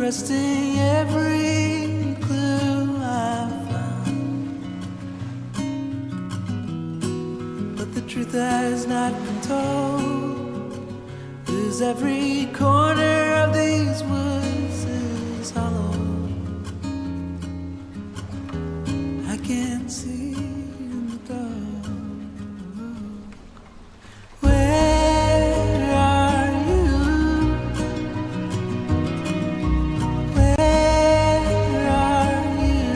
trusting every clue I found. But the truth has not been told, 'cause every corner of these woods is hollow. I can't see in the dark. Where are you? Where are you?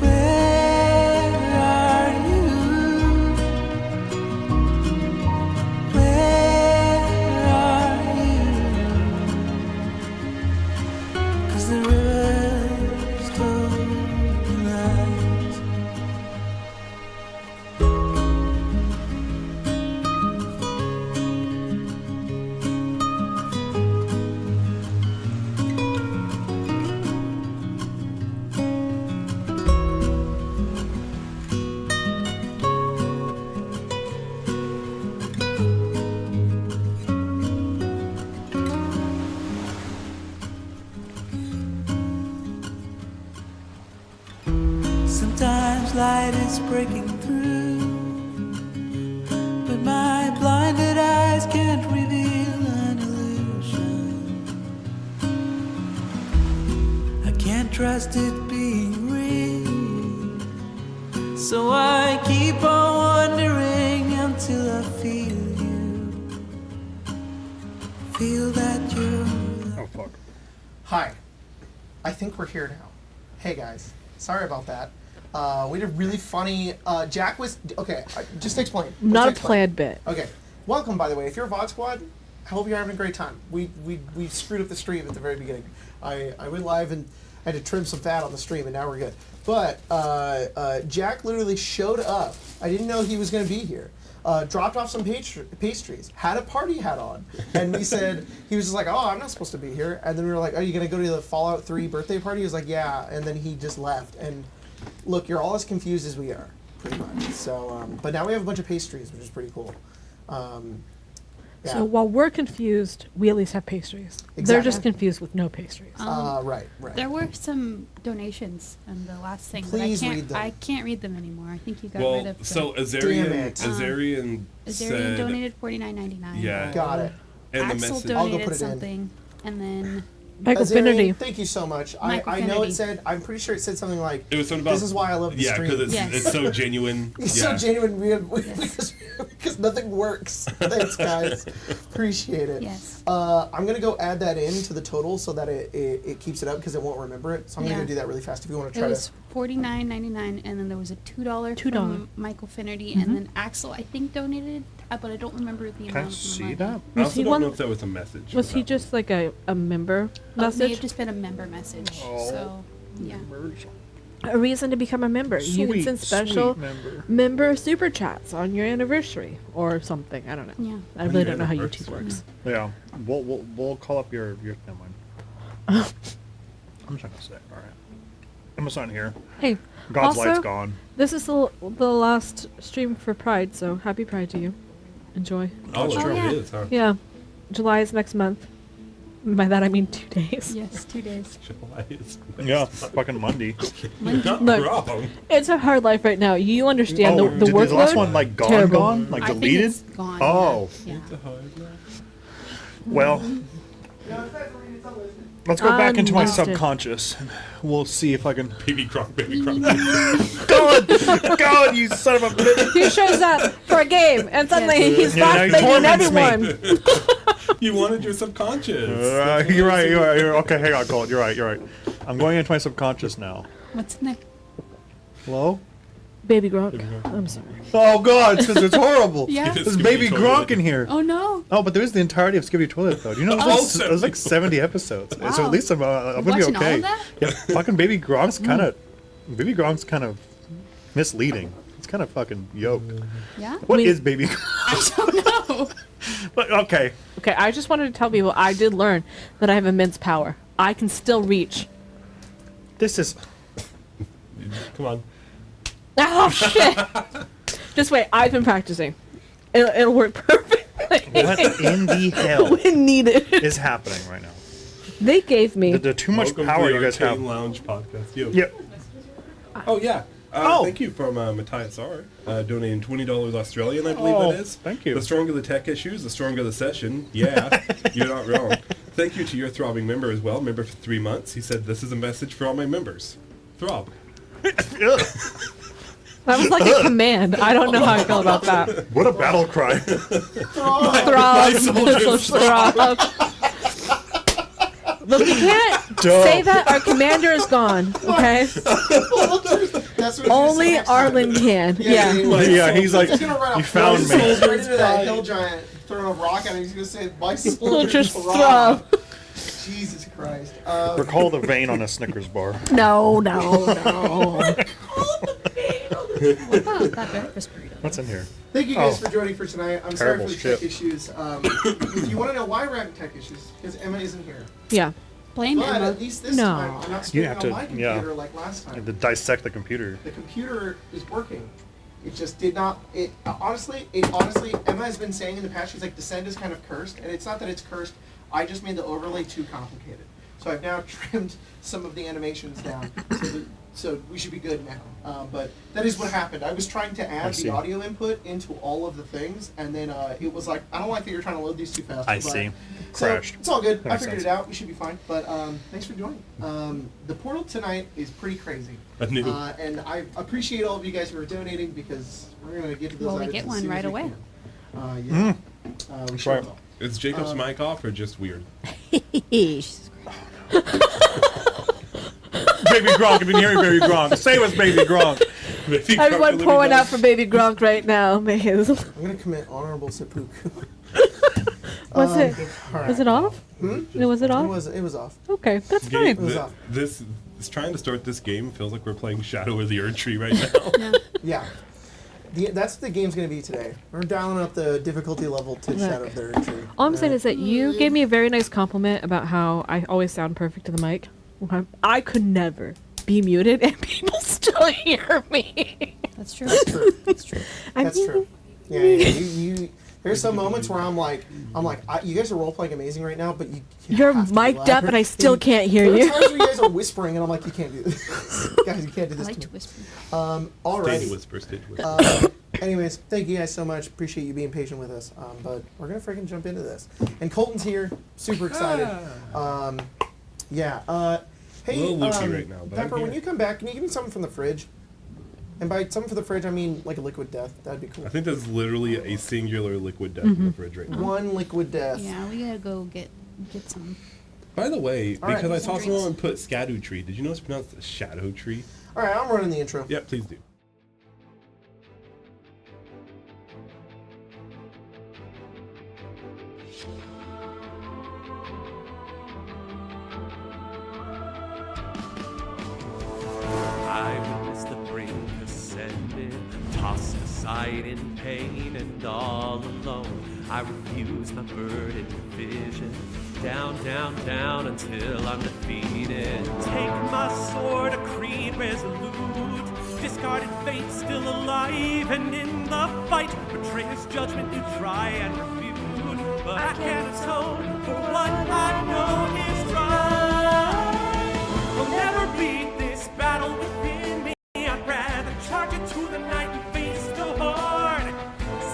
Where are you? Where are you? 'Cause the river's told me lies. Sometimes light is breaking through, but my blinded eyes can't reveal an illusion. I can't trust it being real, so I keep on wondering until I feel you. Feel that you're. Oh, fuck. Hi. I think we're here now. Hey guys, sorry about that. We did really funny. Jack was okay. Just explain. Not a Just explain. planned bit. Okay. Welcome, by the way. If you're a VOD squad, I hope you're having a great time. We screwed up the stream at the very beginning. I went live and had to trim some fat on the stream, and now we're good. But Jack literally showed up. I didn't know he was going to be here. Dropped off some pastries, had a party hat on, and we said, he was just like, oh, I'm not supposed to be here. And then we were like, are you going to go to the Fallout 3 birthday party? He was like, yeah. And then he just left. And look, you're all as confused as we are, pretty much. So, but now we have a bunch of pastries, which is pretty cool. Yeah. So while we're confused, we at least have pastries. They're Exactly. just confused with no pastries. Right. There were some donations on the last thing, Please but read them. I can't read them anymore. I think you got rid Well, of them. so Damn Azarian, it. Azarian Azarian said, donated $49.99. yeah, Got it. and the Axel message. I'll go donated put it in. something, and then Michael Azarian, Finnerty. thank you so much. Michael I know it Finnerty. said, I'm pretty sure it said something like, It was something about. this is why I love the yeah, stream. because it's, Yes. it's so genuine. It's yeah. so genuine because nothing works. Thanks, guys. Appreciate it. yes, I'm going to go add that in to the total so that it keeps it up because it won't remember it. So I'm going to Yeah. go do that really fast if you want to it try was to. $49.99, and then there was a $2 $2. from Michael Finnerty, and then Axel I think donated, but I don't remember the Can amount. I of the see money. that? I Was also he don't one- know if that was a message. Was he about- just like a member Oh, it may message? have just been a member message. Oh. So yeah, A reason to become a member. You can send special member. member super chats on your anniversary or something. I don't know. yeah. I really don't know how Anniversary. YouTube works. Yeah, we'll call up your never mind. I'm just not gonna say it. All right, I'm gonna sign here. Hey, God's also, light's gone. this is the last stream for Pride, so happy Pride to you. Enjoy. Oh, Oh, yeah. it is, huh? Yeah, July is next month. By that I mean 2 days. Yes, 2 days. July is Yeah, fucking Monday. You're not Look. wrong. It's a hard life right now. You understand the did workload? the last one like gone, Terrible. gone, like I think deleted? it's gone. Oh. yeah. Well, let's go back into my Unlisted. subconscious. And we'll see if I can. Baby Gronk, Baby Gronk. God, you son of a bitch! He shows up for a game, and suddenly Yes. he's Yeah, now he blackmailing torments me. everyone. You wanted your subconscious. You're right. Okay, hang on, Colt. You're right. I'm going into my subconscious now. What's next? Hello? Baby Gronk. I'm sorry. Oh God, it's horrible. Yeah. There's baby Gronk in here. Oh no. Oh, but there's the entirety of Skibidi Toilet though. Do you know there's like 70 episodes? So Wow. at least I'm gonna be Watching all okay. of that? Yeah, fucking Baby Gronk's kind of misleading. It's kind of fucking yoked. Yeah. What mean- is Baby Gronk? I don't know. But okay. Okay, I just wanted to tell people I did learn that I have immense power. I can still reach. This is Come on. Oh shit! Just wait. I've been practicing. It'll work perfectly. What in the hell Need it. is happening right now? They gave me. The too much Welcome power to you the guys Arcane have. Lounge podcast. Yo. Yep. Oh yeah. Oh. Thank you from Matthias R. Donating $20 Australian, I believe Oh, that is. thank you. The stronger the tech issues, the stronger the session. Yeah, you're not wrong. Thank you to your throbbing member as well. Member for 3 months. He said, "This is a message for all my members. Throb." That was like a command. I don't know how I feel about that. What a battle cry. Throb. soldiers, Throb. But we can't say that. Our commander is gone. Okay. That's what Only he's Arlen can. Yeah. Yeah, he's like, He's gonna run you up found me. right into that hill giant, throwing a rock at him. He's gonna say, "My soldiers Soldiers throb." throb. Jesus Christ. Recall the vein on a Snickers bar. No. Oh, that breakfast burrito. What's in here? Thank you guys for joining for tonight. I'm sorry Terrible for the shit. tech issues. If you want to know why we're having tech issues, because Emma isn't here. Yeah. Blame But Emma. at least this No. time, I'm not You screwing have on to- my yeah. computer like last I time. had to dissect the computer. The computer is working. It just did not. It honestly, Emma has been saying in the past, she's like, Descend is kind of cursed, and it's not that it's cursed. I just made the overlay too complicated. So I've now trimmed some of the animations down, so we should be good now. But that is what happened. I was trying to I add see. the audio input into all of the things, and then it was like, I don't like that you're trying to load these too fast. I but- see. So Crashed. it's all good. That I makes figured sense. it out. We should be fine. But thanks for joining. The portal tonight is pretty crazy. I knew. And I appreciate all of you guys who are donating because we're going to get to those Well, we items get as one soon as right we away. can. Yeah. We sure right. will. Is Jacob's mic off or just weird? Baby Gronk, if you hear me, Baby Gronk. Say what's Baby Gronk. Maybe Everyone Gronk pouring really out does. for Baby Gronk right now. Man. I'm going to commit honorable seppuku. Was it? All right. Was it off? Was it off? It was off. Okay, that's Game- fine. was th- off. this trying to start this game feels like we're playing Shadow of the Erd Tree right now. No. Yeah. That's what the game's going to be today. We're dialing up the difficulty level to Look. Shadow of the Erd Tree. All I'm saying is that you gave me a very nice compliment about how I always sound perfect to the mic. Okay. I could never be muted and people still hear me. That's true. That's true. That's true. That's true. Yeah, you. There's some moments where I'm like, you guys are role playing amazing right now, but You're have to be mic'd up louder. and I still can't hear There are you. times where you guys are whispering, and I'm like, you can't do this, guys. You can't do I this. like to to me. whisper. All Stage right. whisper, stage whisper. Anyways, thank you guys so much. Appreciate you being patient with us. But we're gonna freaking jump into this. And Colton's here, super excited. Yeah. Hey, A little loopy right now, but I'm Pepper, when here. you come back, can you give me something from the fridge? And by something from the fridge, I mean like a liquid death. That'd be cool. I think that's literally a singular liquid death in the fridge right now. One liquid death. Yeah, we gotta go get some. By the way, All right. because I saw Drinks. someone put Scadu Tree, did you know it's pronounced Shadow Tree? All right, I'm running the intro. Yeah, please do. I witness the brink ascended, tossed aside in pain and all alone. I refuse my burden with vision, down, down, down until I'm defeated. Take my sword, a creed resolute, discarded fate still alive, and in the fight, betray his judgment you try and refute. But I can't atone for what I know is right. We'll never beat this battle within me. I'd rather charge into the night and face the horde.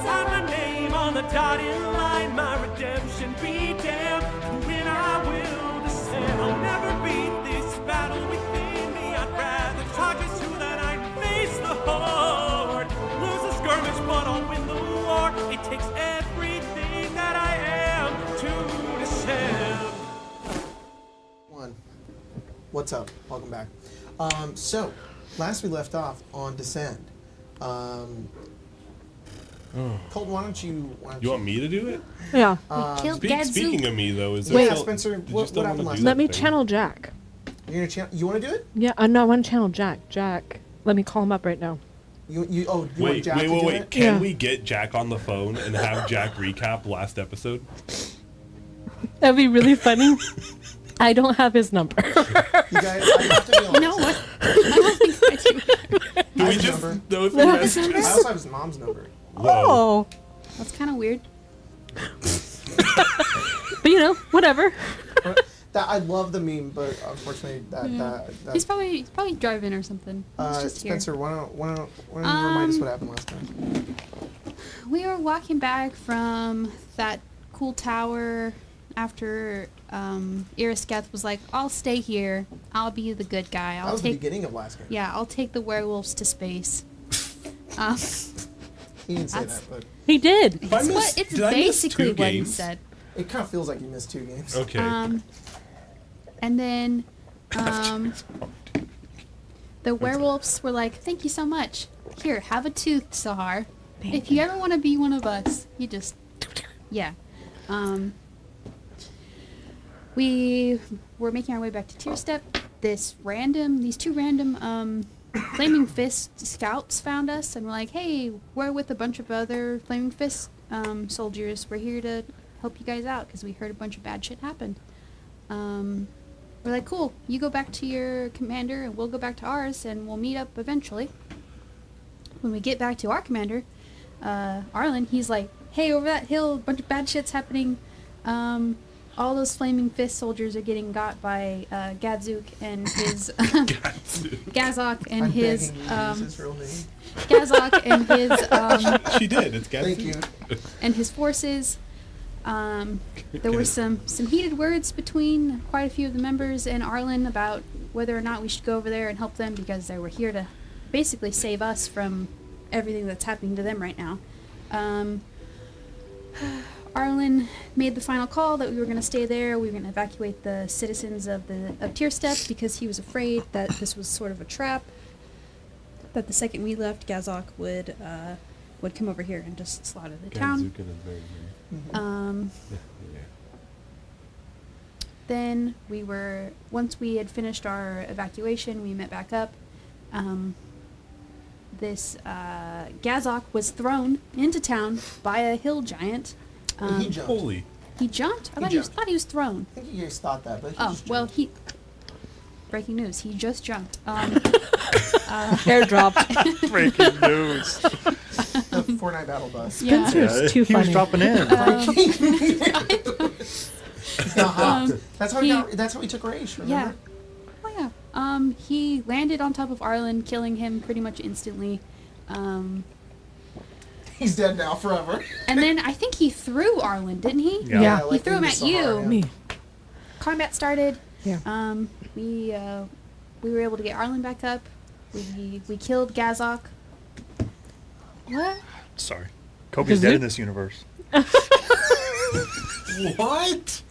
Sign my name on the dotted line, my redemption be damned. To win I will descend. I'll never beat this battle within me. I'd rather charge into the night and face the horde. Lose a skirmish, but I'll win the war. It takes everything that I am to descend. One. What's up? Welcome back. So, last we left off on Descend. Colton, why don't you? You want me to do it? Yeah. Killed Speaking of me, though, is Wait, there still, Spencer, did you what still happened wanna last do time? Let me that thing? channel Jack. You're gonna you want to do it? Yeah, no, I want to channel Jack. Jack. Let me call him up right now. You want Wait, Jack to do wait. it? Can Yeah. we get Jack on the phone and have Jack recap last episode? That'd be really funny. I don't have his number. You guys, I have to be honest. You know what? I don't think I do. Do I we have just his number. know if No, he his messages? I also have his mom's number. Whoa. Oh. That's kind of weird. But you know, whatever. That I love the meme, but unfortunately, that He's probably driving or something. He's just here. Spencer, why don't you remind us what happened last time? We were walking back from that cool tower after Iriscath was like, "I'll stay here. I'll be the good guy. That was the beginning of last game. Yeah, I'll take the werewolves to space." He didn't say That's- that, but He did. If I It's missed- it's did I miss basically two what he games? said. it kind of feels like you missed 2 games. Okay. And then the werewolves were like, "Thank you so much. Here, have a tooth, Sahar. If you ever want to be one of us, you just..." Yeah. We were making our way back to Tierstep. These 2 random Flaming Fist scouts found us and were like, "Hey, we're with a bunch of other Flaming Fist soldiers. We're here to help you guys out because we heard a bunch of bad shit happened." We're like, "Cool, you go back to your commander and we'll go back to ours and we'll meet up eventually." When we get back to our commander, Arlen, he's like, "Hey, over that hill, a bunch of bad shit's happening. All those Flaming Fist soldiers are getting got by Gadzuk and his Gazok and I'm his begging you to use his real name. Gazok and his She did. It's got Thank you. and his forces. There were some heated words between quite a few of the members and Arlen about whether or not we should go over there and help them because they were here to basically save us from everything that's happening to them right now. Arlen made the final call that we were going to stay there. We were going to evacuate the citizens of Tierstep because he was afraid that this was sort of a trap. That the second we left, Gazok would come over here and just slaughter the town. Then once we had finished our evacuation, we met back up. This Gazok was thrown into town by a hill giant. He jumped. Holy. He jumped? I He thought he was thrown. I think you guys thought that, but he Oh, just well, jumped. breaking news, he just jumped. Airdrop. Breaking news. The Fortnite battle bus. Yeah. Spencer's too he was funny. dropping in. He's not hot. That's how he- that's how he took Raish, Yeah. remember? Oh yeah. He landed on top of Arlen, killing him pretty much instantly. He's dead now forever. And then I think he threw Arlen, didn't he? Yeah. He threw him into at Sahara, you. yeah. Me. Combat started. Yeah. We were able to get Arlen back up. We killed Gazok. What? Sorry. Kobe's dead Kazoo? in this universe. What?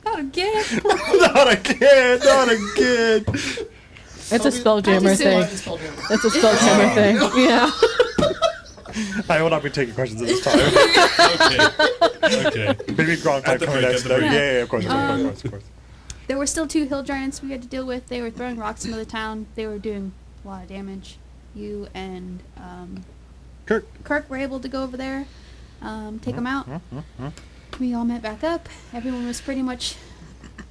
Not again. Not again. Not again. It's a Spelljammer thing. Spelljammer. It's a Spelljammer thing. Yeah. I will not be taking questions at this time. Okay. Maybe Gronk At the coming break, next. at the break. Yeah, of course, of course. There were still 2 hill giants we had to deal with. They were throwing rocks into the town. They were doing a lot of damage. You and Kirk were able to go over there, take them out. We all met back up. Everyone was pretty much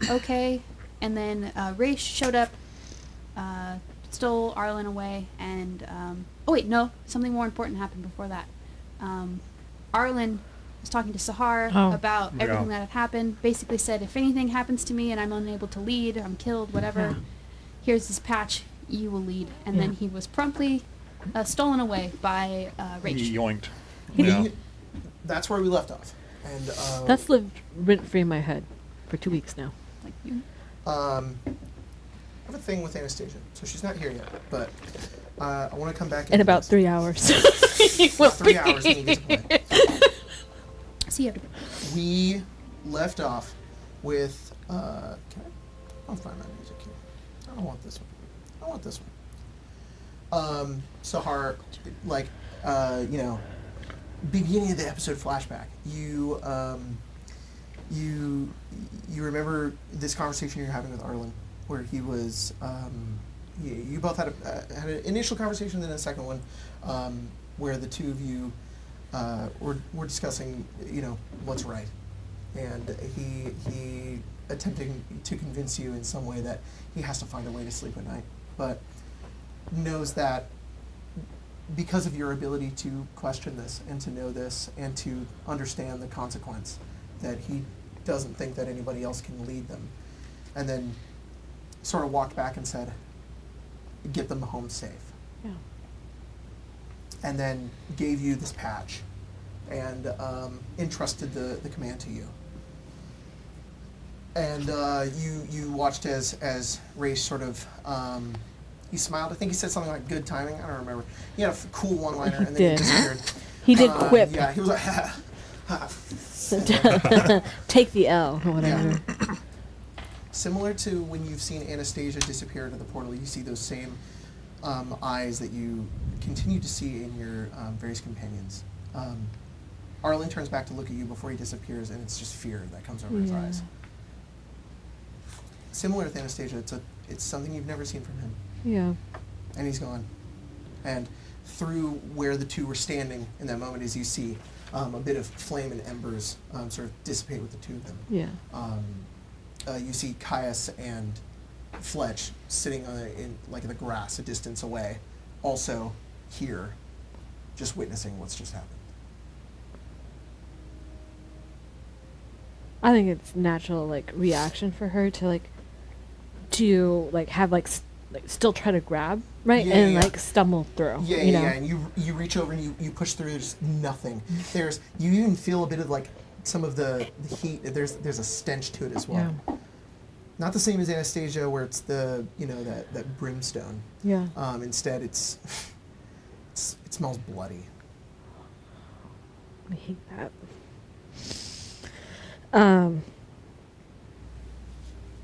okay. And then Raish showed up, stole Arlen away, and oh wait, no, something more important happened before that. Arlen was talking to Sahar about everything that had happened. Basically said, if anything happens to me and I'm unable to lead, I'm killed, whatever, here's this patch, you will lead. And then he was promptly stolen away by Raish. Yoinked. Yeah. That's where we left off. And That's lived rent free in my head for 2 weeks now. Like, you I have a thing with Anastasia, so she's not here yet. But I want to come back In about 3 hours. About 3 hours. And you get to play. so you have to We left off with. I'll find my music here. I don't want this one. I want this one. Sahar, like, beginning of the episode flashback. You remember this conversation you're having with Arlen, where he was. You both had an initial conversation, then a second one, where the two of you were discussing, what's right, and he attempting to convince you in some way that he has to find a way to sleep at night, but knows that because of your ability to question this and to know this and to understand the consequence, that he doesn't think that anybody else can lead them. And then sort of walked back and said, get them home safe. Yeah. And then gave you this patch and entrusted the command to you. And you watched as Ray sort of, he smiled. I think he said something like good timing. I don't remember. He had a cool one-liner and then did. he disappeared. He did quip. Yeah, he was like, ha, ha. Take the L or whatever. Yeah. Similar to when you've seen Anastasia disappear into the portal, you see those same eyes that you continue to see in your various companions. Arlen turns back to look at you before he disappears, and it's just fear that comes over his eyes. Similar with Anastasia, it's something you've never seen from him. Yeah. And he's gone. And through where the two were standing in that moment, as you see a bit of flame and embers sort of dissipate with the two of them. Yeah. You see Caius and Fletch sitting in the grass a distance away, also here, just witnessing what's just happened. I think it's natural reaction for her to have still try to grab, right? Yeah, and yeah. stumble through. Yeah, you know? yeah, and you reach over and you push through. There's nothing. You even feel a bit of some of the heat. There's a stench to it as well. Yeah. Not the same as Anastasia, where it's the that brimstone. Yeah. Instead, it smells bloody. I hate that.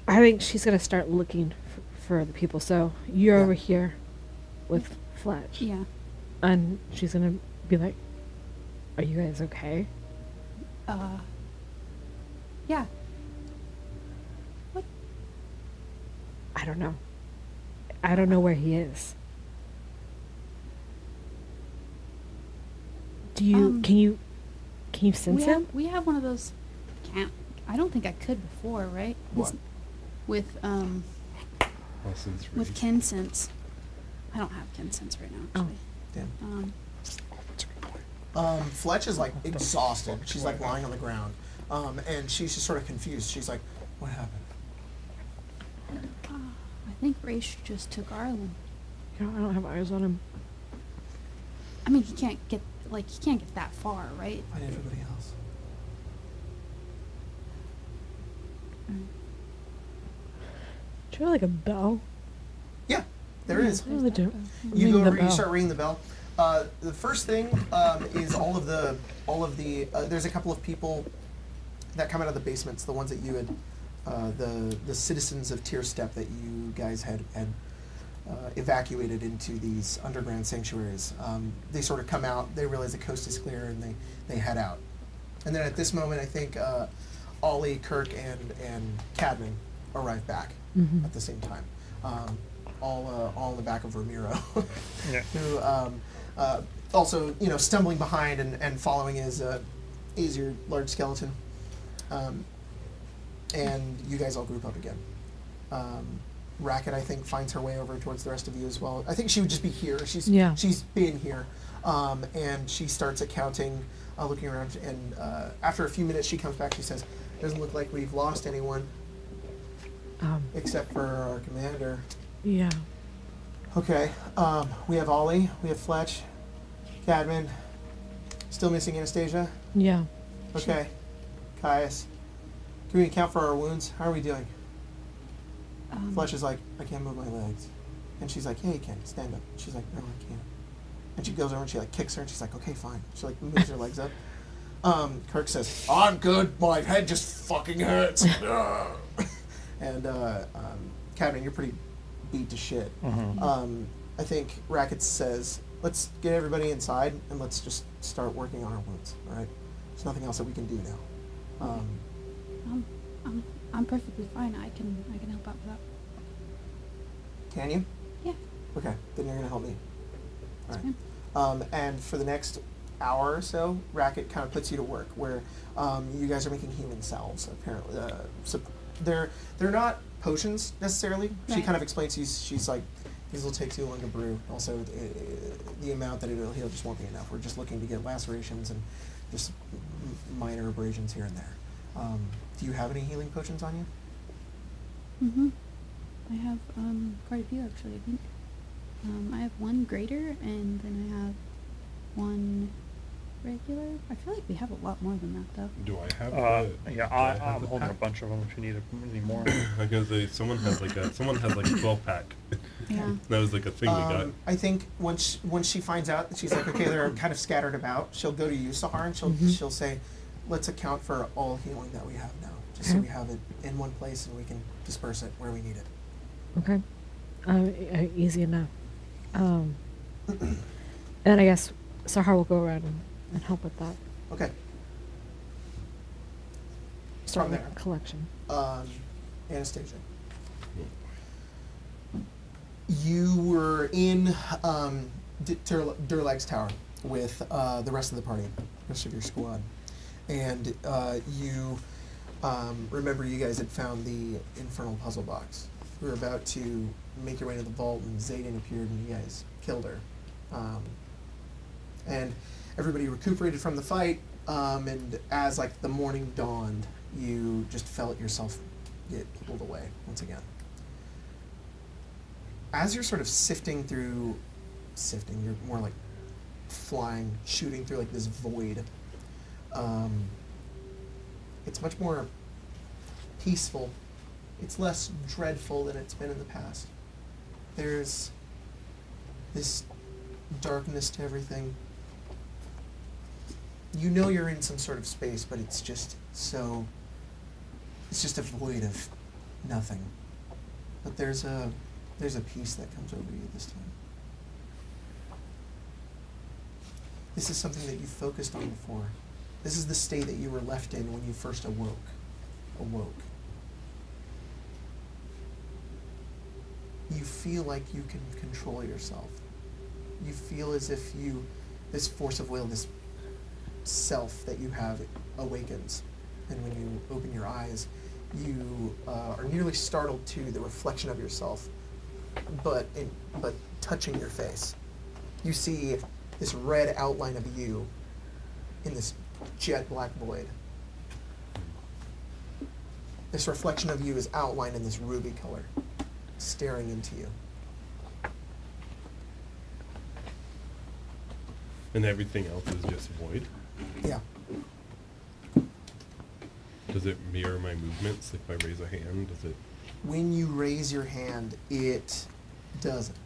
I think she's gonna start looking for the people. So you're Yeah. over here with Fletch. Yeah. And she's gonna be like, "Are you guys okay?" Yeah. What? I don't know. I don't know where he is. Do you? Can you sense him? We have one of those. I don't think I could before, right? What? With Since with kin sense. I don't have kin sense right now, actually. Damn. Um, Fletch is exhausted. She's lying on the ground, and she's just sort of confused. She's like, "What happened?" I think Raish just took Arlen. I don't have eyes on him. I mean, he can't get that far, right? Find everybody else. Do you have a bell? Yeah, there is. What do they do? You Ring go the over. You bell. start ringing the bell. The first thing is all of the. There's a couple of people that come out of the basements. The ones that you had, the citizens of Tier Step that you guys had evacuated into these underground sanctuaries. They sort of come out. They realize the coast is clear, and they head out. And then at this moment, I think Ollie, Kirk, and Cadman arrive back at the same time. All in the back of Ramiro, Yeah. who also stumbling behind and following is your large skeleton. And you guys all group up again. Racket, I think, finds her way over towards the rest of you as well. I think she would just be here. She's been here, and she starts accounting, looking around, and after a few minutes, she comes back. She says, "Doesn't look like we've lost anyone, except for our commander." Yeah. Okay. We have Ollie. We have Fletch, Cadman. Still missing Anastasia. Yeah. Okay. Caius. Can we account for our wounds? How are we doing? Fletch is like, "I can't move my legs." And she's like, "Yeah, you can. Stand up." She's like, "No, I can't." And she goes over and she kicks her and she's like, "Okay, fine." She moves her legs up. Kirk says, "I'm good. My head just fucking hurts." And Cadman, you're pretty beat to shit. I think Racket says, "Let's get everybody inside and let's just start working on our wounds. All right? There's nothing else that we can do now." I'm perfectly fine. I can help out with that. Can you? Yeah. Okay, then you're gonna help me. All right. Fine. And for the next hour or so, Racket kind of puts you to work, where you guys are making healing salves. Apparently, so they're not potions necessarily. She Right. kind of explains to you. She's like, These will take too long to brew. Also, the amount that it'll heal just won't be enough. We're just looking to get lacerations and just minor abrasions here and there. Do you have any healing potions on you? Mm-hmm. I have quite a few actually, I think. I have one greater, and then I have one regular. I feel like we have a lot more than that, though. Do I have? Yeah, I'm holding a bunch of them. If you need any more. I was gonna say someone has like a 12-pack. Yeah. That was like a thing we got. I think once she finds out that she's like, okay, they're kind of scattered about, she'll go to you, Sahar, and she'll say, let's account for all healing that we have now, just so we have it in one place and we can disperse it where we need it. Okay. Easy enough. And I guess Sahar will go around and help with that. Okay. Start From with there. collection. Anastasia. You were in Durlag's tower with the rest of the party, the rest of your squad. And you remember you guys had found the infernal puzzle box. You were about to make your way to the vault, and Zayden appeared, and you guys killed her. And everybody recuperated from the fight, and as like the morning dawned, you just felt yourself get pulled away once again. As you're sort of you're more like flying, shooting through like this void. It's much more peaceful. It's less dreadful than it's been in the past. There's this darkness to everything. You know you're in some sort of space, but it's just a void of nothing. But there's a peace that comes over you this time. This is something that you focused on before. This is the state that you were left in when you first awoke. You feel like you can control yourself. You feel as if this force of will, this self that you have awakens. And when you open your eyes, you are nearly startled to the reflection of yourself, but touching your face. You see this red outline of you in this jet black void. This reflection of you is outlined in this ruby color, staring into you. And everything else is just void? Yeah. Does it mirror my movements if I raise a hand? Does it? When you raise your hand, it doesn't.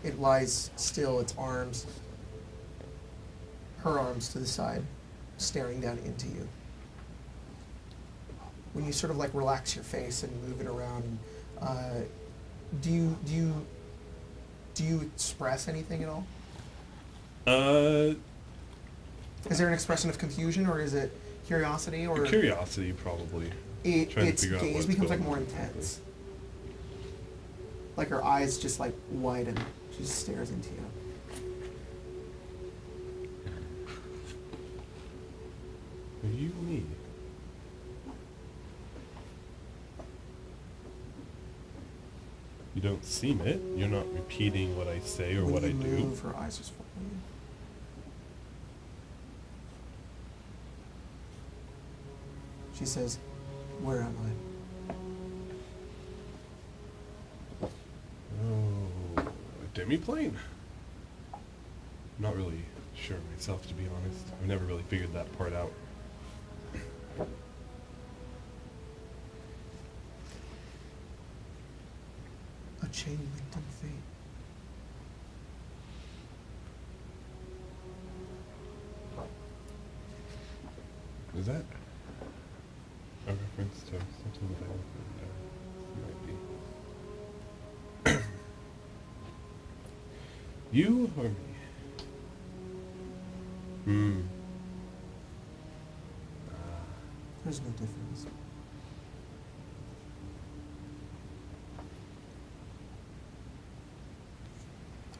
It lies still, its arms, her arms to the side, staring down into you. When you sort of like relax your face and move it around, do you express anything at all? Is there an expression of confusion, or is it curiosity, or Curiosity, probably. Trying to its figure out gaze what's becomes like going more on. intense. Like her eyes just like widen. She just stares into you. Are you me? You don't seem it. You're not repeating what I say or When what you I do. move, her eyes just fall on you. She says, "Where am I?" Oh, a demi-plane? I'm not really sure myself, to be honest. I've never really figured that part out. A chain linked in fate. Is that a reference to something that might be? You or me? There's no difference.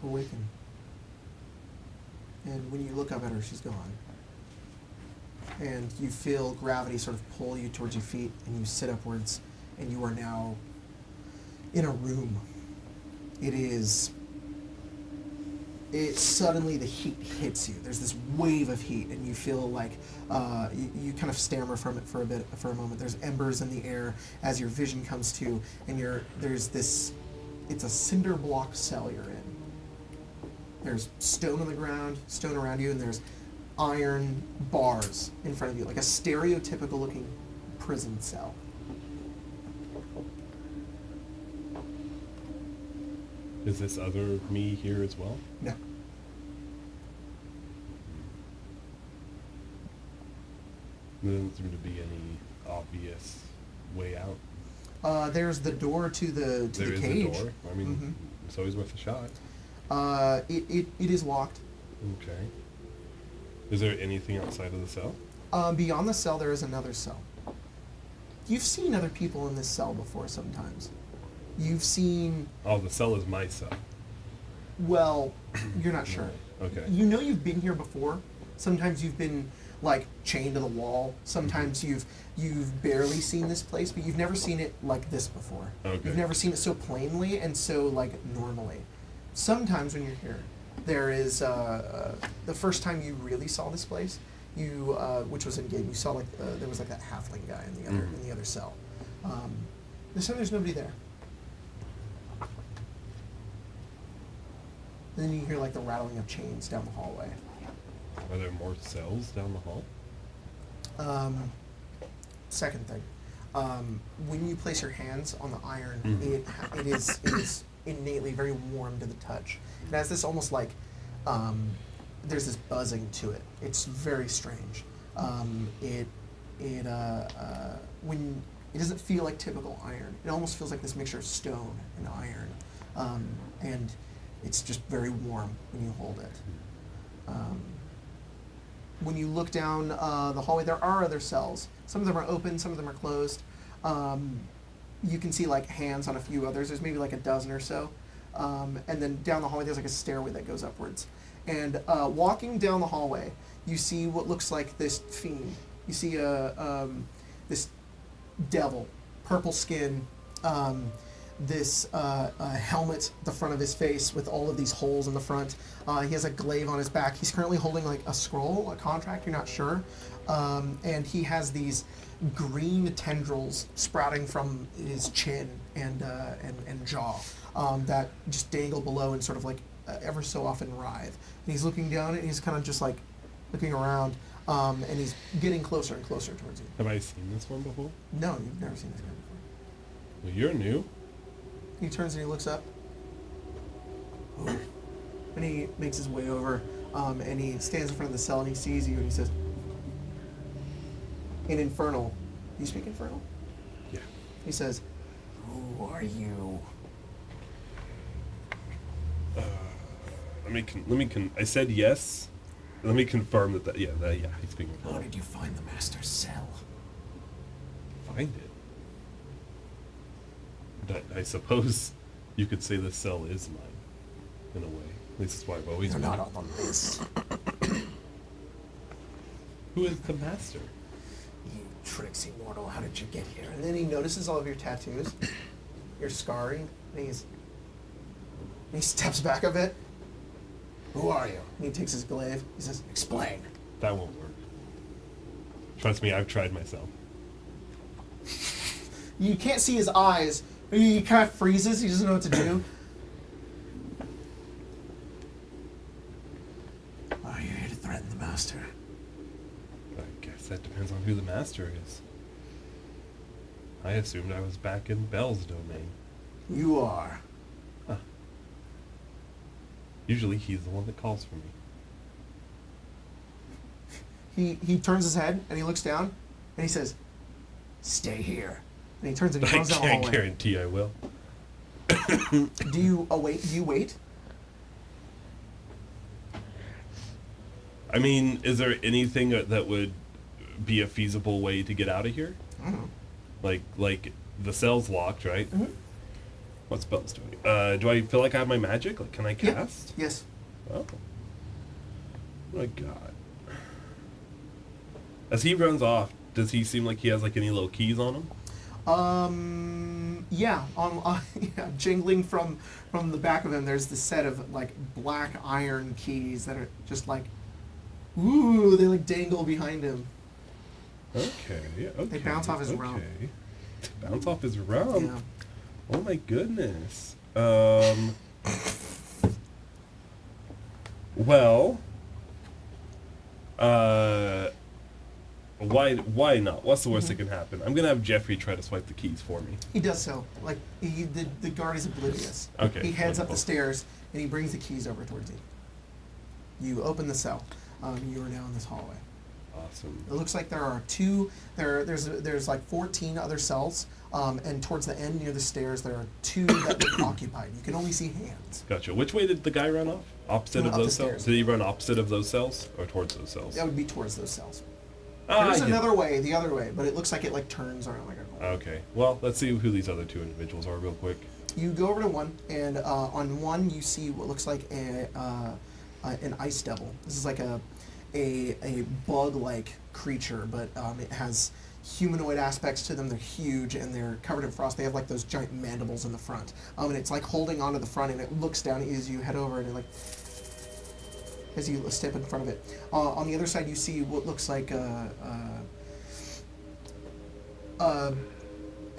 Awaken. And when you look up at her, she's gone. And you feel gravity sort of pull you towards your feet, and you sit upwards, and you are now in a room. It suddenly the heat hits you. There's this wave of heat, and you feel like you kind of stammer from it for a moment. There's embers in the air as your vision comes to, and there's this. It's a cinder block cell you're in. There's stone on the ground, stone around you, and there's iron bars in front of you, like a stereotypical looking prison cell. Is this other me here as well? No. There doesn't seem to be any obvious way out. There's the door to the There is cage. a door. I mean, it's always worth a shot. It is locked. Okay. Is there anything outside of the cell? Beyond the cell, there is another cell. You've seen other people in this cell before sometimes. You've seen... Oh, the cell is my cell. Well, you're not sure. Okay. You know you've been here before. Sometimes you've been, like, chained to the wall. Sometimes you've barely seen this place, but you've never seen it like this before. Okay. You've never seen it so plainly and so, like, normally. Sometimes when you're here, there is... the first time you really saw this place, which was in game, you saw, like, there was, like, that halfling guy in the other cell. This time there's nobody there. And then you hear like the rattling of chains down the hallway. Are there more cells down the hall? Second thing, when you place your hands on the iron, it is innately very warm to the touch. It has this almost like there's this buzzing to it. It's very strange. When it doesn't feel like typical iron. It almost feels like this mixture of stone and iron, and it's just very warm when you hold it. When you look down the hallway, there are other cells. Some of them are open, some of them are closed. You can see like hands on a few others. There's maybe like a dozen or so. And then down the hallway, there's like a stairway that goes upwards. And walking down the hallway, you see what looks like this fiend. You see this devil, purple skin, this helmet at the front of his face with all of these holes in the front. He has a glaive on his back. He's currently holding like a scroll, a contract, you're not sure. And he has these green tendrils sprouting from his chin and jaw that just dangle below and sort of like ever so often writhe. And he's looking down and he's kind of just like looking around, and he's getting closer and closer towards you. Have I seen this one before? No, you've never seen this guy before. Well, you're new. He turns and he looks up. And he makes his way over, and he stands in front of the cell and he sees you and he says, in Infernal, do you speak Infernal? Yeah. He says, "Who are you?" I said yes. Let me confirm that he's speaking. How did you find the master's cell? Find it. I suppose you could say the cell is mine, in a way. At least that's why I've always You're been. not on the list. Who is the master? You tricksy mortal, how did you get here? And then he notices all of your tattoos, your scarring, and he steps back a bit. Who are you? And he takes his glaive. He says, "Explain." That won't work. Trust me, I've tried myself. You can't see his eyes. He kind of freezes. He doesn't know what to do. Are you here to threaten the master? I guess that depends on who the master is. I assumed I was back in Bell's domain. You are. Huh. Usually he's the one that calls for me. He turns his head and he looks down and he says, "Stay here." And he turns and he I runs down the can't hallway. guarantee I will. Do you await? Do you wait? I mean, is there anything that would be a feasible way to get out of here? I don't know. Like the cell's locked, right? Mm-hmm. What's Bell's doing? Do I feel like I have my magic? Like, can I Yeah. cast? Yes. Oh. My God. As he runs off, does he seem like he has like any little keys on him? Yeah, yeah, jingling from the back of him. There's this set of like black iron keys that are just like, ooh, they like dangle behind him. Okay. They bounce off his rump. Bounce off his rump. Yeah. Oh my goodness. Well. Why not? What's the worst that can happen? I'm gonna have Jeffrey try to swipe the keys for me. He does so. Like the guard is oblivious. Okay. He heads up the wonderful. stairs and he brings the keys over towards you. You open the cell. You are now in this hallway. Awesome. It looks like there are two. There's like 14 other cells, and towards the end near the stairs there are two that look occupied. You can only see hands. Gotcha. Which way did the guy run off? Opposite of Up the those cells? stairs. Did he run opposite of those cells or towards those cells? That would be towards those cells. Ah, There's yeah. another way, the other way, but it looks like it like turns around like a. Okay. Well, let's see who these other two individuals are real quick. You go over to one, and on one you see what looks like an ice devil. This is like a bug-like creature, but it has humanoid aspects to them. They're huge and they're covered in frost. They have like those giant mandibles in the front, and it's like holding onto the front, and it looks down as you head over, and it like as you step in front of it. On the other side, you see what looks like an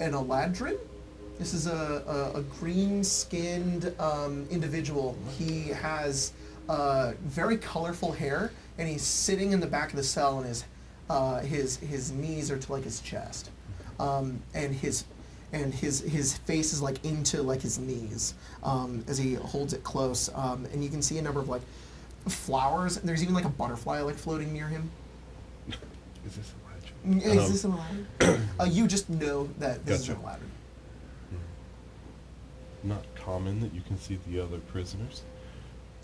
eladrin. This is a green-skinned individual. He has very colorful hair, and he's sitting in the back of the cell, and his knees are to like his chest, and his face is like into like his knees as he holds it close, and you can see a number of like flowers. There's even like a butterfly like floating near him. Is this a legend? Is this an eladrin? You just know that this is an Gotcha. eladrin. Not common that you can see the other prisoners.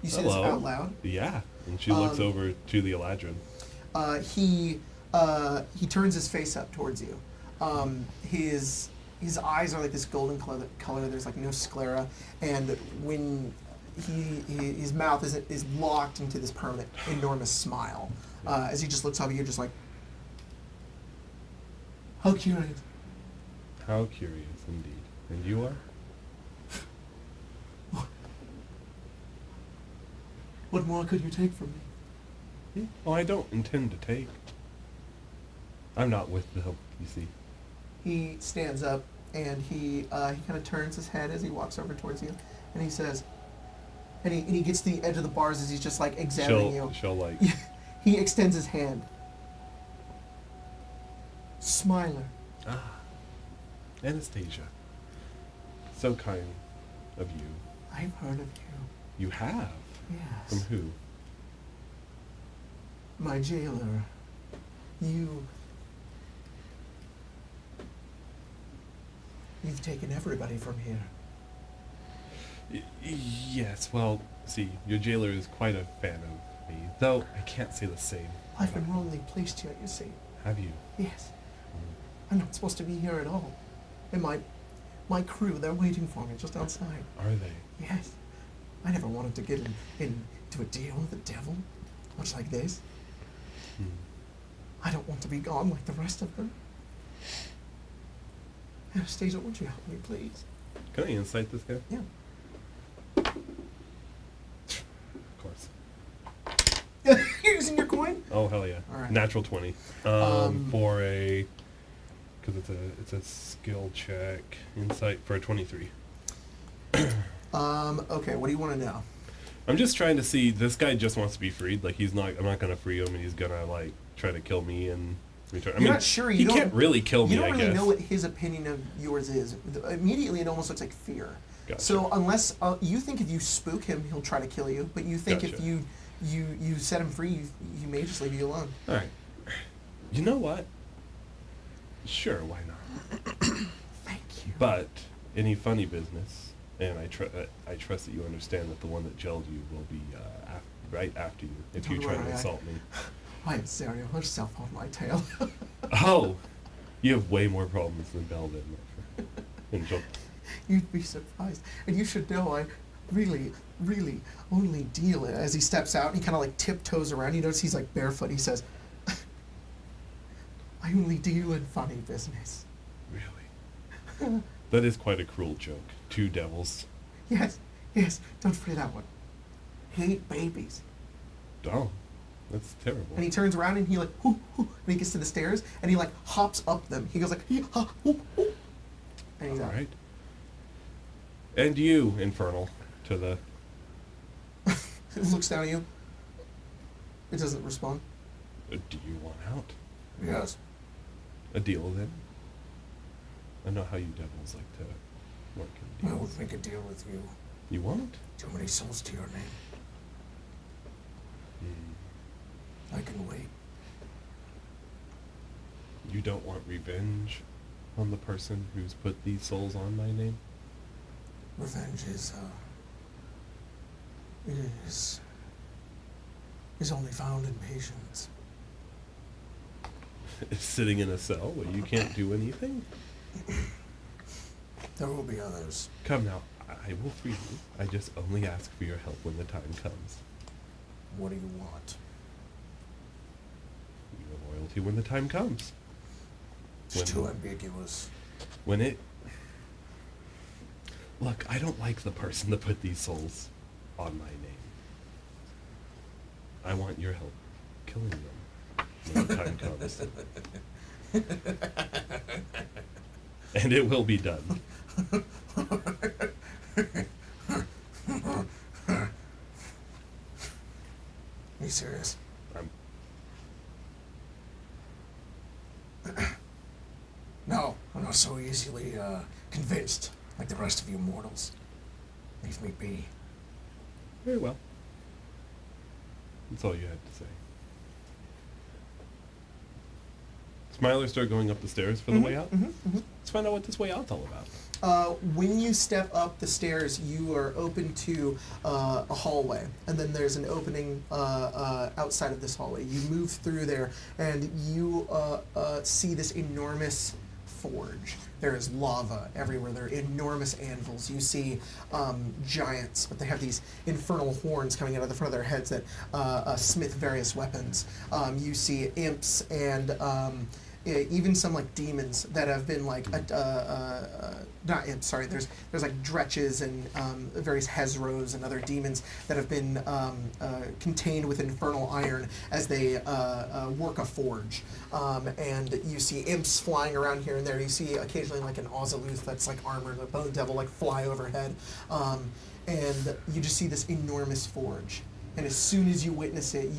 You say Hello. this out loud? Yeah. And she looks over to the Eladrin. He turns his face up towards you. His eyes are like this golden color. There's like no sclera, and when his mouth is locked into this permanent enormous smile. As he just looks up at you, just like, how curious. How curious indeed. And you are? What more could you take from me? Oh, I don't intend to take. I'm not with them, you see. He stands up and he kind of turns his head as he walks over towards you, and he says, and he gets to the edge of the bars as he's just like examining you. She'll like... He extends his hand. Smiler. Ah. Anastasia. So kind of you. I've heard of you. You have? Yes. From who? My jailer. You've taken everybody from here. Yes, well, see, your jailer is quite a fan of me, though I can't say the same. I've been wrongly placed here, you see. Have you? Yes. I'm not supposed to be here at all. And my crew, they're waiting for me just outside. Are they? Yes. I never wanted to get into a deal with the devil, much like this. I don't want to be gone like the rest of them. Anastasia, won't you help me, please? Can I insight this guy? Yeah. Of course. You're using your coin? Oh, hell yeah. All right. Natural 20. For a... Because it's a skill check. Insight for a 23. Okay, what do you want to know? I'm just trying to see, this guy just wants to be freed. Like, I'm not going to free him, and he's going to, like, try to kill me and return. You're not sure. He can't really kill me, You don't I really guess. know what his opinion of yours is. Immediately, it almost looks like fear. Gotcha. So unless you think if you spook him, he'll try to kill you, but you think if Gotcha. you set him free, he may just leave you alone. All right. You know what? Sure, why not? Thank you. But any funny business, and I trust that you understand that the one that jailed you will be right after you if you try to assault me. I am serious. I'll self on my tail. Oh, you have way more problems than Belle did. And she'll- You'd be surprised, and you should know I really, really only deal. As he steps out, he kind of like tiptoes around. You notice he's like barefoot. He says, "I only deal in funny business." Really? That is quite a cruel joke. 2 devils. Yes, don't forget that one. Hate babies. Oh, that's terrible. And he turns around and he like, hoo, hoo, and he gets to the stairs and he like hops up them. He goes like, hee, ha, hoo, hoo. And he's All out. right. And you, Infernal, to the... It looks down at you. It doesn't respond. Do you want out? Yes. A deal, then? I know how you devils like to work in I deals. would make a deal with you. You won't? Too many souls to your name. I can wait. You don't want revenge on the person who's put these souls on my name? Revenge is only found in patience. Sitting in a cell where you can't do anything? There will be others. Come now, I will free you. I just only ask for your help when the time comes. What do you want? Your loyalty when the time comes. It's too ambiguous. When it... Look, I don't like the person that put these souls on my name. I want your help killing them when the time comes. And it will be done. Are you serious? I'm... No, I'm not so easily convinced like the rest of you mortals. Leave me be. Very well. That's all you had to say. Smiler start going up the stairs for the way out. Let's find out what this way out's all about. When you step up the stairs, you are open to a hallway, and then there's an opening outside of this hallway. You move through there, and you see this enormous forge. There is lava everywhere. There are enormous anvils. You see giants, but they have these infernal horns coming out of the front of their heads that smith various weapons. You see imps and even some like demons that have been like not imps, sorry. There's like dretches and various hezros and other demons that have been contained with infernal iron as they work a forge. And you see imps flying around here and there. You see occasionally like an Ozoluth that's like armored, a bone devil like fly overhead, and you just see this enormous forge. And as soon as you witness it,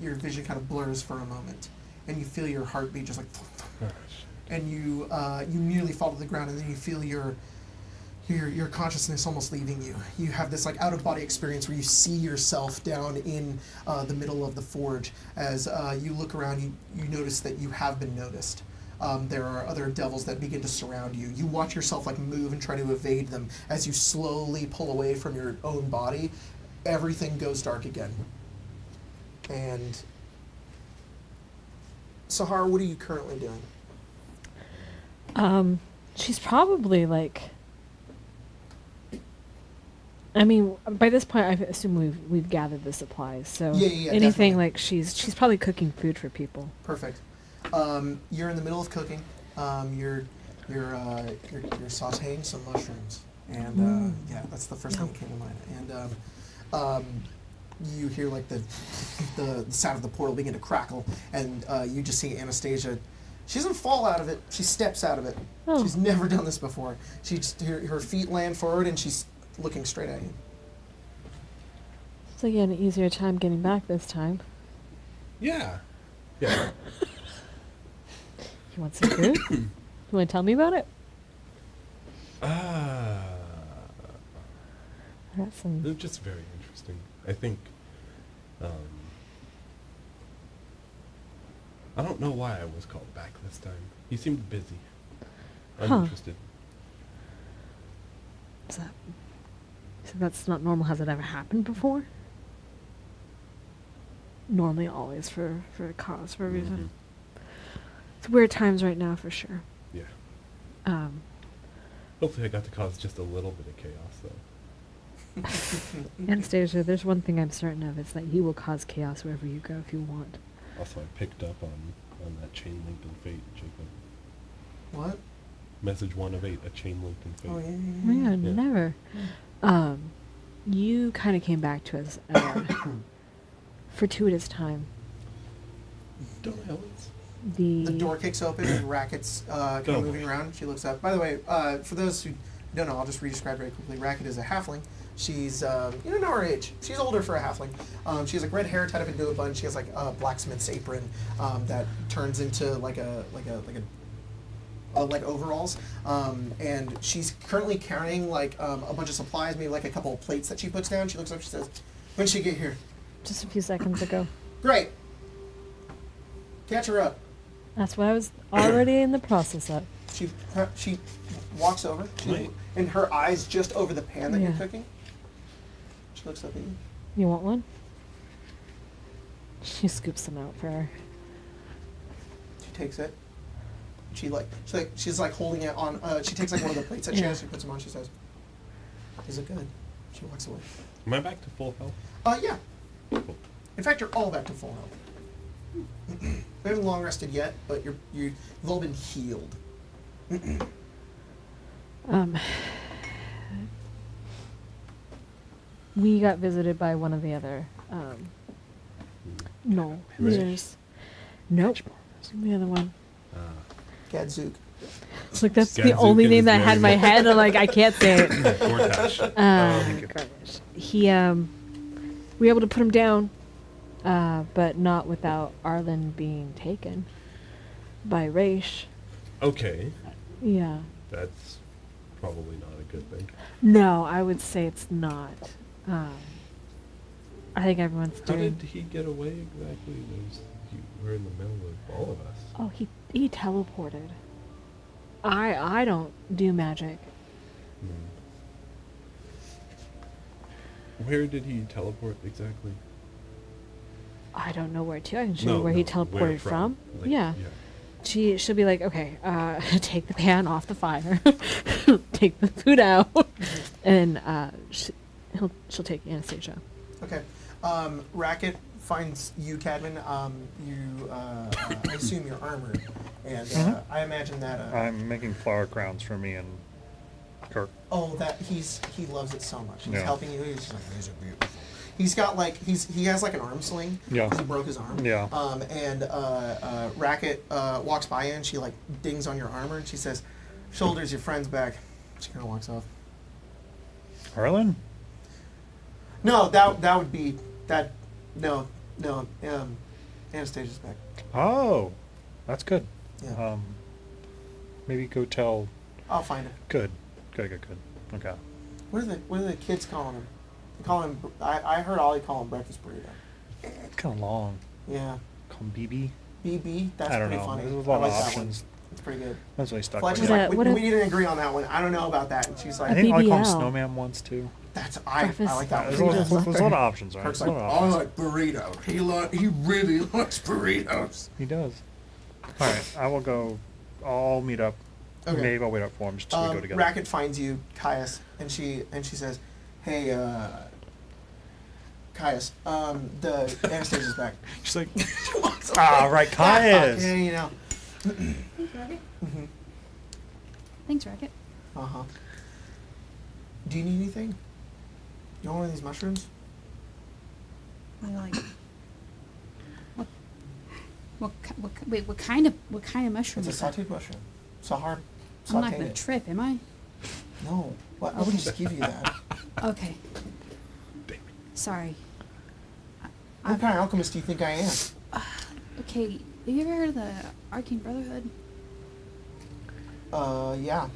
your vision kind of blurs for a moment. And you feel your heartbeat just like, and you nearly fall to the ground, and then you feel your consciousness almost leaving you. You have this like out of body experience where you see yourself down in the middle of the forge. As you look around, you notice that you have been noticed. There are other devils that begin to surround you. You watch yourself like move and try to evade them. As you slowly pull away from your own body, everything goes dark again. And Sahara, what are you currently doing? She's probably like. I mean, by this point, I assume we've gathered the supplies. So Yeah, anything definitely. like she's probably cooking food for people. Perfect. You're in the middle of cooking. You're sautéing some mushrooms, and yeah, that's the first thing that came to mind. And you hear like the sound of the portal begin to crackle, and you just see Anastasia. She doesn't fall out of it. She steps out of it. Oh. She's never done this before. She just, her feet land forward, and she's looking straight at you. So you had an easier time getting back this time. Yeah. Yeah. You want some food? You want to tell me about it? Ah. I got some. It was just very interesting. I think, I don't know why I was called back this time. He seemed busy. I'm Huh. interested. So that's not normal. Has it ever happened before? Normally, always for a cause, for a reason. It's weird times right now, for sure. Yeah. Um, Hopefully I got to cause just a little bit of chaos, though. Anastasia, there's one thing I'm certain of. It's that you will cause chaos wherever you go if you want. Also, I picked up on that chain link of fate, Jacob. What? Message 1 of 8, a chain link in fate. Oh yeah. Oh my God, Yeah. never. You kind of came back to us at a fortuitous time. Don't Helens. The door kicks open and Racket's kind of moving around. She looks up. By the way, for those who don't know, I'll just re-describe very quickly. Racket is a halfling. She's, you don't know her age. She's older for a halfling. She has like red hair tied up into a bun. She has like a blacksmith's apron that turns into like overalls. And she's currently carrying like a bunch of supplies, maybe like a couple of plates that she puts down. She looks up. She says, "When did she get here?" Just a few seconds ago. Great. Catch her up. That's what I was already in the process of. She walks over, and her eyes just over the pan that you're Yeah. cooking. She looks up at you. You want one? She scoops them out for her. She takes it. She's like holding it on. She takes like one of the plates that she has. She puts them on. She says, "Is it good?" She walks away. Am I back to full health? Yeah. Cool. In fact, you're all back to full health. We haven't long rested yet, but you've all been healed. We got visited by one of the other no leaders. Nope. The other one. Gadzook. It's like that's the Gadzook only is name that I very had in my much- head. I'm like, I can't say it. Gortash. Garbage. He we were able to put him down, but not without Arlen being taken by Raish. Okay. Yeah. That's probably not a good thing. No, I would say it's not. I think everyone's How doing. did he get away exactly? We're in the middle of all of us. Oh, he teleported. I don't do magic. Where did he teleport exactly? I don't know where to. I can show you where he teleported where from. Like, Yeah. She'll be like, okay, take the pan off the fire, take the food out, and she'll take Anastasia. Okay. Racket finds you, Cadman. I assume you're armored, and I imagine that. I'm making flower crowns for me and Kirk. Oh, that he loves it so much. He's Yeah. helping you. He's just like, these are beautiful. He's got like he has like an arm sling. Yeah. 'Cause he broke his arm. Yeah. And Racket walks by you and she like dings on your armor and she says, "Shoulders your friend's back." She kind of walks off. Arlen? No, that would be that. No. Anastasia's back. Oh, that's good. Yeah. Maybe go tell. I'll find it. Good. Okay. What are the kids calling him? They call him. I heard Ollie call him breakfast burrito. It's kind of long. Yeah. Call him BB. BB. That's I don't pretty know. funny. There's a I lot like of that options. one. It's pretty good. That's what he stuck Fletcher's with. What like, a- what a- we didn't agree on that one. I don't know about that. And she's I like, think Ollie called him BBL. Snowman once too. I Breakfast like that There's one. a lot, Burrito's there's a lot of options, right? Kirk's There's like, a lot I of options. like burritos. He really likes burritos. He does. All right, I will go. I'll meet up. Okay. Maybe I'll wait up for him just so we go together. Racket finds you, Caius, and she says, "Hey, Caius, the Anastasia's back." She's like, She walks ah, away. right, Yeah, Caius. yeah, you know. Thanks, Racket. Thanks, Racket. Do you need anything? You want one of these mushrooms? I like. Wait, what kind of mushroom It's a is that? sauteed mushroom. Sahar. I'm not sauteed gonna it. trip, am I? No. What? I wouldn't just give you that. Okay. Sorry. What kind of alchemist do you think I am? Okay, have you ever heard of the Arcane Brotherhood? Yeah.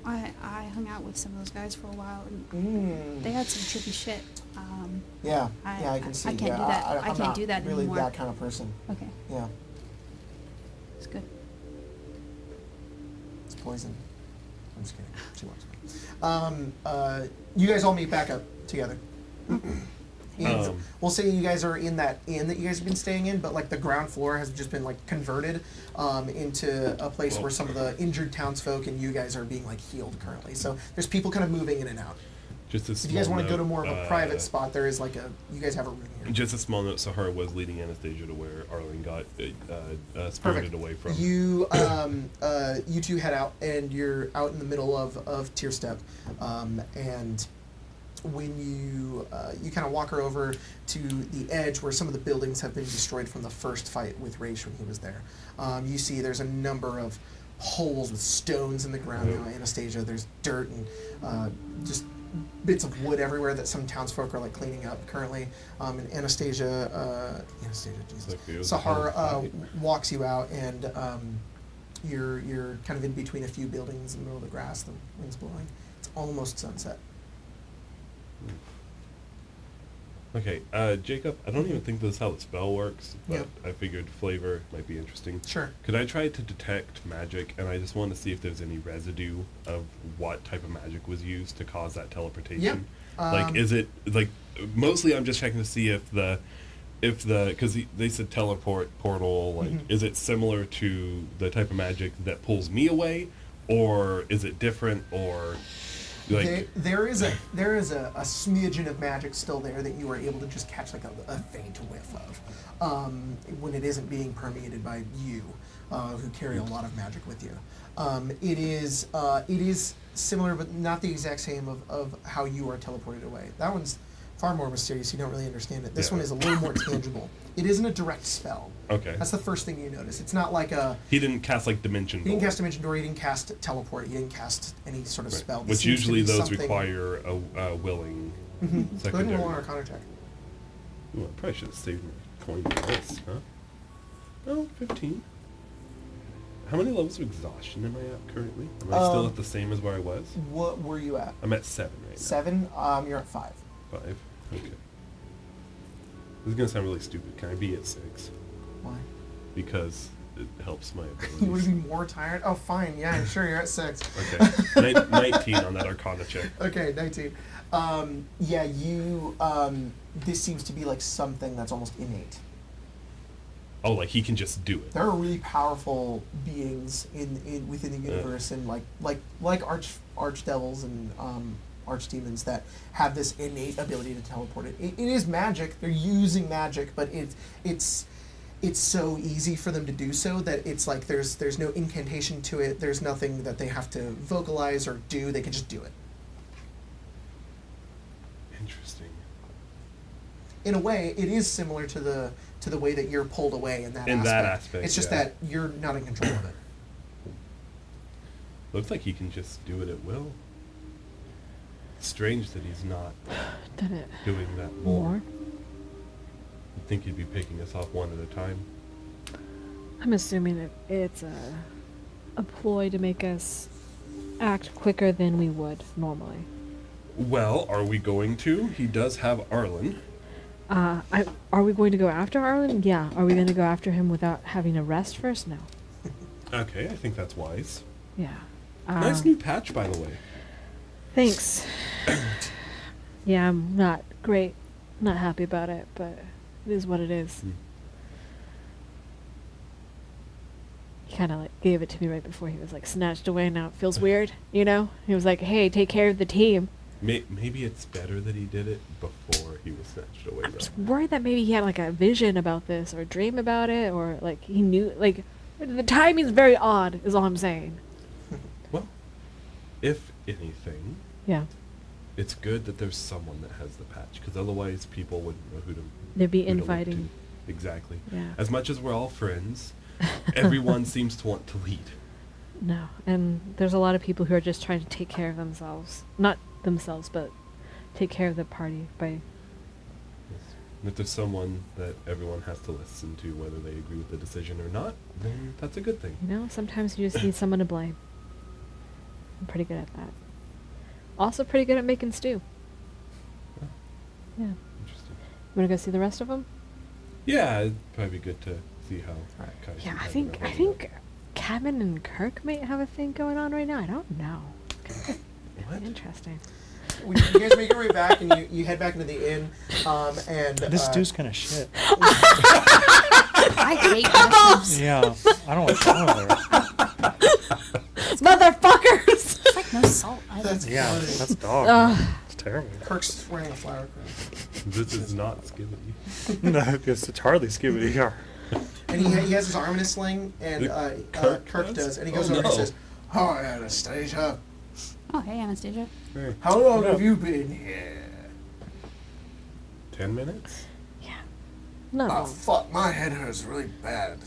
I hung out with some of those guys for a while, and they had some trippy shit. Yeah. I- Yeah, I can I see. can't yeah, do that. I I'm can't not do that really anymore. that kind of person. Okay, Yeah. it's good. It's poison. I'm just kidding. She works. You guys all meet back up together. We'll say you guys are in that inn that you guys have been staying in, but like the ground floor has just been like converted into a place where some of the injured townsfolk and you guys are being like healed currently. So there's people kind of moving in and out. Just a If small you guys want to go note, to more of a private spot, there is like you guys have a room here. Just a small note, Sahara was leading Anastasia to where Arlen got spirited away from. You you two head out, and you're out in the middle of Tier Step, and when you kind of walk her over to the edge where some of the buildings have been destroyed from the first fight with Raish when he was there, you see there's a number of holes with stones in the ground now. Anastasia, there's dirt and just bits of wood everywhere that some townsfolk are like cleaning up currently. And Anastasia, Jesus, Sahar walks you out, and you're kind of in between a few buildings in the middle of the grass. The wind's blowing. It's almost sunset. Okay, Jacob, I don't even think this is how the spell works, but Yep. I figured flavor might be interesting. Sure. Could I try to detect magic, and I just want to see if there's any residue of what type of magic was used to cause that teleportation? Yep. Like, is it, like, mostly I'm just checking to see if because they said teleport, portal, like, is it similar to the type of magic that pulls me away, or is it different, or... Like, there is a smidgen of magic still there that you are able to just catch like a faint whiff of when it isn't being permeated by you, who carry a lot of magic with you. It is similar, but not the exact same of how you are teleported away. That one's far more mysterious. You don't really understand it. This one is a little more tangible. It isn't a direct spell. Okay. That's the first thing you notice. It's not like a... He didn't cast, like, Dimension Door. He didn't cast Dimension Door, he didn't cast Teleport, he didn't cast any sort of spell. This Which seems to usually be those something- require a willing Go ahead and secondary. roll an Arcana check. Ooh, I probably should have saved my coin for this, huh? Oh, 15. How many levels of exhaustion am I at currently? Am I still at the same as where I was? What were you at? I'm at 7 right now. 7? You're at 5. 5? Okay. This is going to sound really stupid. Can I be at 6? Why? Because it helps my You would abilities. be more tired? Oh, fine. Yeah, sure, you're at 6. Okay. 19 on that Arcana check. Okay, 19. Yeah, you, this seems to be like something that's almost innate. Oh, like he can just do it. There are really powerful beings within the universe, and like archdevils and archdemons that have this innate ability to teleport. It is magic. They're using magic, but it's so easy for them to do so that it's like there's no incantation to it. There's nothing that they have to vocalize or do. They can just do it. Interesting. In a way, it is similar to the way that you're pulled away in that aspect. It's just that you're not in control of it. Looks like he can just do it at will. Strange that he's not Did it doing that more. more? You'd think he'd be picking us off one at a time. I'm assuming that it's a ploy to make us act quicker than we would normally. Well, are we going to? He does have Arlen. Are we going to go after Arlen? Yeah. Are we going to go after him without having a rest first? No. Okay, I think that's wise. Yeah. Nice new patch, by the way. Thanks. Yeah, I'm not happy about it, but it is what it is. He kind of like gave it to me right before he was like snatched away. Now it feels weird, you know? He was like, hey, take care of the team. Maybe it's better that he did it before he was snatched away. I'm just worried that maybe he had like a vision about this or a dream about it, or like he knew, like the timing's very odd is all I'm saying. Well, if anything, Yeah. it's good that there's someone that has the patch, because otherwise people wouldn't know who to There'd be who to look infighting. to. Exactly. Yeah. As much as we're all friends, everyone seems to want to lead. No, and there's a lot of people who are just trying to take care of themselves. Not themselves, but take care of the party by... And if there's someone that everyone has to listen to, whether they agree with the decision or not, then that's a good thing. You know, sometimes you just need someone to blame. I'm pretty good at that. Also pretty good at making stew. Oh, Yeah. interesting. You want to go see the rest of them? Yeah, it'd probably be good to see how. Kai's Yeah, I handling think Kevin and Kirk might have a thing going on right now. I don't know. What? Interesting. You guys make your way back, and you head back into the inn, and This stew's kind of shit. I hate mushrooms. Yeah, I don't want to go there. Motherfuckers! It's like no salt either. That's Yeah, funny. that's dog. Ugh. It's terrible. Kirk's wearing a flower crown. This is not Skibbity. No, it's hardly Scooby-Doo. And he has his arm in a sling, and Kirk does. And he goes over and says, "Hi, Anastasia. Oh, hey, Anastasia. Hey, How long have you been here?" 10 minutes? No. Oh, fuck, my head hurts really bad.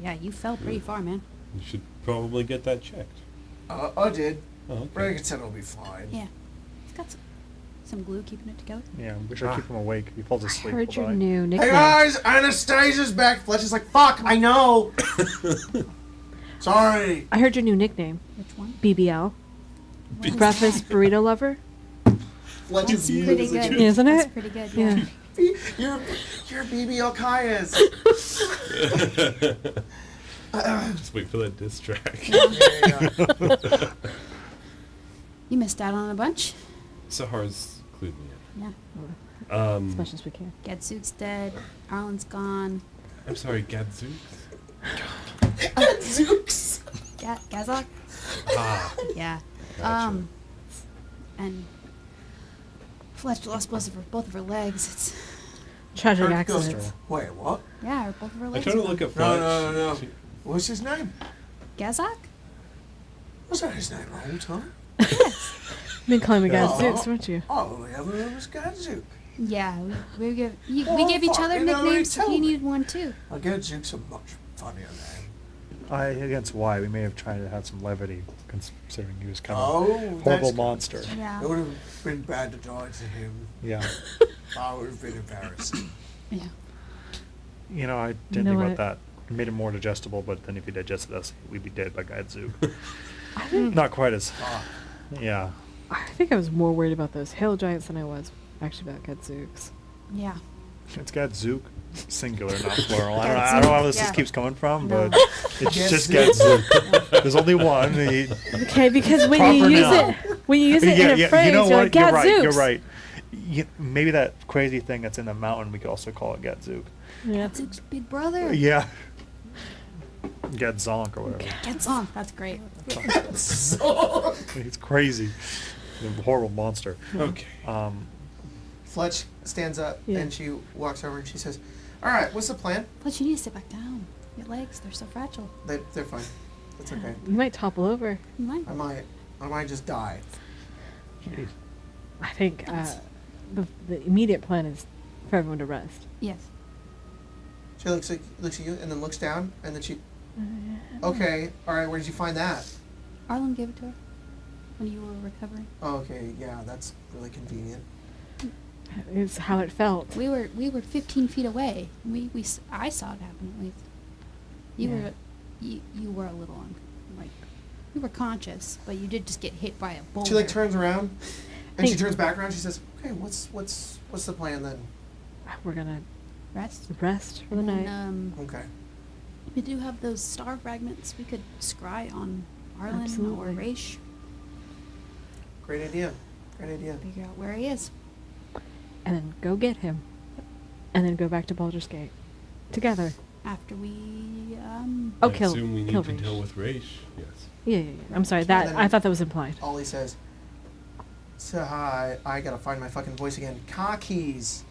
Yeah, you fell pretty far, man. You should probably get that checked. I did. Oh, okay. Reagan said it'll be fine. Yeah. It's got some glue keeping it together. Yeah, we should keep him awake. If he falls asleep, Heard we'll your die. new Hey nickname. guys, Anastasia's back. Fletch is like, fuck, I know. Sorry. I heard your new nickname. Which one? BBL. What is Breakfast that? burrito lover. Fletch That's is pretty good. Isn't That's it? pretty good, Yeah. yeah. You're BBL Kayas. Just wait for that diss track. Yeah. You missed out on a bunch. Sahar's clued me Yeah. in. As much as we can. Gadzook's dead. Arlen's gone. I'm sorry, Gadzooks? Zooks. Gazok? Ah, Yeah. gotcha. And Fletch lost both of her legs. It's Tragic Kirk goes, accidents. Wait, what? yeah, both of her I legs. tried to are look gone. at Fletch. No. What's his name? Gazok? Was that his name the whole time? Been claiming Yeah. Gadzooks, weren't you? Oh, we ever known as Gadzook. Yeah, we give Oh, we give each fuck, other you never nicknames. told He me. needed one too. Gadzook's a much funnier name. Against why we may have tried to have some levity, considering he was kind of Oh, a horrible that's- monster. Yeah. It would have been bad to die to him. Yeah. I would have been embarrassing. Yeah. You know, I didn't know think what? about that. It made him more digestible, but then if he digested us, we'd be dead by Gadzook. I think, Not quite as. Fuck. Yeah. I think I was more worried about those hail giants than I was actually about Gadzooks. Yeah. It's Gadzook, singular, not plural. I don't know where this Yeah. keeps coming from, No. but it's just Gadzook. Gadzook. There's only one. Okay, because when you Proper use noun. it in a phrase, you know you're what? like, You're right. You're Gadzooks. right. Maybe that crazy thing that's in the mountain, we could also call it Gadzook. Yeah. Gadzook's big brother. Yeah. Gadzonk or whatever. Gadzonk. That's great. It's crazy. A horrible monster. Okay. Fletch stands up Yeah. and she walks over and she says, "All right, what's the plan?" Plus, you need to sit back down. Your legs, they're so fragile. They're fine. That's okay. You might topple over. You might. I might just die. Jeez. I think the immediate plan is for everyone to rest. Yes. She looks at you and then looks down and then she. Okay, all right. Where did you find that? Arlen gave it to her when you were recovering. Oh, okay, yeah, that's really convenient. It's how it felt. We were 15 feet away. I saw it happen at least. You were a little you were conscious, but you did just get hit by a boulder. She like turns around and she Hey. turns back around. She says, "Okay, what's the plan then?" We're gonna Rest. rest for the And, night. Okay. we do have those star fragments. We could scry on Arlen Absolutely. or Raish. Great idea. Great idea. Figure out where he is. And then go get him. And then go back to Baldur's Gate. Together. After we Oh, I kill- assume we need kill to Raish. deal with Raish. Yes. Yeah. I'm sorry. then- I thought that was implied. Ollie says, "So I gotta find my fucking voice again. Car keys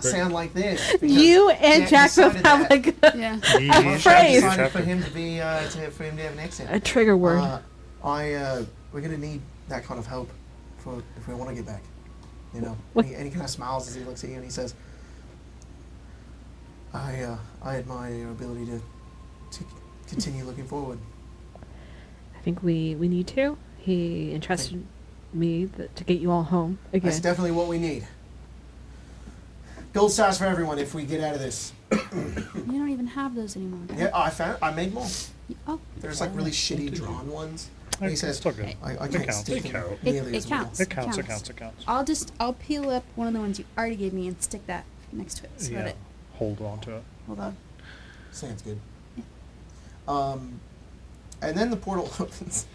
sound like this." because You and Jack both decided have that. like Yeah. a Jack phrase. decided for him to be for him to have an accent. A trigger word. We're gonna need that kind of help if we want to get back. You know. What- And he kind of smiles as he looks at you and he says, "I admire your ability to continue looking forward." I think we need to. He entrusted me to get you all home again. That's definitely what we need. Gold stars for everyone if we get out of this. You don't even have those anymore. do you? Yeah, I made more. Oh, There's like really shitty drawn ones. And he says, Still good. I It can't counts. stick They them count. nearly It as well. counts. It counts. It counts. I'll peel up one of the ones you already gave me and stick that next to it. So that Yeah. it. Hold on to it. Hold on. Sounds good. And then the portal opens.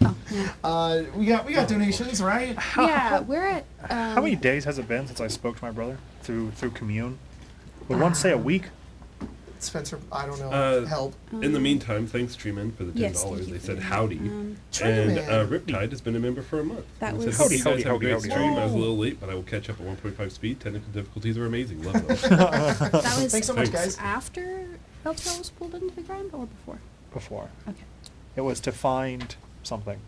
Oh, yeah. We got donations, right? Yeah, we're at. How many days has it been since I spoke to my brother through commune? Would one say a week? Spencer, I don't know, help. In the meantime, thanks Treeman for the $10. Yes, thank you They for said that. howdy. Treeman. And Riptide has been a member for a month. That And was- said, howdy, you guys Howdy, have a great howdy, stream. I was a howdy. little late, but I will catch up at 1.5 speed. Technical difficulties are amazing. Love those. That was Thanks so much, Thanks. guys. after Beltrail was pulled into the ground or before? Before. Okay. It was to find something.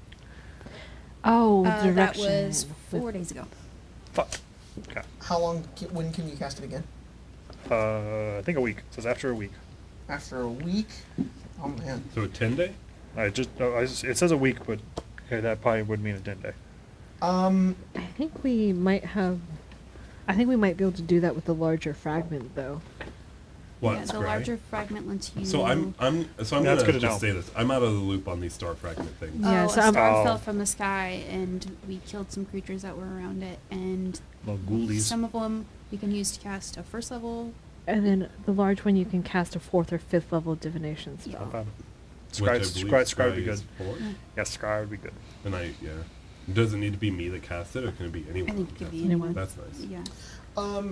Oh, That direction. was 4 days ago. Fuck. Okay. How long? When can you cast it again? I think a week. It says after a week. After a week? Oh man. So a 10-day? It says a week, but that probably would mean a 10 day. I think we might have. I think we might be able to do that with the larger fragment, though. What, Yeah, the Scry? larger fragment lets you. So I'm That's gonna good to just know. say this. I'm out of the loop on these star fragment things. Yeah, Oh, so a I'm- star Oh. fell from the sky, and we killed some creatures that were around it, and Little ghoulies. some of them we can use to cast a first level. And then the large one, you can cast a 4th or 5th level divination Yeah. spell. Not bad. Which I Scry believe would be good. is for. Yeah, Scry would be good. And does it need to be me that casts it, or can it be anyone? I think it could be Anyone. anyone. That's nice. Yeah.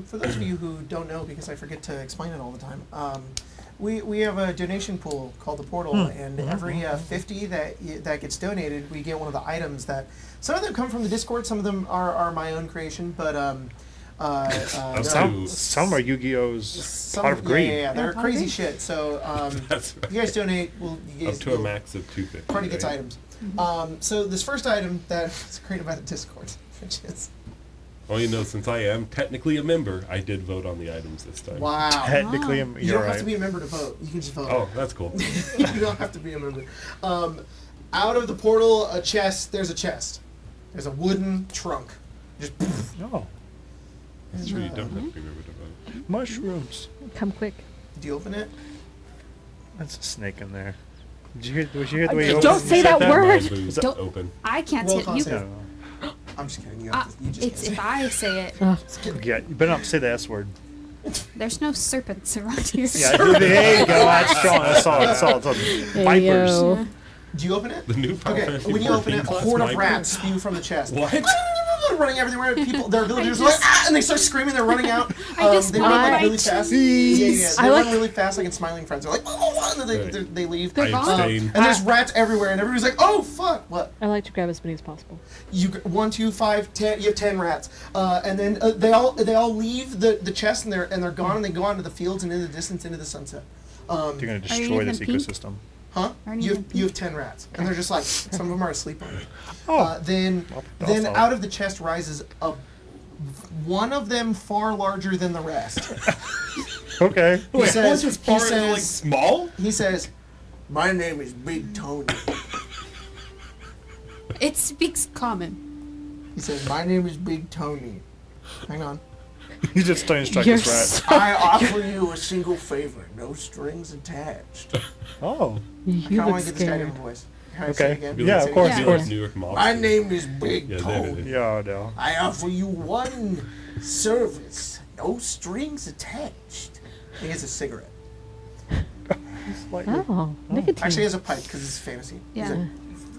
For those of you who don't know, because I forget to explain it all the time, we have a donation pool called the Portal, and every 50 that gets donated, we get one of the items that some of them come from the Discord, some of them are my own creation, but Some are Yu-Gi-Oh's Pot of Greed. Yeah, they're Pot of crazy Greed? shit. So That's if you guys donate, you Up guys to a max of 250. party gets right? items. So this first item that's created by the Discord, which is Well, since I am technically a member, I did vote on the items this time. wow. Technically, Oh. You you're don't have right. to be a member to vote. You can just vote. Oh, that's cool. You don't have to be a member. Out of the portal, a chest. There's a chest. There's a wooden trunk. Just Oh, That's true. You don't have to be a member to vote. mushrooms. Come quick. do you open it? That's a snake in there. Did you hear the way he Don't opened- say he said that word. My boots Don't- open. I can't Well, say can't you. say No, it. no, I'm just kidding. You, have to, you just It's can't. if I say it. no. Yeah, you better not say the S word. There's no serpents around here. Yeah, there you go. That's strong. That's solid. Vipers. Ayo. Do you open it? The new Final Okay, Fantasy when you open 14 it, a class horde of Viper. rats spew from the chest. What? Running everywhere. People, their villagers are just- like, ah, and they start screaming. They're running out. I just they run like want really my fast. cheese. Yeah, I they like- run really fast, like in Smiling Friends. They're like, oh, and then Right. they leave. They're I gone. abstain. And there's rats everywhere, and everybody's like, oh fuck, what? I like to grab as many as possible. You 1, 2, 5, 10. You have 10 rats, and then they all leave the chest, and they're gone, and they go out into the fields and in the distance into the sunset. You're gonna Are you destroy this even pink? ecosystem. Huh? Aren't You you have, gonna you have 10 rats, and they're just like some of them are asleep on it. Oh, Then I'll follow. out of the chest rises one of them far larger than the rest. okay. He Wait, says, what's as far he as says, like small? he says, my name is Big Tony. It speaks common. He says, my name is Big Tony. Hang on. You just starting to strike You're this rat. I offer you a single favor, no strings attached. Oh. I You kind of want look to get this guy scared. different voice. Can I say Okay. it again? Be Yeah, like- of course, Yeah. be of like course. New York Mobster. My name is Big Yeah, Tony. Yeah, no. I offer you one service, no strings attached. I think it's a cigarette. Like, Oh, nicotine. Actually, it's a pipe because it's fantasy. He's Yeah. like,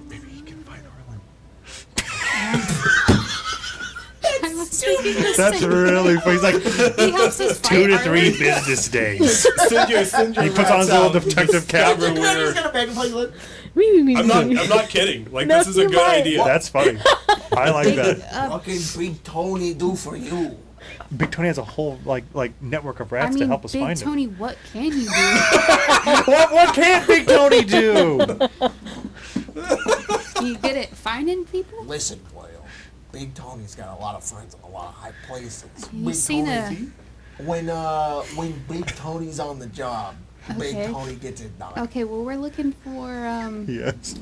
Maybe he can find Arlen. I was thinking the that's same. really funny. He's like He helps us fight 2 to Arlen. 3 business days. Send your He puts on his little detective cap. He's got a bag of platelet. I'm not kidding. Like, No, this is a you're good right. idea. That's funny. I like that. What can Big Tony do for you? Big Tony has a whole like network of I rats mean, to help us Big find Tony, what can you do? him. What can't Big Tony do? You good at finding people? Listen, Boyle. Big Tony's got a lot of friends in a lot of high places. You Big seen Tony, when Big Tony's on the job, Big Okay. Tony gets it done. Okay, well we're looking for Yes.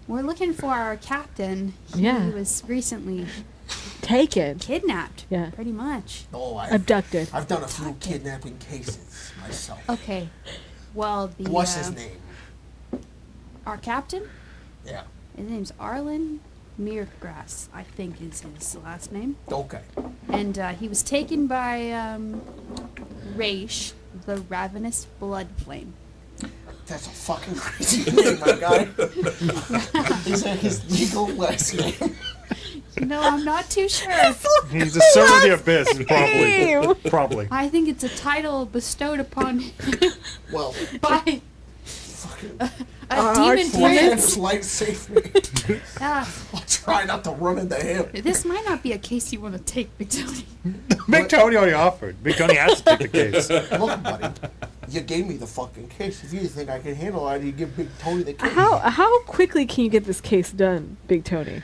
we're looking for our captain. He Yeah. was recently Taken. kidnapped. Yeah. Pretty much. Oh, Abducted. I've done a few kidnapping cases myself. Okay. Well, the What's his name? our captain, Yeah. his name's Arlen Mirgrass, I think is his last name. Okay. And he was taken by Raish, the Ravenous Blood Flame. That's a fucking crazy name, my guy. Is that his legal last name? No, I'm not too sure. He's a servant of the abyss, probably. Probably. I think it's a title bestowed upon him Well, by fucking a demon Force prince. light save me. Ah, I'll try not to run into him. this might not be a case you want to take, Big Tony. Big Tony already offered. Big Tony has to take the case. Look, buddy, you gave me the fucking case. If you think I can handle it, you give Big Tony the case. How quickly can you get this case done, Big Tony?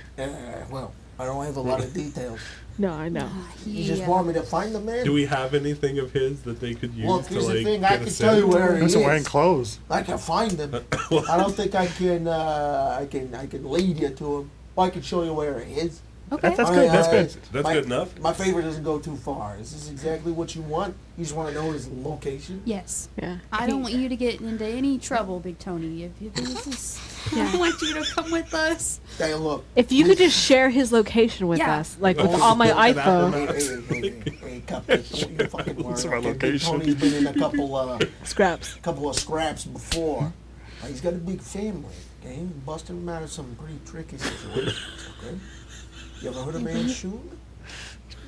Well, I don't have a lot of details. No, I know. You just want me to find the man? Do we have anything of his that they could use Look, to here's like the thing. get I a can scent? tell you where he He's is. wearing clothes. I can find him. I don't think I can. I can lead you to him. Well, I can show you where he is. Okay. That's good. That's good. That's good enough. My favor doesn't go too far. Is this exactly what you want? You just want to know his location? Yes. Yeah. I don't want you to get into any trouble, Big Tony. If you think this is, Yeah. I want you to come with us. Hey, look. If you could just share his location with Yeah. us, like with Oh, on my hey, iPhone. Hey, Cupcake, don't you fucking worry. What's my Okay, Big location? Tony's been in a couple Scraps. of scraps before. He's got a big family. Okay, he's busting him out of some pretty tricky situations. Okay. You ever heard of Mansoon?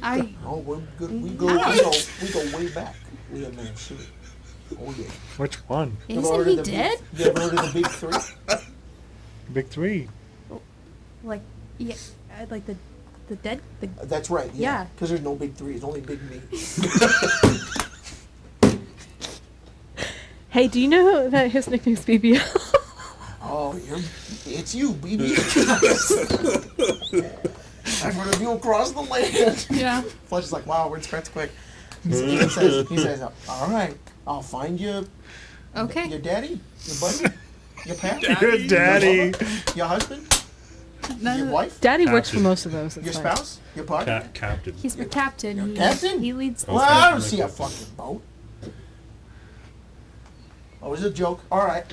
I Oh, we're good. We go way back. Me and Mansoon. Oh yeah. Which one? You ever isn't heard he of the dead? You ever heard of the Big Three? Big Three. Like yeah, like the dead the That's right. Yeah. Because there's no Big Three. It's only Big Me. Hey, do you know that his nickname's BBL? Oh, it's you, BB. I've heard of you across the land. yeah. Fletch is like, wow, word spreads quick. He says, all right, I'll find you. Okay. Your daddy, your buddy, your pal, Your daddy. your husband, None your of- wife, Daddy works for Captain. most of those. It's your fine. spouse, your partner. Captain. He's the captain. Your He, captain? He leads. Well, I don't see a fucking boat. Oh, it was a joke. All right,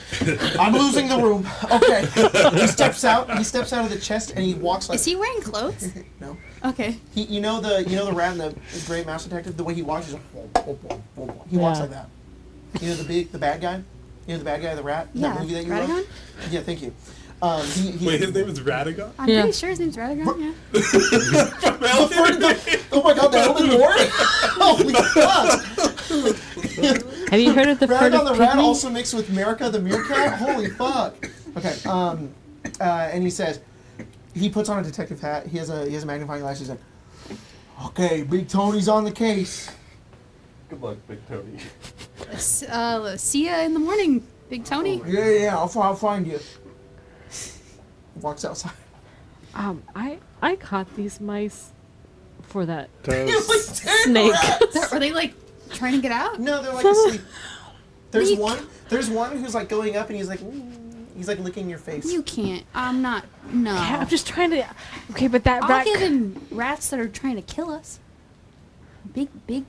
I'm losing the room. Okay, he steps out. He steps out of the chest and he walks like. Is he wearing clothes? No. Okay. You know the rat in the Great Mouse Detective. The way he walks is like, he walks Yeah. like that. You know the bad guy. You know the bad guy, the rat. In Yeah. That movie that you Radagon? wrote? Yeah, thank you. He, Wait, his name is Radagon? I'm Yeah. pretty sure his name's Radagon. Yeah. oh my god, the Elven Lord! Holy fuck! Have you heard of the Radagon the furtive rat pygmy? also mixed with America the meerkat. Holy fuck! Okay, and he says, he puts on a detective hat. He has a magnifying glass. He's like, okay, Big Tony's on the case. Good luck, Big Tony. See ya in the morning, Big Tony. Yeah, I'll find you. Walks outside. I caught these mice for that Does snake. Are they like trying to get out? No, they're like asleep. There's one who's like going up and he's like licking your face. You can't. I'm not. No. Yeah, I'm just trying to. Okay, but that I'll rat. give him rats that are trying to kill us. Big,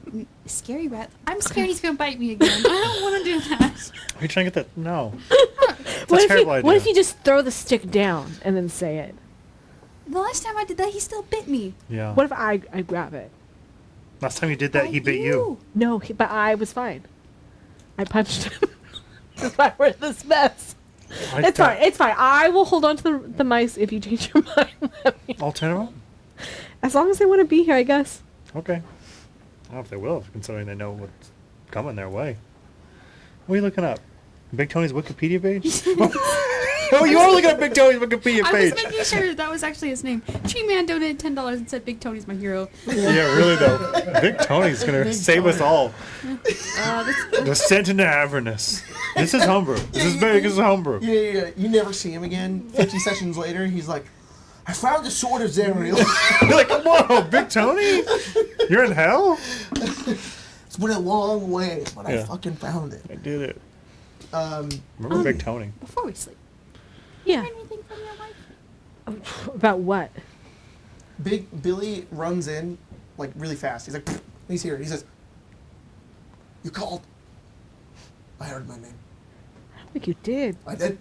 scary rat. I'm scared he's gonna bite me again. I don't want to do that. are you trying to get that? No. What if, terrible what if idea. you just throw the stick down and then say it? The last time I did that, he still bit me. Yeah. What if I grab it? Last time you did that, he bit you. No, but I was fine. I punched him. That's why we're in this mess. It's fine. It's fine. I will hold on to the mice if you change your mind. Let me- All 10 of them? As long as they want to be here, I guess. Okay. I don't know if they will, considering they know what's coming their way. What are you looking up? Big Tony's Wikipedia page? Oh, you are looking at Big Tony's Wikipedia I page. was making sure that was actually his name. Tree Man donated $10 and said Big Tony's my hero. Yeah, really though. Big Tony's gonna Big save us Tony. all. This, Descent into Avernus. This is homebrew. This is big. This is homebrew. Yeah. You never see him again. 50 sessions later, he's like, I found the sword of Zerial. You're like, whoa, Big Tony? You're in hell? It's been a long way, but I Yeah. fucking found it. I did it. Remember Big Tony? before we sleep. Yeah. Heard anything from your wife? About what? Big Billy runs in, like, really fast. He's like, he's here. He says, you called. I heard my name. I don't think you did. I did.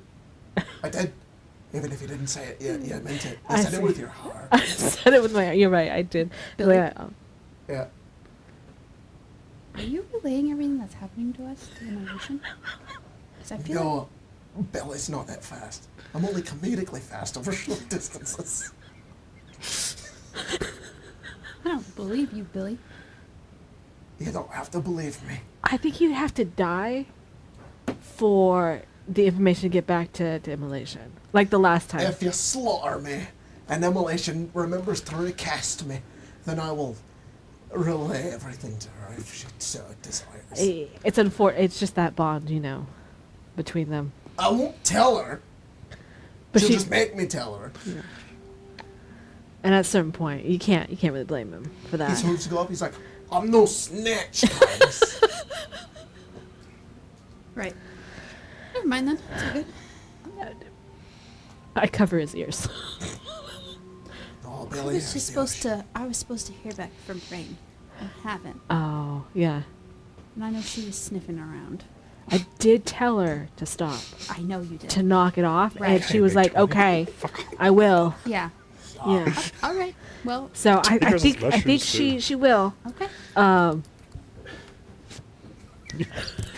Even if you didn't say it, yeah, I meant it. I You said see. it with your heart. I said it with my. You're right. I did. Billy. Yeah. Are you relaying everything that's happening to us to the narration? Because I feel like No, Bella's not that fast. I'm only comedically fast over short distances. don't believe you, Billy. You don't have to believe me. I think you'd have to die for the information to get back to immolation. Like the last time. If you slaughter me, and Immolation remembers to recast me, then I will relay everything to her if she so desires. It's just that bond, between them. I won't tell her. But She'll just make me tell her. Yeah. And at a certain point, you can't really blame him for that. He's supposed to go up. He's like, I'm no snitch, guys. Right. Never mind then. It's all good. I cover his ears. Oh, I Billy. was just supposed to. I was supposed to hear back from Rain. I haven't. Oh, yeah. And I know she was sniffing around. I did tell her to stop, I know you did. to knock it off, Right. and she was like, "Okay, I will." Yeah. Yeah. All right. Well. So I There's think mushrooms, she will. Okay.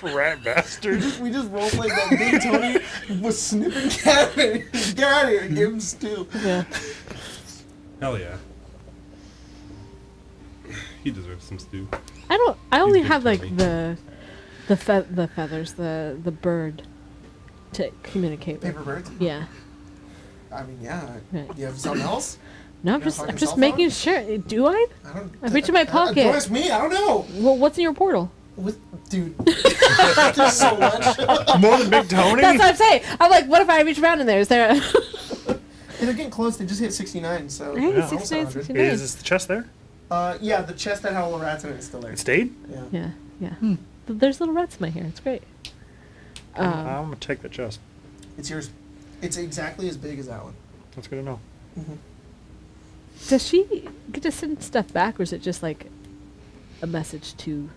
Rat bastard. We just roleplayed that Big Tony was sniffing Gary. Gary and gave him stew. Yeah. Hell yeah. He deserves some stew. I only He's have big like Tony. the feathers, the bird, to communicate with. Paper birds? Yeah. I mean, yeah. Right. Do you have something else? No, I'm You just have I'm your just cell making phone? sure. Do I? I don't. I reach in my pocket. Don't ask me. I don't know. Well, what's in your portal? Dude, there's so much. More than Big Tony? That's what I'm saying. I'm like, what if I reach around in there? Is there? And they're getting close. They just hit 69, so. Hey, Yeah. 69, Almost 69. Is this the chest there? Yeah, the chest that had all the rats in it is still there. It stayed? Yeah. Yeah, yeah. There's little rats in my hair. It's great. I'm going to take the chest. It's yours. It's exactly as big as that one. That's good to know. Does she get to send stuff back, or is it just like a message to?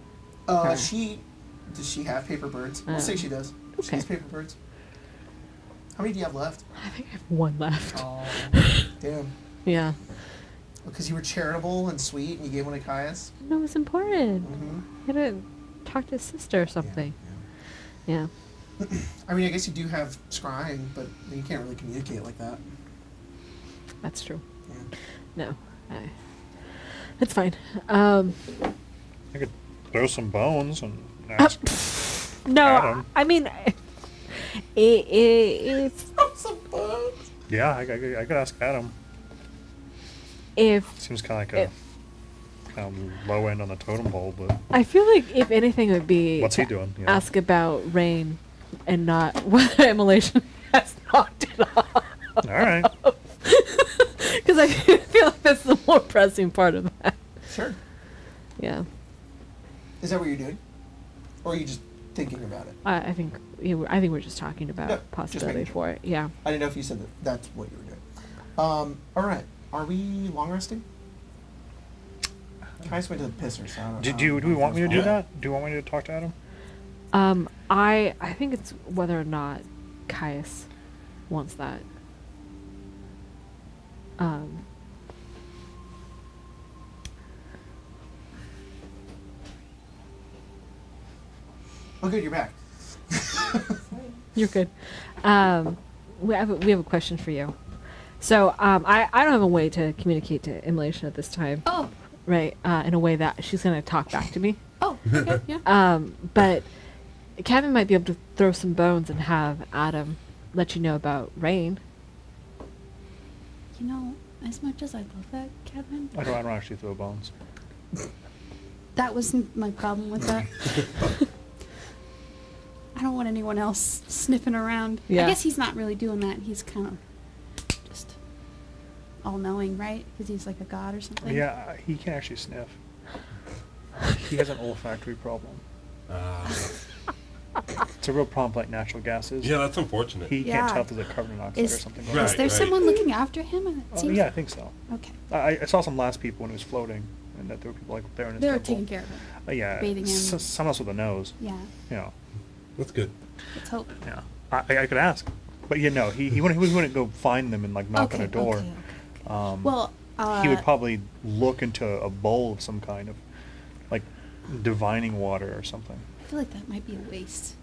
her? Does she have paper birds? We'll say she does. She Okay. has paper birds. How many do you have left? I think I have one left. Oh, damn. Yeah. Because you were charitable and sweet and you gave one to Caius? No, it's important. Mm-hmm. He had to talk to his sister or something. Yeah. I mean, I guess you do have scrying, but you can't really communicate like that. That's true. Yeah. No. It's fine. I could throw some bones and ask. No, Adam. I mean, if Some bugs. Yeah, I could ask Adam. if Seems kind of like a kind of low end on the totem pole, but I feel like if anything it would be what's he to doing? Yeah. ask about rain and not whether immolation has knocked it off. All right. Because I feel like that's the more pressing part of that. Sure. Yeah. Is that what you're doing? Or are you just thinking about it? I think I think we're just talking about No, just possibility making sure. for it. Yeah. I didn't know if you said that that's what you were doing. All right. Are we long resting? Caius went to the pisser, so I don't know. Do we want me to do Yeah. that? Do you want me to talk to Adam? I think it's whether or not Caius wants that. Oh, good, you're back. You're good. We have a question for you. So I don't have a way to communicate to immolation at this time, Oh. right? In a way that she's gonna talk back to me. Oh. Okay. Yeah. But Kevin might be able to throw some bones and have Adam let you know about Rain. You know, as much as I love that, Kevin, I don't actually throw bones. that wasn't my problem with that. I don't want anyone else sniffing around. Yeah. I guess he's not really doing that. He's kind of just all-knowing, right? Because he's like a god or something. Yeah, he can actually sniff. He has an olfactory problem. It's a real problem like natural gases. Yeah, that's unfortunate. He Yeah. can't tell if there's a carbon monoxide or Is, something. Right. is there someone looking after him? It Oh, seems yeah, I think so. Okay. I saw some last people when he was floating, and that there were people like there in his They were temple. taking care of him. Yeah, bathing him. some else with a nose. Yeah. You know, That's good. Let's hope. yeah. I could ask, but yeah, no, he wouldn't go find them and like knock on a door. Okay. Well, Well, he would probably look into a bowl of some kind of like divining water or something. I feel like that might be a waste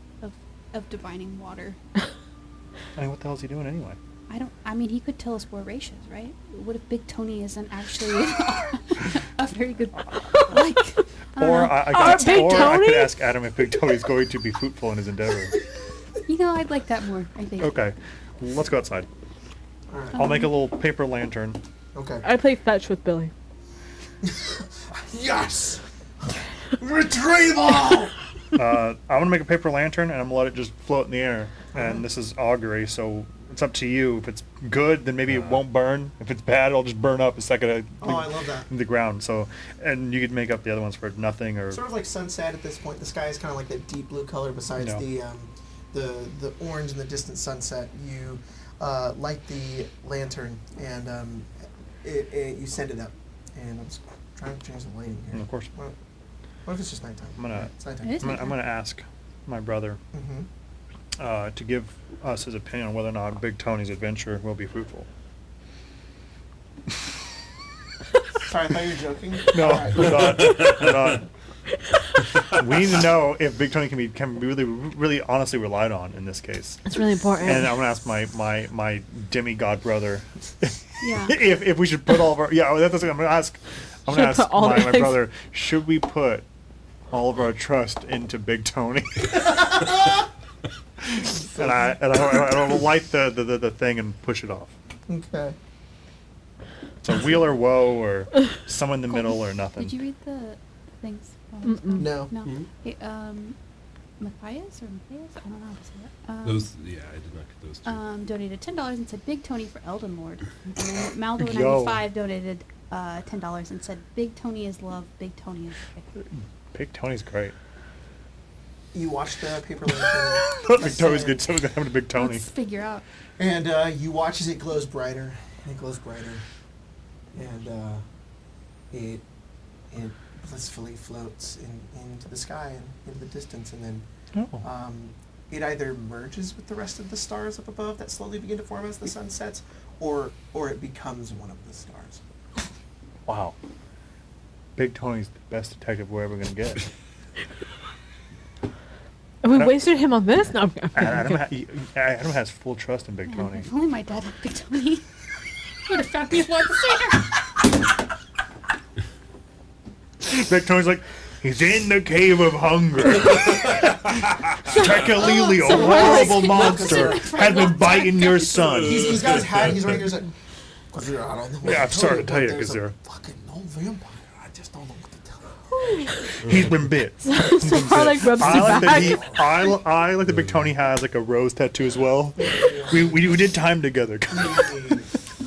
of divining water. I mean, what the hell is he doing anyway? I mean, he could tell us more ratios, right? What if Big Tony isn't actually a very good, like... I Big could Tony? ask Adam if Big Tony's going to be fruitful in his endeavor. You know, I'd like that more, I think. Okay, let's go outside. All right. I'll make a little paper lantern. Okay. I play fetch with Billy. Yes. Retrieval. I'm gonna make a paper lantern and I'm gonna let it just float in the air. And this is augury, so it's up to you. If it's good, then maybe it won't burn. If it's bad, it'll just burn up a second Oh, I love that. in the ground. So, and you could make up the other ones for nothing or. Sort of like sunset at this point. The sky is kind of like that deep blue color. Besides Yeah. the orange in the distant sunset, you light the lantern and you send it up. And I'm just trying to change the lighting here. Of course. What if it's just nighttime? It's nighttime. It is. I'm gonna ask my brother to give us his opinion on whether or not Big Tony's adventure will be fruitful. Sorry, I thought you were joking. No, All right. we're not. We need to know if Big Tony can be really honestly relied on in this case. It's really important. And I'm gonna ask my demigod brother Yeah. if we should put all of our that's what I'm gonna ask. I'm gonna Should ask put all my the eggs- brother, should we put all of our trust into Big Tony? and I'll light the thing and push it off. Okay. So wheel or woe or some in the middle or nothing. Did you read the things? No. No. Hey, Matthias or Matthias? I don't know how to say that. Those, yeah, I did not get those two. Donated $10 and said Big Tony for Elden Lord. And then Maldo Yo. 95 donated $10 and said Big Tony is love, Big Tony is life. Big Tony's great. You watch the paper lantern. Big Tony's good. Something's gonna happen to Big Tony. Let's figure out. And you watch as it glows brighter, and it glows brighter, and it blissfully floats into the sky and into the distance, and then Oh. it either merges with the rest of the stars up above that slowly begin to form as the sun sets, or it becomes one of the stars. Wow. Big Tony's the best detective we're ever gonna get. And we Adam- wasted him on this? No, I'm Adam has full trust in Big Man, Tony. if only my dad had Big Tony. Would have found me a lot sooner. Big Tony's like, he's in the cave of hunger. Tekalili, a horrible monster, has been biting your son. He's got his hat. He's right here. He's like, "'Cause you're out on the way." Yeah, I'm sorry to tell you, There's 'cause a they're- fucking no vampire. I just don't know what to tell you. He's been bit. so Harley rubs I his like that back. I like that Big Tony has like a rose tattoo as well. We did time together.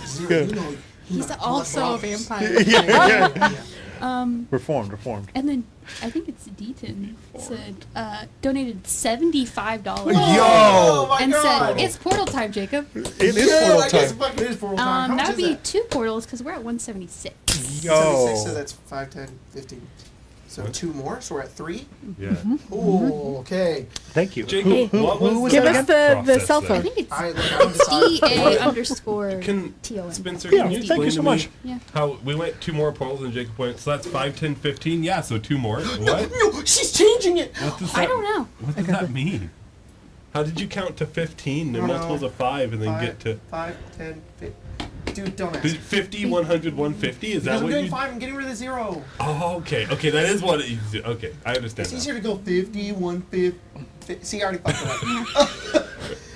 Zero, you know, He's not also a brothers. vampire. yeah. Yeah. Reformed. And then I think it's Deaton said donated $75 Oh my and God. said it's portal time, Jacob. It is Yeah, portal I guess time. fucking it is portal time. How much That would is be that? 2 portals because we're at 176. 76, so Yo. that's 5, 10, 15. So What? 2 more, so we're at 3. Yeah. Ooh, okay. Thank you. Jacob, what was was Give that us again? the Process cell there. phone. I think it's I haven't decided. DA Can TON. Spencer, Yeah, can you thank explain you so to much. me Yeah. how we went 2 more portals and Jacob went, so that's 5, 10, 15? Yeah, so 2 more. What? No, she's changing it. What does I that, don't know. What does that mean? How did you count to 15 and No. multiples of 5 and then get to 5, 10, 15. Dude, don't ask. 50, 100, 150? Is Because that I'm what doing you... 5, I'm getting rid of the 0. Oh, okay. Okay, that is what it is. Okay, I understand It's now. easier to go 50, 150. See, I already fucked it up.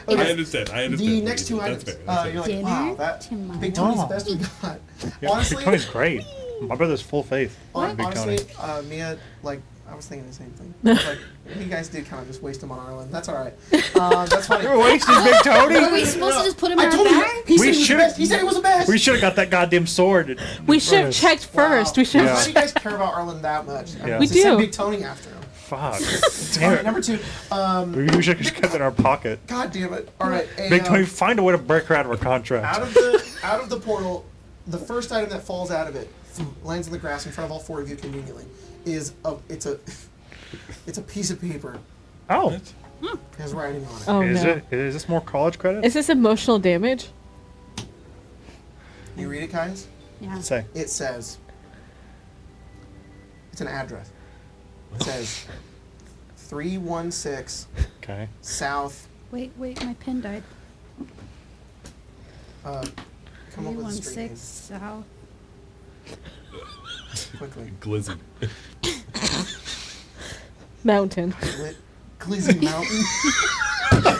I understand. I understand. The what next 2 you mean. items, That's fair. That's you're fair. like, wow, Dinner that tomorrow. Big Tony's the Oh. best we got. Yeah, Honestly, Big Tony's great. My brother's full faith in Big honestly, Tony. Mia, like, I was thinking the same thing. Like, you guys did kind of just waste him on Ireland. That's all right. That's fine. You're wasting Big Are Tony. we supposed to just put him I in our told you. bag? He said We he was the should've- best. He said he was the best. We should have got that goddamn sword. We should have checked first. Wow. We should Why have. do you guys care about Ireland that much? Yeah. We Just send do. Big Tony after him. Fuck. All right, number 2. We should have just kept it in our pocket. God damn it. All right. Big Tony, find a way to break her out of her contract. Out of the portal, the first item that falls out of it lands on the grass in front of all 4 of you conveniently. It's a piece of paper. Oh, It has writing on it. Oh is no. it? Is this more college credit? Is this emotional damage? You read it, guys? Yeah. Say. It says, it's an address. It says 316 Okay. South. Wait, my pen died. Come up with a street 316 south. name. Quickly. Glizzy. Mountain. Glizzy Mountain.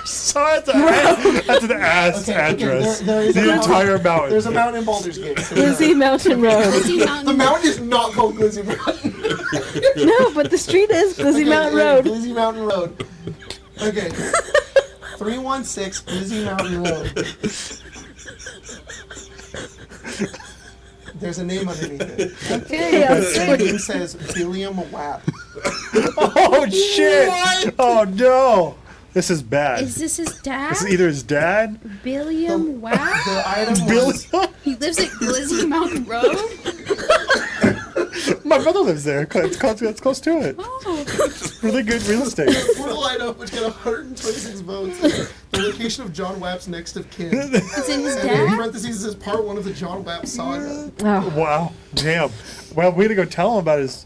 So that's an ass address. There is a the mountain. entire mountain. There's a mountain in Baldur's Gate. So Glizzy Mountain Road. Glizzy the Mountain. mountain is not called Glizzy Mountain. No, but the street is Glizzy Okay, Mountain yeah, Road. Glizzy Mountain Road. Okay. 316 Glizzy Mountain Road. There's a name underneath it. Okay, The name says William Wapp. Oh shit! Oh no! This is bad. Is this his dad? This is either his dad, William Wow. The item Billy. was He lives at Glizzy Mountain Road? My brother lives there. It's close to it. Oh. Really good real estate. portal item which got 126 votes. The location of John Wapp's next of kin. Is it his And in dad? parentheses, it says part 1 of the John Wapp saga. Oh. Wow. Damn. Well, we had to go tell him about his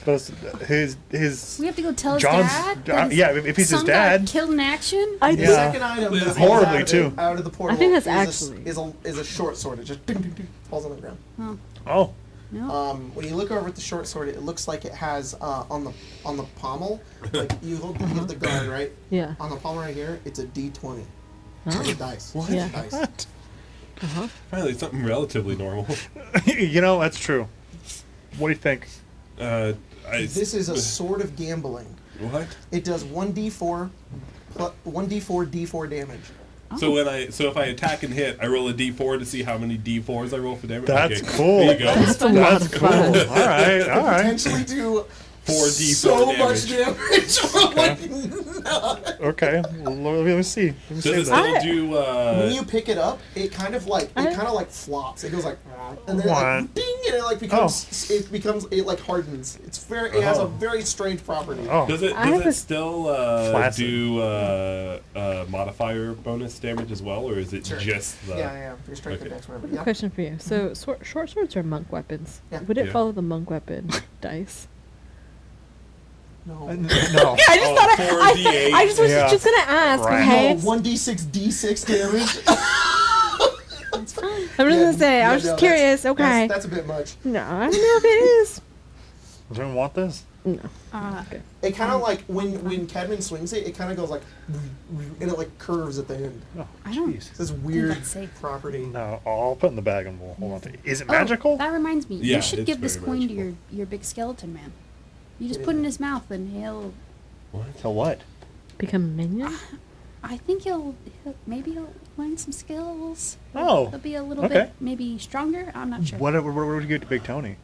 We have to go tell his John's. dad? that his Yeah, if he's his son dad. got killed in action? I The Yeah. second item that falls Horribly, out of too. Out of the portal I think that's is actually- is a short sword. It just ding, ding, ding, falls on the ground. Oh, Oh. no. When you look over at the short sword, it looks like it has on the pommel, like you have the guard, right? Yeah. On the pommel right here, it's a D20. It's a dice. What? Yeah. Dice. What? Finally, something relatively normal. You know, that's true. What do you think? This is a sword of gambling. What? It does 1d4 d4 damage. So if I attack and hit, I roll a d4 to see how many d4s I roll for damage. That's Okay, cool. There you go. That's a lot of Cool. fun. All right. All right. Potentially do 4d4 so damage. much damage. Like, Okay. Let me see. Let me Does see it that. still do? when you pick it up, it kind of like flops. It goes like, and then it like What? ding, and it like becomes it like hardens. It's very it has a very strange property. Oh. Does it I have a- still Flaccid. do modifier bonus damage as well, or is it Sure. just the? Yeah. Your strength Okay. and dex, whatever. I have a Yeah. question for you. So, short swords are monk weapons. Yeah. Would it Yeah. follow the monk weapon dice? No. No. I just thought 4d8. I just was Yeah. just gonna ask. Right. Okay. No, 1d6 d6 damage. That's fine. I'm just gonna say. I was just curious. Okay. That's a bit much. No, I don't know if it is. Does anyone want this? No. It kind of like when Cadman swings it, it kind of goes like, and it like curves at the end. Oh, I don't- jeez. It's this weird that's safe. property. No, I'll put it in the bag and we'll hold on to it. Is it Oh, magical? That reminds me. Yeah, you should it's give this very coin to magical. your big skeleton man. You just It put it in is. his mouth and he'll. To what? Become a minion? I think he'll learn some skills. Oh, He'll be a little okay. bit maybe stronger. I'm not sure. What would you give to Big Tony?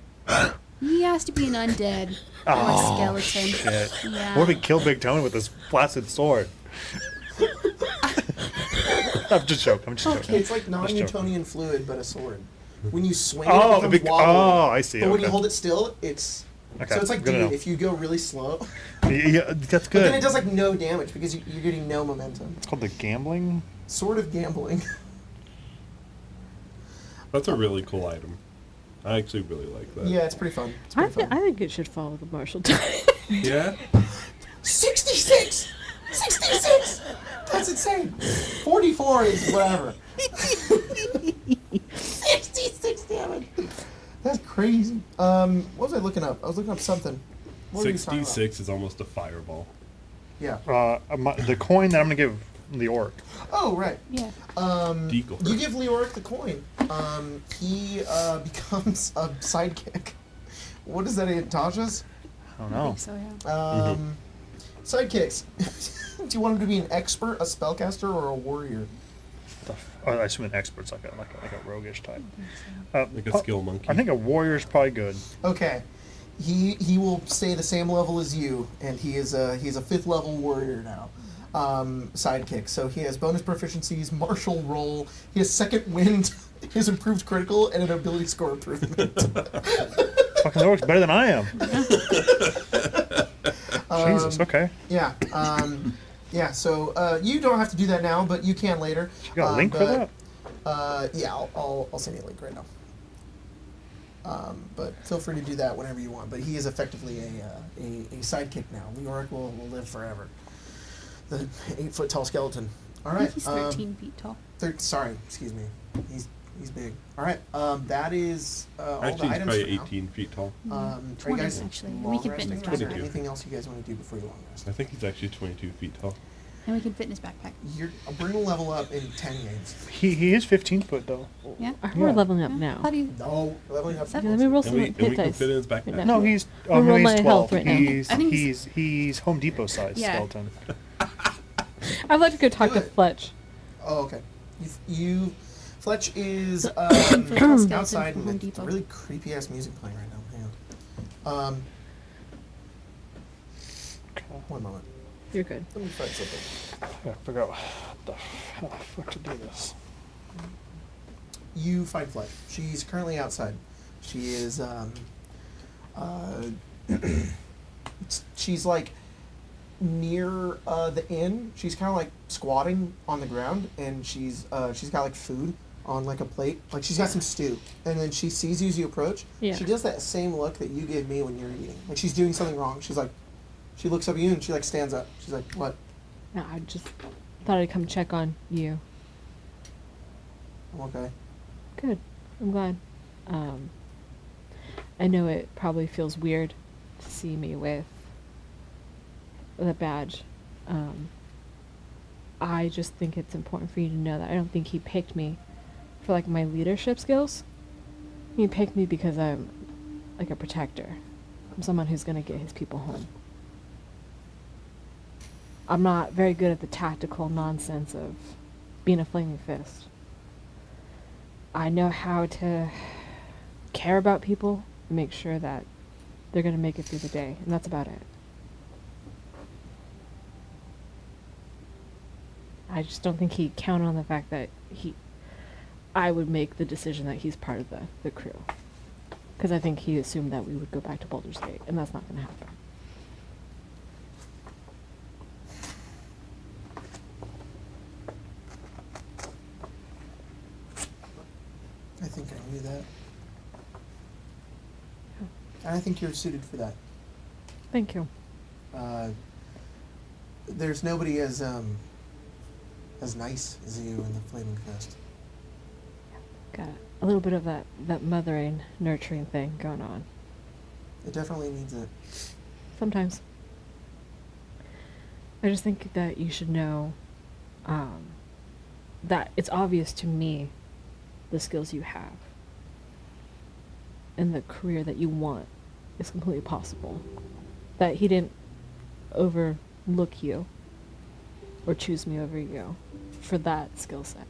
He has to be an undead or a Oh, skeleton. shit. Yeah. What if we kill Big Tony with this flaccid sword? I'm just joking. It's like Just joking. non-Newtonian fluid, but a sword. When you swing Oh, it, it becomes wobbly. oh, I see. But when you Okay. hold it still, it's Okay, so it's like good to dude, know. if you go really slow, Yeah, that's but then it good. does like no damage because you're getting no momentum. It's called the gambling. Sort of gambling. That's a really cool item. I actually really like that. Yeah, it's pretty fun. It's I pretty fun. think it should follow the martial time. Yeah. 66! 66! That's insane. 44 is whatever. 66 damage. That's crazy. What was I looking up? I was looking up something. What were we talking about? 66 is almost a fireball. Yeah. The coin that I'm gonna give the orc. Oh, right. Yeah. Deagle. You give Leoric the coin. He becomes a sidekick. What is that in Tasha's? I don't I know. think so, yeah. Sidekicks. Do you want him to be an expert, a spellcaster, or a warrior? I assume an expert's like a roguish type. Like a skill monkey. I think a warrior's probably good. Okay. He will stay the same level as you, and he's a 5th level warrior now. Sidekick. So he has bonus proficiencies, martial roll, he has second wind, he has improved critical, and an ability score improvement. Fucking orc's better than I am. Jesus. Okay. Yeah. Yeah. So you don't have to do that now, but you can later. You got a link for that? Yeah, I'll send you a link right now. But feel free to do that whenever you want. But he is effectively a sidekick now. Leoric will live forever. The 8-foot tall skeleton. All I right. think he's 13 feet tall. Sorry, excuse me. He's big. All right. That is all the Actually, he's items probably for 18 feet tall. now. Are you 20 guys actually. long We can fit resting, in his or is there 22. anything else you guys want to do before you long rest? I think he's actually 22 feet tall. And we can fit in his backpack. We're gonna level up in 10 games. He is 15 foot though. Yeah? We're Yeah. leveling up Yeah. now. How do you... No, leveling up. Seven. Let me roll And some we, hit and we can dice. fit in his backpack. right now. No, he's We'll roll he's my 12. health right now. He's I think he's Home Depot size Yeah. skeleton. I'd like to go talk Do to it. Fletch. Oh, okay. Fletch is skeleton outside, from and Home it's Depot. really creepy ass music playing right now. Hang on. One moment. You're good. Let me find something. I forgot how the fuck to do this. You find Fletch. She's currently outside. She is she's like near the inn. She's kind of like squatting on the ground, and she's got like food on like a plate. Like she's got some stew, and then she sees you as you approach. Yeah. She does that same look that you gave me when you're eating. Like she's doing something wrong. She's like, she looks up at you and she like stands up. She's like, what? No, I just thought I'd come check on you. I'm okay. Good. I'm glad. I know it probably feels weird to see me with the badge. I just think it's important for you to know that I don't think he picked me for like my leadership skills. He picked me because I'm like a protector. I'm someone who's gonna get his people home. I'm not very good at the tactical nonsense of being a flaming fist. I know how to care about people and make sure that they're going to make it through the day, and that's about it. I just don't think he counted on the fact that I would make the decision that he's part of the crew. Because I think he assumed that we would go back to Baldur's Gate, and that's not going to happen. I think I knew that. And I think you're suited for that. Thank you. There's nobody as nice as you in the Flaming Fist. Got a little bit of that mothering, nurturing thing going on. It definitely needs it. Sometimes. I just think that you should know that it's obvious to me the skills you have and the career that you want is completely possible. That he didn't overlook you or choose me over you for that skill set.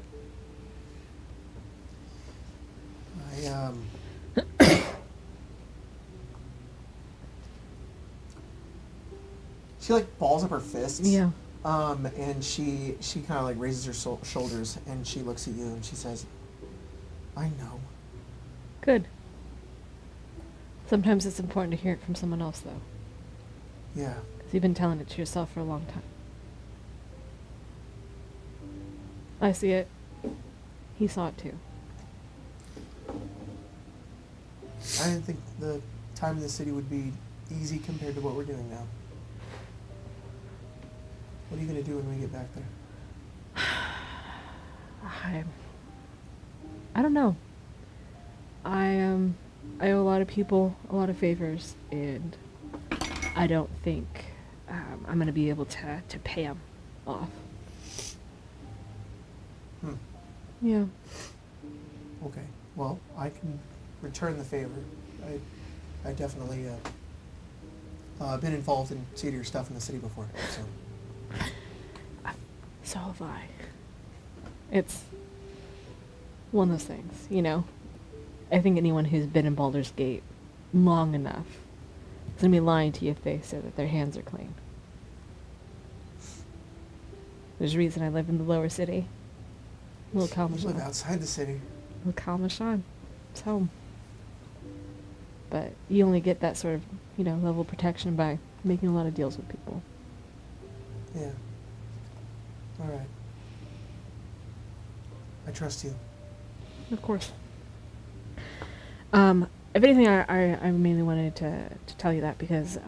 She like balls up her fists. Yeah. And she kind of like raises her shoulders and she looks at you and she says, "I know." Good. Sometimes it's important to hear it from someone else, though. Yeah. Because you've been telling it to yourself for a long time. I see it. He saw it too. I didn't think the time in the city would be easy compared to what we're doing now. What are you going to do when we get back there? I don't know. I owe a lot of people a lot of favors, and I don't think I'm going to be able to pay them off. Yeah. Okay. Well, I can return the favor. I definitely been involved in seedier stuff in the city before, so. So have I. It's one of those things, you know? I think anyone who's been in Baldur's Gate long enough is going to be lying to you if they say that their hands are clean. There's a reason I live in the lower city. Little You live Kalmashan. outside the city. Little Kalmashan. It's home. But you only get that sort of, level of protection by making a lot of deals with people. Yeah. All right. I trust you. Of course. If anything, I mainly wanted to tell you that because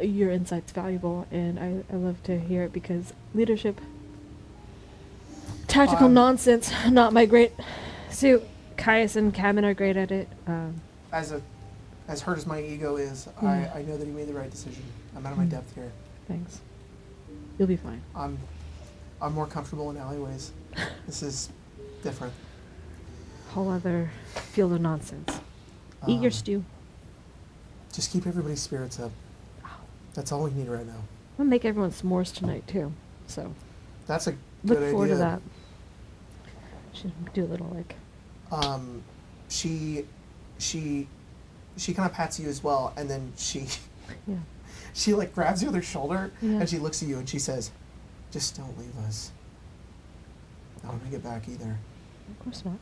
your insight's valuable, and I love to hear it because leadership, tactical nonsense, not my great So, Caius and Cameron are great at it. As hurt as my ego is, I know that he made the right decision. I'm out of my depth here. Thanks. You'll be fine. I'm more comfortable in alleyways. This is different. Whole other field of nonsense. Eat your stew. Just keep everybody's spirits up. That's all we need right now. I'm gonna make everyone s'mores tonight too. So That's a look good forward idea. to that. Should do a little like. She kind of pats you as well, and then Yeah. she like grabs you with her shoulder, Yeah. and she looks at you and she says, "Just don't leave us. I don't want to get back either. Of course not.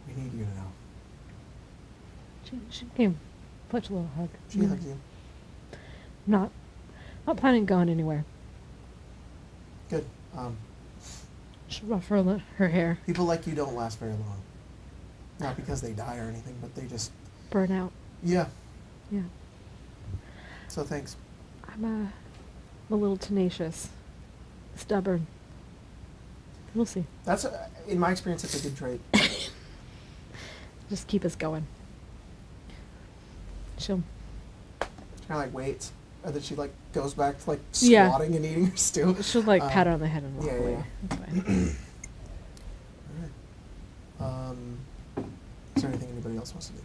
We need you to know." She came, fetch a little hug. She hugs you. Not planning on going anywhere. Good. Should ruffle her hair. People like you don't last very long. Not because they die or anything, but they just Burn out. yeah. Yeah. So thanks. I'm a little tenacious, stubborn. We'll see. That's in my experience, it's a good trait. Just keep us going. She'll. She kind of like waits, and then she like goes back to like Yeah. squatting and eating her stew. She'll like pat her on the head and walk yeah, away. yeah. That's fine. Is there anything anybody else wants to do?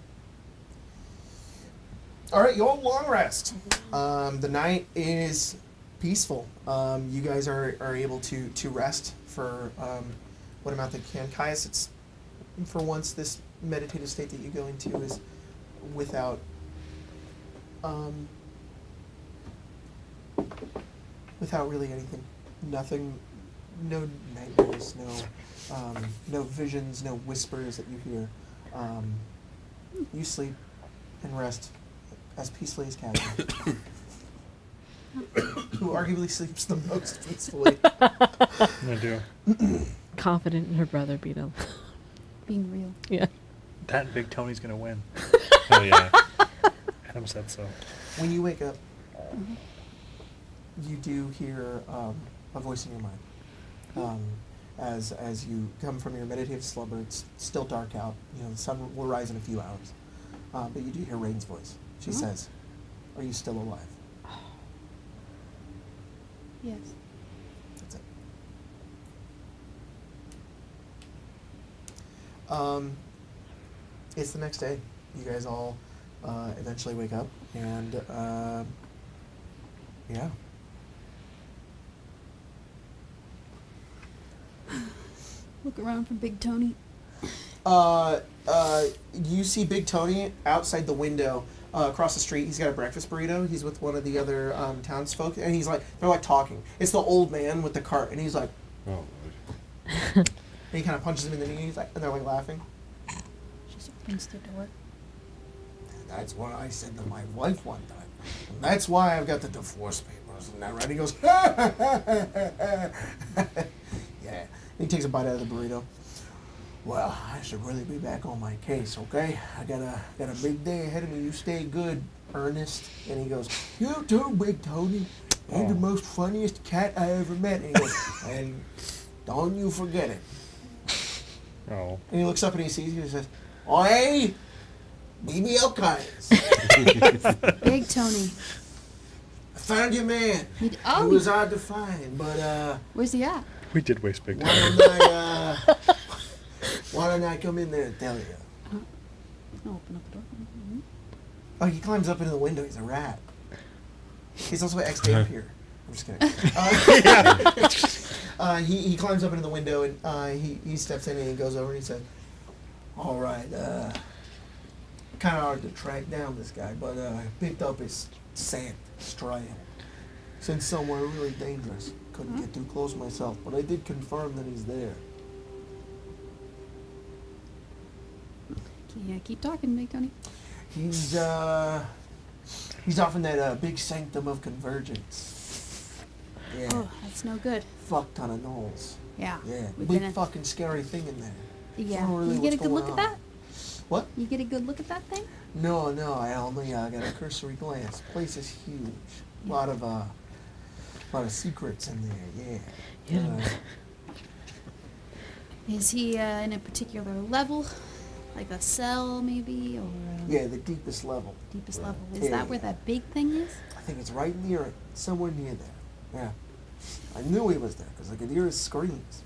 All right, you all long rest. The night is peaceful. You guys are able to rest for what amount that you can. Caius, it's for once this meditative state that you go into is without really anything. Nothing. No nightmares. No visions. No whispers that you hear. You sleep and rest as peacefully as Catherine, who arguably sleeps the most peacefully. I do. Confident in her brother being Being real. Yeah. That and Big Tony's gonna win. Oh yeah. Adam said so. When you wake up, you do hear a voice in your mind. As you come from your meditative slumber, it's still dark out. You know, the sun will rise in a few hours. But you do hear Rain's voice. She says, "Are you still alive?" Yes. That's it. It's the next day. You guys all eventually wake up, and yeah. Look around for Big Tony. You see Big Tony outside the window across the street. He's got a breakfast burrito. He's with one of the other townsfolk, and they're like talking. It's the old man with the cart, and he's like, Oh, and he kind of punches him in the knee, and they're like laughing. She just opens the door. That's what I said to my wife one time. And that's why I've got the divorce papers. And that right? He goes, yeah. He takes a bite out of the burrito. Well, I should really be back on my case, okay? I got a big day ahead of me. You stay good, Ernest. And he goes, "You too, Big Tony. You're the most funniest cat I ever met." And he goes, "And don't you forget it." Oh. And he looks up and he sees you and he says, "Oi, BBL Caius. Big Tony. I found your man. He was hard to find, but Where's he at? We did waste Big why Tony. don't I come in there and tell you?" I'll open up the door. Mm-hmm. Oh, he climbs up into the window. He's a rat. He's also an ex-tape here. I'm just kidding. He climbs up into the window and he steps in and he goes over and he said, "All right, kind of hard to track down this guy, but I picked up his scent straying. Since somewhere really dangerous. Couldn't get too close myself, but I did confirm that he's there." Yeah, keep talking, Big Tony. He's off in that big sanctum of convergence. Yeah. Oh, that's no good. Fuck ton of gnolls. Yeah. Yeah. we Big gonna- fucking scary thing in there. Yeah. Don't know really You get a what's good look going at on. that? What? You get a good look at that thing? No, I only got a cursory glance. Place is huge. Yeah. Lot of secrets in there. Yeah. Yeah. Is he in a particular level? Like a cell, maybe? Or Yeah, the deepest level. deepest level? Is Yeah, that where yeah. that big thing is? I think it's right near it, somewhere near there. Yeah. I knew he was there because I could hear his screams.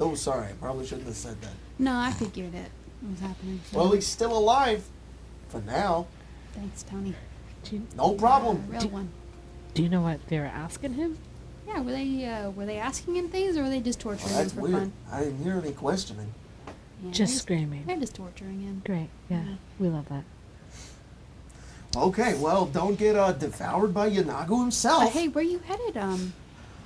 Oh, sorry, I probably shouldn't have said that. No, I figured it was happening. Well, he's still alive. For now. Thanks, Tony. Do you, No problem. Real one. do you know what they were asking him? Yeah, were they asking him things or were they just torturing Well, him that's for weird. fun? I didn't hear any questioning. Yeah, Just they're screaming. They're just torturing him. Great. Yeah, Yeah. we love that. Okay, well, don't get devoured by Yanagu himself. Hey, where you headed?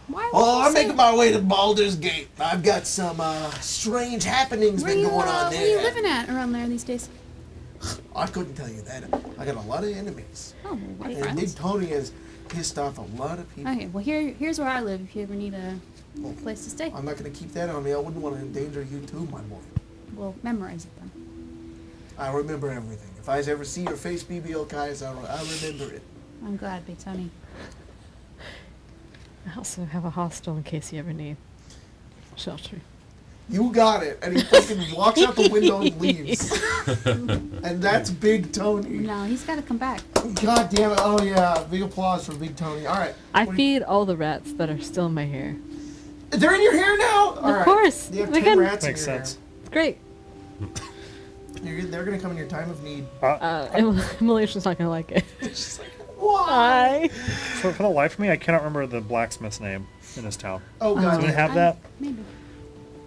Why? Oh, I'm say- making my way to Baldur's Gate. I've got some strange happenings Where been you, going on where you there. living at around there these days? I couldn't tell you that. I got a lot of enemies. Oh, what And Big friends? Tony has pissed off a lot of people. Okay, well here's where I live. If you ever need a place to stay, I'm not going to keep that on me. I wouldn't want to endanger you too, my boy. we'll memorize it then. I remember everything. If I ever see your face, BBL guys, I remember it. I'm glad, Big Tony. I also have a hostel in case you ever need shelter. You got it. And he fucking walks out the window and leaves. And that's Big Tony. No, he's got to come back. God damn it. Oh, yeah. Big applause for Big Tony. All right. I What do you- feed all the rats that are still in my hair. They're in your hair now? All right. course. You have They 10 can- rats Makes in your sense. It's great. hair. They're going to come in your time of need. Immolation's not gonna like it. She's like, why? Hi. For the life of me, I cannot remember the blacksmith's name in his town. Oh, God. Does it have that? Maybe.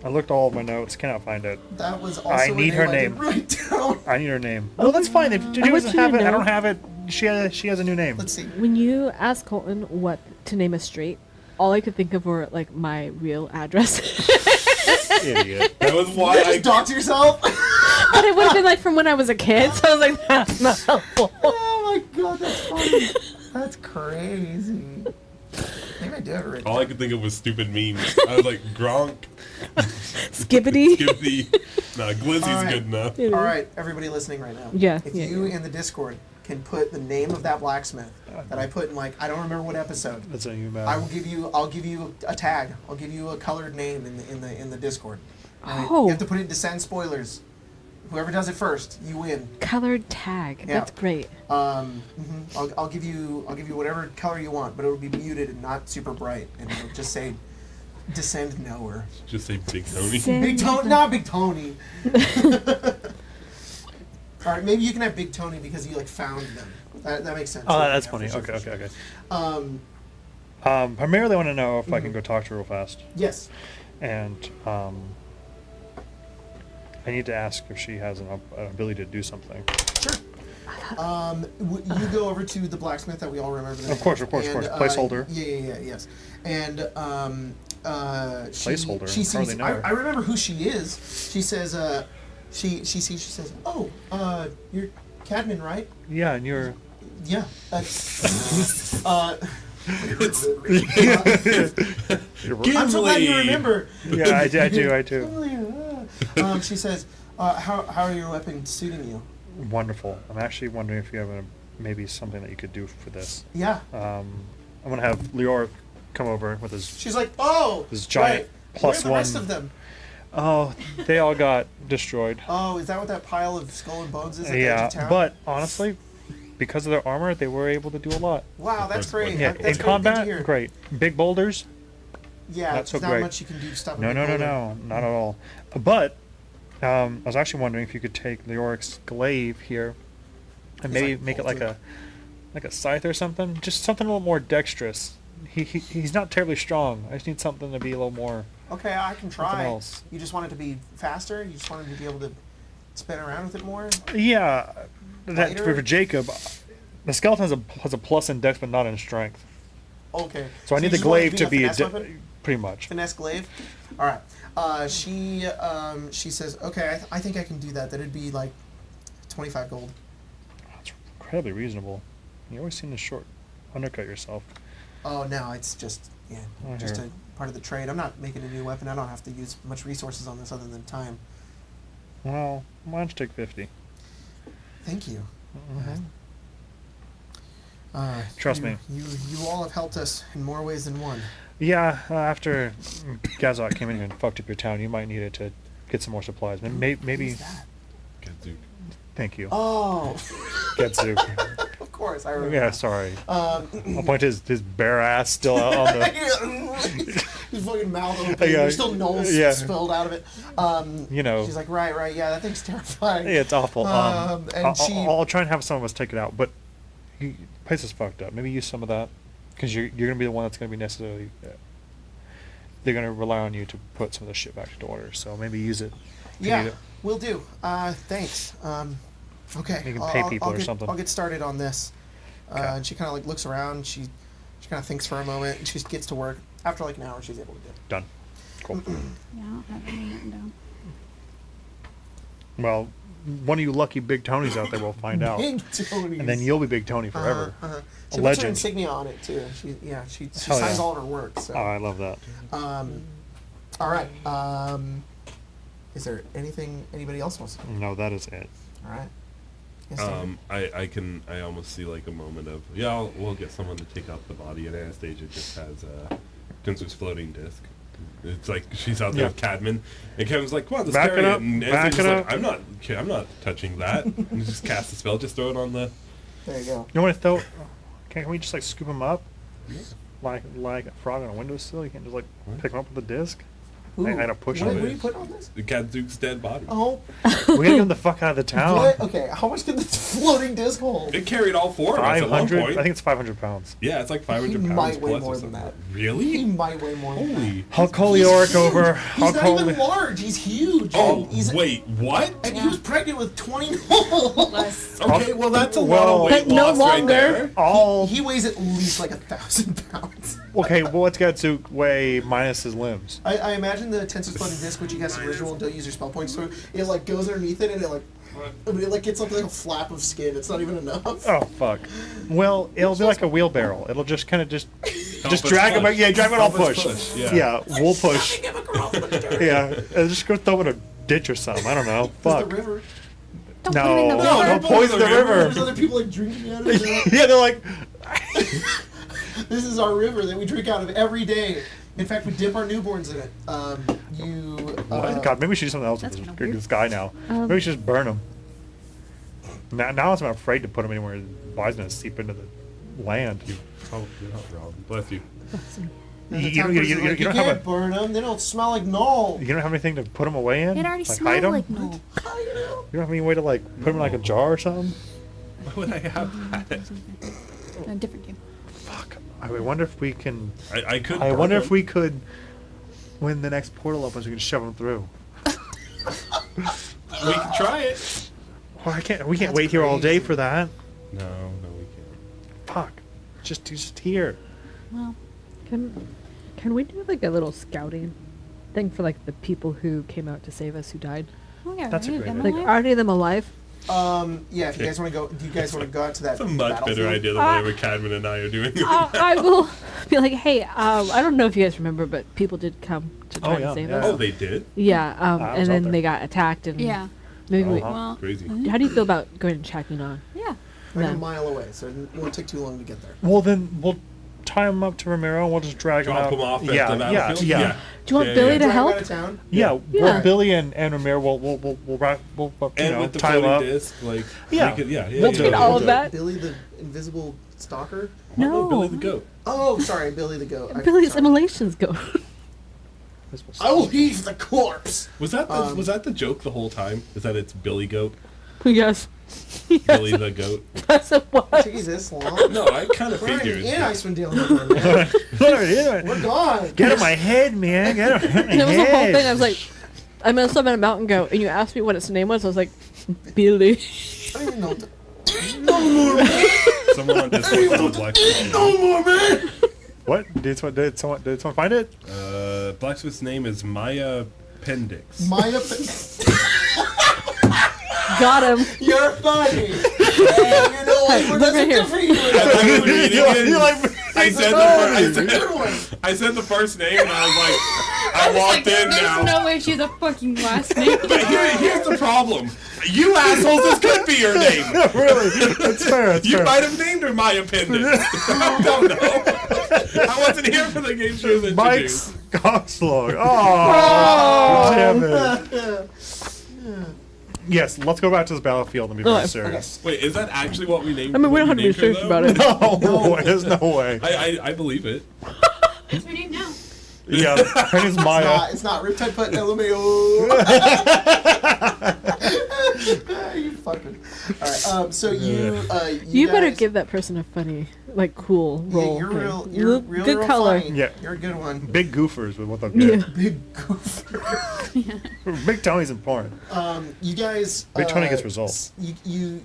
I looked all of my notes, cannot find it. That was also I a need her I name. didn't write down. I need her name. Oh, that's fine. If I Janine want doesn't you to have it, I know- don't have it. She has a new name. Let's see. When you asked Colton what to name a street, all I could think of were like my real address. Idiot. That was why You I just dox yourself? But it would have been like from when I was a kid, so I was like, that's not helpful. Oh my God, that's funny. That's crazy. Maybe I do have it written. all I could think of was stupid memes. I was like Gronk, Skibbity. Skippy. Nah, Glizzy's All right. good enough. All right, everybody listening right now. Yeah, If yeah, you yeah. in the Discord can put the name of that blacksmith that I put in, like, I don't remember what episode. That's a new I'll give you a tag. I'll give you a colored name in the Discord. Right? Oh. You have to put it to send spoilers. Whoever does it first, you win. Colored tag. Yeah. That's great. I'll give you whatever color you want, but it'll be muted and not super bright, and it'll just say descend knower. Just say Big Tony. Send Big Tony, the- not Big Tony. All right, maybe you can have Big Tony because you like found them. That makes sense. Oh, Yeah, that's yeah, funny. for sure, Okay, for okay, sure. okay. Primarily, I want to know if I can go talk to her real fast, Yes. and I need to ask if she has an ability to do something. Sure. You go over to the blacksmith that we all remember. The Of course, of course, of and, course. Placeholder. Yes. And Placeholder. She Hardly sees. know her. I remember who she is. She says. She says, "Oh, you're Cadman, right? Yeah, and you're. Yeah. I'm so glad you Gimli. remember." Yeah, I do. She says, "How are your weapons suiting you?" Wonderful. I'm actually wondering if you have maybe something that you could do for this. Yeah. I'm gonna have Lior come over with his. She's like, "Oh, This giant right. plus Where are the rest one- of them?" Oh, they all got destroyed. Oh, is that what that pile of skull and bones is at the Yeah, edge of town? but honestly, because of their armor, they were able to do a lot. Wow, that's great. Yeah, That's in great to combat, hear. great. Big boulders, Yeah, Not there's so not great. much you can do to stop a no, big no, no, boulder. no, not at all. But I was actually wondering if you could take Lioric's glaive here and He's maybe like, make it "Hold like a scythe or something. Just something a little more dexterous. He's not terribly strong. I just need something to be a little more. Okay, I can Something try. else. You just want it to be faster? You just want him to be able to spin around with it more? Yeah, that Lighter? for Jacob, the skeleton has a plus in dex but not in strength. Okay. So I you need the just want it glaive to a be finesse weapon? pretty much. Finesse glaive? Alright. She says, okay, I think I can do that. That'd be like 25 gold. That's incredibly reasonable. You always seem to undercut yourself. Oh, no, it's just, yeah, I just hear. a part of the trade. I'm not making a new weapon. I don't have to use much resources on this other than time. Well, why don't you take 50? Thank you. Mhm. Trust me. You all have helped us in more ways than one. Yeah, after Gazok came in here and fucked up your town, you might need it to get some more supplies. Maybe. Who's that? Gadzook. Thank you. Oh, Gadzook. of course, I remember. Yeah, sorry. I'll point his bare ass still out on the. His fucking mouth open. Yeah, There's still nose yeah. spilled out of it. You know. She's like, right, yeah, that thing's terrifying. Yeah, it's awful. And I'll try and have some of us take it out, but the place is fucked up. Maybe use some of that, because you're gonna be the one that's gonna be necessarily. They're gonna rely on you to put some of the shit back to order. So maybe use it. if you need Yeah, it. will do. Thanks. Okay. You can pay people or something. I'll get started on this. Okay. And she kind of like looks around. She kind of thinks for a moment, and she gets to work. After like an hour, she's able to do it. Done. Cool. Yeah, I don't have anything written down. Well, one of you lucky Big Tonys out there will find out, Big Tony's. and then you'll be Big Tony forever. She A puts her legend. insignia on it too. She Hell signs yeah. all of her work. So. Oh, I love that. All right. Is there anything anybody else wants to do? No, that is it. All right. Yes, David? I almost see like a moment of we'll get someone to take out the body, and Anastasia just has Tinsley's floating disc. It's like she's out there with Cadman, and Kevin's like, "Come on, let's Back carry it it." up, And back Anastasia's it like, up. I'm not touching that." And just cast the spell, just throw it on the. There you go. You want to throw? Can we just like scoop him up, like a frog on a windowsill? You can't just like pick him up with a disc. I had to push what, him. What are you putting on this? Gadzook's dead body. Oh, We gotta get him the fuck out of the town. what? Okay, how much can this floating disc hold? It carried all four of us at one 500. point. I think it's 500 pounds. Yeah, it's like 500 He pounds might weigh plus more or than something. that. He Really? might weigh more than that. Holy. I'll call Yorick over. He's I'll not call. even large. He's huge. Oh, and he's, wait, what? And he was pregnant with 20 moles. Okay, well that's a lot Well- of weight But no loss right longer. there. All He weighs at least like 1,000 pounds. okay. Well, what's Gadzook weigh minus his limbs? I imagine the Tensor's floating disc, which you guys original and don't use your spell points to, it like goes underneath it and it like gets like a flap of skin. It's not even enough. Oh fuck. Well, it'll be like a wheelbarrow. It'll just kind of just us drag him. push. Yeah, drag it all Help us push. push, yeah. we'll push. Give a girl a push. Yeah, just go throw it in a ditch or something. I don't know. It's Fuck. the river. Don't put him in the No, water. don't poison the There's river. other people like drinking out of it. Yeah, they're like. This is our river that we drink out of every day. In fact, we dip our newborns in it. God, maybe we should do something else That's with kinda this guy now. Maybe we should just burn him. Now I'm afraid to put him anywhere. Why isn't it seep into the land? Oh, you're not wrong. Bless you. And the You town person's like, you don't have can't a. burn them. They don't smell like gnoll. You don't have anything to put him away in? It already like hide smelled him? like no. How do you know? You don't have any way to like put him in like a jar or something? Why would I have that? A different game. Fuck. I wonder if we can. I could. I wonder burn if we could. When the next portal opens, we can shove him through. We can try it. Oh, I can't. We can't That's wait here all day crazy. for that. No, we can't. Fuck. Just here. Well, Can we do like a little scouting thing for like the people who came out to save us who died? oh yeah, That's a right, great am I Like, alive? are any of them alive? Yeah, if you guys want to go, do you guys want to go out to that It's a much better battlefield? idea than whatever Cadman and I are doing. I will be like, hey, I don't know if you guys remember, but people did come to try Oh, yeah, to save yeah. us. Oh, they did? Yeah, I was and out then there. they got attacked, and Yeah. maybe we, Uh-huh. Well, Crazy. how do you feel about going and checking on? yeah. Like a No. mile away, so it won't take too long to get there. Well, then we'll tie him up to Ramiro. And we'll just drag him Drop out. him off at yeah, the battlefield? Yeah. Do you want Billy to Drive him help? out of town. Yeah. Yeah. Well, Billy and Ramiro will you And know, with the tie him floating up. disc, like, Yeah. we could, yeah. We'll do all of that. Billy the invisible stalker. No. Billy the goat. Oh, sorry, Billy the goat. Billy's sorry. immolations go. I will heave the corpse. Was that the joke the whole time? Is that it's Billy Goat? Yes. Billy the goat? That's a what? Took you this long? No, I kind of We're figured. in Icewind Dale. Man. We're gone. Get in my head, man. Get in my And it was the whole head. thing. I was like, I must have been a mountain goat, and you asked me what its name was. I was like, Billy. I don't even know. No more, man. Someone on Discord called Blacksmith. No more, man. What? Did someone find it? Blacksmith's name is Maya Pendix. Maya, Got him. you're funny. And you know what? We're Look right here. for you. I said the first name and I was like, I walked in There's now. no way she's a fucking last name. But here's the problem. You assholes, this could be your name. Really? That's fair. That's You fair. might have named her Maya Pendix. I don't know. I wasn't here for the game she was Mike's Cockslog. Oh, damn it. Yes, let's go back to this battlefield and be very Okay. serious. Wait, is that actually what we named? I mean, we what don't have you to be named her, serious though? about it. No, there's no way. I believe it. What's her name now? Yeah, her name's Maya. It's not Riptide Put LMAO. You fucking. All right. So You better guys- give that person a funny, like, cool Yeah, role. you're thing. real. You're Look- real. good real color. funny. Yeah. You're a good one. Big goofers with what they'll get. Yeah. Big goof. Big Tony's important. You guys. Big Tony gets results. You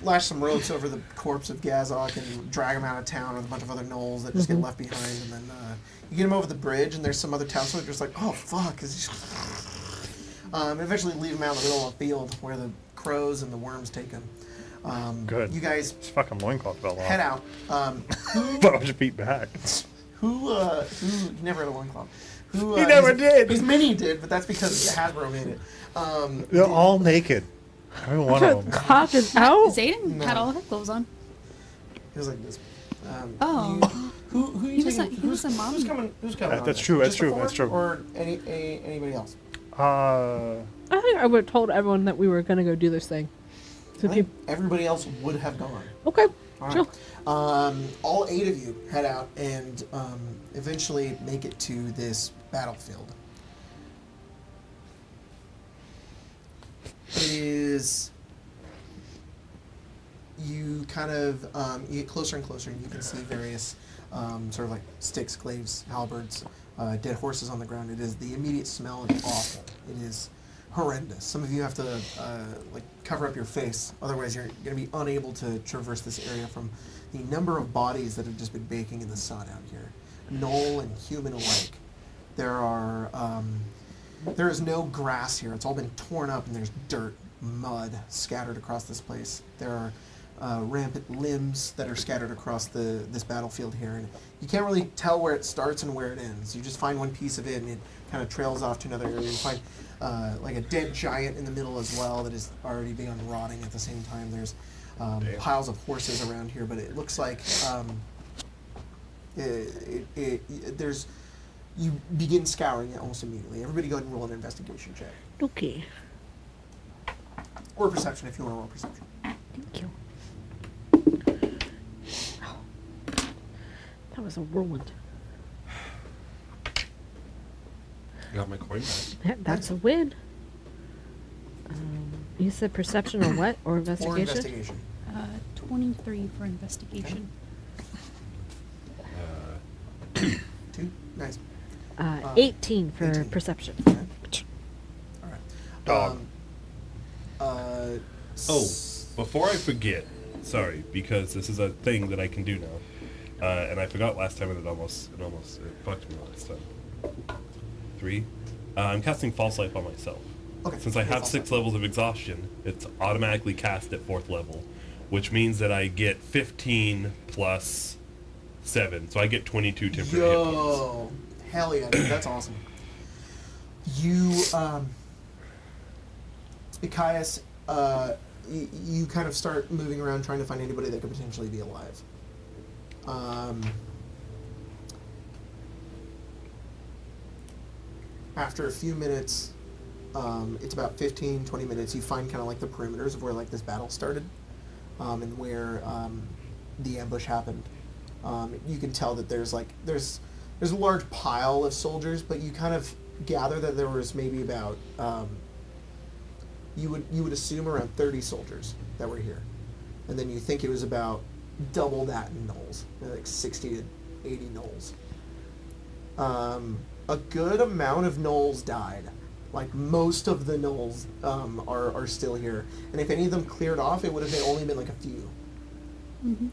lash some ropes over the corpse of Gazok and drag him out of town with a bunch of other gnolls that just get left behind, and then you get him over the bridge, and there's some other townsfolk just like, oh fuck, eventually leave him out in the middle of the field where the crows and the worms take him. Good. You guys His fucking loincloth fell off. head out. But I was beat back. Who he never had a loincloth. Who He never did. His mini did, but that's because Hasbro made it. They're all naked. Every one of them. Cock is out. Zayden No. had all her clothes on. He was like this. Oh. Who you He was taking? a- he was a mommy. Who's coming? Who's coming? on That's this? true, that's Just the true, that's four, true. Or anybody else? Uh, I think I would have told everyone that we were gonna go do this thing. So I think everybody else would have gone. okay, All sure. right. All 8 of you head out and eventually make it to this battlefield. It is. You kind of you get closer and closer, and you can see various sort of like sticks, glaives, halberds, dead horses on the ground. It is the immediate smell is awful. It is horrendous. Some of you have to like cover up your face, otherwise you're going to be unable to traverse this area from the number of bodies that have just been baking in the sun out here, gnoll and human alike. There is no grass here. It's all been torn up, and there's dirt, mud scattered across this place. There are rampant limbs that are scattered across this battlefield here, and you can't really tell where it starts and where it ends. You just find one piece of it, and it kind of trails off to another area. You find like a dead giant in the middle as well that has already begun rotting at the same time. There's piles of horses around here, but it looks like there's. You begin scouring it almost immediately. Everybody go ahead and roll an investigation check. Okay. Or perception if you want to roll perception. Thank you. Oh. That was a whirlwind. Got my coin back. That's a win. You said perception or what? Or investigation? Or investigation. 23 for investigation. 2. 2? Nice. 18 for 18. perception. Okay. All right. Dog. Oh, before I forget, sorry, because this is a thing that I can do now, and I forgot last time, and it almost fucked me last time. 3. I'm casting False Life on myself. Okay. Since I Okay, have False 6 Life. levels of exhaustion, it's automatically cast at 4th level, which means that I get 15 plus 7, so I get 22 temporary hit points. Yo, hell yeah, dude, that's awesome. You, Ikias, you kind of start moving around trying to find anybody that could potentially be alive. After a few minutes, it's about 15, 20 minutes, you find kind of like the perimeters of where like this battle started, and where the ambush happened. You can tell that there's a large pile of soldiers, but you kind of gather that there was maybe about you would assume around 30 soldiers that were here, and then you think it was about double that in gnolls, like 60 to 80 gnolls. A good amount of gnolls died. Like most of the gnolls are still here, and if any of them cleared off, it would have only been like a few. Mm-hmm.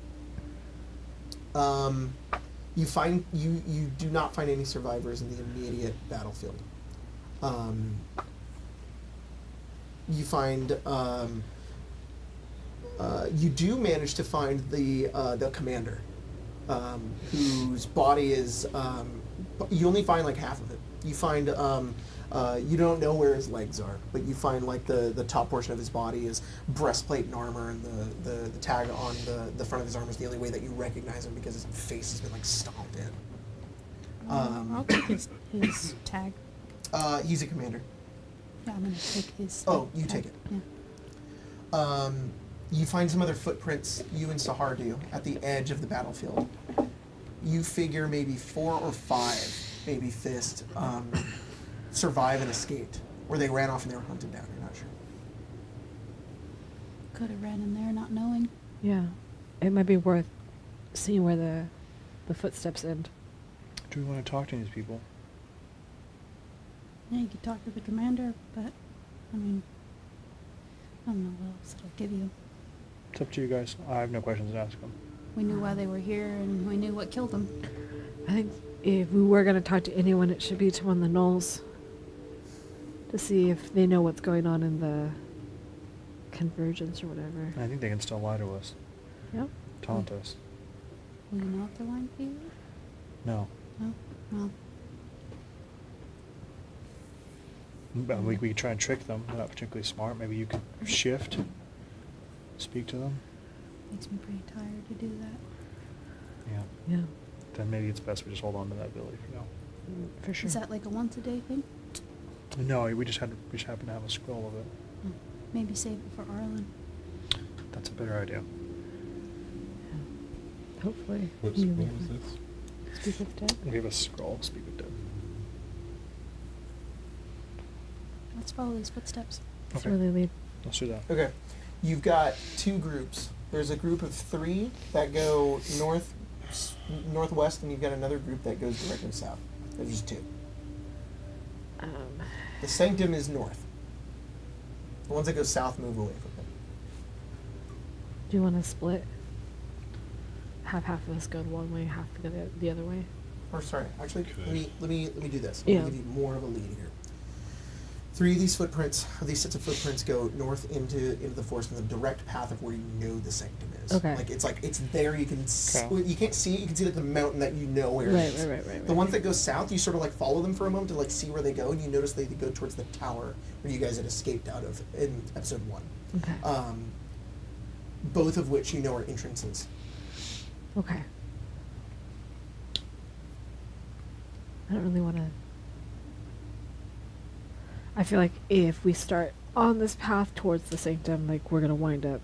You do not find any survivors in the immediate battlefield. You find you do manage to find the commander, whose body is you only find like half of it. You find you don't know where his legs are, but you find like the top portion of his body is breastplate and armor, and the tag on the front of his armor is the only way that you recognize him because his face has been like stomped in. I'll take his tag. He's a commander. Yeah, I'm gonna take his. Oh, you tag. take it. Yeah. You find some other footprints, you and Sahar do, at the edge of the battlefield. You figure maybe 4 or 5 baby fist survive and escaped, or they ran off and they were hunted down. You're not sure. Could have ran in there not knowing. Yeah. It might be worth seeing where the footsteps end. Do we want to talk to these people? Yeah, you could talk to the commander, but I mean, I don't know what else it'll give you. It's up to you guys. I have no questions to ask them. We knew why they were here, and we knew what killed them. I think if we were going to talk to anyone, it should be to one of the gnolls. To see if they know what's going on in the convergence or whatever. I think they can still lie to us. Yep. Taunt us. Will you know if they're lying to you? No. No? Well, But we could try and trick them. They're not particularly smart. Maybe you could shift. Speak to them. makes me pretty tired to do that. Yeah. Yeah. Then maybe it's best we just hold on to that ability for now. For sure. Is that like a once a day thing? No, we just happen to have a scroll of it. Oh, maybe save it for Arlen. That's a better idea. Yeah. Hopefully. What you scroll will. is this? Speak with dead. We have a scroll. Speak with dead. Let's follow these footsteps. It's Okay. really lead. Let's do that. Okay. You've got 2 groups. There's a group of 3 that go northwest, and you've got another group that goes directly south. There's just 2. The sanctum is north. The ones that go south move away from it. Do you want to split? Have half of us go one way, half go the other way. Or sorry, actually, Okay. let me do this. Yeah. Let me give you more of a lead here. 3 of these footprints, of these sets of footprints, go north into the forest in the direct path of where you know the sanctum is. Okay. It's there. You can Okay. you can't see it. You can see like the mountain that you know where Right, it is. right. The ones that go south, you sort of like follow them for a moment to like see where they go, and you notice they go towards the tower where you guys had escaped out of in episode 1. Okay. Both of which you know are entrances. Okay. I don't really want to. I feel like if we start on this path towards the sanctum, like we're gonna wind up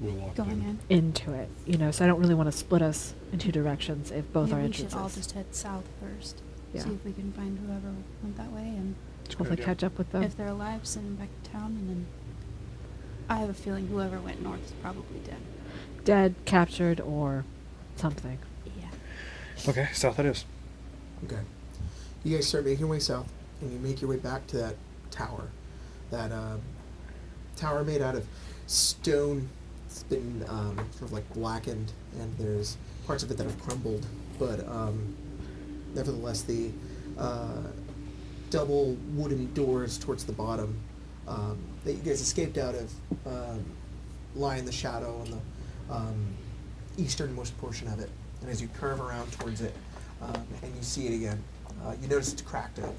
We're locked Going in. in. into it, you know. So I don't really want to split us in 2 directions if both Maybe are we entrances. should all just head south first. Yeah. See if we can find whoever went that way, and It's a good Hopefully idea. catch up with them. if they're alive, send them back to town. And then I have a feeling whoever went north is probably dead. Dead, captured, or something. Yeah. Okay, south it is. Okay. You guys start making your way south, and you make your way back to that tower. That tower made out of stone. It's been sort of like blackened, and there's parts of it that have crumbled. But nevertheless, the double wooden doors towards the bottom that you guys escaped out of lie in the shadow on the easternmost portion of it. And as you curve around towards it, and you see it again, you notice it's cracked open.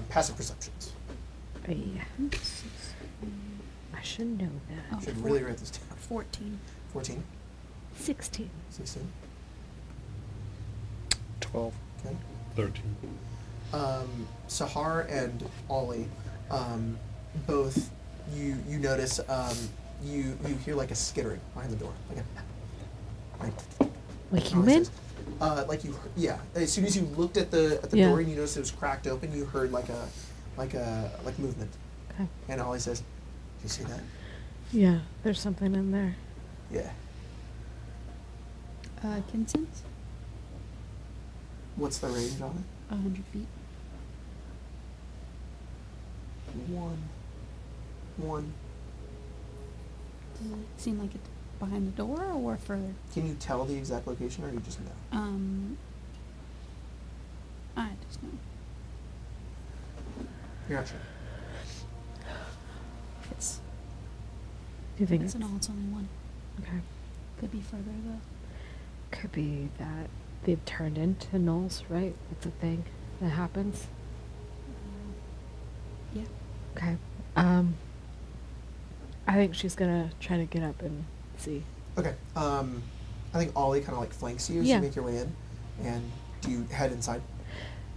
Passive perceptions. Yeah. I should know that. Oh, Should really write this down. 14. 14, 16. 16, 12. okay. 13. Sahar and Ollie, both you notice you hear like a skittering behind the door, Like human? Like you, yeah. As soon as you looked at the Yeah. door and you noticed it was cracked open, you heard like movement. Okay. And Ollie says, "Do you see that?" Yeah, there's something in there. Yeah. Can sense? What's the range on 100 feet. it? One. Does it seem like it's behind the door or further? Can you tell the exact location, or you just know? I just know. You're not sure. It's Do you think it's an all, it's only one. Okay. Could be further though. Could be that they've turned into gnolls, right? That's a thing that happens. Yeah. Okay. I think she's gonna try to get up and see. Okay. I think Ollie kind of like flanks you as Yeah. you make your way in, and do you head inside?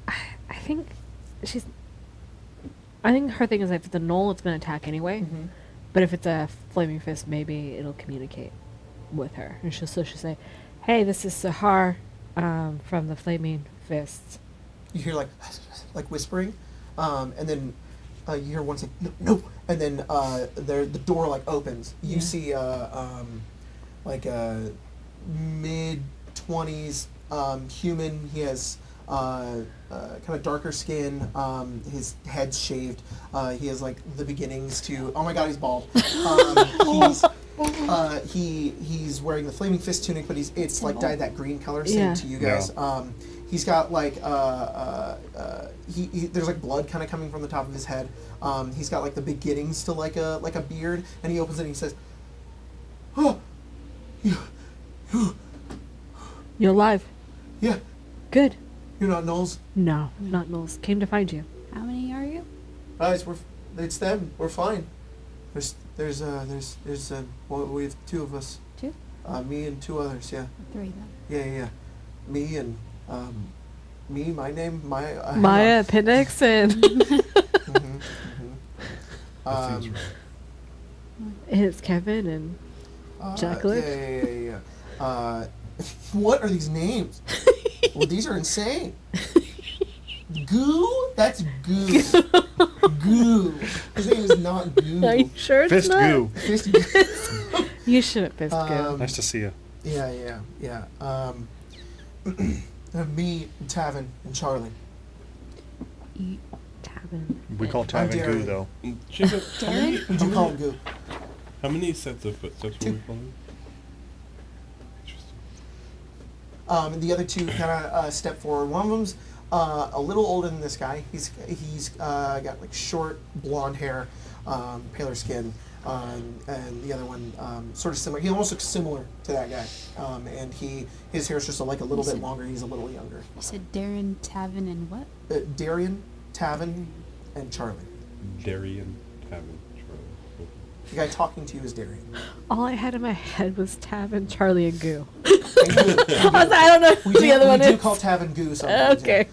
I think she's. I think her thing is if it's a gnoll, it's gonna attack anyway. Mm-hmm. But if it's a flaming fist, maybe it'll communicate with her, and she'll say, "Hey, this is Sahar from the Flaming Fists." You hear like whispering, and then you hear one say no, no, and then the door like opens. You Yeah. see like a mid-20s human. He has kind of darker skin. His head's shaved. He has like the beginnings to. Oh my God, he's bald. He's wearing the Flaming Fist tunic, but it's like dyed that green color, same Yeah. to you guys. Yeah. He's got like there's like blood kind of coming from the top of his head. He's got like the beginnings to like a beard, and he opens it and he says, "Oh, You're alive. yeah, Good. you're not Knowles, No, not gnolls. Came to find you. How many are you? guys. It's them. We're fine. There's well, we have two of us. Two? Me and two others. Yeah, Three then. yeah. Me and my name, Maya. Maya appendix and Mhm. That seems Um, right. it's Kevin and Jacqueline? Yeah. What are these names? Well, these are insane. Goo? That's Goo. Goo. His name is not Goo. Are you sure it's Fist not? goo. Fist Goo. You shouldn't fist goo. Nice to see you. Yeah. Me, Tavin, and Charlie. Tavin. We call I'm Tavin goo Darren. though. Jacob, Darren? We do call him Goo. how many sets of footsteps were we following? Interesting. And the other two kind of step forward. One of them's a little older than this guy. He's got like short blonde hair, paler skin, and the other one sort of similar. He almost looks similar to that guy. And his hair's just like a little bit longer. He's a little younger. You said Darren, Tavin, and what? Darian, Tavin, and Charlie. Darian, Tavin, Charlie. The guy talking to you is Darian. All I had in my head was Tavin, Charlie, and Goo. And I don't know we who do, the other one we do is. call Tavin Goo sometimes. Okay.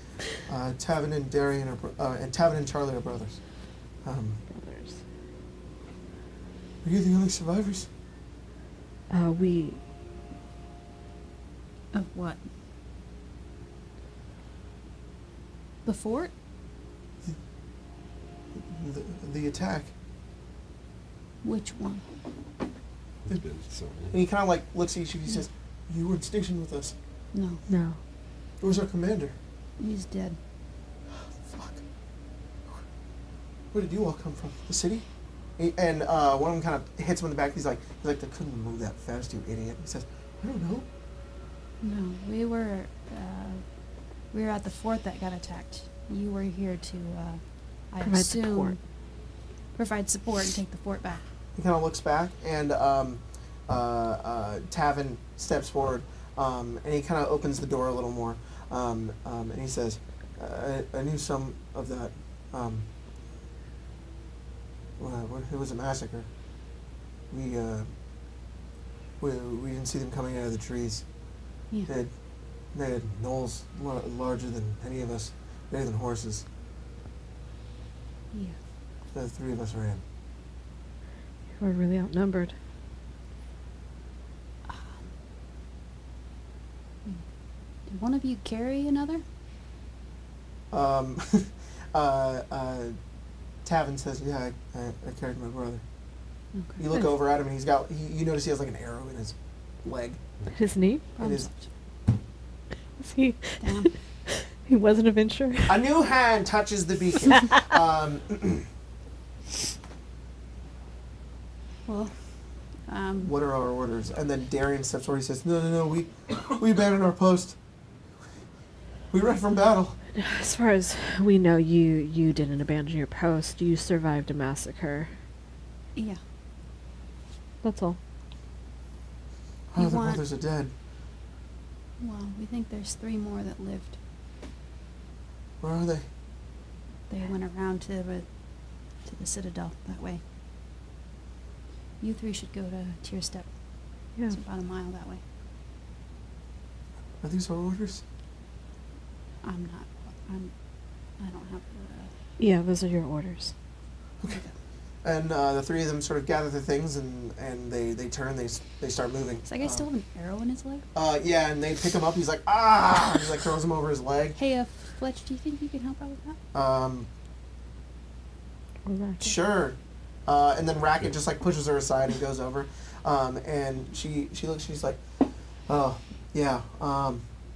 Yeah. Tavin and Darian and Tavin and Charlie are brothers. Are you the only survivors? We Of what? The fort? The attack. Which one? It's been so And he kind of like looks at each of you and says, "You weren't stationed with us. No, no. Where's our commander?" he's dead. Fuck. Where did you all come from? The city? And one of them kind of hits him in the back. He's like, they couldn't move that fast, you idiot. He says, "I don't know." No, we were at the fort that got attacked. You were here to, I Provide assume, support. provide support and take the fort back. He kind of looks back, and Tavin steps forward, and he kind of opens the door a little more, and he says, I knew some of that. Well, it was a massacre. We didn't see them coming out of the trees. Yeah. They had gnolls larger than any of us, bigger than horses. Yeah. The three of us ran. We're really outnumbered. Did one of you carry another? Tavin says, "Yeah, I carried my brother." Okay. You look over at him, and he's got. You notice he has like an arrow in his leg. His knee? It is Is he? Down. He wasn't a venture. a new hand touches the beacon. Well, What are our orders? And then Darian steps forward. He says, "No, we abandoned our post. We ran from battle." As far as we know, you didn't abandon your post. You survived a massacre. yeah. That's all. Our You other want- brothers are dead. Well, we think there's 3 more that lived. Where are they? They went around to the citadel that way. You 3 should go to Tier Step. Yeah. It's about a mile that way. Are these our orders? I don't have the... Yeah, those are your orders. Okay. And the 3 of them sort of gather their things and they turn, they start moving. Does that guy still have an arrow in his leg? Yeah, and they pick him up. He's like, ah! And he like throws him over his leg. Hey, Fletch, do you think you can help out with that? Or Racket. Sure. And then Racket just like pushes her aside and goes over. And she looks, she's like, oh, yeah,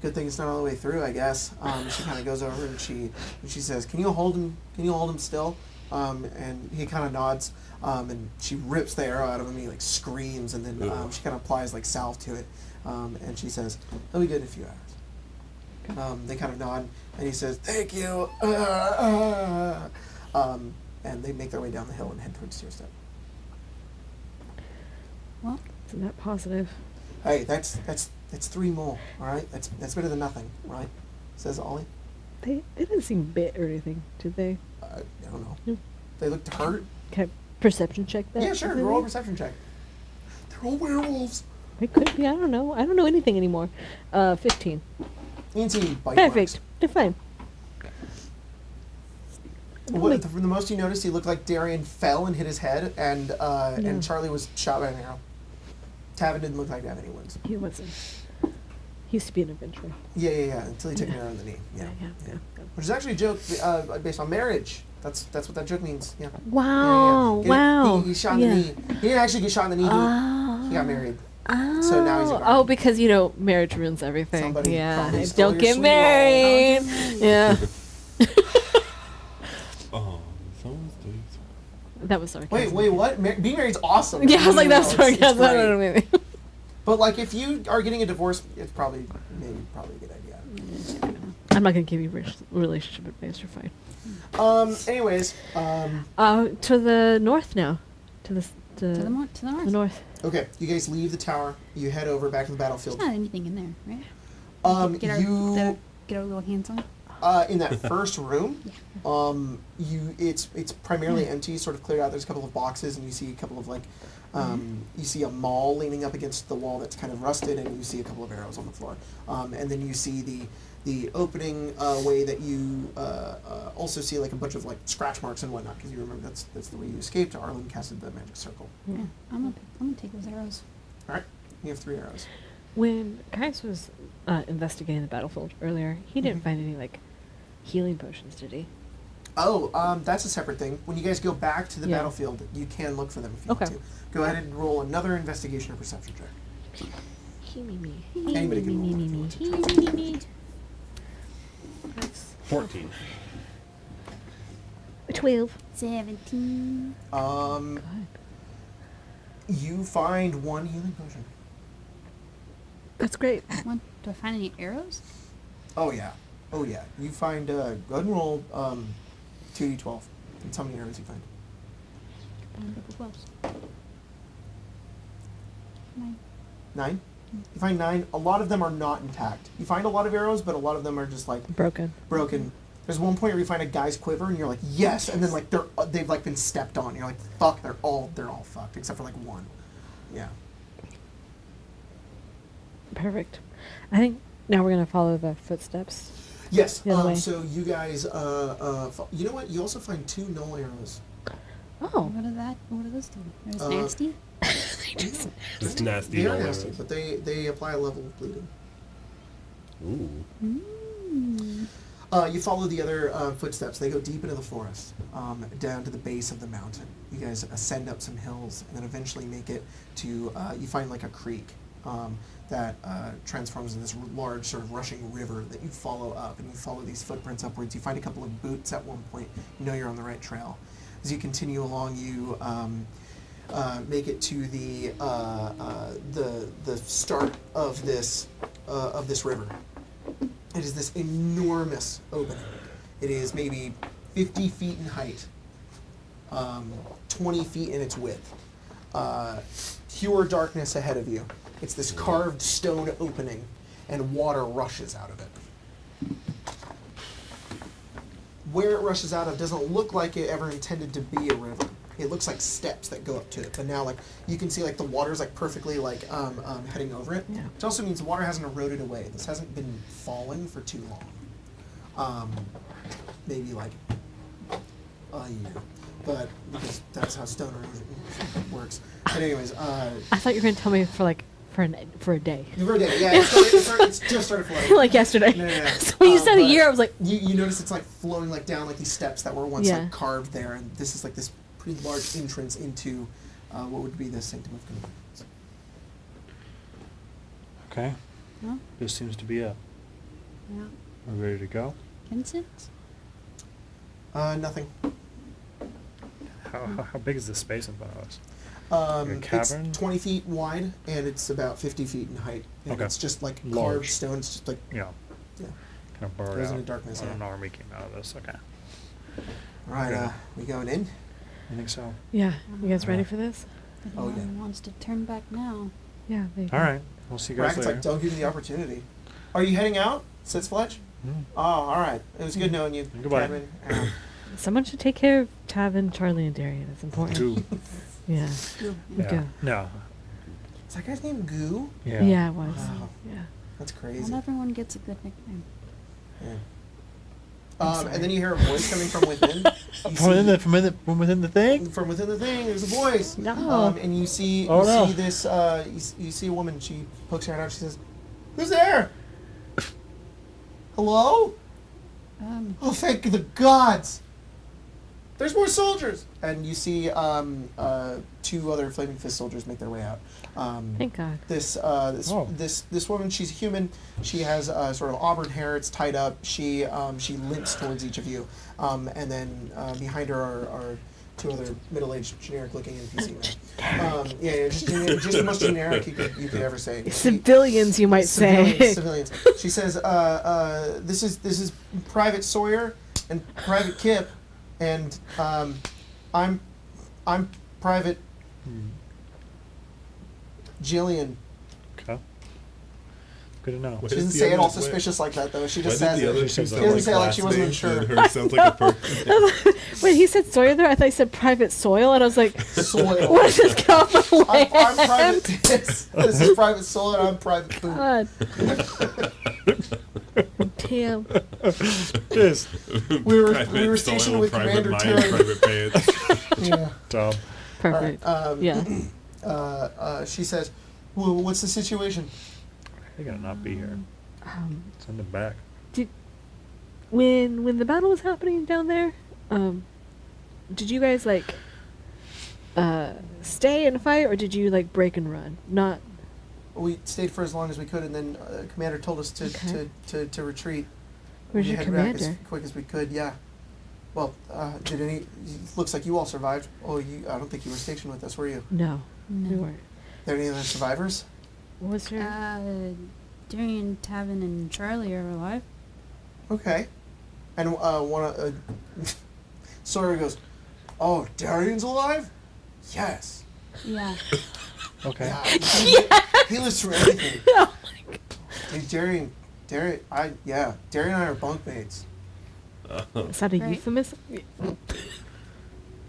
good thing it's not all the way through, I guess. She kind of goes over and she says, can you hold him still? And he kind of nods, and she rips the arrow out of him. He like screams, and then she kind of applies like salve to it, and she says, "He'll be good in a few hours." They kind of nod, and he says, "Thank you," and they make their way down the hill and head towards Tier Step. Well, Isn't that positive? Hey, that's 3 more. All right, that's better than nothing, right? Says Ollie. They didn't seem bit or anything, did they? I don't know. Hmm. They looked hurt. Can I perception check that? Yeah, sure. if they Roll a did? perception check. They're all werewolves. It could be. I don't know. I don't know anything anymore. 15. You can see any bite Perfect. marks. They're fine. What, for the most you noticed, he looked like Darian fell and hit his head, and Yeah. Charlie was shot by an arrow. Tavin didn't look like to have any wounds. He wasn't. He used to be an adventurer. Yeah. Until he took an arrow in the knee. Yeah. Yeah. Which is actually a joke based on marriage. That's what that joke means. Yeah. Wow. Yeah. Wow. He shot in the knee. He didn't actually get shot in the knee. He got married. Oh. So now he's a Oh, because marriage ruins everything. Somebody Yeah. probably stole Don't your get sweet married. Yeah. Oh, someone's doing something. That was sarcasm. Wait, what? Being married's awesome. Yeah, I was like, No, that's it's sarcasm. I great. don't know anything. But like, if you are getting a divorce, it's probably a good idea. I'm not gonna give you relationship advice. You're fine. Anyways. To the north now. To the to the north. the north. Okay. You guys leave the tower. You head over back to the There's battlefield. not anything in there, right? Get our little hands on. In that first room, it's primarily empty, sort of cleared out. There's a couple of boxes, and you see a couple of you see a maul leaning up against the wall that's kind of rusted, and you see a couple of arrows on the floor. And then you see the opening way that you also see like a bunch of like scratch marks and whatnot, because you remember that's the way you escaped. Arlen casted the magic circle. Yeah, I'm gonna take those arrows. All right, you have 3 arrows. When Kais was investigating the battlefield earlier, he didn't find any healing potions, did he? Oh, that's a separate thing. When you guys go back to the Yeah. battlefield, you can look for them if you Okay. want to. Go ahead and roll another investigation or perception check. Anybody can roll if you want to. 14. 12. 17. Good. You find 1 healing potion. That's great. One. Do I find any arrows? Oh yeah. You find go ahead and roll 2d12. That's how many arrows you find. Double 12s. 9. 9? You find 9. A lot of them are not intact. You find a lot of arrows, but a lot of them are just Broken. broken. There's one point where you find a guy's quiver, and you're like, yes, and then they've been stepped on. You're like, fuck, they're all fucked except for 1. Yeah. Perfect. I think now we're going to follow the footsteps. Yes. The other way. So you guys, you know what? You also find 2 null arrows. Oh. What do those do? There's Uh, nasty. Just nasty. They are all nasty, arrows. but they apply a level of bleeding. Ooh. You follow the other footsteps. They go deep into the forest, down to the base of the mountain. You guys ascend up some hills, and then eventually make it to, you find a creek that transforms in this large sort of rushing river that you follow up, and you follow these footprints upwards. You find a couple of boots at one point. You know you're on the right trail. As you continue along, you make it to the start of this river. It is this enormous opening. It is maybe 50 feet in height, 20 feet in its width. Pure darkness ahead of you. It's this carved stone opening, and water rushes out of it. Where it rushes out of doesn't look like it ever intended to be a river. It looks like steps that go up to it, but now like you can see like the water's like perfectly like heading over it. Yeah. Which also means the water hasn't eroded away. This hasn't been falling for too long. Maybe like a year, but because that's how stone erosion works. But anyways, I thought you were gonna tell me for a day. for a day, yeah, it's just started flowing. Like yesterday. No. So when you said a But year, I was like, you notice it's like flowing like down like these steps that were once Yeah. like carved there, and this is like this pretty large entrance into what would be the Sanctum of Convenience. Okay. No? This seems to be it. Yeah. We're ready to go. Vincent? Nothing. How big is the space in front of us? It's cavern? 20 feet wide, and it's about 50 feet in height. And Okay. it's just like Large. carved stone. It's just like, Yeah. yeah. Kind of burrowed Goes out. into darkness, An yeah. army came out of this. Okay. All right, Okay. we going in? I think so. yeah, you guys ready Yeah. for this? If Oh, anyone yeah. wants to turn back now. Yeah. There you All go. right. We'll see you guys Brackett's later. like, don't give me the opportunity. Are you heading out? Says Fletch. Mm. Oh, all right. It was good knowing you. Goodbye. Cadman. Someone should take care of Tavin, Charlie, and Darian. It's important. Goo. Yeah. Yeah. Go. No. Is that guy's name Goo? Yeah. Yeah, it was. Wow. Yeah. That's crazy. Not everyone gets a good nickname. Yeah. I'm And then you hear a voice coming from within. You From within the thing? from within the thing, there's a voice. No. And you see, Oh, no. see this. You see a woman. She pokes her head out. She says, "Who's there? Hello? Oh, thank the gods! There's more soldiers." And you see two other Flaming Fist soldiers make their way out. Thank God. Oh. This woman, she's human. She has sort of auburn hair. It's tied up. She limps towards each of you, and then behind her are two other middle-aged, generic-looking NPC men. Just the most generic you could ever say. Civilians, you might say. Civilians. She says, "This is Private Sawyer and Private Kip, and I'm Private Jillian." Okay. Good to know. What She is doesn't the say it other- all suspicious like that, though. She just Why says did the it. other She two doesn't sound say it like she class wasn't names, sure. and hers sounds like a person. When he said Sawyer there, I thought he said private soil, and I was like, Soil. what is this common land? I'm Private. This is Private Soil, and I'm Private Food. God. Damn. This We were Private stationed soil, with private Commander mind, Terry. private pants. Yeah. dumb. Perfect. Yeah. She says, well, "What's the situation?" They gotta not be here. Send them back. When the battle was happening down there, did you guys like stay and fight, or did you like break and run? Not. We stayed for as long as we could, and then Commander told us Okay. to retreat. Where's We your head back as commander? quick as we could. Yeah. Well, did any? Looks like you all survived. Oh, I don't think you were stationed with us, were you? No, No. we weren't. Are there any other survivors? What was your? Darian, Tavin, and Charlie are alive. Okay. And Sawyer goes, "Oh, Darian's alive? Yes. Yeah. Okay. Yeah. He lives through everything. Hey, Darian, Darian and I are bunkmates." Is that a Right. euphemism?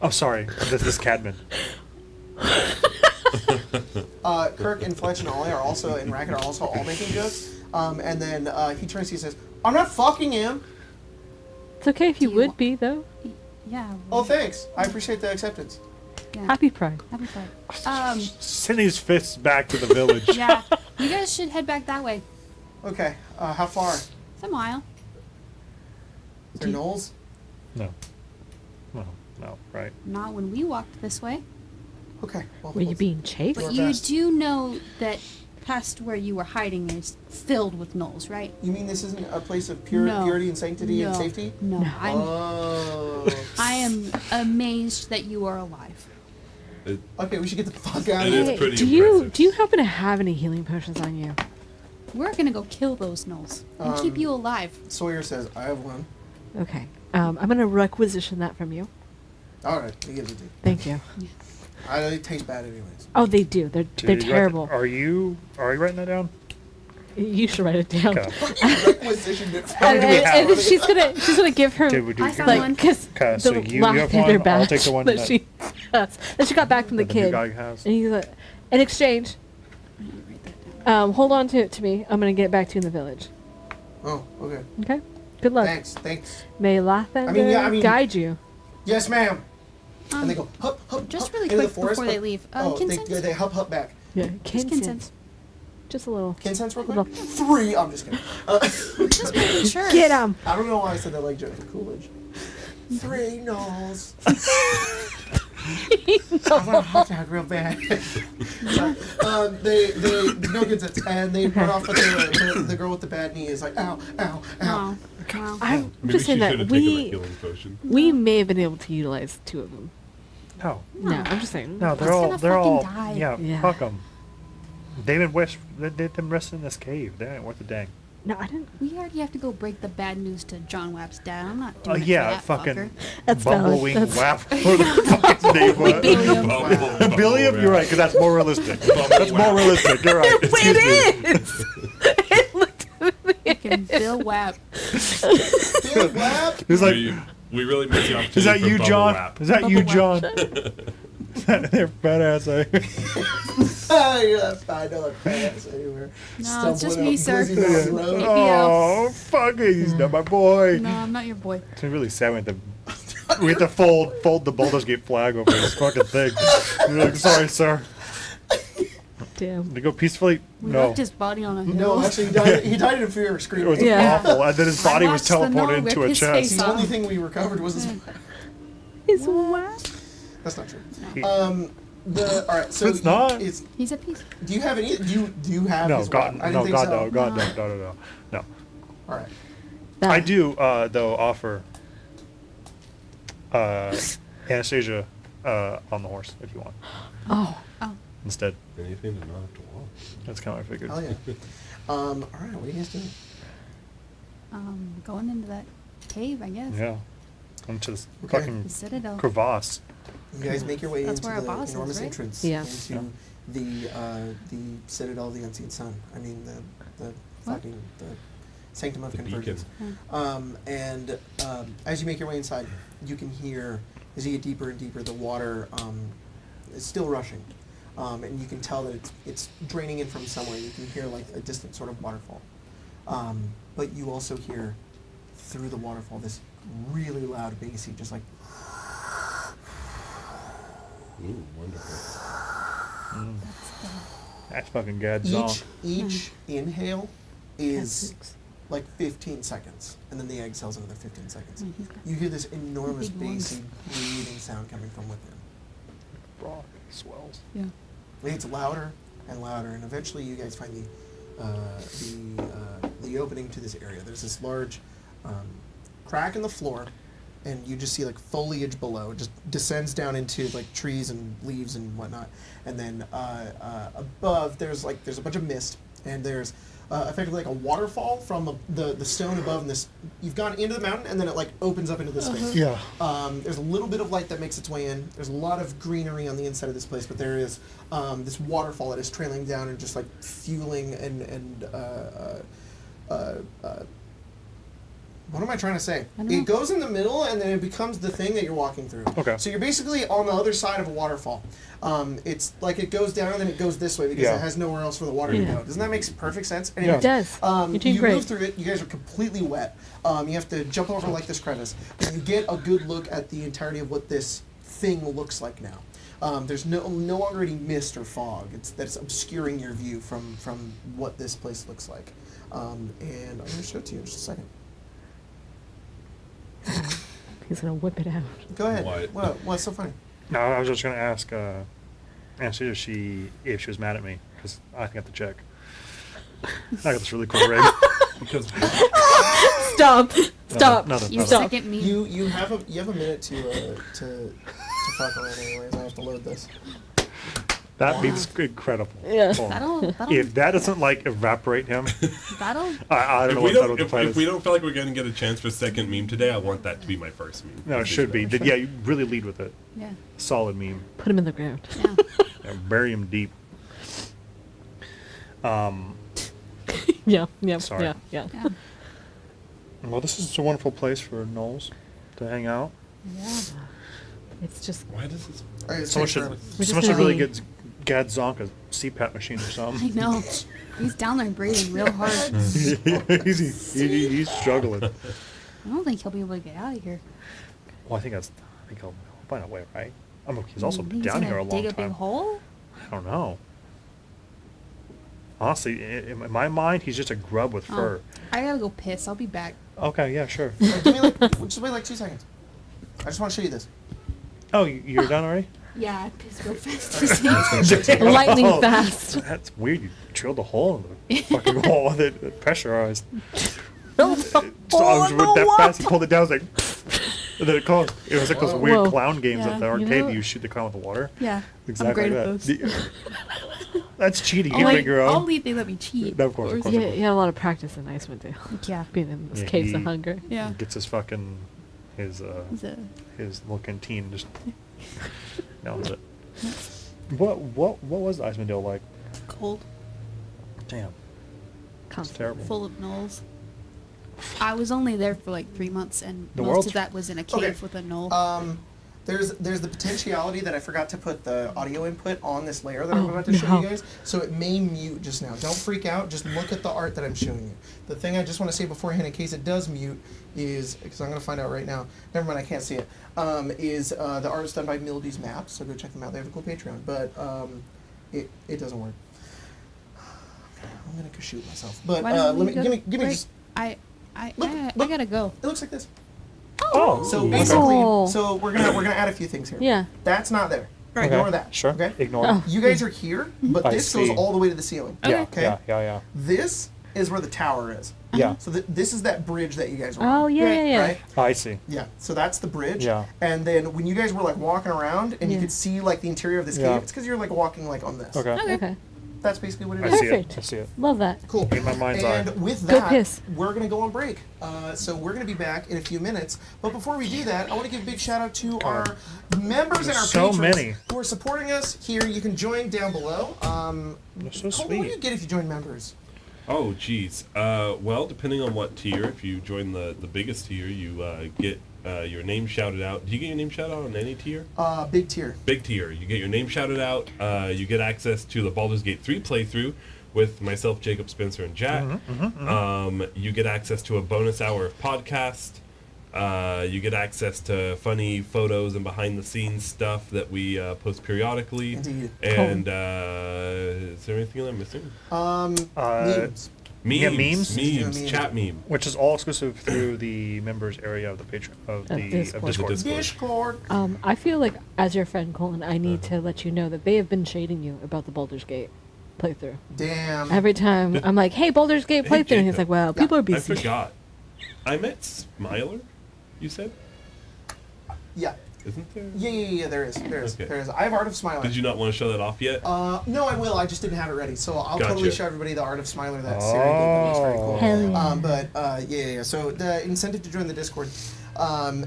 Oh, sorry. This is Cadman. Kirk and Fletch and Ollie are also, and Racket are also all making jokes. And then he turns to you and says, "I'm not fucking him." It's okay if you Do you would wa- be though. Yeah. Oh, thanks. I appreciate the acceptance. Yeah. Happy Pride. Happy Pride. Send these fists back to the village. Yeah. You guys should head back that way. Okay. How far? Is It's a mile. there Knowles? No. No, right. Not when we walked this way. Okay. Well, Were you being chased? Your But you best. do know that past where you were hiding is filled with gnolls, right? You mean this isn't a place of No. purity and sanctity and No. safety? No. No. Oh. I am amazed that you are alive. Okay, we should get the fuck out It of is here. pretty do you impressive. happen to have any healing potions on you? We're gonna go kill those gnolls and keep you alive. Sawyer says, "I have one." Okay. I'm gonna requisition that from you. All right, he gives it to you. Thank you. They taste bad anyways. Oh, they do. They're Did you write terrible. Are you writing that down? You should write it down. Okay. Requisitioned it from And, do we me. have? she's gonna give her Okay, we do I have found one. one. like because Okay, so the you laugh have in her one, I'll take badge the one that that- she has, that she got back from the That the new kid. guy has. And he's like, in exchange, hold on to me. I'm gonna get back to you in the village. Oh, okay. Okay. Good luck. Thanks. May Lathander I mean- guide you. Yes, ma'am. And they go hup hup. just hup really into the quick forest, before they but- leave. Oh, Kinsense? they hup back. Yeah, Just Kinsense. Just a little. Kinsense real quick. Little- 3. I'm just kidding. Just making sure. Get him. I don't know why I said that like Jennifer Coolidge. 3 nulls. I want a hot dog real bad. they no Kinsense, and they run off, but the girl with the bad knee is like, ow, ow, ow. Wow. Wow. I'm Maybe just she saying should that have taken the we healing potion. may have been able to utilize 2 of them. No. No, I'm just saying. No, He's gonna they're all, fucking die. yeah, Yeah. fuck them. David West, they did them rest in this cave. They ain't worth a dang. No, I didn't. We already have to go break the bad news to John Wapp's dad. I'm not doing it Yeah, for that fucking fucker. That's valid. Bumblewing That's- Wap, or the fucking name was. Bumble, Billiam, you're right, because that's more realistic. That's more realistic. You're right. Wait, Excuse me. it is. It looked at me. Fucking Bill Wapp. Bill Wap. He's like, We really missed the opportunity. is that for you, Bubble John? Wrap. Is that you, Bubble John? Wrap. They're badass. You're that $5 pass anywhere. No, it's just Stumbling me, up sir. Glizzy Mountain Road. Hey, Oh, fuck it. He's not my boy. No, I'm not your boy. It's really sad we have to fold the Baldur's Gate flag over this fucking thing. You're like, sorry, sir. Damn. To go peacefully? We No. left his body on a hill. No, actually, he died in a fear of It screaming. was Yeah. awful. And then his body was watched the Noah teleported into rip a his chest. face The off. only thing we recovered was his. He's what? That's not true. He- All right. So It's not. It's. He's at peace. Do you have any? Do you have? No, his God, weapon? I no, didn't think God, so. no, God, no. No. All right. I do, though, offer Anastasia on the horse if you want Oh. Oh. instead. Anything to not have to walk. That's kind of what I figured. Hell yeah. All right. What are you guys doing? Going into that cave, I guess. Yeah. Into this Okay. fucking The citadel. crevasse. You guys make your way That's into where our the boss is, enormous right? entrance Yeah. into the citadel of the unseen sun. I mean the fucking the sanctum of The convergence. beacon. As you make your way inside, you can hear as you get deeper and deeper, the water is still rushing, and you can tell that it's draining in from somewhere. You can hear like a distant sort of waterfall, but you also hear through the waterfall this really loud bassy, just like. Ooh, wonderful. That's fucking Godzilla. Each inhale is like 15 seconds, and then the exhale's another 15 seconds. Mm, he's got You hear this enormous big lungs. bassy breathing sound coming from within. Brock swells. Yeah. It's louder and louder, and eventually you guys find the opening to this area. There's this large crack in the floor, and you just see like foliage below. It just descends down into like trees and leaves and whatnot. And then above there's a bunch of mist, and there's effectively like a waterfall from the stone above. And this, you've gone into the mountain, and then it like opens up into this space. Yeah. There's a little bit of light that makes its way in. There's a lot of greenery on the inside of this place, but there is this waterfall that is trailing down and just like fueling and what am I trying to say? I don't know. It goes in the middle, and then it becomes the thing that you're walking through. Okay. So you're basically on the other side of a waterfall. It's like it goes down, and then it goes this way because Yeah. it has nowhere else for the water to Yeah. go. Doesn't that make perfect sense? Yeah. It does. You're doing You great. move through it. You guys are completely wet. You have to jump over like this crevice. And you get a good look at the entirety of what this thing looks like now. There's no longer any mist or fog. That's obscuring your view from what this place looks like. And I'm going to show it to you in just a second. He's gonna whip it out. Go ahead. What? What's so funny? No, I was just gonna ask Anastasia if she was mad at me because I got the check. I got this really cool ring. Because Stop. Stop. Nothing. You Stop. second me. You have a minute to fuck around anyways. I have to load this. That'd be incredible. Yeah. Oh. That'll If that doesn't like evaporate him, that'll I don't know what that'll define. if we don't feel like we're gonna get a chance for second meme today, I want that to be my first meme. No, it should be. Yeah, you really lead with it. yeah. Solid meme. Put him in the ground. Yeah. Yeah, bury him deep. Yeah, yeah, Sorry. yeah, yeah. Yeah. Well, this is a wonderful place for Knowles to hang out. Yeah. It's just Why does this? All right, Someone it's should, early. We're someone just should really gonna get Gad Zonk a CPAP machine or I something. know. He's down there breathing real hard. he's struggling. I don't think he'll be able to get out of here. Well, I think he'll find a way, right? I mean, he's also You been think he's down gonna here a long dig a time. big hole? I don't know. Honestly, in my mind, he's just a grub with fur. I gotta go piss. I'll be back. Okay, yeah, sure. Give me like, just wait like 2 seconds. I just want to show you this. Oh, you're done already? Yeah, I pissed real fast. lightning Oh, fast. That's weird. You drilled a hole in the fucking wall with it pressurized. Hole So I was in the that wall. fast. He pulled it down. I was like, and then it closed. It was like those weird Whoa. clown games Yeah, at the you arcade know- that you shoot the clown with the water. Yeah. Exactly I'm great like at that. those. That's cheating. You bring your own. Only they let me cheat. No, of course, of course. Yeah, he had a lot of practice in Icewind Dale. Yeah. Being in those Yeah, caves of he- hunger. Yeah. He gets his fucking his It's a- his little canteen and just nails it. What was Icewind Dale like? cold, Damn, it's Constant. terrible. full of knolls. I was only there for like 3 months, and The most world's- of that was in a cave Okay. with a knoll. There's the potentiality that I forgot to put the audio input on this layer that I'm Oh, about to show no. you guys, so it may mute just now. Don't freak out. Just look at the art that I'm showing you. The thing I just want to say beforehand, in case it does mute, is because I'm going to find out right now. Never mind, I can't see it. Is the art is done by Mildy's Maps, so go check them out. They have a cool Patreon, but it doesn't work. I'm going to go shoot myself. But Why don't let we me go- give me wait, just. I Look, I look. gotta go. It looks like this. Oh, So okay. basically, Oh. so we're gonna add a few things here. Yeah. That's not there. Okay, Ignore that. Sure. Okay. Ignore. Oh. You guys are here, but I this goes see. all the way to the ceiling. Yeah, Okay. yeah. This is where the tower is. Yeah. So this is that bridge that you guys were Oh, on. yeah, yeah, yeah. Right? I see. Yeah. So that's the bridge. Yeah. And then when you guys were like walking around and you Yeah. could see like the interior of this Yeah. cave, it's because you're like walking like on this. Okay. Okay. That's basically what it I is. see it. Perfect. I see it. Love that. Cool. In my mind's eye. And with Go that, piss. we're going to go on break. So we're going to be back in a few minutes. But before we do that, I want to give a big shout out to our members and our So patrons many. who are supporting us here. You can join down below. They're so What do you sweet. get if you join members? Oh, geez. Well, depending on what tier, if you join the biggest tier, you get your name shouted out. Do you get your name shouted out on any tier? Big tier. Big tier. You get your name shouted out. You get access to the Baldur's Gate 3 playthrough with myself, Jacob, Spencer, and Jack. You get access to a bonus hour of podcast. You get access to funny photos and behind-the-scenes stuff that we post periodically. Indeed. And is there anything that I'm missing? Memes. Memes. Yeah, memes. Memes. Chat meme. Which is all exclusive through the members area of the Patreon of Discord. Discord. Discord. Discord. I feel like, as your friend Colin, I need to let you know that they have been shading you about the Baldur's Gate playthrough. Damn. Every time I'm like, "Hey, Baldur's Gate Hey, playthrough," and he's Jacob. like, "Well, people are I busy." forgot. I met Smiler, you said? Yeah. Isn't there? Yeah. There is. Okay. There is. I have Art of Smiler. Did you not want to show that off yet? No, I will. I just didn't have it ready, so I'll totally Gotcha. show everybody the Art of Smiler that Siri gave me. It's very cool. Hell yeah. But yeah. So the incentive to join the Discord.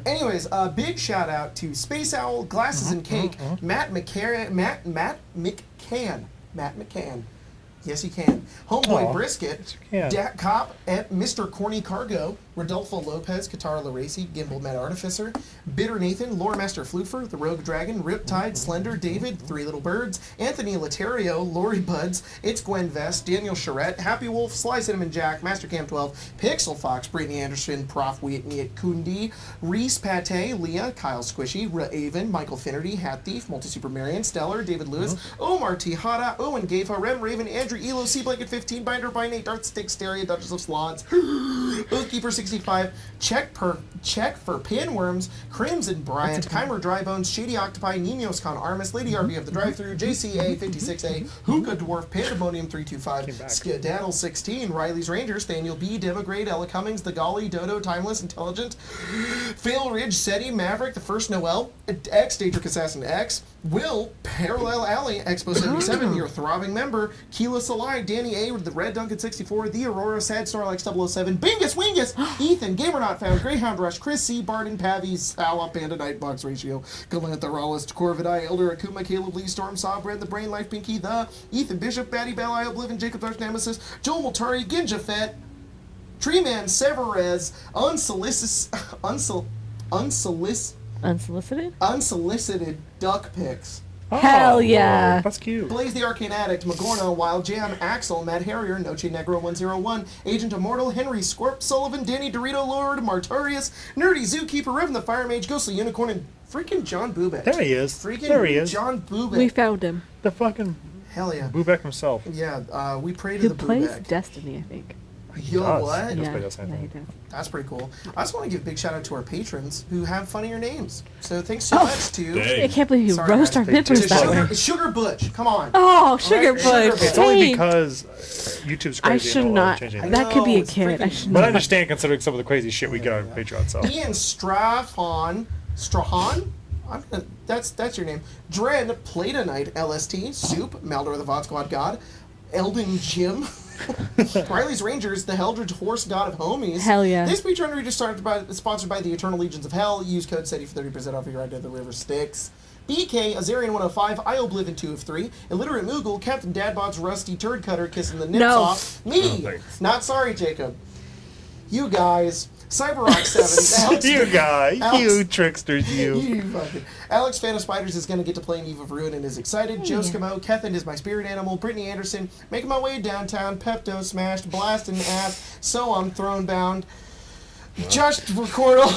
Anyways, big shout out to Space Owl, Glasses and Cake, Matt McCann. Yes, you can. Homeboy Aw, Brisket, yes, you can. Dak Cop, and Mr. Corny Cargo, Rodolfo Lopez, Katara Laracy, Gimbal Met Artificer, Bitter Nathan, Lore Master Floofer, The Rogue Dragon, Riptide, Slender, David, Three Little Birds, Anthony Laterio, Lori Budz, It's Gwen Vest, Daniel Charette, Happy Wolf, Sly Cinnamon Jack, Master Cam 12, Pixel Fox, Brittany Anderson, Prof. Whitney Kundi, Reese Pate, Leah, Kyle Squishy, Raven, Michael Finnerty, Hat Thief, Multi Super Marion, Stellar, David Lewis, Omar Tihada, Owen Gafa, Rem Raven, Andrew Elo, Sea Blanket 15, Binder by Nate, Darth Stick, Stereo, Duchess of Slots, Oathkeeper 65, Check for Pinworms, Crimson Bryant, Chimer Drybones, Shady Octopi, Ninos Con Armis, Lady RB of the Drive-Thru, JCA 56A, Hookah Dwarf, Pandemonium 325, Skedaddle 16, Riley's Rangers, Daniel B, Devagrade, Ella Cummings, The Golly, Dodo, Timeless, Intelligent, Fail Ridge, Seti, Maverick, The First Noel, X, Daedric Assassin X, Will, Parallel Alley, Expo 77, your throbbing member, Keyless Melissa Lai, Danny A with the Red Duncan 64, The Aurora, Sad Snorlax 007, Bingus Wingus, Ethan, Gamer Not Found, Greyhound Rush, Chris C, Barden, Pavi, Sala, Panda Night, Box Ratio, Galantha, Rawlist, Corvidae, Elder, Akuma, Caleb Lee, Storm, Saw, Brand, The Brain Life, Pinky, The, Ethan Bishop, Batty Bell, I Oblivion, Jacob Dark Nemesis, Joel Multari, Ginja Fett, Treeman, Severez, unsolicited duck pics. Oh, Hell yeah. That's cute. Blaze the Arcane Addict, Magorno, Wild Jam, Axel, Mad Harrier, Noche Negro 101, Agent Immortal, Henry, Scorp, Sullivan, Danny Dorito, Lord, Martarius, Nerdy Zookeeper, Riven the Fire Mage, Ghostly Unicorn, and freaking John Bubek. There he is. Freaking There he is. John Bubek. We found him. The fucking Hell yeah. Bubek himself. Yeah, we pray to Who the plays Bubek. Destiny, I think. Yo, does. what? He does Yeah, play that same yeah, he thing. does. That's pretty cool. I just want to give a big shout out to our patrons who have funnier names. So thanks so much to... Dang. I can't believe you Sorry, roast guys. our They members just- that way. Sugar Butch, come on. Oh, Sugar Alright, Sugar Butch. Butch. It's only Hey. because YouTube's crazy. I and should they'll not. change I anything. That could be a it's kid. I freaking- should But I not. understand considering some of the crazy shit we get on Patreon. So Ian Strahan? That's your name. Dren, Platonite, LST, Soup, Maldor the VOD Squad God, Eldon Jim, Riley's Rangers, the Heldridge Horse God of Homies. Hell yeah. This Patreon read is sponsored by the Eternal Legions of Hell. Use code SETI for 30% off your ride to the River Styx. BK, Azarian 105, I Oblivion 2 of 3, Illiterate Moogle, Captain Dadbot's Rusty Turd Cutter kissing the nips No. off. Me! Oh, thanks. Not sorry, Jacob. You guys. Cyberrock 7. Alex, you guy, Alex- you tricksters, you. You fucking. Alex Fan of Spiders is going to get to play in Eve of Ruin and is excited. Joe Skimo, Kethin is my spirit animal. Brittany Anderson, making my way downtown. Pepto smashed, blasting ass. So I'm throne bound. Josh Recordal.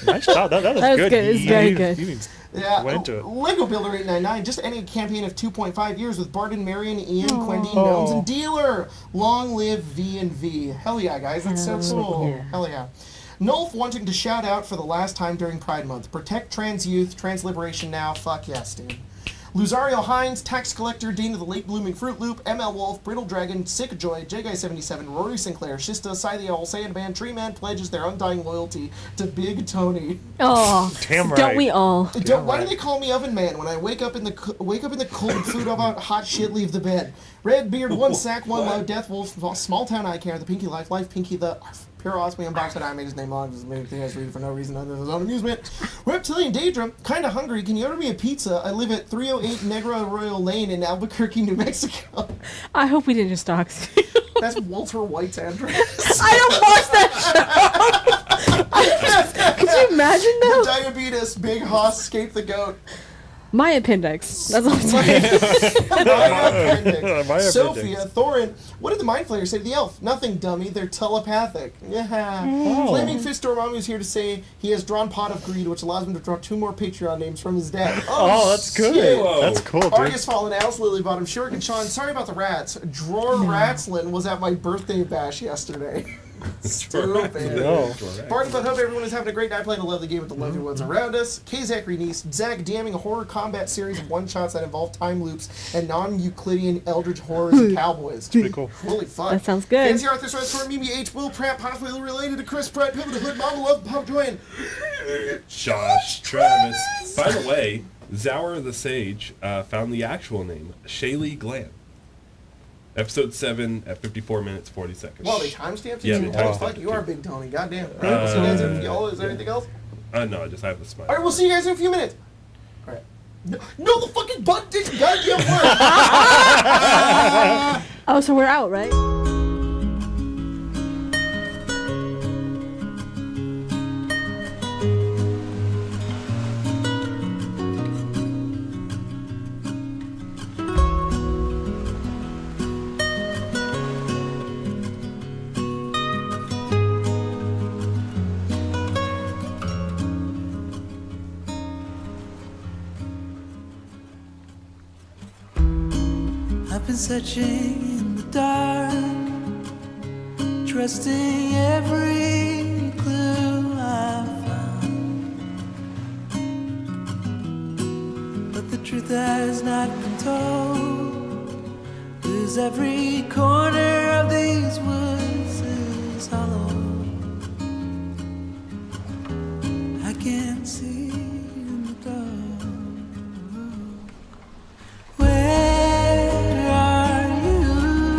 Nice job. That was That was good. good. It's very good. Yeah, Went into it. Lego Builder 899, just ending a campaign of 2.5 years with Barden, Marion, Ian, Quendy, Oh. Gnomes, and Dealer. Long live V&V. Hell yeah, guys, that's so cool. yeah. Hell yeah. Nolf wanting to shout out for the last time during Pride Month. Protect trans youth, trans liberation now. Fuck yes, dude. Luzario Hines, Tax Collector, Dean of the Late Blooming Fruit Loop, ML Wolf, Brittle Dragon, Sick Joy, J-Guy77, Rory Sinclair, Shista, Cy the Owl, Sandman, Tree Man pledges their undying loyalty to Big Tony. Oh, Damn don't right. we all? Why do they call me Oven Man when I wake up in the cold food about hot shit leave the bed? Red Beard, One Sack, One Low, Death Wolf, Small Town Eye Care, The Pinky Life, Pinky the Pure Osmium Box that I made his name long, just made you guys read it for no reason other than his own amusement. Reptilian Daedra, kinda hungry, can you order me a pizza? I live at 308 Negro Arroyo Lane in Albuquerque, New Mexico. I hope we didn't just dox you. That's Walter White's address. I don't watch that show. Could you imagine though? Diabetes, Big Hoss, Escape the Goat. My appendix. That's all I'm saying. My appendix. My appendix. Sophia, Thorin, what did the Mind Flayers say to the elf? Nothing, dummy. They're telepathic. Yeah. Oh. Flaming Fist Dormammu is here to say he has drawn Pot of Greed, which allows him to draw 2 more Patreon names from his deck. Oh, that's good. shit. Whoa. That's cool, dude. Argus Fallen Alice, Lily Bottom, Shuriken Sean, sorry about the rats. Drawer Ratslin was at my birthday bash yesterday. Stupid. No. Barton, but hope everyone is having a great night playing a lovely game with the lovely ones around us. K. Zachary Neese, Zach damning a horror combat series of one-shots that involve time loops and non-Euclidean eldritch horrors and cowboys. Pretty cool. Really fun. That sounds good. Fancy Arthur Sweat Storm, Mimi H. Will Pratt, possibly related to Chris Pratt, Pivot the Hood, Mama Love, Pop Joy, and Josh Travis. By the way, Zower the Sage found the actual name, Shaylee Glam. Episode 7 at 54 minutes 40 seconds. well, they timestamped Yeah, you. they Oh, timestamped fuck, it, you are too. Big Tony. Goddamn. All right, we'll see you guys in y'all. Is there anything else? No, I just have the smile. All right, we'll see you guys in a few minutes. All right. No, the fucking button didn't goddamn work. Oh, so we're out, right? I've been searching in the dark, trusting every clue I found. But the truth has not been told, 'cause every corner of these woods is hollow. I can't see in the dark. Where are you?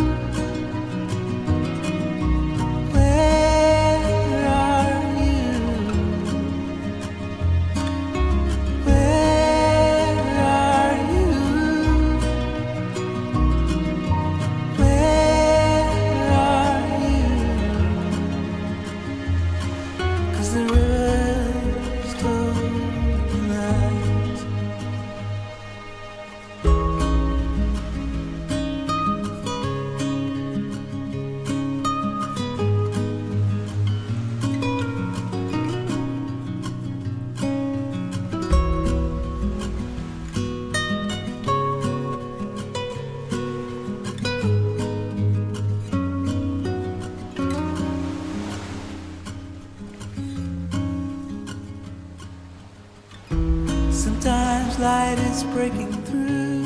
much light is breaking through,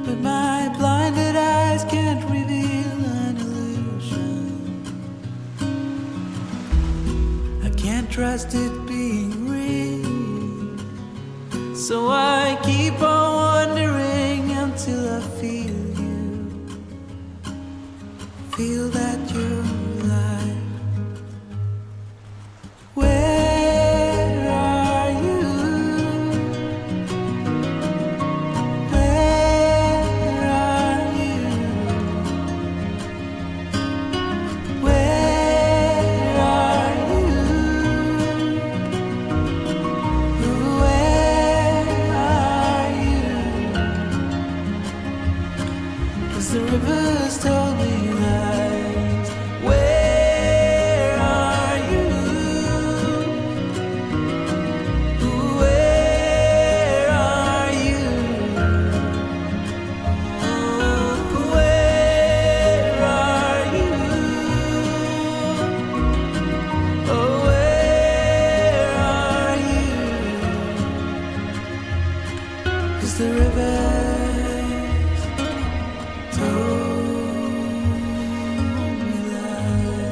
but my blinded eyes can't reveal an illusion. I can't trust it being real, so I keep on wondering until I feel that you're alive. Where are you? Where are you? Where are you? Where are you? 'Cause the rivers told me lies. Where are you? Where are you? Where are you? Oh, where are you? 'Cause the rivers told me lies.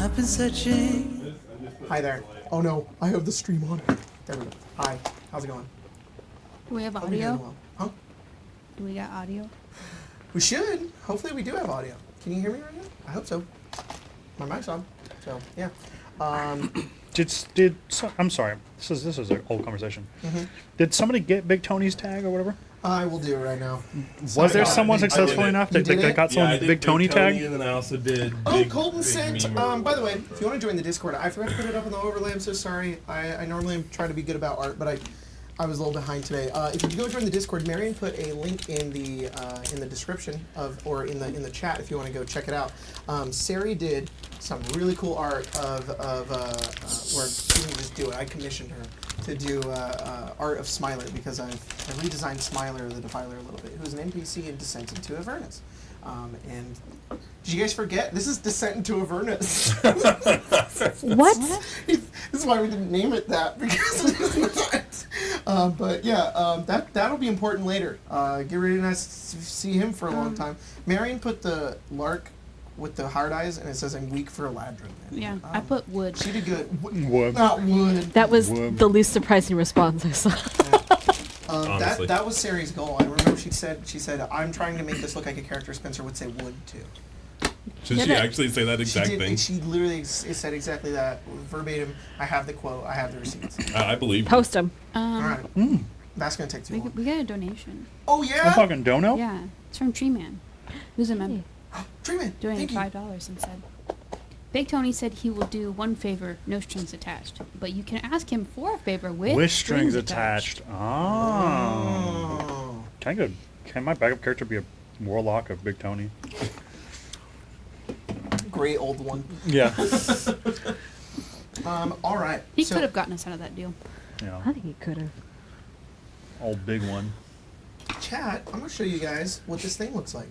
I've been searching. Hi there. Oh no, I have the stream on. There we go. Hi. How's it going? Do we have Hope you're doing audio? well. Huh? Do we got audio? We should. Hopefully we do have audio. Can you hear me right now? I hope so. My mic's on. So yeah. I'm sorry. This is an old conversation. Mhm. Did somebody get Big Tony's tag or whatever? I will do it right now. Was there God, someone I did successful it. enough You that did they it? got someone with Big Tony tag? And then I also did. Oh, Big- Colton Big sent. Memer. By the way, if you want to join the Discord, I forgot to put it up on the overlay. I'm so sorry. I normally try to be good about art, but I was a little behind today. If you go join the Discord, Marion put a link in the description or in the chat if you want to go check it out. Sari did some really cool art of where she didn't just do it. I commissioned her to do art of Smiler because I redesigned Smiler the Defiler a little bit, who's an NPC in Descent into Avernus. And did you guys forget? This is Descent into Avernus. What? This is why we didn't name it that because it's not. But yeah, that'll be important later. Get ready to see him for a long time. Marion put the lark with the hard eyes, and it says I'm weak for Eladrin. And, Yeah, I put wood. She did good. Wood. Not wood. That was Whoop. the least surprising response I saw. Honestly. That was Sari's goal. I remember she said I'm trying to make this look like a character Spencer would say wood to. Should Yeah, she that- actually say that exact she did, thing? and she literally said exactly that verbatim. I have the quote. I have the receipts. I believe. Post him. All right. That's gonna take too We, long. we got a donation. Oh I'm yeah. fucking dono? Yeah, it's from Tree Man, who's a member. Dreamin'. Donated Thank you. $5 and said, Big Tony said he will do one favor, no strings attached. But you can ask him for a favor with Strings attached. Oh. Oh. Can my backup character be a warlock of Big Tony? Great old one. Yeah. All right. He so, could have gotten us out of that deal. I think he could have. Old big one. chat. I'm gonna show you guys what this thing looks like.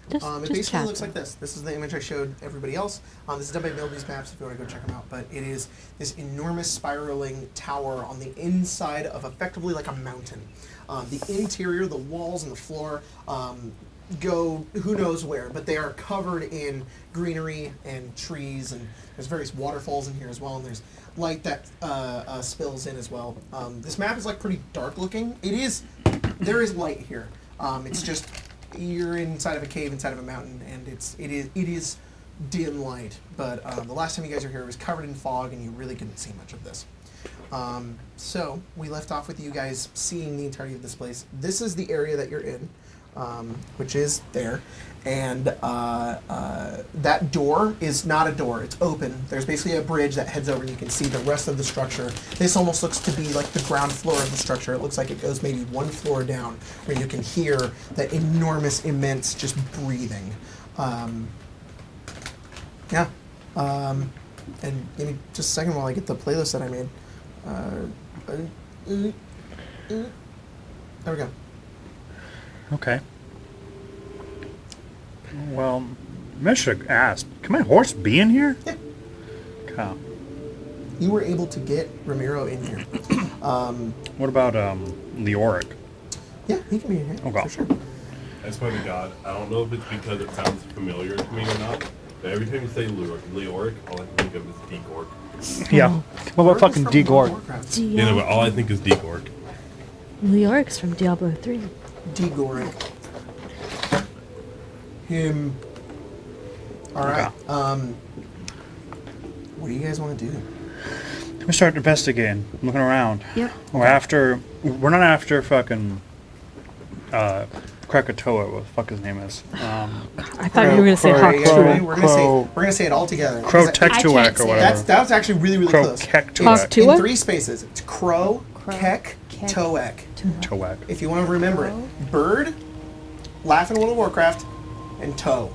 It Just basically chat looks though. like this. This is the image I showed everybody else. This is done by Milby's Maps if you want to go check them out. But it is this enormous spiraling tower on the inside of effectively like a mountain. The interior, the walls and the floor go who knows where, but they are covered in greenery and trees, and there's various waterfalls in here as well, and there's light that spills in as well. This map is like pretty dark looking. There is light here. It's just you're inside of a cave, inside of a mountain, and it is dim light. But the last time you guys were here, it was covered in fog, and you really couldn't see much of this. So we left off with you guys seeing the entirety of this place. This is the area that you're in, which is there, and that door is not a door. It's open. There's basically a bridge that heads over, and you can see the rest of the structure. This almost looks to be like the ground floor of the structure. It looks like it goes maybe one floor down, where you can hear that enormous, immense, just breathing. Yeah. And give me just a second while I get the playlist that I made. There we go. Okay. Well, maybe I should have asked. Can my horse be in here? Yeah. Okay. You were able to get Ramiro in here. What about Leoric? Yeah, he can be in here Okay. for sure. I swear to God, I don't know if it's because it sounds familiar to me or not, but every time you say Leoric, all I can think of is D-Gork. Yeah. What about Orc is fucking from D-Gork? Warcraft. You know, but all I think is D-Gork. Leoric's from Diablo 3. D-Goring. Him. All right. What do you guys want to do? We start investigating, looking around. Yep. We're not after fucking Krakatoa, what the fuck his name is. I thought you were going to say Hawk Yeah, Tuah. we're gonna say it all together. Crow Because I- can't Tektuak say or it. whatever. That's actually really Crow close. Kektuak. It's in Tuah? 3 spaces. It's Crow, Kek, Kek. Toek. Toak. If you want to remember it, Bird, Laugh in World of Warcraft, and Toe.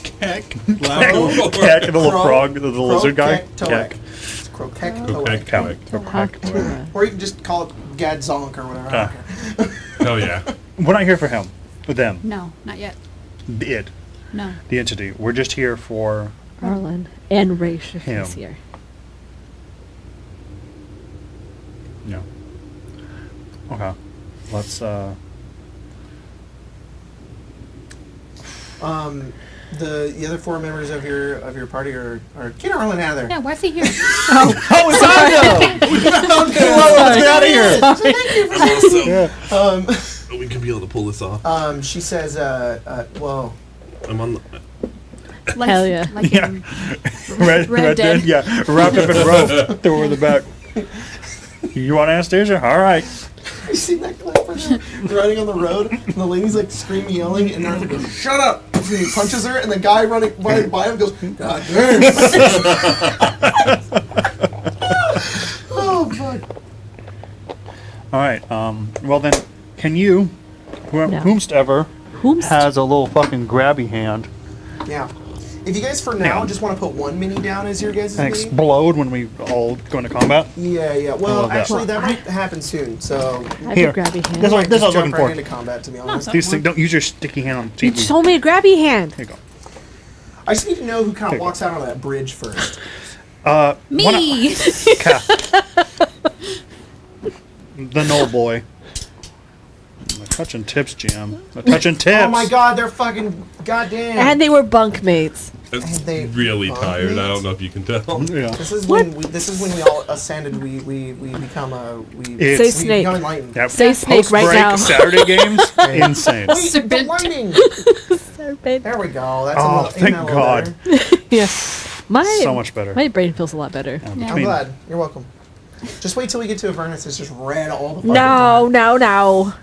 Kek, the little Crow, frog, the Crow, little lizard guy. Kek, Toek. Kek. It's Crow, Kek, Okay, Toek. Toek. Hawk Tuah. Or you can just call it Gadzonk or whatever. I don't care. Oh yeah. We're not here for him. For them. No, not yet. It. No. The entity. We're just here for Arlen. And Raish if Him. he's here. no. Okay. Let's The other 4 members of your party are get Arlen out of there. Yeah, why is he here? Oh, it's Arlen! We found him! Let's get out of here! So we could be able to pull this off. She says, well, I'm on the. Like, Hell yeah. Like Yeah. in Red Dead, yeah. Wrapped up in rope. Throw her in the back. You want Anastasia? All right. you seen that clip where they're riding on the road and the lady's like screaming, yelling, and Arthur goes, "Shut up!" And he punches her, and the guy running by him goes, "God damn!" Oh fuck! All right. Well then, can you, No. whomstever, has a little fucking grabby hand, Yeah. If you guys for now just want to put 1 mini down as your guys' and mini. explode when we all go into combat? Yeah, yeah. I Well, love that. actually, that might happen soon. So I have Here. a grabby hand. This I might this I just was looking jump right for. into combat. To be honest, These things, don't use your sticky hand on You TV. told me a grabby hand. Here you go. I just need to know who kind Here of you walks out on that bridge first. me. The Knoll boy. I'm touching tips, Jim. I'm touching tips. Oh my God, they're fucking goddamn. And they were bunkmates. It's they really bump tired. me? I don't know if you can tell. Yeah. This is when we all ascended. We become It's- Say we snake. become enlightened. Yep. Say snake right Post-break now. Saturday games, insane. Wait, the Serpent. lightning. Serpent. There we go. That's Oh, a little, thank isn't that a little God. better? Yeah. My, So much better. My brain feels a lot better. Yeah, Yeah. I'm between- glad. You're welcome. Just wait till we get to Avernus. It's just red all the fucking No, time. no, no.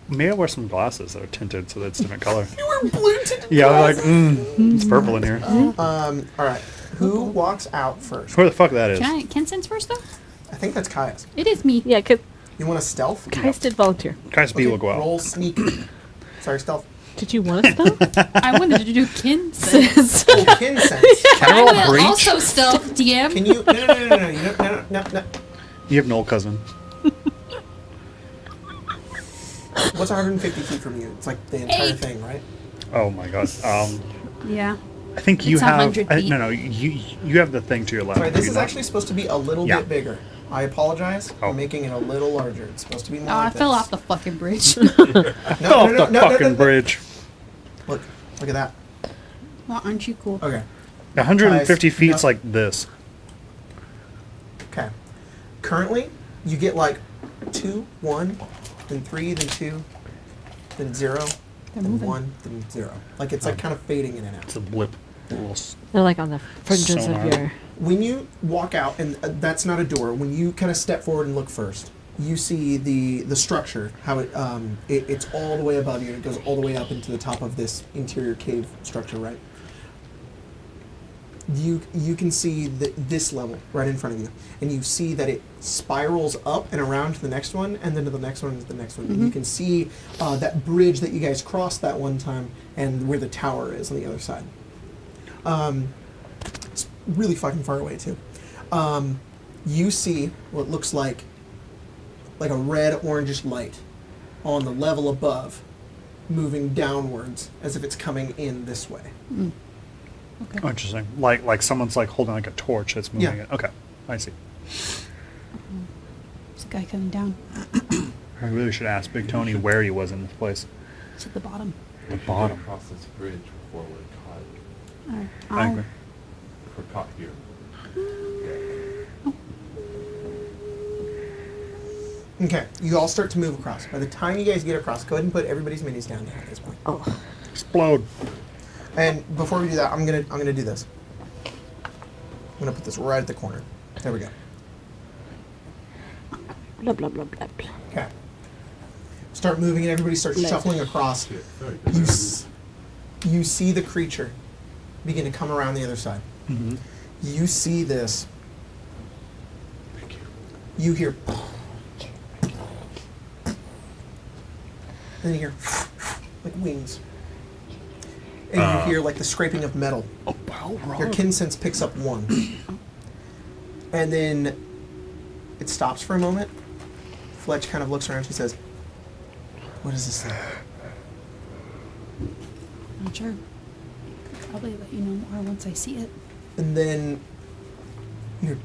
Maybe I'll wear some glasses that are tinted so that it's different color. You were blue tinted. Yeah, I'm like, it's purple in here. All right. Who walks out first? Where the fuck that is? Can sense first though? I think that's Kaya's. It is me. Yeah, because You want a stealth? Kais did volunteer. Kai's B will go out. Roll sneak. Sorry, stealth. Did you want us though? I wanted to do kin sense. Oh, kin sense. Can I I roll a will breach? also stealth DM. Can you? No. You don't, no. You have Knoll cousin. What's 150 feet from you? It's like the entire 8. thing, right? Oh my god. Yeah. I think you It's have. 100 feet. No, you have the thing to your left. Sorry, do this you is not? actually supposed to be a little Yeah. bit bigger. I apologize. Oh. I'm making it a little larger. It's supposed to be more Oh, I like fell this. off the fucking bridge. No, off the fucking bridge. Look at that. Well, aren't you cool? Okay. 150 Guys, feet's no. like this. Okay. Currently, you get like 2, 1, then 3, then 2, then 0, They're then moving. 1, then 0. Like it's like kind of fading in and out. It's a blip. A little They're like on the fringes Sonar. of your. When you walk out, and that's not a door. When you kind of step forward and look first, you see the structure. How it's all the way above you. And it goes all the way up into the top of this interior cave structure, right? You can see this level right in front of you, and you see that it spirals up and around to the next one, and then to the next one, and to the next one. And you can see that bridge that you guys crossed that one time, and where the tower is on the other side. It's really fucking far away too. You see what looks like a red orangish light on the level above, moving downwards as if it's coming in this way. Okay. Oh, interesting. Like someone's like holding like a torch that's moving Yeah. it. Okay, I see. There's a guy coming down. I really should ask Big Tony where he was in this place. It's at the bottom. The bottom. Across this bridge before we're caught. Alright. I agree. If we're caught here. Okay, you all start to move across. By the time you guys get across, go ahead and put everybody's minis down there at this point. Oh. Explode. And before we do that, I'm gonna do this. I'm gonna put this right at the corner. There we go. Blah, blah, blah, blah, blah. Okay. Start moving, and everybody starts Left. shuffling across. Very You see the creature begin to come around the other side. Mm-hmm. You see this. Thank you. You hear. Then you hear like wings. And you hear like the scraping of metal. Oh, wow, Your kin sense picks up 1. And then it stops for a moment. Fletch kind of looks around. She says, "What is this thing?" Not sure. Could probably let you know more once I see it. And then you hear,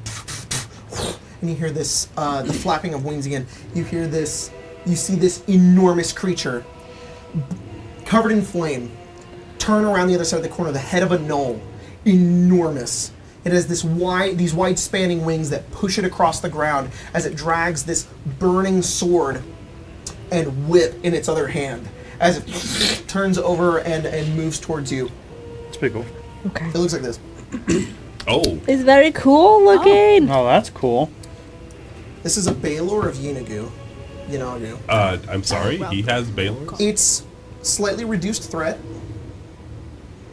and you hear this, the flapping of wings again. You hear this, you see this enormous creature covered in flame turn around the other side of the corner, the head of a gnoll, enormous. It has these wide spanning wings that push it across the ground as it drags this burning sword and whip in its other hand as it turns over and moves towards you. It's pretty cool. Okay. It looks like this. Oh. It's very cool looking. Oh, that's cool. This is a Baylor of Yinagu. I'm sorry, he has Baylor? It's slightly reduced threat,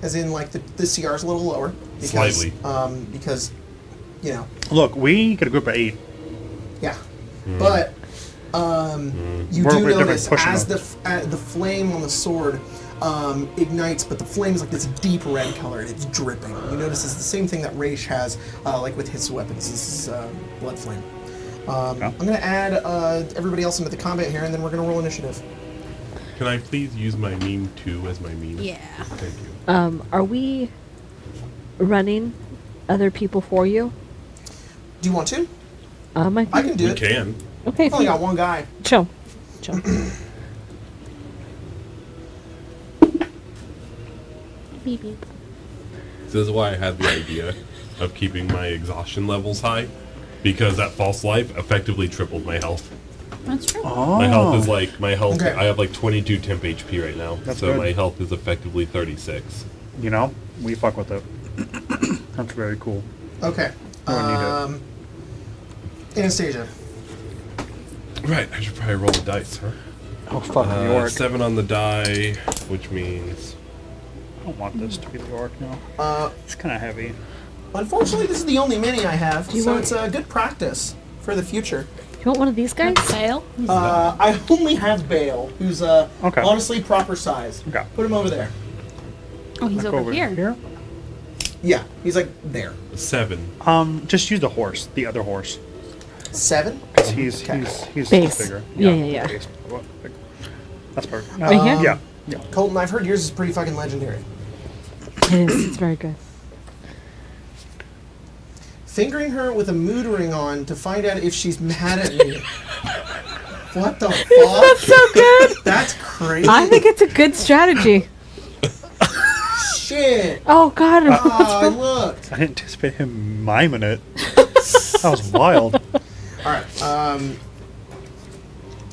as in like the CR is a little lower. Because, Slightly. Because, Look, we get a group of 8. yeah. But you We're do different notice pushing as them. the flame on the sword ignites, but the flame is like this deep red color and it's dripping. You notice it's the same thing that Raish has, like with his weapons. This is blood flame. I'm going to add everybody else into the combat here, and then we're going to roll initiative. Can I please use my meme 2 as my meme? Yeah. Thank you. Are we running other people for you? Do you want to? I I can do We it. can. Okay. I've only got one guy. Chill. Beep beep. This is why I had the idea of keeping my exhaustion levels high, because that false life effectively tripled my health. That's true. Oh. My health is like, Okay. I have like 22 temp HP right now, That's so good. my health is effectively 36. We fuck with it. That's very cool. Okay. I don't need Anastasia. Right, I should probably roll the dice, huh? Oh, fuck the orc. 7 on the die, which means... I don't want this to be the orc now. It's kind of heavy. Unfortunately, this is the only mini I have, you so want- it's a good practice for the future. You want one of these guys? Fail. I only have Bale, who's Okay. honestly proper size. Okay. Put him over there. Oh, he's Look over here. Yeah, he's like there. 7. Just use the horse, the other horse, 7? because he's Base. bigger. Yeah. base. That's perfect. Right here? Yeah. Yeah. Colton, I've heard yours is pretty fucking legendary. It is. It's very good. Fingering her with a mood ring on to find out if she's mad at me. What the fuck? That's so good. That's crazy. I think it's a good strategy. Shit. Oh God. Oh, I looked. I didn't anticipate him miming it. That was wild. All right.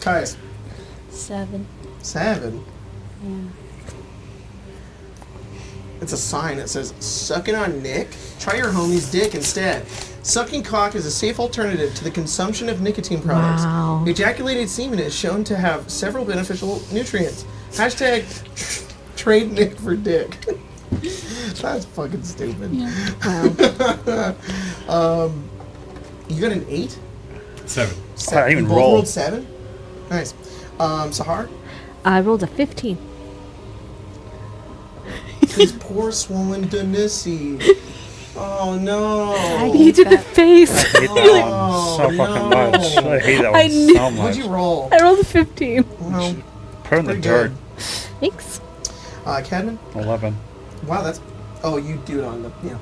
Kais. 7. 7. Yeah. It's a sign that says, sucking on Nick? Try your homie's dick instead. Sucking cock is a safe alternative to the consumption of nicotine products. Wow. Ejaculated semen is shown to have several beneficial nutrients. Hashtag trade Nick for dick. That's fucking stupid. Yeah. Wow. You got an 8? 7. I even You both rolled. rolled 7? Nice. Sahar? I rolled a 15. These poor swollen Denisi. Oh no. You did the face. I hate that one so fucking much. I hate that I one knew- so much. What'd you roll? I rolled a 15. Well, Put her in the pretty dirt. good. Thanks. Cadman? 11. Wow, that's... Oh, you do it on the... Yeah.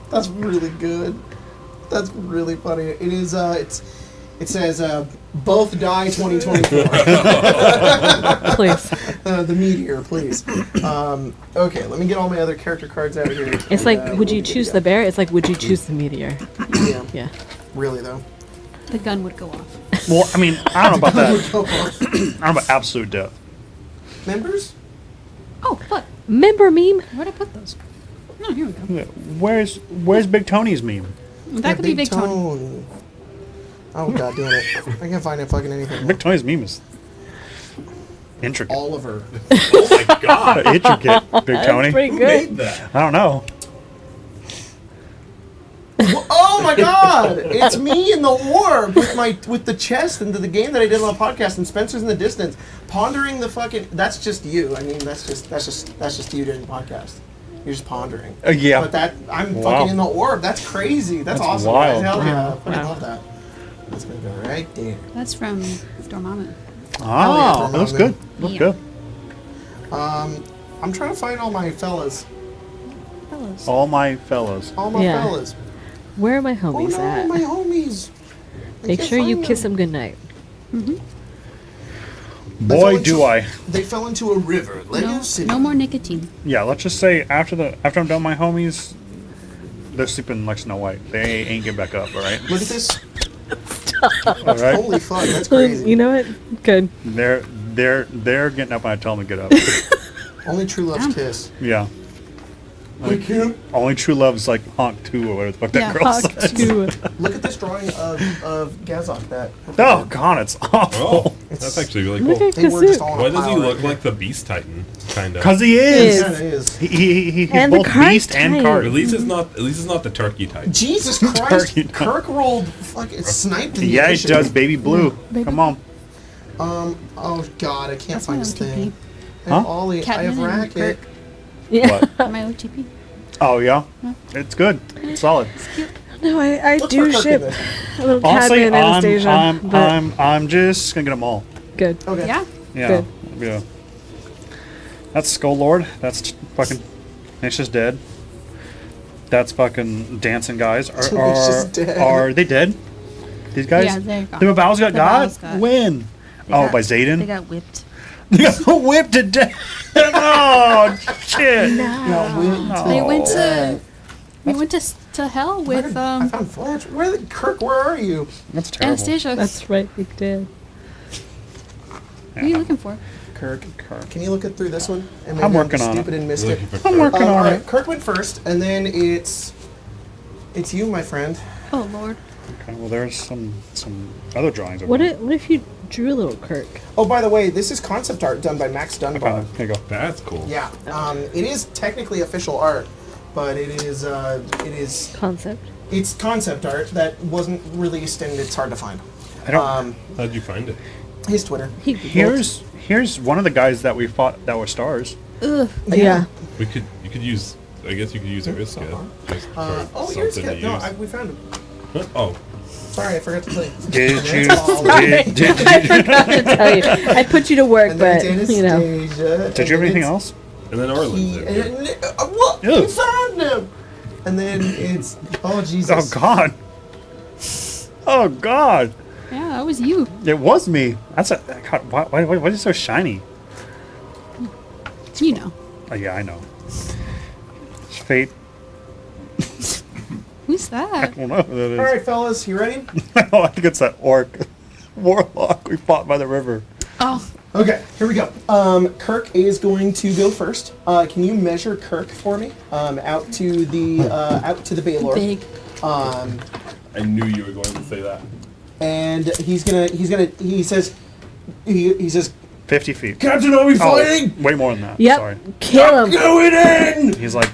That's really good. That's really funny. It is, it says, both die 2024. Please. The meteor, please. Okay, let me get all my other character cards out of here. It's like, would you choose the bear? It's like, would you choose the meteor? Yeah, Yeah. really though. The gun would go off. Well, I mean, I don't know about that. Go on. I don't know about absolute death. Members? Oh, fuck. Member meme? Where'd I put those? Oh, here we go. Yeah, Where's Big Tony's meme? That could be Big Tony. Tony. Oh, god damn it. I can't find it fucking anything. Big Tony's meme is intricate. Oliver. Oh my god! Intricate, Big Tony. Pretty Who good. made that? I don't know. Oh my god! It's me in the orb with the chest into the game that I did on the podcast, and Spencer's in the distance, pondering the fucking. That's just you. I mean, that's just you doing the podcast. You're just pondering. Yeah. But I'm Wow. fucking in the orb. That's crazy. That's awesome. wild. Guys. Hell yeah! Wow. I fucking Wow. love that. That's gonna go right there. That's from Dormammu. Oh, yeah, that was good. Look Yeah. good. I'm trying to find all my fellas. Fellows. All my fellows. All my Yeah. fellas. Where are my Oh homies no, at? my homies. I Make can't sure you find kiss them. them goodnight. Boy, do I. They fell into a river. Lego City. No more nicotine. Yeah, let's just say after I'm done with my homies, they're sleeping like Snow White. They ain't getting back up, all right? Look at this. All right? Holy fuck, that's crazy. You know what? Good. They're getting up when I tell them to get up. Only true love's kiss. Yeah. Like him. Only true love's like Honk 2 or whatever the fuck that girl Hawk says. too. Look at this drawing of Gazok. That. Oh god, it's awful. Oh, that's actually really Look cool. at They were just Kasuk. all on a Why does he pile look right like the Beast Titan? Kind of. Cause he Is. is. Yeah, it is. He's And the both cart beast and type. cart. At least it's not the turkey type. Jesus Christ! Turkey. Kirk rolled fucking sniped in the Yeah, he initiative. does, baby blue. Baby Come on. Oh god, I can't That's find my this OTP. thing. I have Huh? Ollie. I have Catman and Racket. Kirk. Yeah. What? My OTP. Oh yeah, it's good. It's solid. No, I Look do for Kirk in ship this. a little Honestly, Catman and Anastasia. but I'm just gonna get them all. good. Okay. Yeah. Yeah. Good. Yeah. That's Skull Lord. That's fucking Nisha's dead. That's fucking dancing guys. Nisha's dead. Are they dead? These guys? Yeah, they're gone. The Mabals got The got? Mabals got- When? They Oh, got- by Zayden? They got whipped. They got whipped to death. Oh shit. No, They went Oh. to. They went to hell with I found Fletch. Kirk? Where are you? That's terrible. Anastasia. That's right, we did. What are you looking for? Kirk. Can you look it through this one? And maybe I'm working on stupid it. and missed it. Looking for I'm Kirk. working on Alright, it. Kirk went first, and then it's you, my friend. Oh Lord. Okay, well, there's some other drawings. What if you drew a little Kirk? Oh, by the way, this is concept art done by Max I Dunbar. found it. Here you go. That's cool. Yeah, it is technically official art, but it's Concept. concept art that wasn't released and it's hard to find. I don't. How'd you find it? His Twitter. Here's one of the guys that we fought that were stars. Ugh. Yeah. You could use. I guess you could use Ariska. Just for Here's something to no, use. we found him. Huh? Oh, Sorry, I forgot to tell you. Did you? That's all. Did I forgot to tell you. I put you to work, And but then it's you know. Anastasia. Did you have anything else? and then Orland's in there. What? Ew. You found him. And then it's Oh Jesus. God. Oh God. Yeah, that was you. It was me. That's a. God, why is it so shiny? You know. Oh yeah, I know. It's fate. Who's I that? don't know who that is. All right, fellas, you ready? I think it's that orc warlock we fought by the river. Oh, Okay, here we go. Kirk is going to go first. Can you measure Kirk for me? Out to the Baylor. big. I knew you were going to say that. And he says 50 feet. Captain, are we Oh, fighting? way more than that. Yep. Sorry. Kill him. Going in! He's like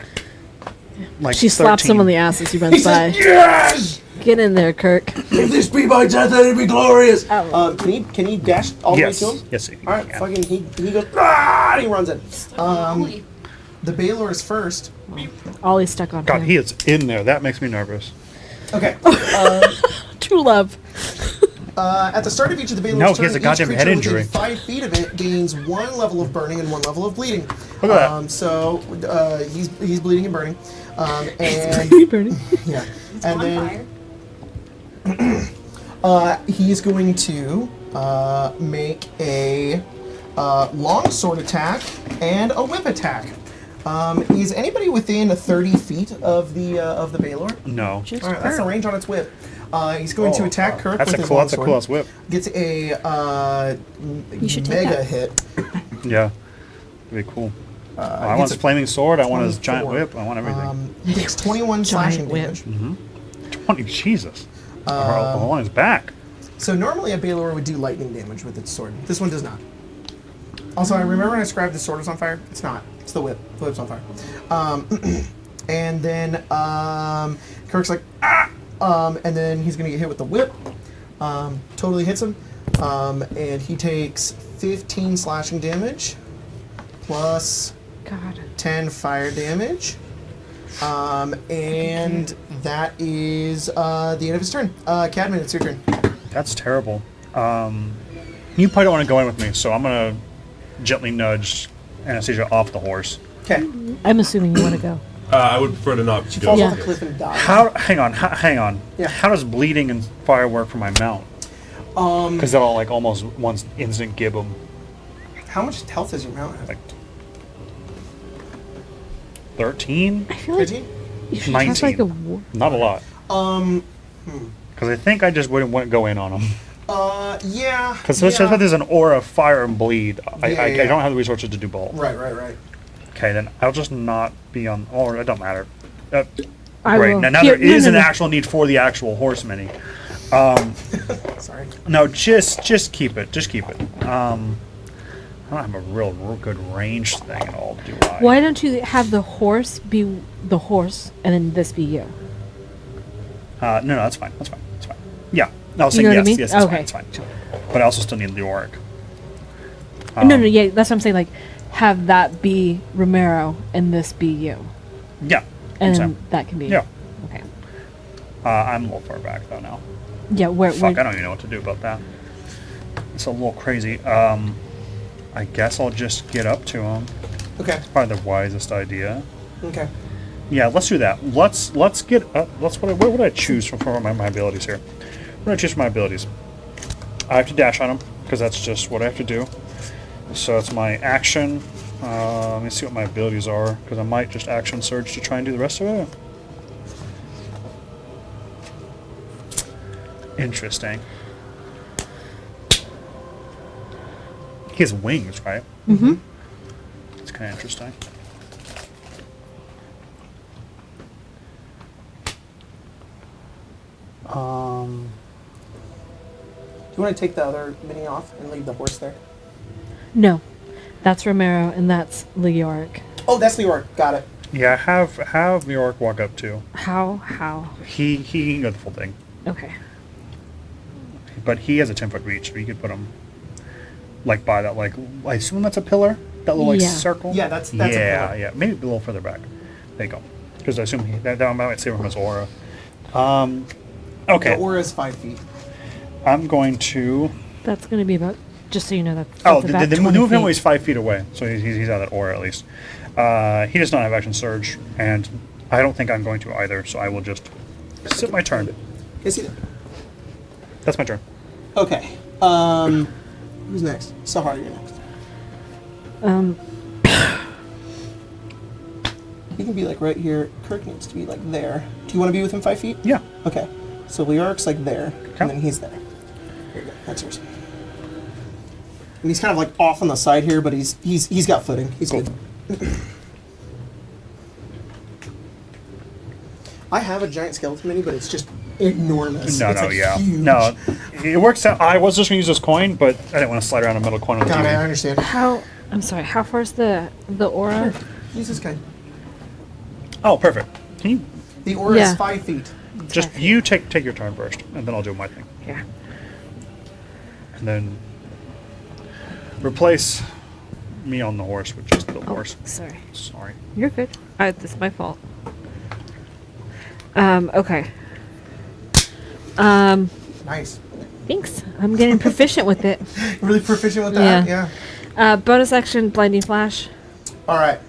She slaps 13. him on the ass as he He runs by. says, yes! Get in there, Kirk. If this be my death, then it'd be glorious. Oh. Can he dash all the way Yes. to him? Yes. All right, yeah. fucking he goes, ah, and he runs in. The Baylor is first. Ollie's stuck on God, him. he is in there. That makes me nervous. Okay. True love. At the start of each of the Baylor's No, he turn, has a each goddamn creature head within injury. 5 feet of it gains 1 level of burning and 1 level of bleeding. Look at that. So he's bleeding and burning. And Bernie. yeah. And then he's going to make a long sword attack and a whip attack. Is anybody within 30 feet of the Baylor? No. Just All right, that's the Kirk. range on its whip. He's going to attack Kirk That's with a his cool. long That's a sword. cool ass whip. Gets a You should take mega that. hit. Yeah. That'd be cool. I want gets his a flaming sword. I want his giant 24. whip. I want everything. He takes 21 slashing whip. damage. 20. Jesus. On his back. So normally a Baylor would do lightning damage with its sword. This one does not. Also, I remember when I described the sword was on fire. It's not. It's the whip. The whip's on fire. And then Kirk's like, ah! And then he's going to get hit with the whip. Totally hits him. And he takes 15 slashing damage plus God. 10 fire damage. And that is the end of his turn. Cadman, it's your turn. That's terrible. You probably don't want to go in with me, so I'm gonna gently nudge Anastasia off the horse. Okay. I'm assuming you want to go. I would prefer to not She go. falls Yeah. off a cliff and dies. How? Hang on. Yeah. How does bleeding and fire work for my mount? Because that'll like almost one instant give him. How much health does your mount have? Like 13? I feel like 13? you should 19. have like a war. Not a lot. Because I think I just wouldn't go in on them. Yeah. Because there's an aura, fire, and bleed. I Yeah. don't have the resources to do both. Right. Okay, then I'll just not be on. Or it don't matter. I Right will. now Here- there is no, an no. actual need for the actual horse mini. Sorry. No, just keep it. Just keep it. I don't have a real good range thing at all, do I? Why don't you have the horse be the horse and then this be you? No, that's fine. That's fine. That's fine. Yeah. I was You saying know what I yes. mean? Yes, it's Okay. fine. It's fine. But I also still need the auric. No, yeah, that's what I'm saying. Like, have that be Romero and this be you, Yeah. and Same. that can be. Yeah. Okay. I'm a little far back though now. Yeah. Where? Fuck, I don't even know what to do about that. It's a little crazy. I guess I'll just get up to him. Okay. Probably the wisest idea. Okay. Yeah, let's do that. Let's get up. What would I choose for my abilities here? What would I choose for my abilities? I have to dash on him because that's just what I have to do. So it's my action. Let me see what my abilities are because I might just action surge to try and do the rest of it. Interesting. He has wings, right? Mm-hmm. It's kind of interesting. Do you want to take the other mini off and leave the horse there? No, that's Romero and that's Leoric. Oh, that's New York. Got it. Yeah, have New York walk up too. How? He can go the full thing, Okay. but he has a 10-foot reach, so you could put him like by that, like I assume that's a pillar, that little like Yeah. circle. Yeah, that's a yeah, pillar. yeah, maybe a little further back. There you go, because I assume that might save him his aura. Okay, The aura is 5 feet. I'm going to. That's going to be about. Just so you know that. Oh, That's about the 20 move him feet. is 5 feet away, so he's out of that aura at least. He does not have action surge, and I don't think I'm going to either. So I will just sit my turn. Yes, he did. That's my turn. Okay. Who's next? Sahara, you're next. He can be like right here. Kirk needs to be like there. Do you want to be within 5 feet? Yeah. Okay. So Leoric's like there, Okay. and then he's there. There you go. That's yours. And he's kind of like off on the side here, but he's got footing. He's Cool. good. I have a giant skeleton mini, but it's just enormous. No, it's no, like yeah. huge. No, it works out. I was just going to use this coin, but I didn't want to slide around a metal coin on the Got it. I TV. understand. How? I'm sorry. How far is the aura? Use this guy. Oh, perfect. Can you The aura Yeah. is 5 feet. just you take your turn first, and then I'll do my thing, Yeah. and then replace me on the horse with just the horse. Sorry. Sorry. You're good. This is my fault. Okay. Nice. Thanks. I'm getting proficient with it. Really proficient with that? Yeah. Yeah. Bonus action, blinding flash. All right.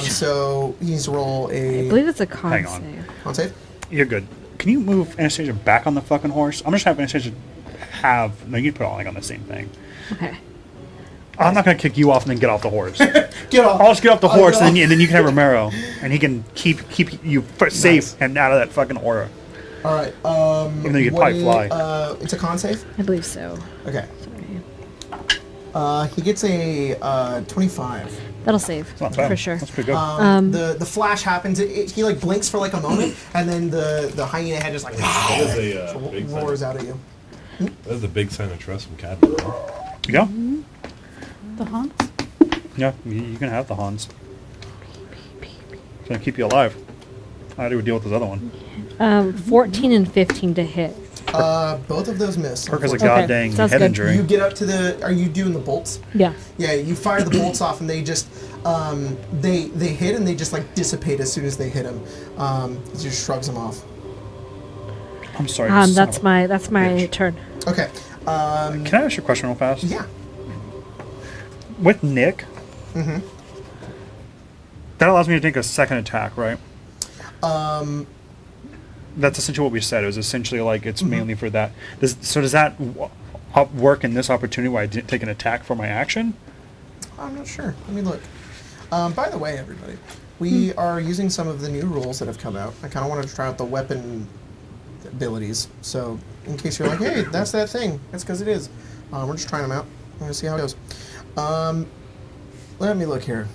So he needs to roll I a believe it's a con Hang on. save. con save. You're good. Can you move Anastasia back on the fucking horse? I'm just having Anastasia have. No, you put it all like on the same thing. Okay. I'm not gonna kick you off and then get off the horse. Get off. I'll just get off the I'll horse, get and off. then you can have Romero, and he can keep you safe and out of that fucking aura. All right. Even though you could what probably fly. It's a con save. I believe so. Okay. Sorry. He gets a 25. That'll save It's not bad. for sure. That's pretty good. The flash happens. He like blinks for like a moment, and then the hyena head just like That is a big sign. roars out at you. That is a big sign of trust from Cadman. you go. The Hans? Yeah, you can have the Hans. It's gonna keep you alive. I do deal with this other one. 14 and 15 to hit. Both of those miss. Kirk has a unfortunately. god dang sounds head good. injury. You get up to the. Are you doing the bolts? Yeah. Yeah, you fire the bolts off, and they just they hit, and they just like dissipate as soon as they hit him. He just shrugs them off. I'm sorry. That's my bitch. turn. Okay. Can I ask you a question real fast? Yeah. With Nick, that allows me to take a second attack, right? That's essentially what we said. It was essentially like it's mainly for that. Does that work in this opportunity where I didn't take an attack for my action? I'm not sure. Let me look. By the way, everybody, we are using some of the new rules that have come out. I kind of wanted to try out the weapon abilities. So, in case you're like, hey, that's that thing. That's because it is. We're just trying them out. We're going to see how it goes. Let me look here.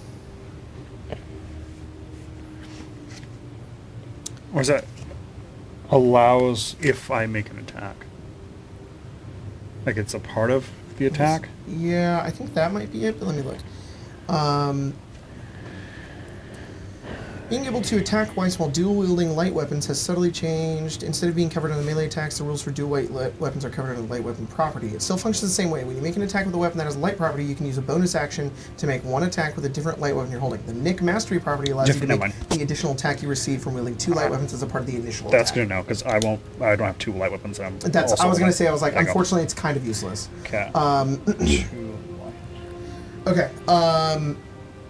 Or is that allows if I make an attack? Like it's a part of the attack? Yeah, I think that might be it, but let me look. Being able to attack twice while dual-wielding light weapons has subtly changed. Instead of being covered under melee attacks, the rules for dual weapons are covered under the light weapon property. It still functions the same way. When you make an attack with a weapon that has a light property, you can use a bonus action to make one attack with a different light weapon you're holding. The Nick Mastery property allows you to make the additional attack you receive from wielding 2 light weapons as a part of the initial That's attack. good to know, because I don't have 2 light weapons. And That's. I was going to say, I was like, unfortunately, it's kind of useless. Okay. Okay.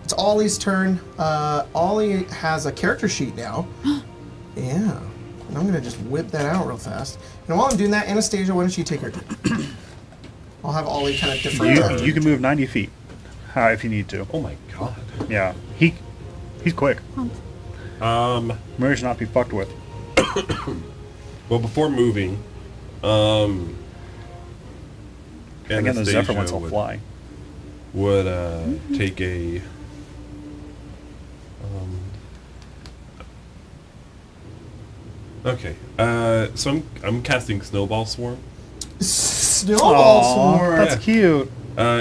It's Ollie's turn. Ollie has a character sheet now. Yeah. And I'm going to just whip that out real fast. And while I'm doing that, Anastasia, why don't you take her turn? I'll have Ollie kind of defer. You can move 90 feet if you need to. Oh my god. Yeah. He's quick. Murray should not be fucked with. Well, before moving, Again, the Zephyr ones will would, fly. Would take a okay. So I'm casting Snowball Swarm. Snowball Swarm. That's cute.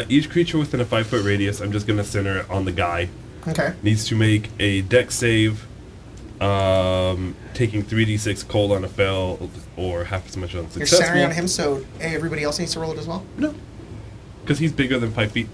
Each creature within a 5-foot radius, I'm just gonna center it on the guy. Okay. Needs to make a Dex save, taking 3d6 cold on a fail or half as much on You're successful. centering on him, so everybody else needs to roll it as well? No, because he's bigger than 5 feet.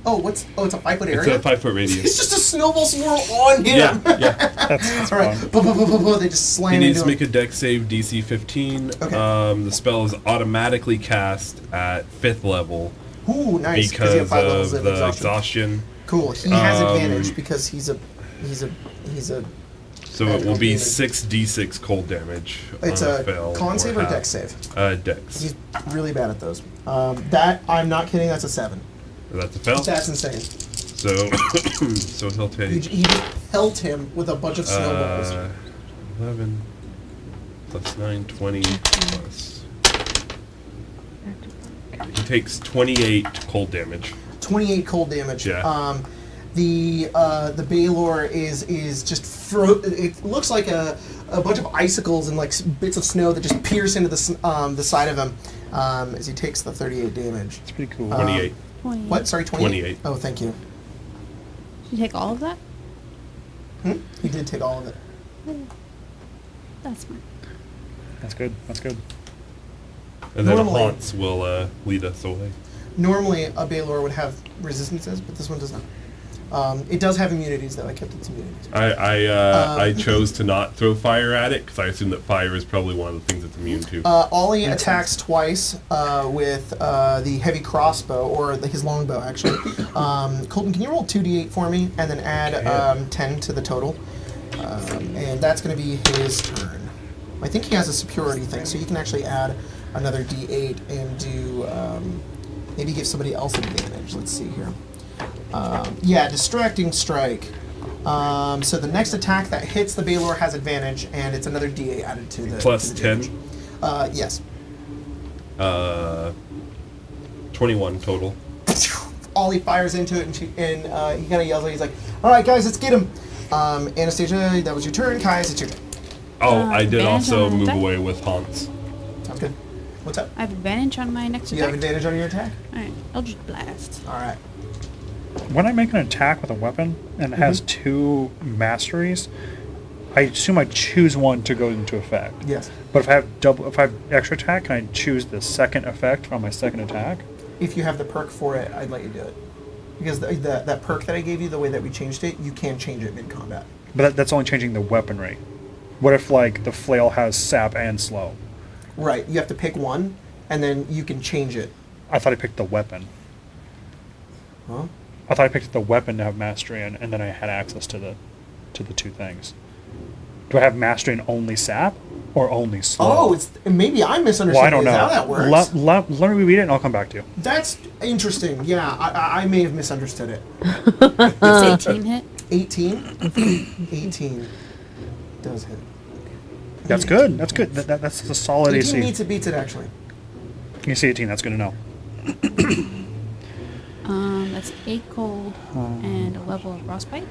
Oh, it's a 5-foot It's area? a 5-foot radius. It's just a snowball swarm on him. Yeah. That's All right. fun. They just slam He into needs to him. make a Dex save DC 15. Okay. The spell is automatically cast at 5th level Ooh, nice. because you have 5 levels of of the exhaustion. exhaustion. Cool. He has advantage because he's a. So it will be 6d6 cold damage. It's on a fail con save or half. dex save. Dex. He's really bad at those. That I'm not kidding. That's a 7. That's a fail. That's insane. So so he'll take He just pelt him with a bunch of snowballs. 11 plus 9, 20 plus. He takes 28 cold damage. 28 cold damage. Yeah. The Baylor is just it looks like a bunch of icicles and like bits of snow that just pierce into the side of him as he takes the 38 damage. It's pretty cool. 28. 20. What? Sorry, 28? 28. Oh, thank you. Did you take all of that? He did take all of it. That's fine. That's good. That's good. And then Normally- Haunts will lead us away. Normally, a Baylor would have resistances, but this one does not. It does have immunities, though. I kept its immunities. I chose to not throw fire at it because I assume that fire is probably one of the things it's immune to. Ollie attacks twice with the heavy crossbow, or his longbow, actually. Colton, can you roll 2d8 for me, and then add 10 to the total? And that's going to be his turn. I think he has a superiority thing, so you can actually add another d8 and do maybe give somebody else advantage. Let's see here. Yeah, distracting strike. So the next attack that hits the Baylor has advantage, and it's another d8 added to the Plus to the 10? damage. Yes. 21 total. Ollie fires into it, and he kind of yells at. He's like, "All right, guys, let's get him." Anastasia, that was your turn. Kai's, it's your turn. Oh, I did advantage also on an move attack? away with Haunts. Sounds good. What's up? I have advantage on my next You have attack. advantage on your attack. Alright, I'll just blast. All right. When I make an attack with a weapon and it has 2 masteries, I assume I choose one to go into effect. Yes. But if I have extra attack, can I choose the second effect on my second attack? If you have the perk for it, I'd let you do it. Because that perk that I gave you, the way that we changed it, you can change it mid-combat. But that's only changing the weaponry. What if like the flail has sap and slow? Right. You have to pick one, and then you can change it. I thought I picked the weapon. Huh? I thought I picked the weapon to have mastery in, and then I had access to the 2 things. Do I have mastery in only sap or only slow? Oh, it's maybe I misunderstood. Well, I don't know. How that works. Let me read it and I'll come back to you. That's interesting. Yeah, I may have misunderstood it. Does 18 hit? 18? 18 does hit. That's good. That's good. That's a solid 18 AC. meets it, beats it, actually. You see 18. That's good to know. That's 8 cold and a level of frostbite.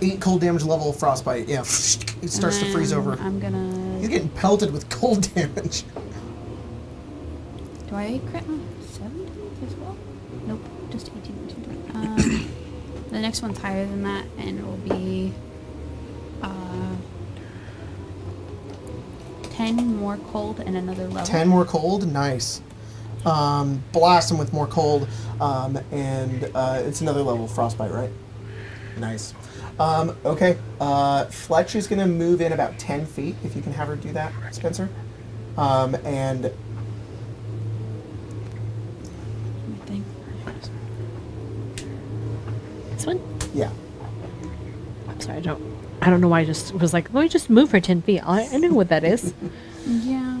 8 cold damage, level of frostbite. Yeah, it starts to freeze over. I'm gonna. He's getting pelted with cold damage. Do I crit on 17 as well? Nope, just 18. The next one's higher than that, and it will be 10 more cold and another level. 10 more cold, nice. Blast him with more cold, and it's another level of frostbite, right? Nice. Okay, Fletch is going to move in about 10 feet, if you can have her do that, Spencer. And... I think. This one? yeah. I'm sorry, I don't know why I just was like, let me just move for 10 feet. I know what that is. Yeah.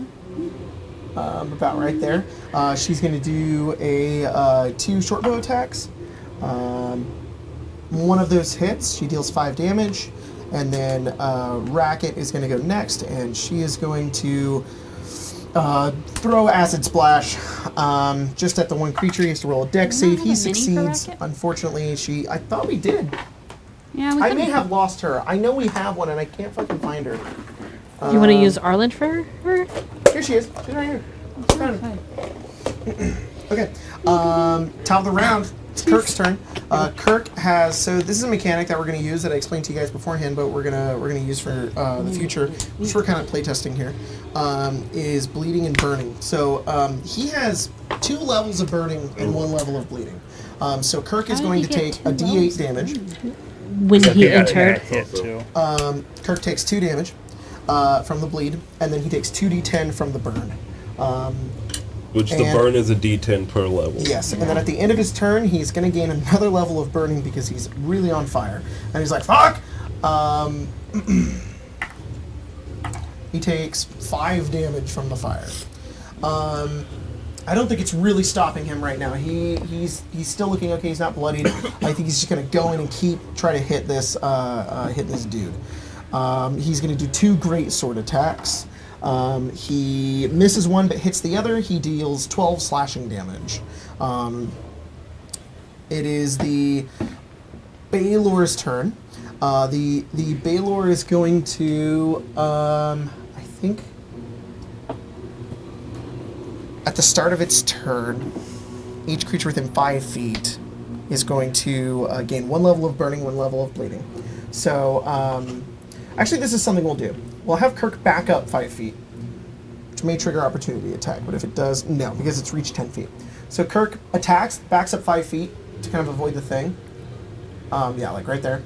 About right there. She's going to do a 2 short bow attacks. One of those hits, she deals 5 damage, and then Racket is going to go next, and she is going to throw Acid Splash just at the one creature. He has to roll a dex Do we save. not He have a mini for succeeds. Racket? Unfortunately, I thought we did. Yeah, we I could may have lost her. I know we have one, and I can't fucking find her. You want to use Arlen for her? Here she is. She's right here. Oh, Found her. fine. Okay. Top of the round. It's Kirk's turn. Kirk has this is a mechanic that we're going to use that I explained to you guys beforehand, but we're gonna use for the future, which we're kind of playtesting here. Is bleeding and burning. So he has 2 levels of burning and 1 level of bleeding. So Kirk is How did going he to get take 2 a levels D8 of damage. burning? When he Yeah, entered. hit too. Kirk takes 2 damage from the bleed, and then he takes 2d10 from the burn. Which the And- burn is a D10 per level. Yes, and then at the end of his turn, he's going to gain another level of burning because he's really on fire. And he's like, fuck! He takes 5 damage from the fire. I don't think it's really stopping him right now. He's still looking okay. He's not bloodied. I think he's just going to go in and try to hit this dude. He's going to do 2 great sword attacks. He misses one but hits the other. He deals 12 slashing damage. It is the Baylor's turn. The Baylor is going to, I think, at the start of its turn, each creature within 5 feet is going to gain 1 level of burning, 1 level of bleeding. So, actually, this is something we'll do. We'll have Kirk back up 5 feet, which may trigger opportunity attack, but if it does, no, because it's reached 10 feet. So Kirk attacks, backs up 5 feet to kind of avoid the thing. Yeah, like right there.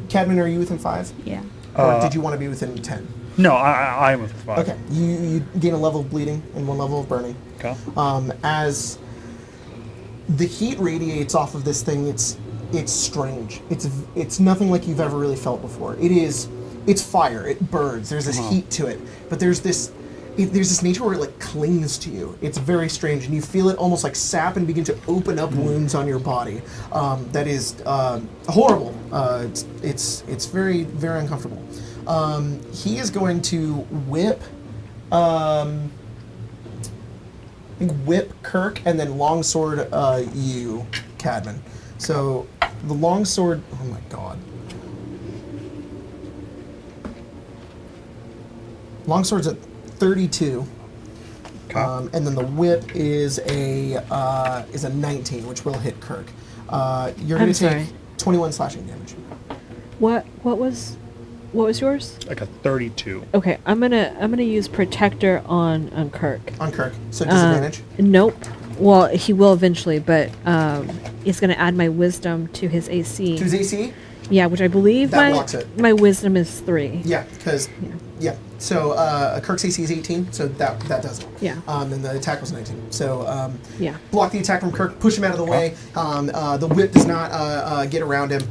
Cadman, are you within 5? Yeah. Or did you want to be within 10? No, I am with 5. Okay, you gain a level of bleeding and 1 level of burning. Okay. As the heat radiates off of this thing, it's strange. It's nothing like you've ever really felt before. It's fire. It burns. There's this heat to it, but there's this nature where it like clings to you. It's very strange, and you feel it almost like sap and begin to open up wounds on your body. That is horrible. It's very, very uncomfortable. He is going to whip Kirk and then longsword you, Cadman. So the longsword. Oh my god. Longsword's at 32. Okay. And then the whip is a 19, which will hit Kirk. You're going I'm to take sorry. 21 slashing damage. What was yours? Like a 32. Okay, I'm gonna use protector on Kirk. On Kirk. So disadvantage. Nope. Well, he will eventually, but it's gonna add my wisdom to his AC. To his AC? Yeah, which I believe That blocks it. my wisdom is 3. Yeah, because yeah. So Kirk's AC is 18, so that does it. Yeah. And the attack was 19. So Yeah. block the attack from Kirk, push him out of the way. The whip does not get around him.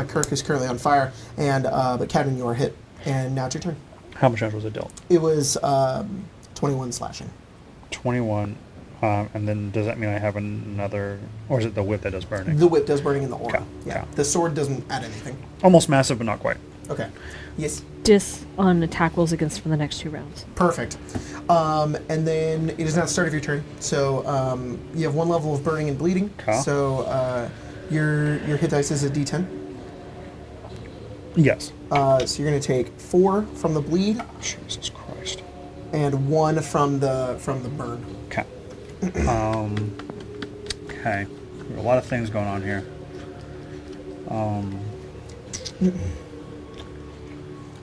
Kirk is currently on fire, and but Cadman, you are hit And now it's your turn. How much damage was it dealt? It was 21 slashing. 21. And then does that mean I have another, or is it the whip that does burning? The whip does burning in the aura. Okay, Yeah. okay. The sword doesn't add anything. Almost massive, but not quite. Okay. Yes. Dis on attack rolls against for the next 2 rounds. Perfect. And then it is now the start of your turn. So you have 1 level of burning and bleeding. Okay. So your hit dice is a d10. Yes. So you're going to take 4 from the bleed Jesus Christ. and 1 from the burn. Okay. Okay. There are a lot of things going on here.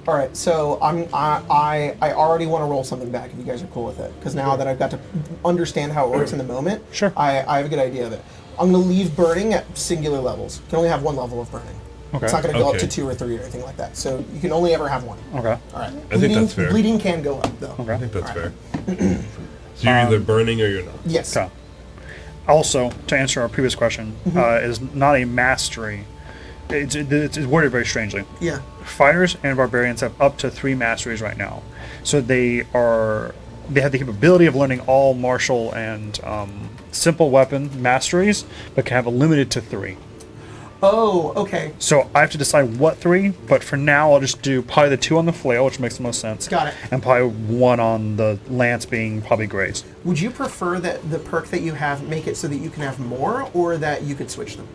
All right, so I already want to roll something back if you guys are cool with it, because now that I've got to understand how it works in the moment, Sure. I have a good idea of it. I'm going to leave burning at singular levels. You can only have 1 level of burning. Okay. It's not going to go up Okay. to 2 or 3 or anything like that. So you can only ever have 1. Okay. All right. I think that's fair. Bleeding can go up though. Okay. I think that's Alright. fair. So you're either burning or you're not. Yes. So, also, to answer our previous question, Mm-hmm. is not a mastery. It's worded very strangely. Yeah. Fighters and barbarians have up to 3 masteries right now, so they have the capability of learning all martial and simple weapon masteries, but can have a limited to 3. Oh, okay. So I have to decide what 3, but for now I'll just do probably the 2 on the flail, which makes the most sense. Got it. And probably 1 on the lance, being probably graze. Would you prefer that the perk that you have make it so that you can have more, or that you could switch them?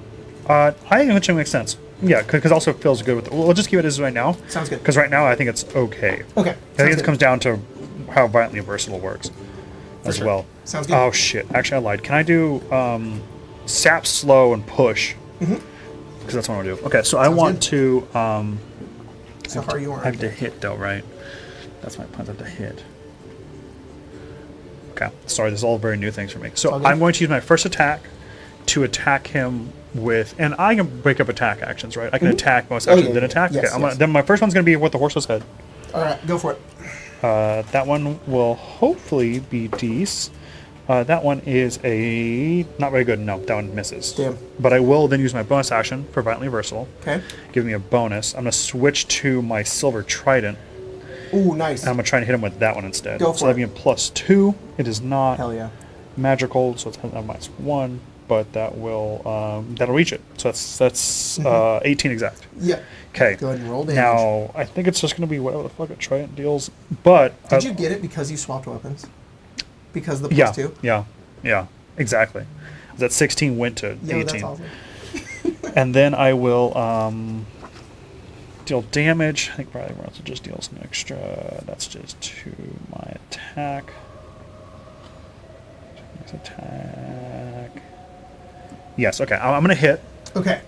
I think which makes sense. Yeah, because also it feels good with. We'll just keep it as right now. Sounds good. Because right now I think it's okay. Okay. I think sounds it good. comes down to how violently versatile works, as sure. well. Sounds good. Oh shit! Actually, I lied. Can I do sap, slow, and push? Because that's what I want to do. Okay, so I Sounds want good. to. So how are you I on? have to hit though, right? That's my plan. I have to hit. Okay. Sorry, this is all very new things for me. So all good. I'm going to use my first attack to attack him with, and I can break up attack actions, right? I can attack most actions, yeah, then yeah. attack. Yes, okay. yes. Then my first one's going to be with the horseless head. All right, go for it. That one will hopefully be decent. That one is a not very good. No, that one misses. Damn. But I will then use my bonus action for violently versatile. Okay. Give me a bonus. I'm going to switch to my silver trident. Ooh, nice. And I'm going to try and hit him with that one instead. Go so for that'll it. be a +2. It is not Hell yeah. magical, so it's -1. But that will that'll reach it. So that's 18 exact. Yeah. Okay. Go ahead and roll damage. Now I think it's just going to be whatever the fuck a trident deals. But Did you get it because you swapped weapons? Because of the Yeah, +2? yeah, exactly. That 16 went to Yeah, 18. that's awesome. And then I will deal damage. I think probably everyone else just deals an extra. That's just to my attack. Next attack. Yes, okay. I'm going to hit. Okay.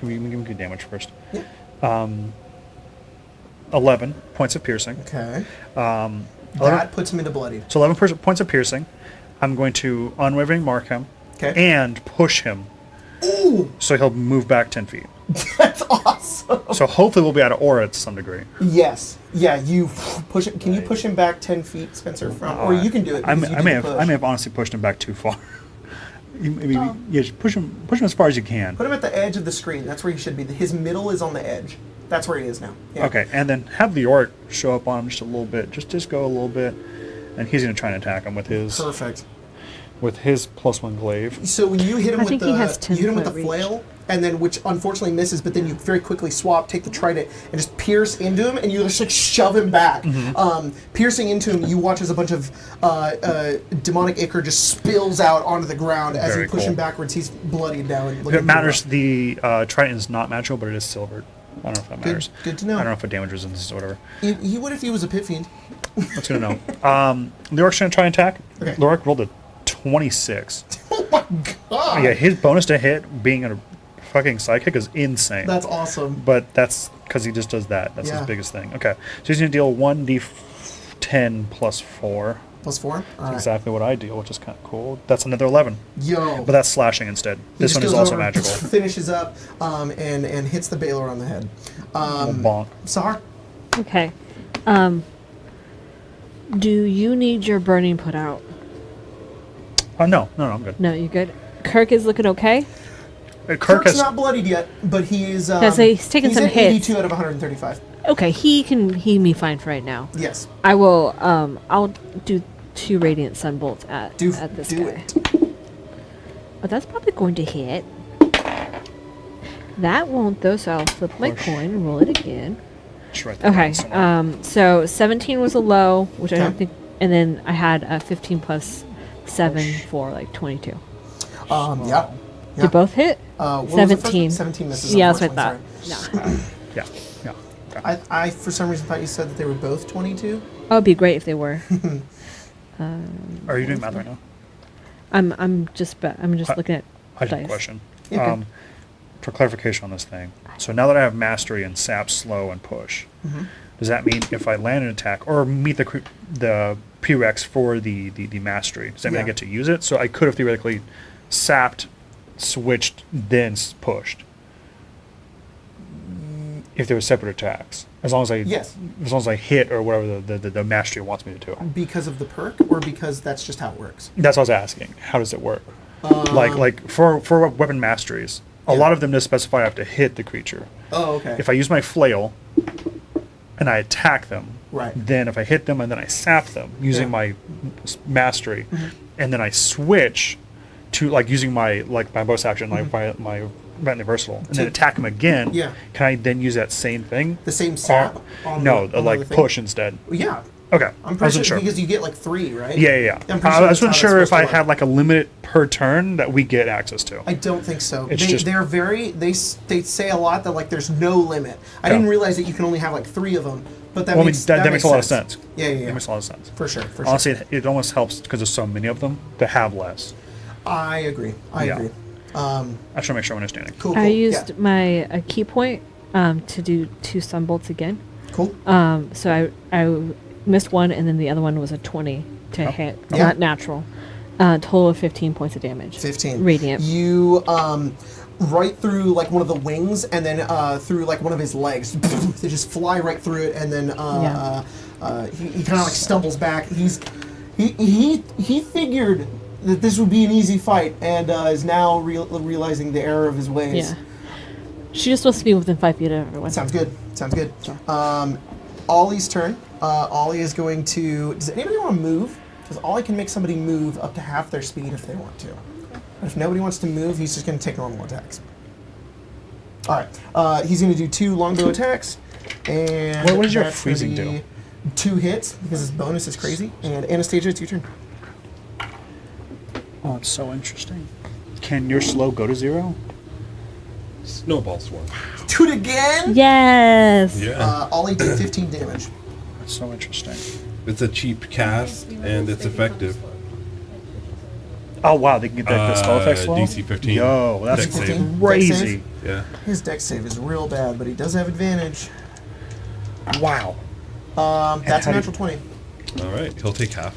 Give me good damage first. Yeah. 11 points of piercing. Okay. 11 That puts him into bloodied. So 11 points of piercing. I'm going to unwavering mark him. Okay. And push him. Ooh, So he'll move back 10 feet. that's awesome. So hopefully we'll be out of aura to some degree. Yes. Yeah, you push it. Can you push him back 10 feet, Spencer? From, or you can do it. I because you may did have push. I may have honestly pushed him back too far. Yeah, just push him as far as you can. Put him at the edge of the screen. That's where he should be. His middle is on the edge. That's where he is now. Yeah. Okay, and then have the orc show up on him just a little bit. Just go a little bit, and he's gonna try and attack him with his Perfect. +1 glaive. So when you hit him I with think the he has 10 you hit him with the foot reach. flail, and then which unfortunately misses, but then you very quickly swap, take the trident, and just pierce into him, and you just like shove him back. Piercing into him, you watch as a bunch of demonic ichor just spills out onto the ground as Very you push cool. him backwards. He's bloodied now. And If looking it matters, rough. the trident is not magical, but it is silvered. I don't know if that matters. good to know. I don't know if it damage resistance or whatever. He would if he was a pit fiend. That's good to know. The orc's gonna try and attack. Okay. The orc rolled a 26. Oh my god! Yeah, his bonus to hit being a fucking psychic is insane. That's awesome. But that's because he just does that. That's Yeah. his biggest thing. Okay, so he's gonna deal 1d10 plus 4. +4. All right. Exactly what I deal, which is kind of cool. That's another 11, Yo. but that's slashing instead. He This just one is goes also over, magical. Finishes up and hits the Baylor on the head. Bonk. Sahar? Okay. Do you need your burning put out? No, I'm good. No, you good? Kirk is looking okay? Kirk Kirk's has not bloodied yet, but he is. He's taken some at hits. 82 out of 135. Okay, he can heal me fine for right now. Yes. I will. I'll do 2 radiant sunbolts at this do guy. it. Oh, that's probably going to hit. That won't though, so I'll flip my Push. coin and roll it again. Just write that Okay. down somewhere. So 17 was a low, which I don't Okay. think, and then I had a 15 plus 7 Push. for like 22. Yeah. Did both hit? What was the first one? 17. 17 misses. Yeah, that's what I unfortunately, thought. No. Yeah. Okay. I for some reason thought you said that they were both 22. Oh, it'd be great if they were. Are you doing math right now? I'm just looking at I just have a dice. question. Yeah, okay. For clarification on this thing. So now that I have mastery and sap, slow, and push, does that mean if I land an attack or meet the prereqs for the mastery, does that mean I Yeah. get to use it? So I could have theoretically sapped, switched, then pushed. If there were separate attacks, as long as I hit or whatever the mastery wants me to do. Because of the perk, or because that's just how it works? That's what I was asking. How does it work? Like for weapon masteries, a lot of them just specify I have to hit the creature. Oh, okay. If I use my flail and I attack them, Right. then if I hit them and then I sap them using Yeah. my mastery, and then I switch to like using my bonus action, like my versatile, and then attack them again, Yeah. can I then use that same thing? The same sap? on No, the, on like the thing? push instead. Yeah. Okay, I'm I pretty wasn't sure, sure. because you get like 3, right? Yeah. I'm pretty I sure wasn't that's how sure that's if I supposed to had work. like a limit per turn that we get access to. I don't think so. It's just- They're very they say a lot that like there's no limit. I Yeah. didn't realize that you can only have like 3 of them, but that Well, I mean, makes that makes a lot of sense. Yeah. It makes a lot of sense. For sure. Honestly, it almost helps because there's so many of them to have less. I agree. I Yeah. agree. I just want to make sure I'm understanding. Cool. I cool. used my key point to do 2 sunbolts again. Cool. So I missed one, and then the other one was a 20 to hit, Yeah. not natural. Total of 15 points of damage. 15. Radiant. You right through like one of the wings, and then through like one of his legs. They just fly right through it, and then he kind of like stumbles back. He figured that this would be an easy fight, and is now realizing the error of his ways. Yeah. She just supposed to be within 5 feet of everyone. Sounds good. Sounds good. Ollie's turn. Ollie is going to. Does anybody want to move? Because Ollie can make somebody move up to half their speed if they want to. But if nobody wants to move, he's just going to take normal attacks. All right. He's going to do 2 longbow attacks. And What does your that's freezing gonna do? be 2 hits because his bonus is crazy. And Anastasia, it's your turn. Oh, it's so interesting. Can your slow go to 0? Snowball swarm. Do it again. Yes. Yeah. Ollie did 15 damage. That's so interesting. It's a cheap cast and it's effective. Oh wow, they can get that spell effect slow. DC 15. Yo, that's Dex save. Dex crazy. save? Yeah. His dex save is real bad, but he does have advantage. Wow. That's how a do natural 20. All right. He'll take half.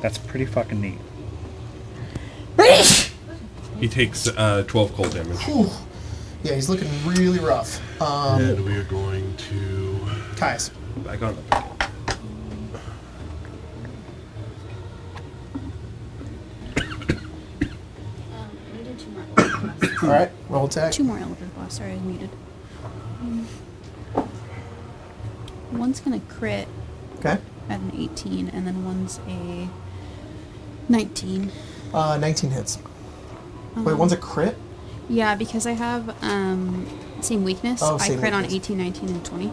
That's pretty fucking neat. He takes 12 cold damage. Whew. Yeah, he's looking really rough. And we are going to. Kai's. Back on. We did 2 more elevator blasts. All right, roll attack. 2 more elevator blasts. Sorry, I was muted. One's gonna crit Okay. at an 18, and then one's a 19. 19 hits. Wait, one's a crit? Yeah, because I have same weakness. Oh, I same crit on weakness. 18, 19, and 20.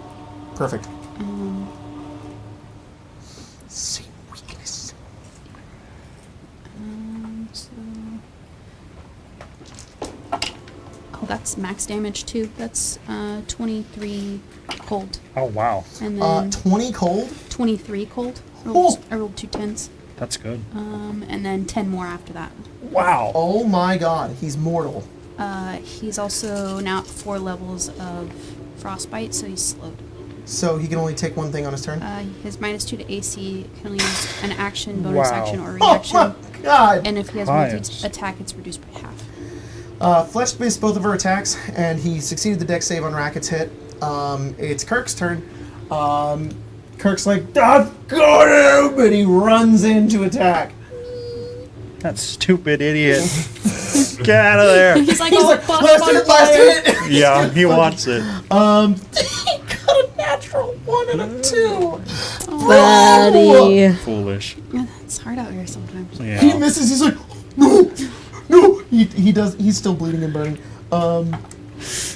Perfect. Um, Same weakness. so oh, that's max damage too. That's 23 cold, Uh, Oh wow, and then 20 cold? 23 cold. Oh. I rolled 2 10s. that's good. And then 10 more after that. Wow. Oh my god, he's mortal. He's also now at 4 levels of frostbite, so he's slowed. So he can only take one thing on his turn? His -2 to AC can only use an action, bonus Wow. action, or Oh reaction. my god! And if he has Science. multi-attack, it's reduced by half. Fletch missed both of her attacks, and he succeeded the dex save on Racket's hit. It's Kirk's turn. Kirk's like, I've got him! And he runs in to attack. That stupid idiot. Get out of there. He's like, He's oh, like, fuck, last hit! Yeah, he wants it. He got a natural 1 and a 2. Buddy. Foolish. Yeah, it's hard out here sometimes. He Yeah. misses. He's like, no, no. He does. He's still bleeding and burning.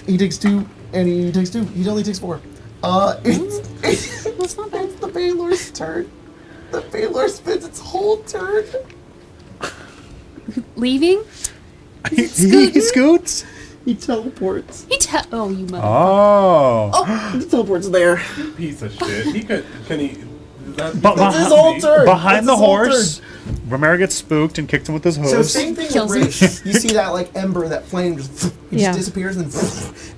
He takes 2, and he takes 2. He only takes 4. That's not bad. It's the Baylor's turn. The Baylor spends its whole turn. Leaving? He scoots? He teleports. Oh, you mother. Oh. He teleports there. Piece of shit. He could. Can he? That, But That's his whole turn. Behind That's the his whole horse, Romero gets spooked and kicked him with his hooves. So same thing Kills with him. Rafe. You see that like ember, that flame just he Yeah. just disappears and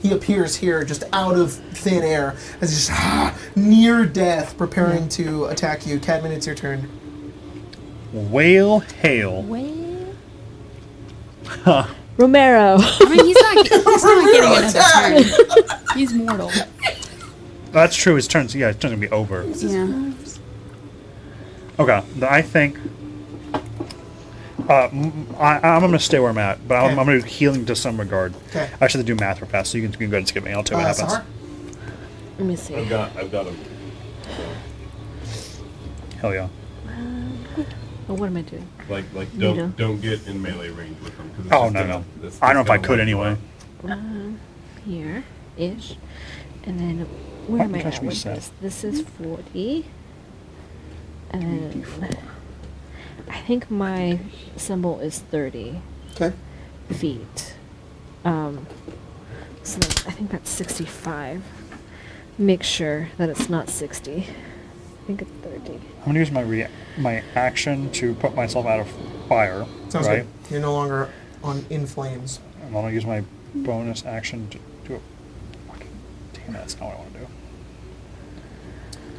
he appears here just out of thin air as he's just near death, preparing to attack you. Cadman, it's your turn. Whale hail. Romero. I mean, he's not getting another turn. He's mortal. That's true. His turn's gonna be over. Yeah. Okay, I think I'm gonna stay where I'm at, but I'm Okay. gonna do healing to some regard. Okay. I should do math real fast, so you can go ahead and skip me. I'll tell you what happens. Sahar? Let me see. I've got him. Hell yeah. Oh, what am I doing? Like You know. don't get in melee range with him. 'Cause it's Oh just no gonna- no. this- I don't know it's if I gonna could wipe you anyway. out. Here ish, and then where Why am I don't you touch at me, with Seth? this? This is 40, and then I think my symbol is 30 Okay. feet. So I think that's 65. Make sure that it's not 60. I think it's 30. I'm gonna use my action to put myself out of fire. Sounds right? good. You're no longer in flames. I'm gonna use my bonus action to do it. Fucking damn, that's not what I want to do.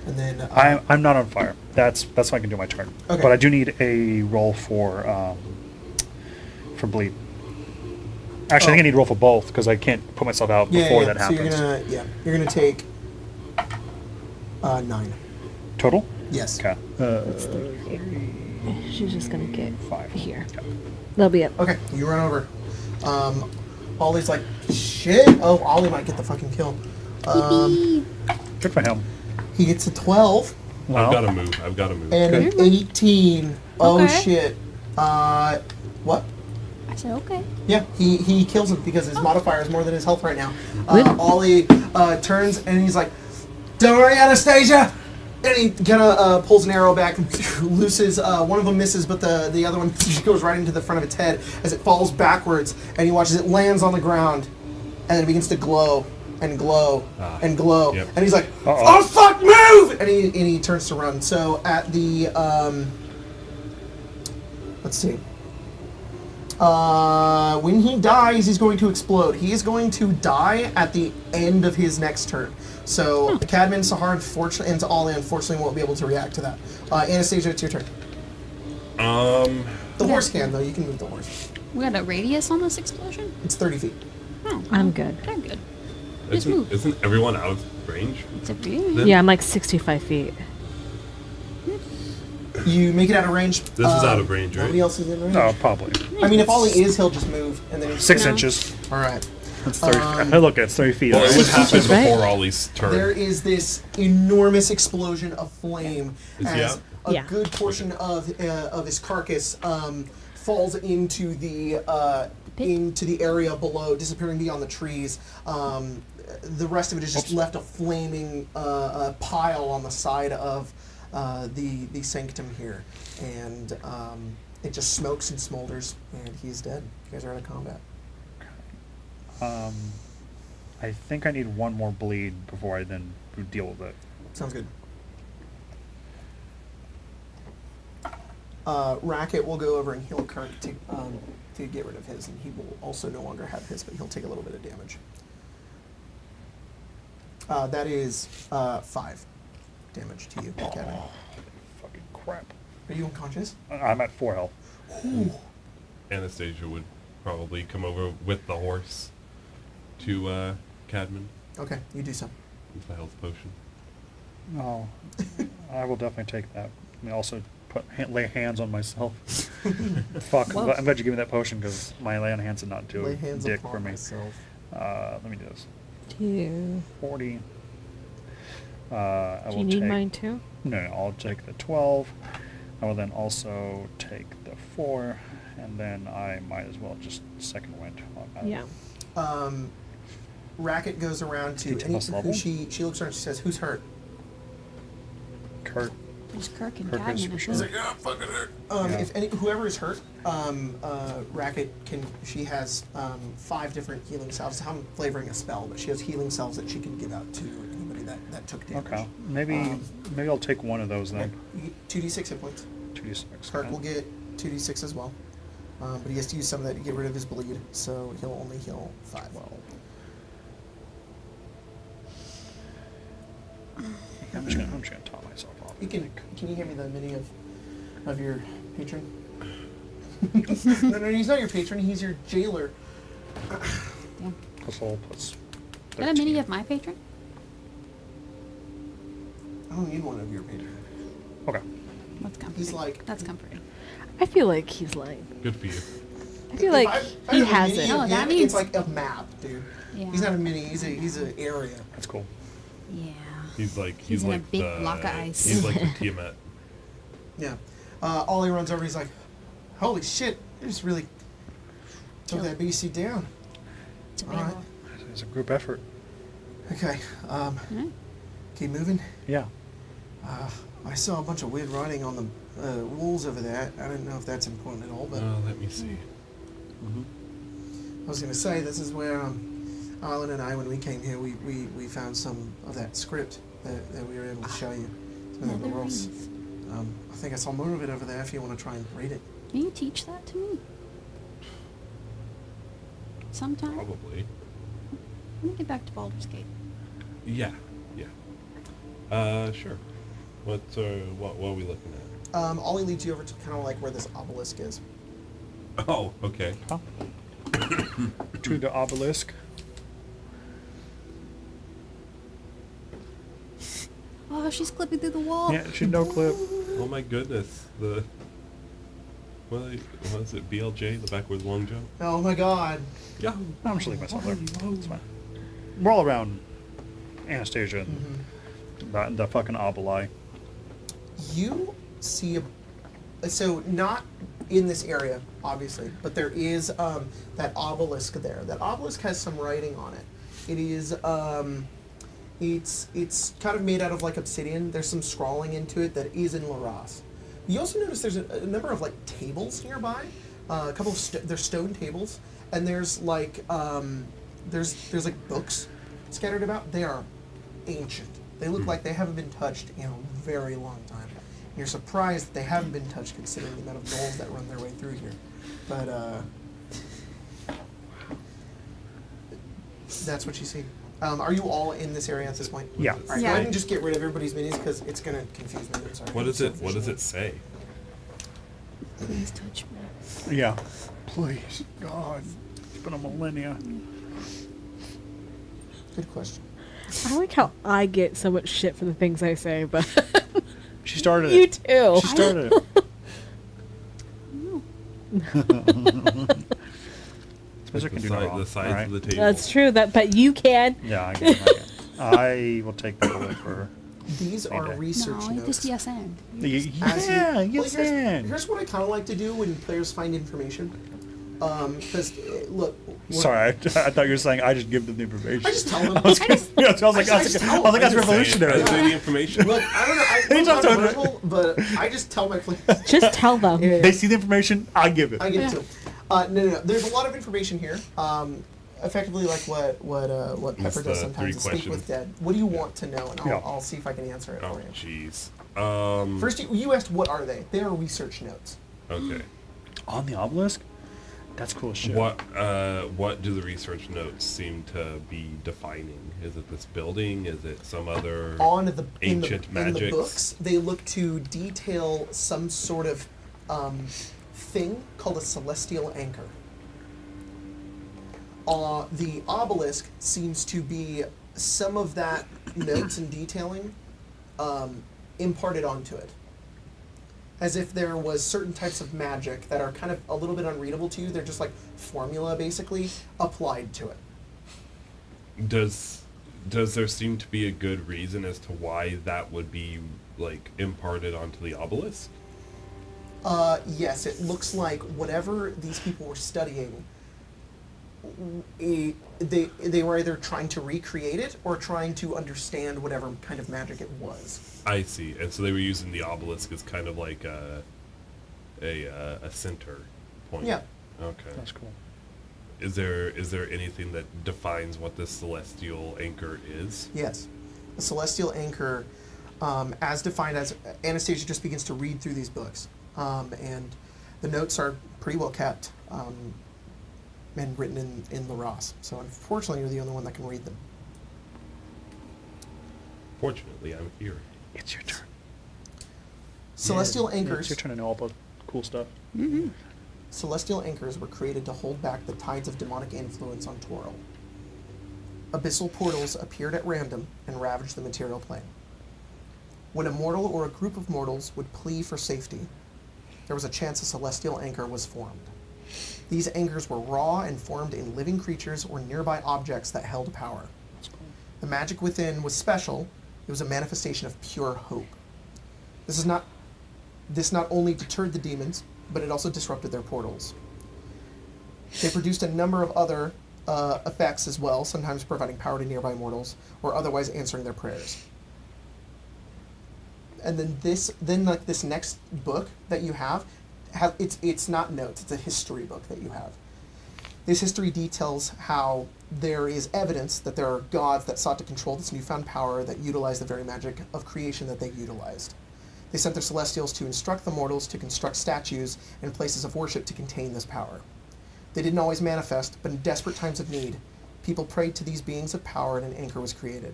And then I'm not on fire. That's what I can do my turn. Okay. But I do need a roll for bleed. Actually, I think I need to roll for both because I can't put myself out before that so happens. you're gonna take 9. Total? Yes. Okay. It's 30 here. She's just gonna get 5 here. Okay. That'll be it. Okay, you run over. Ollie's like, shit. Oh, Ollie might get the fucking kill. Good for him. He gets a 12 Well, I've got to move. and an 18. Oh Okay. shit. What? I said, okay. Yeah, he kills him because his modifier is more than his health right now. Good. Ollie turns and he's like, "Don't worry, Anastasia!" And he kind of pulls an arrow back and looses. One of them misses, but the other one goes right into the front of its head as it falls backwards. And he watches it lands on the ground, and then it begins to glow and glow and glow. Yep. And he's like, Uh-oh. "Oh fuck, move!" And he turns to run. So at the let's see. When he dies, he's going to explode. He is going to die at the end of his next turn. So, Cadman, Sahar, unfortunately, and Ollie, unfortunately, won't be able to react to that. Anastasia, it's your turn. The horse can, though. You can move the horse. We got a radius on this explosion? It's 30 feet. Oh, I'm good. I'm good. Just move. Isn't everyone out of range? It's up to you. Then- Yeah, I'm like 65 feet. You make it out of range. This is out of range, right? Nobody else is in range? no, probably I mean, if Ollie is, he'll just move, and then he's 6 No. inches. All right. That's 30. Hey, look, it's 30 feet. Well, it would happen Right? before Ollie's turn. There is this enormous explosion of flame Is he as out? a Yeah. good portion of his carcass falls into the area below, disappearing beyond the trees. The rest of it is just left a flaming pile on the side of the sanctum here, and it just smokes and smolders, and he's dead. You guys are out of combat. I think I need one more bleed before I then deal with it. Sounds good. Racket will go over and heal Kirk to get rid of his, and he will also no longer have his, but he'll take a little bit of damage. That is 5 damage to you, Kevin. Fucking crap. Are you unconscious? I'm at 4 health. Anastasia would probably come over with the horse to Cadman Okay, you do so. with the health potion. Oh, I will definitely take that. I mean, also lay hands on myself. Fuck, Whoa. I'm glad you gave me that potion because my lay on hands did not do Lay a hands dick upon for me. myself. Let me do this. 2. 40. I Do will you need take, mine too? No, I'll take the 12. I will then also take the 4, and then I might as well just second wind on that. Yeah. Racket goes around to Do you any, plus level? who she looks around. She says, "Who's hurt?" Kurt. There's Kirk and Kirk is Cadman. for I sure. think. "Yeah, fucking hurt." Yeah. If any, whoever is hurt, Racket can. She has 5 different healing salves. I'm flavoring a spell, but she has healing salves that she can give out to anybody that took damage. Okay. Maybe I'll take one of those then. 2d6 hit points. 2d6. Kirk okay. will get 2d6 as well, but he has to use some of that to get rid of his bleed, so he'll only heal 5. I'm just gonna top myself off. You I can. think. Can you hand me the mini of your patron? No, he's not your patron. He's your jailer. Damn. Plus all plus. Is that a mini 13. of my patron? I don't need one of your patron. Okay. That's comforting. He's like. That's comforting. I feel like he's lying. Good for you. I feel like if I he have a has mini it. of No, that him, means- it's like a map, dude. Yeah. He's not a mini. He's an area. That's cool. Yeah. He's like He's in a like big the, block of ice. He's like the Tiamat. Yeah. Ollie runs over. He's like, "Holy shit! I just really took Killed. that BC down." It's All right. available. It's a group effort. Okay. Alright. Keep moving. Yeah. I saw a bunch of weird writing on the walls over there. I don't know if that's important at all, but Let me see. I was going to say this is where Arlen and I, when we came here, we found some of that script that we were able to show you. Some of the rules. Netherese. I think I saw more of it over there. If you want to try and read it. Can you teach that to me? Sometime? Probably. Let me get back to Baldur's Gate. Yeah. Sure. What are we looking at? Ollie leads you over to kind of like where this obelisk is. Oh, okay. Huh? To the obelisk. Oh, she's clipping through the wall. Yeah, she no clip. Oh my goodness. What is it? BLJ, the backwards long jump? Oh my God! Yeah. I'm just leave myself there. It's fine. We're all around Anastasia and the fucking obeli. You see so not in this area, obviously, but there is that obelisk there. That obelisk has some writing on it. It is it's kind of made out of like obsidian. There's some scrawling into it that is in Laras. You also notice there's a number of like tables nearby. A couple of there's stone tables, and there's like there's like books scattered about. They are ancient. They look like they haven't been touched in a very long time. You're surprised that they haven't been touched considering the amount of gnolls that run their way through here. But that's what you see. Are you all in this area at this point? Yeah. All right, go ahead and just get rid of everybody's minis because it's going to confuse me. I'm sorry. What does it say? Please touch me. Yeah. Please, God. It's been a millennia. Good question. I like how I get so much shit for the things I say, but She started you it. too. She started it. No. Spencer can do the, no si- wrong. the size alright? of the table. That's true. But you can. Yeah, I get it. I will take that away for her. These are Okay. research No, notes. just yes and. As Yeah, you- yes, well, and. here's what I kind of like to do when players find information. Because, look. what- Sorry, I thought you were saying I just give them the information. I just tell them. I was like, that's I just tell that's them. that's revolutionary. Say the information. Look, I don't know. I'm Anytime not someone- verbal, but I just tell my players. Just tell them. Yeah. They see the information, I give it. I give it to them. No. There's a lot of information here. Effectively, like what That's Pepper does the sometimes 3 is speak with questions. dead. What do you want to know? And Yeah. I'll see if I can answer it Oh, for you. jeez. First, you asked what are they? They are research notes. Okay. On the obelisk? That's cool as shit. What do the research notes seem to be defining? Is it this building? Is it some other On the ancient in the magics? books, they look to detail some sort of thing called a celestial anchor. The obelisk seems to be some of that notes and detailing imparted onto it. As if there was certain types of magic that are kind of a little bit unreadable to you. They're just like formula, basically, applied to it. Does there seem to be a good reason as to why that would be, like, imparted onto the obelisk? Yes, it looks like whatever these people were studying, they were either trying to recreate it or trying to understand whatever kind of magic it was. I see. And so they were using the obelisk as kind of like a center point. Yeah. Okay. That's cool. Is there anything that defines what this celestial anchor is? Yes. The celestial anchor, as defined as... Anastasia just begins to read through these books. And the notes are pretty well kept and written in Larosse. So unfortunately, you're the only one that can read them. Fortunately, I'm here. It's your turn. Celestial Yeah, anchors... It's your turn to know all the cool stuff. Mm-hmm. Celestial anchors were created to hold back the tides of demonic influence on Toril. Abyssal portals appeared at random and ravaged the material plane. When a mortal or a group of mortals would plea for safety, there was a chance a celestial anchor was formed. These anchors were raw and formed in living creatures or nearby objects that held power. The magic within was special. It was a manifestation of pure hope. This not only deterred the demons, but it also disrupted their portals. They produced a number of other effects as well, sometimes providing power to nearby mortals, or otherwise answering their prayers. And then this next book that you have, it's not notes, it's a history book that you have. This history details how there is evidence that there are gods that sought to control this newfound power that utilized the very magic of creation that they utilized. They sent their celestials to instruct the mortals to construct statues and places of worship to contain this power. They didn't always manifest, but in desperate times of need, people prayed to these beings of power and an anchor was created.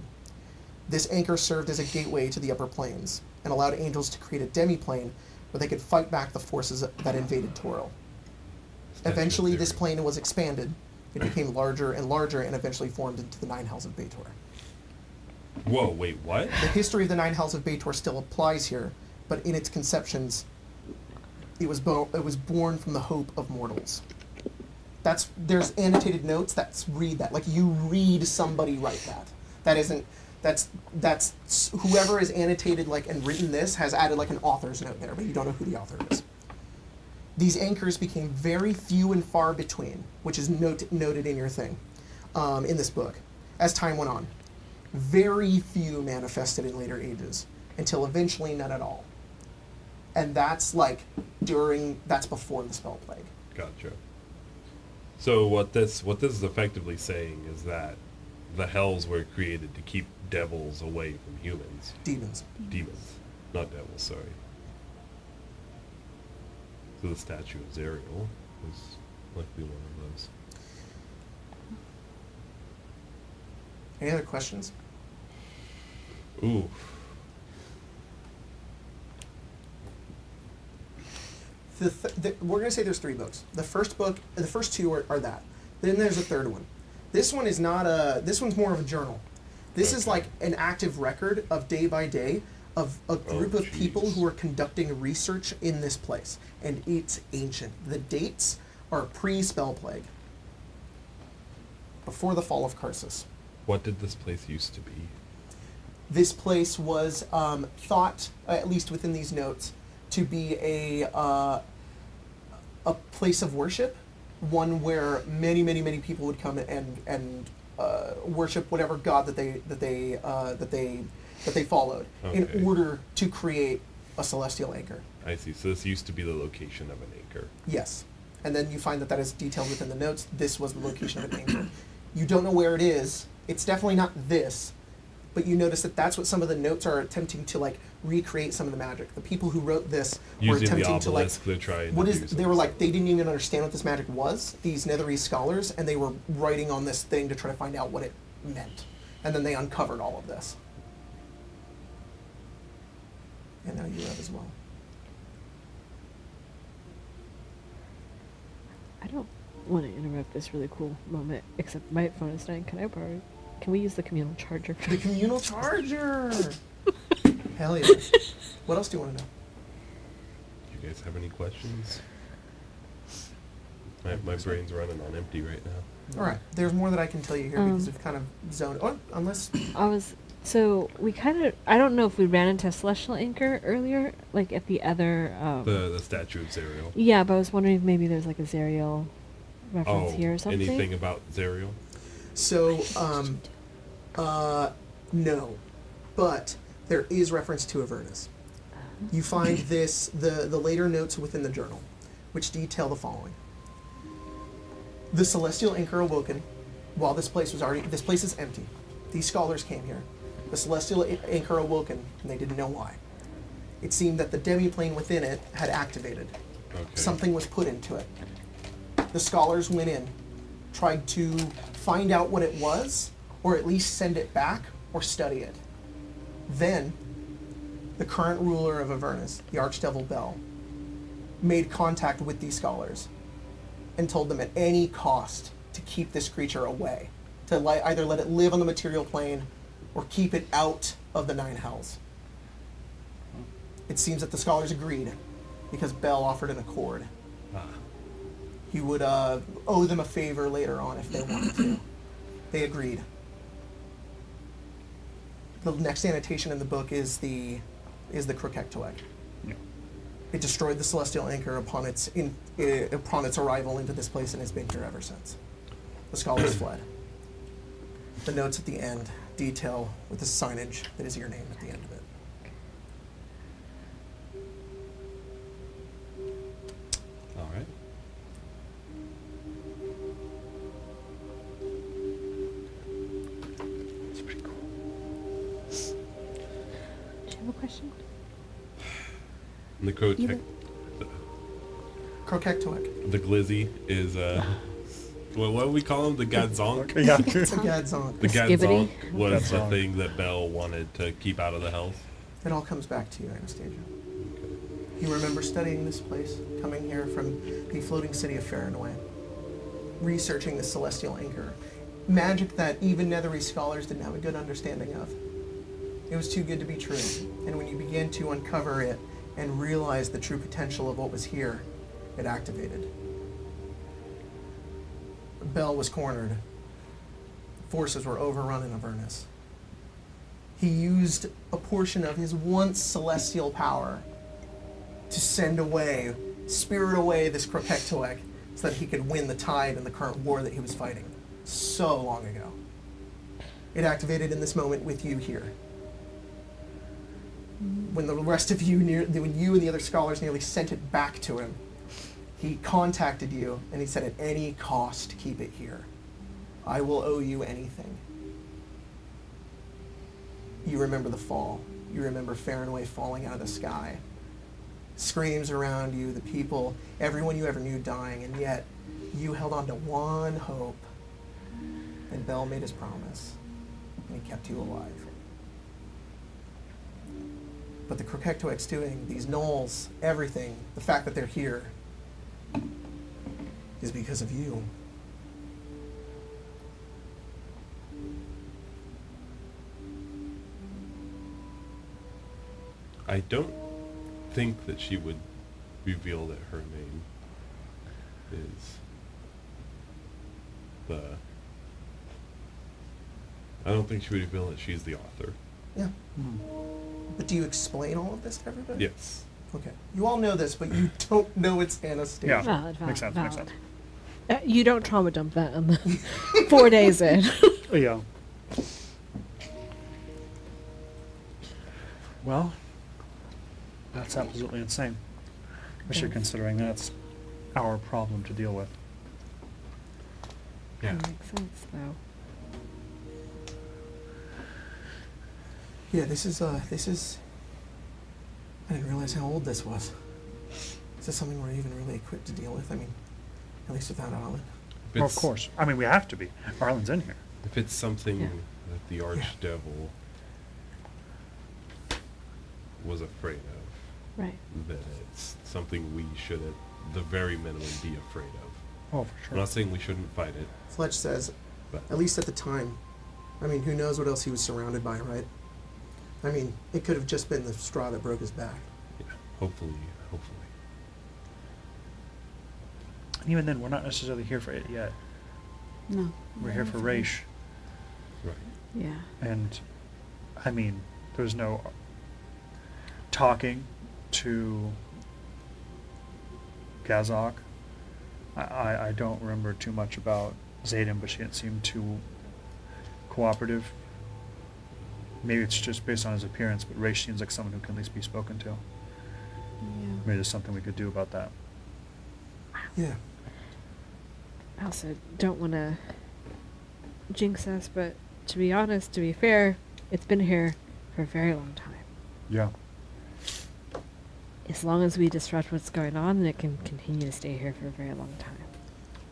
This anchor served as a gateway to the upper planes and allowed angels to create a demi-plane where they could fight back the forces that invaded Toril. Eventually, this plane was expanded. It became larger and larger and eventually formed into the 9 Hells of Baator. Whoa, wait, what? The history of the 9 Hells of Baator still applies here, but in its conceptions, it was born from the hope of mortals. There's annotated notes that read that. Like, you read somebody write that. That's whoever has annotated and written this has added an author's note there, but you don't know who the author is. These anchors became very few and far between, which is noted in your thing, in this book, as time went on. Very few manifested in later ages, until eventually none at all. And that's that's before the spell plague. Gotcha. So what this is effectively saying is that the hells were created to keep devils away from humans. Demons. Demons, not devils, sorry. So the statue of Zariel was likely one of those. Any other questions? Ooh. We're going to say there's 3 books. The first 2 are that. Then there's a third one. This one is not this one's more of a journal. This is like an active record of day by day of a group of people who are conducting research in this place. And it's ancient. The dates are pre-spell plague. Before the fall of Karsus. What did this place used to be? This place was thought, at least within these notes, to be a place of worship, one where many people would come and worship whatever god that they followed in order to create a celestial anchor. I see. So this used to be the location of an anchor. Yes, and then you find that is detailed within the notes. This was the location of an anchor. You don't know where it is. It's definitely not this. But you notice that that's what some of the notes are attempting to recreate some of the magic. The people who wrote this were Using attempting the obelisk, they're trying what to is do they were something. they didn't even understand what this magic was, these Netherese scholars, and they were writing on this thing to try to find out what it meant. And then they uncovered all of this. And now you have as well. I don't want to interrupt this really cool moment, except my phone is dying. Can we use the communal charger? The communal charger! Hell yeah. What else do you want to know? You guys have any questions? My brain's running on empty right now. All right. There's more that I can tell you here because we've kind of zoned. Oh, unless. So we kind of, I don't know if we ran into Celestial Anchor earlier, like at the other. The statue of Zerial. Yeah, but I was wondering if maybe there's like a Zerial reference here or something. Anything about Zerial? So, no, but there is reference to Avernus. You find this the later notes within the journal, which detail the following: the Celestial Anchor awoken while this place is empty. These scholars came here. The Celestial Anchor awoken, and they didn't know why. It seemed that the demi-plane within it had activated. Okay. Something was put into it. The scholars went in, tried to find out what it was, or at least send it back, or study it. Then, the current ruler of Avernus, the Archdevil Bel, made contact with these scholars and told them at any cost to keep this creature away, to either let it live on the material plane or keep it out of the Nine Hells. It seems that the scholars agreed because Bel offered an accord. He would owe them a favor later on if they wanted to. They agreed. The next annotation in the book is the Krokektoek. Yeah. It destroyed the Celestial Anchor upon its arrival into this place and has been here ever since. The scholars fled. The notes at the end detail with the signage that is your name at the end of it. All right. It's pretty cool. Do you have a question? And the code Either. Krokektoek. the glizzy is what do we call him? The Gadzonk? Yeah. It's a Gadzonk. The Skibbity? Gadzonk was the Gadzonk. thing that Bel wanted to keep out of the hells. It all comes back to you, Anastasia. You remember studying this place, coming here from the floating city of Faranoy, researching the Celestial Anchor, magic that even Netherese scholars didn't have a good understanding of. It was too good to be true, and when you began to uncover it and realize the true potential of what was here, it activated. Bel was cornered. Forces were overrun in Avernus. He used a portion of his once celestial power to send away, spirit away this Krokektoek so that he could win the tide in the current war that he was fighting so long ago. It activated in this moment with you here. When the rest of you, when you and the other scholars nearly sent it back to him, he contacted you and he said, at any cost, keep it here. I will owe you anything. You remember the fall. You remember Faranoy falling out of the sky. Screams around you, the people, everyone you ever knew dying, and yet you held on to one hope. And Bel made his promise, and he kept you alive. But the Krokektoek's doing, these gnolls, everything, the fact that they're here, is because of you. I don't think that she would reveal that her name is the... I don't think she would reveal that she's the author. Yeah. But do you explain all of this to everybody? Yes. Okay. You all know this, but you don't know it's Anastasia. Yeah. Valid, Makes valid, sense, makes valid. sense. You don't trauma dump that on the 4 days in. Yeah. Well, that's absolutely insane. Especially Yes. considering that's our problem to deal with. Yeah. That makes sense, though. Yeah, this is, I didn't realize how old this was. Is this something we're even really equipped to deal with? I mean, at least without Arlen. If Well, of it's- course. I mean, we have to be. Arlen's in here. If it's something Yeah. that the Archdevil was afraid of, Right. then it's something we should, at the very minimum, be afraid of. Oh, for I'm sure. not saying we shouldn't fight it, Fletch says, but at least at the time, I mean, who knows what else he was surrounded by, right? I mean, it could have just been the straw that broke his back. Yeah, hopefully. And even then, we're not necessarily here for it yet. No. We're here for Raish. Right. Yeah. And, I mean, there's no talking to Gazok. I don't remember too much about Zayden, but she didn't seem too cooperative. Maybe it's just based on his appearance, but Raish seems like someone who can at least be spoken to. Yeah. Maybe there's something we could do about that. Yeah. I also don't want to jinx us, but to be honest, to be fair, it's been here for a very long time. Yeah. As long as we disrupt what's going on, then it can continue to stay here for a very long time.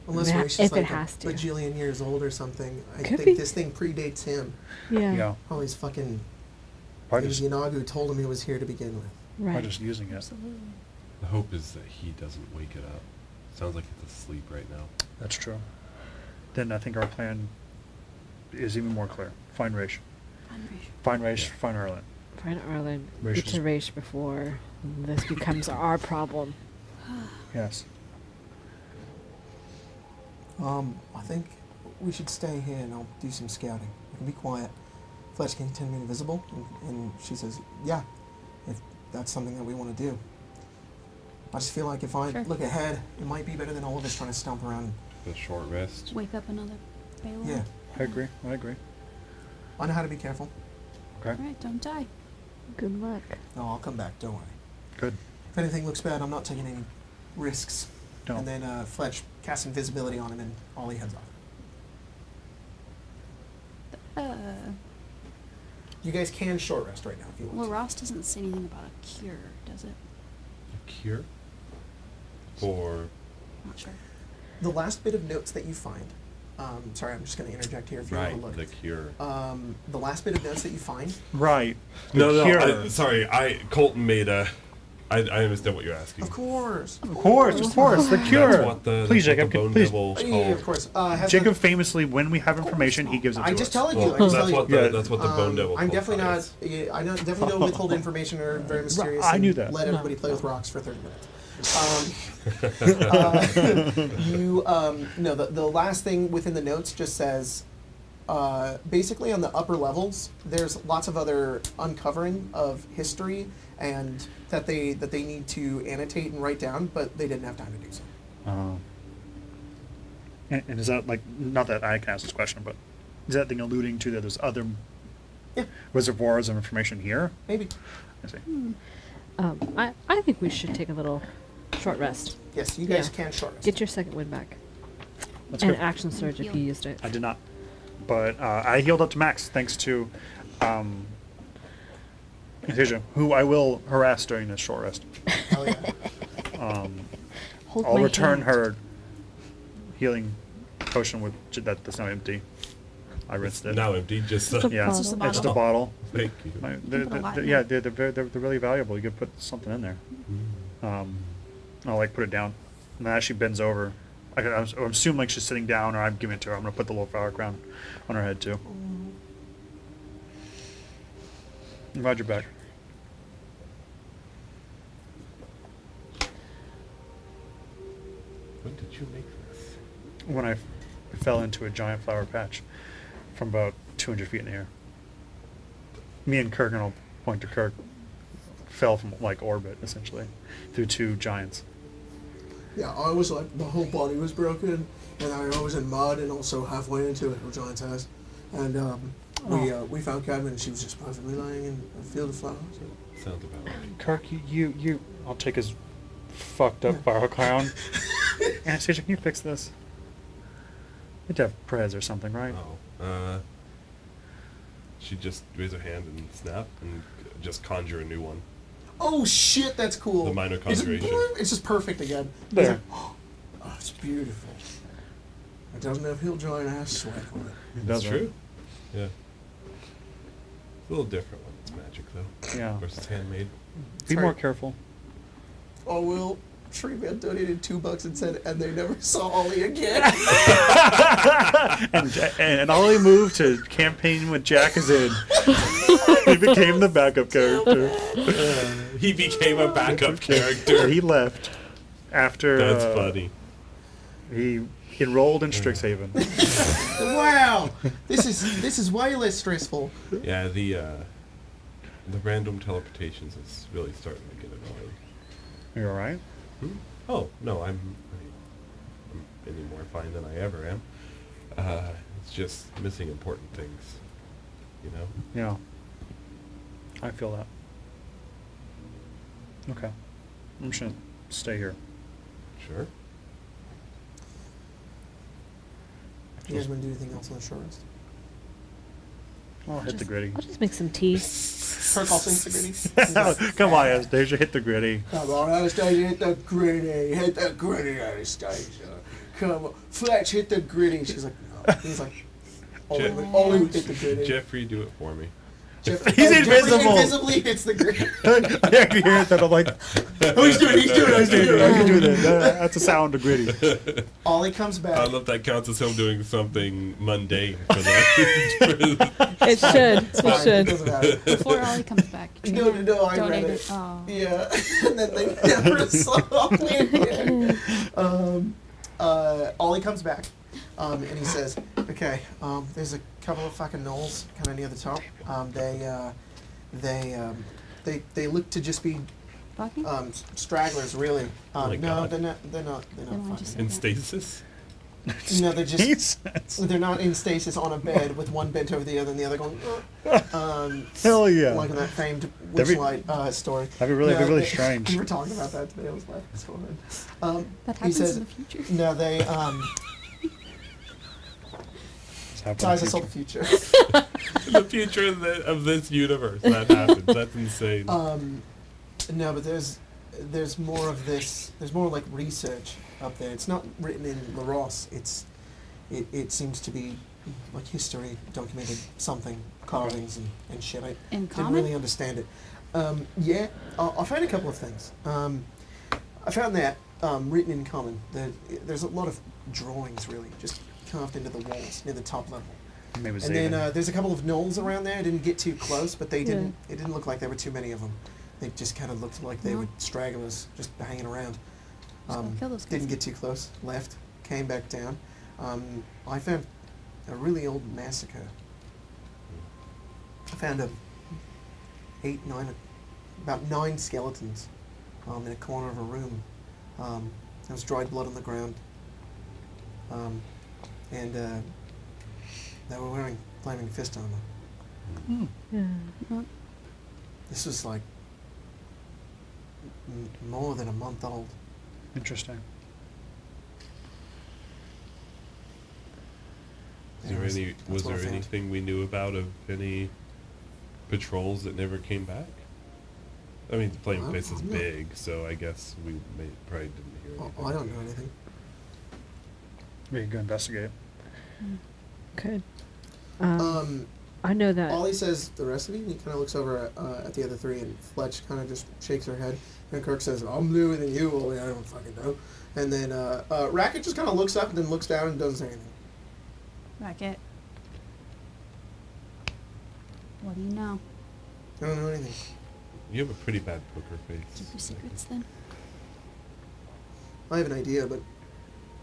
Unless If it ha- Raish is if it like has a to. bajillion years old or something. I Could think be. this thing predates him. Yeah. Yeah. All these fucking... Probably It was just, Yanagu who told him he was here to begin with. probably Right. just using it. Absolutely. The hope is that he doesn't wake it up. Sounds like it's asleep right now. That's true. Then I think our plan is even more clear. Find Raish. Find Raish, Yeah. find Erlen. Find Arlen, Raish get is- to Raish before this becomes our problem. Yes. I think we should stay here and I'll do some scouting. We can be quiet. Fletch can pretend to be invisible. And she says, yeah, if that's something that we want to do. I just feel like if I Sure. look ahead, it might be better than all of us trying to stomp around. The short rest. Wake up another Baylor. Yeah, I agree. I know how to be careful. Okay. Alright, don't die. Good luck. No, I'll come back, don't worry. Good. If anything looks bad, I'm not taking any risks. No. And then Fletch casts invisibility on him and Ollie heads off. You guys can short rest right now if you want Well, to. Ross doesn't say anything about a cure, does it? A cure? For Not sure. The last bit of notes that you find, sorry, I'm just going to interject here if you right, want to the look. cure. The last bit of notes that you find, Right. No, The cure. sorry, Colton made a. I understand what you're asking. of course. Of course, the cure. That's what the, Please, that's Jacob, what the bone please. devil's Yeah, called. of course. Has Jacob famously, when we have information, he gives it to I us. just telling you. Well, I just that's telling what you. the that's what the bone devil. I'm called definitely not. is. Yeah, I definitely don't withhold information or very mysterious. I and knew that. Let No. everybody play with rocks for 30 minutes. No, the last thing within the notes just says, basically on the upper levels, there's lots of other uncovering of history and that they need to annotate and write down, but they didn't have time to do so. And is that like, not that I can ask this question, but is that thing alluding to that there's other Yeah, reservoirs of information here? maybe. I see. I think we should take a little short rest. Yes, you guys Yeah. can short rest. Get your second wind back. Let's And go. action surge if Heal. you used it. I did not. But I healed up to max thanks to Anastasia, who I will harass during this short rest. Hell yeah. Hold I'll my return hand. her healing potion with that's now empty. I rinsed it. Now empty, just It's a Yeah, bottle. It's just a it's just a bottle. Thank you. They're, put a lot in yeah, there. they're really valuable. You could put something in there. I'll like put it down, and then as she bends over, I'm assuming like she's sitting down, or I'm giving it to her. I'm gonna put the little flower crown on her head too. I'm glad you're back. When did you make this? When I fell into a giant flower patch from about 200 feet in the air. Me and Kirk, and I'll point to Kirk, fell from like orbit essentially through two giants. Yeah, I was like, my whole body was broken, and I was in mud and also halfway into it, a giant's house. And we found Cadman, and she was just perfectly lying in a field of flowers. Sounds about right. Kirk, you I'll take his fucked up flower crown. Anastasia, can you fix this? You'd have prez or something, right? Oh, she just raise her hand and snap and just conjure a new one. Oh shit, that's cool. The minor It's, conjuration. it's just perfect again. There. It's like, oh, it's beautiful. It doesn't have hill giant ass sweat on it. That's doesn't. true. Yeah. It's a little different when it's magic though. Yeah. Versus handmade. Be Sorry. more careful. Oh well, Treeman donated $2 and said, and they never saw Ollie again. and Ollie moved to campaign with Jack is in. He became the backup character. He became a backup character. He left after. That's funny. He enrolled in Strixhaven. Wow, this is way less stressful. Yeah, the random teleportations is really starting to get annoying. You all right? Oh no, I'm any more fine than I ever am. It's just missing important things, you know. Yeah. I feel that. Okay. I'm just gonna stay here. Sure. You guys want to do anything else on the short rest? I'll hit the gritty. I'll just make some tea. Kirk also hits the gritty. Come on, Anastasia, hit the gritty. Come on, Anastasia, hit the gritty. Hit the gritty, Anastasia. Come on. Fletch, hit the gritty. She's like, no. He's like, Ollie would hit the gritty. Jeffrey, do it for me. He's Jeffrey invisible. invisibly hits the gritty. I can hear it, that I'm like, Oh, he's doing it. I can do that. That's a sound of gritty. Ollie comes I back. don't know if that counts as him doing something mundane for that. It should. It Fine, should. doesn't matter. Before Ollie comes back. No, I read Donated. it. Oh. Yeah, and then they never saw Ollie again. Ollie comes back, and he says, "Okay, there's a couple of fucking gnolls kind of near the top. They look to just be Fucking? stragglers, really. Oh my No, God. they're not. They're not Then why'd you say fucking. In stasis? No, they're just. Jesus. They're not in stasis on a bed with one bent over the other and the other going. Hell yeah. Like in that famed That'd be- Witchlight story. That'd be really they- strange. We were talking about that today. I was laughing so hard. That He happens says, in the future. no, they It's happening ties in us the on the future. In the future of this universe, that happens. That's insane. No, but there's more of this. There's more like research up there. It's not written in LaRosse. It seems to be like history, documented something, carvings and shit. I In didn't common? really understand it. Yeah, I found a couple of things. I found that written in common. There's a lot of drawings really just carved into the walls near the top level. Maybe And then there's a couple of gnolls around there. I didn't get too close, but they didn't. It didn't look like there were too many of them. They just kind of looked like they No. were stragglers, just hanging around. Just gotta kill those guys. Didn't get too close. Left, came back down. I found a really old massacre. I found about nine skeletons in a corner of a room. There was dried blood on the ground. And they were wearing flaming fist armor. Yeah. Well, This was like more than a month old. Interesting. Was That's what I there found. anything we knew about of any patrols that never came back? I mean, the Flame I Face is don't know. big, so I guess we probably didn't hear anything. Oh, I don't know anything. We can go investigate. Good. Um, I know that. Ollie says the rest of you. He kind of looks over at the other three, and Fletch kind of just shakes her head. And Kirk says, "I'm newer than you, Ollie. I don't fucking know." And then Racket just kind of looks up and then looks down and doesn't say anything. Racket. What do you know? I don't know anything. You have a pretty bad poker Keep face. your secrets then. I have an idea, but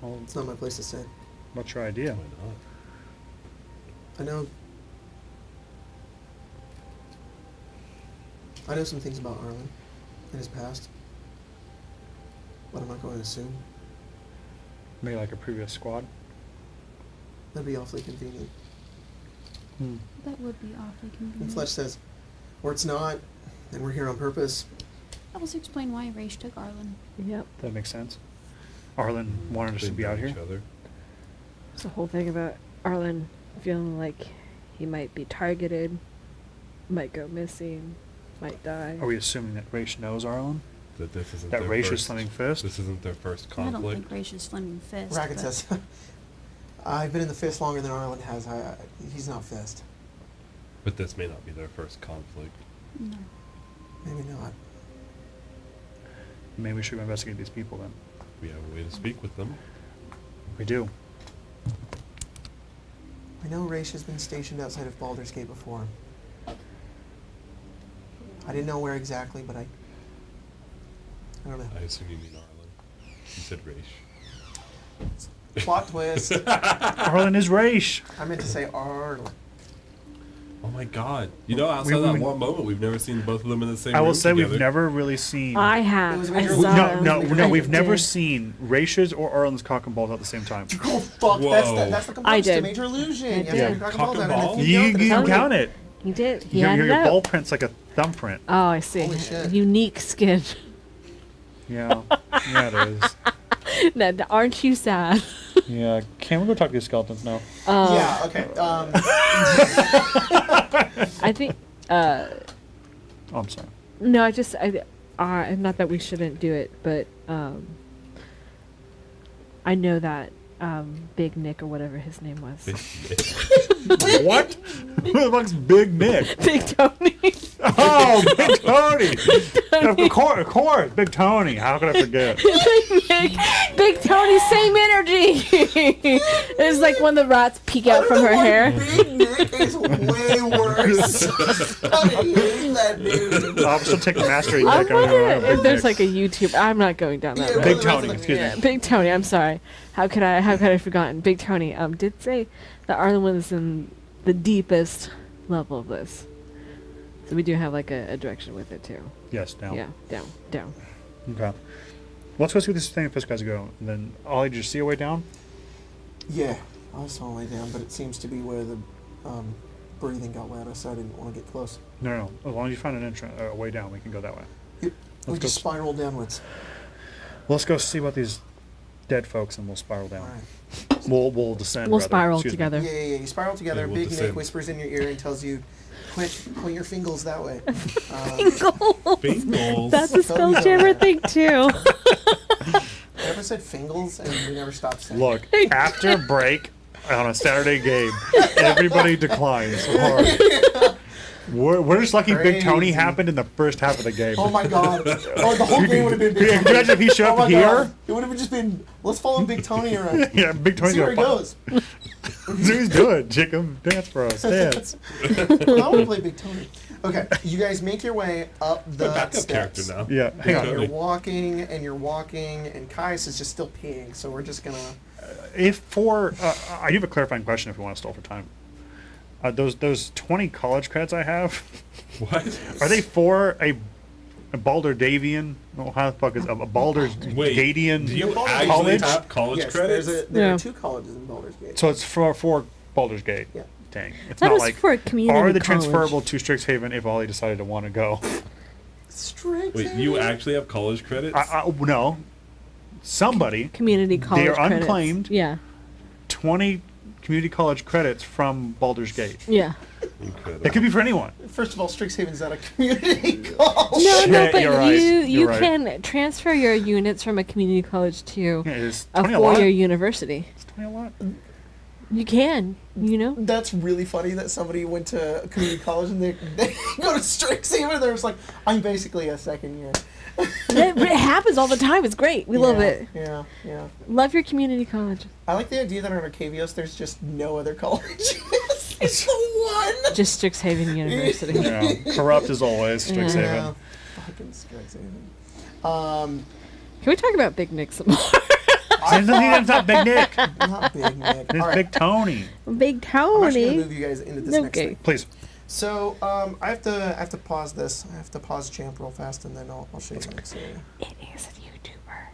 Well, it's not my place to say. what's your idea? Why not? I know some things about Arlen in his past, but I'm not going to assume. Maybe like a previous squad? That'd be awfully convenient. That would be awfully And convenient. Fletch says, or it's not, and we're here on purpose. That also explain why Raish took Arlen. Yep. That makes sense. Arlen wanted us to They be out know here. each other. It's the whole thing about Arlen feeling like he might be targeted, might go missing, might die. Are we assuming that Raish knows Arlen? That this isn't That their Raish is first, Flaming Fist? This isn't their first I conflict. don't think Raish is Flaming Fist. Racket but says, I've been in the Fist longer than Arlen has. He's not Fist. But this may not be their first conflict. No. Maybe not. Maybe we should investigate these people then. We have a way to speak with them. We do. I know Raish has been stationed outside of Baldur's Gate before. I didn't know where exactly, but I don't know. I assume you mean Arlen. You said Raish. Plot twist. Arlen is Raish. I meant to say Arlen. Oh my god. You know, outside that one moment, we've never seen both of them in the same I room will say together. we've never really seen. I It have. was I Major saw Illusion. No, him. no, I we've never did. seen Raish's or Arlen's cock and balls at the same time. Oh fuck! Whoa. That's the components to did. Major Illusion. I You have to have did. your Cock and out, ball? and if You, don't, then you it's count not- it. He did. He Your, had it your up. ball print's like a thumbprint. Oh, I see. Holy shit. Unique skin. Yeah, yeah, it is. Aren't you sad? Yeah, can we go talk to these skeletons now? Yeah. Okay. I think. Oh, I'm sorry. No, not that we shouldn't do it, but I know that Big Nick or whatever his name was, What? Who the fuck's Big Nick? Big Tony. Oh, Big Tony! Of course, Big Tony. How could I forget? Big Tony, same energy. It's like when the rats peek out from her hair. Big Nick is way worse. I hate that dude. I'm still taking mastery I Nick. I don't wonder know if there's Nick. like a YouTube. I'm not going down that Yeah, road. Big Tony. Excuse Yeah, me. Big Tony. I'm sorry. How could I have forgotten? Big Tony did say that Arlen was in the deepest level of this, so we do have like a direction with it too. Yes, down. Yeah, down. Okay. Let's go see what this thing fish guys go. And then Ollie, did you see a way down? Yeah, I saw a way down, but it seems to be where the breathing got louder, so I didn't want to get close. No. As long as you find an entrance, a way down, we can go that way. Yep. We Let's just go. spiral downwards. Let's go see about these dead folks, and we'll spiral down. All right. We'll descend. We'll rather. spiral Excuse me. together. Yeah. You spiral together. Yeah, we'll Big Nick descend. whispers in your ear and tells you, point your fingers that way. Bengals. That's a Spelljammer thing too. I never said fingles, and we never stopped saying. Look, after break on a Saturday game, everybody declines hard. We're just lucky Big Tony Crazy. happened in the first half of the game. Oh my god! Oh, the whole game would have been Big Yeah, Tony. imagine if he showed Oh up my here. God. It would have just been, let's follow Big Tony around. Yeah, Big Tony's See where he gonna goes. He's good. Jacob, dance for us. Dance. I want to play Big Tony. Okay, you guys make your way up the My backup character steps. now. Yeah, hang on. You're walking, and Kais is just still peeing, so we're just gonna... If for, I do have a clarifying question if you want to stall for time. Those 20 college credits I have, What? are they for a Baldur Davian? Oh, how the fuck is a Baldur's Wait, Gatian do you Baldur's actually college? have college Yes, credits? there Yeah. are 2 colleges in Baldur's Gate. So it's for Baldur's Gate. Yeah. Dang. It's That not was like for a community are the college. transferable to Strixhaven if Ollie decided to want to go. Straight Wait, you actually have college credits? No. Somebody Community college. They are credits. unclaimed. Yeah. 20 community college credits from Baldur's Gate. Yeah. Incredible. That could be for anyone. First of all, Strixhaven's not a community college. No, Shit, but you're right. you You're right. can transfer your units from a community college to Yeah, is a 20 a lot? four-year university. Is 20 a lot? You can, That's really funny that somebody went to a community college and they go to Strixhaven and they're just like, I'm basically a second year. it happens all the time. It's great. We love it. Yeah. Love your community college. I like the idea that on Arcavios there's just no other colleges. It's the one. Just Strixhaven University. Yeah. Corrupt as always, Strixhaven. Yeah. Fucking Strixhaven. Can we talk about Big Nick some more? It's not Big Nick. Not Big Nick. It's All right. Big Tony. Big I'm actually gonna Tony. move you guys into this next Okay. thing. Please. So I have to pause this. I have to pause Champ real fast, and then I'll show you the next area. It is a YouTuber.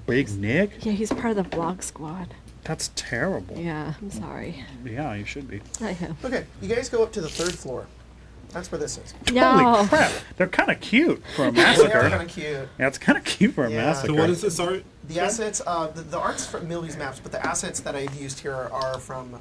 Big Nick? Yeah, he's part of the vlog squad. That's terrible. Yeah, I'm sorry. Yeah, you should be. I am. Okay, you guys go up to the 3rd floor. That's where this is. Holy No. crap. They're kind of cute for a They are massacre. kind of cute. Yeah, it's kind of cute for a Yeah. massacre. So what is this art? The assets, the art's from Milby's maps, but the assets that I've used here are from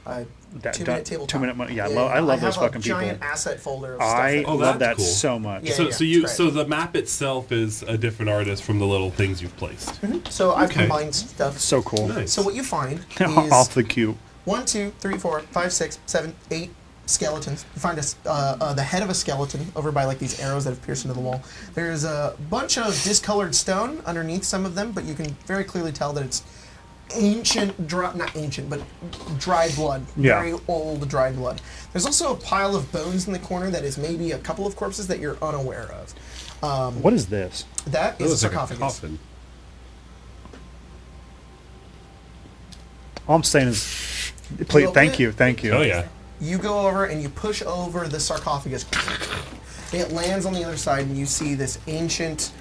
That 2-minute tabletop. 2-minute money. Yeah, I love those fucking people. I have a giant asset folder of I stuff. Oh, love that's that cool. so much. Yeah. So it's great. the map itself is a different artist from the little things you've placed. So I've Okay. combined stuff. So cool. Nice. So what you find Off is the cube. 1, 2, 3, 4, 5, 6, 7, 8 skeletons. You find the head of a skeleton over by like these arrows that have pierced into the wall. There's a bunch of discolored stone underneath some of them, but you can very clearly tell that it's ancient, not ancient, but dried blood. Yeah. Very old dried blood. There's also a pile of bones in the corner that is maybe a couple of corpses that you're unaware of. What is this? That That is a looks like a sarcophagus. coffin. All I'm saying is, please, Well, thank you. Oh yeah. You go over and you push over the sarcophagus. It lands on the other side, and you see this ancient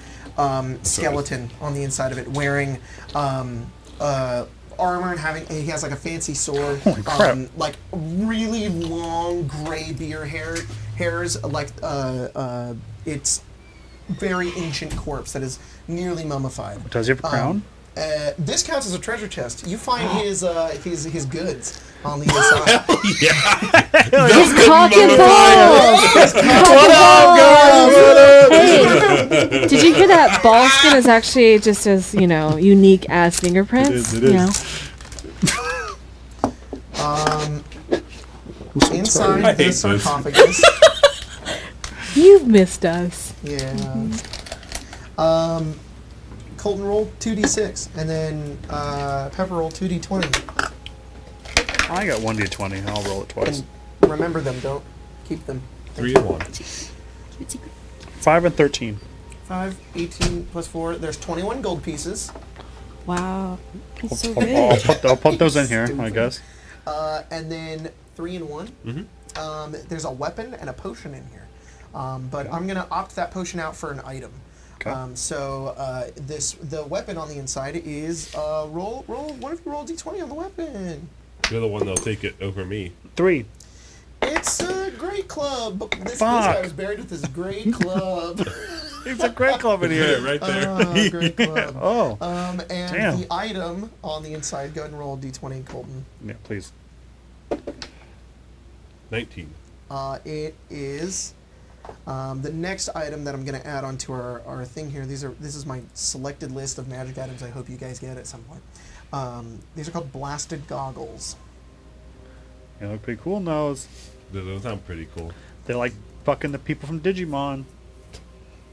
skeleton on the inside of it, wearing armor and he has like a fancy sword. Holy crap. Like really long gray beard hairs. Like it's very ancient corpse that is nearly mummified. Does he have a crown? This counts as a treasure chest. You find his goods on the inside. His cock and balls! What up, guys? Hey, did you hear that ball skin is actually just as, unique as fingerprints? It is. Inside I the hate this. sarcophagus. You've missed us. Yeah. Colton roll 2d6, and then Pepper roll 2d20. I got 1d20. I'll roll it twice. And remember them, don't keep them. 3 and 1. 5 and 13. 5, 18 plus 4, there's 21 gold pieces. Wow. He's so I'll rich. put those in here, I guess. And then 3 and 1. Mm-hmm. There's a weapon and a potion in here. But I'm going to opt that potion out for an item. Okay. The weapon on the inside is roll. One of you roll d20 on the weapon. You're the one that'll take it over me. 3. It's a great club. This Fuck. guy was buried with this great club. It's a great club in Yeah, here. right there. Oh, great club. Oh. And Damn. the item on the inside, go ahead and roll d20, Colton. Yeah, please. 19. It is the next item that I'm going to add onto our thing here. This is my selected list of magic items I hope you guys get at some point. These are called blasted goggles. They look pretty cool nose. Those sound pretty cool. They're like fucking the people from Digimon.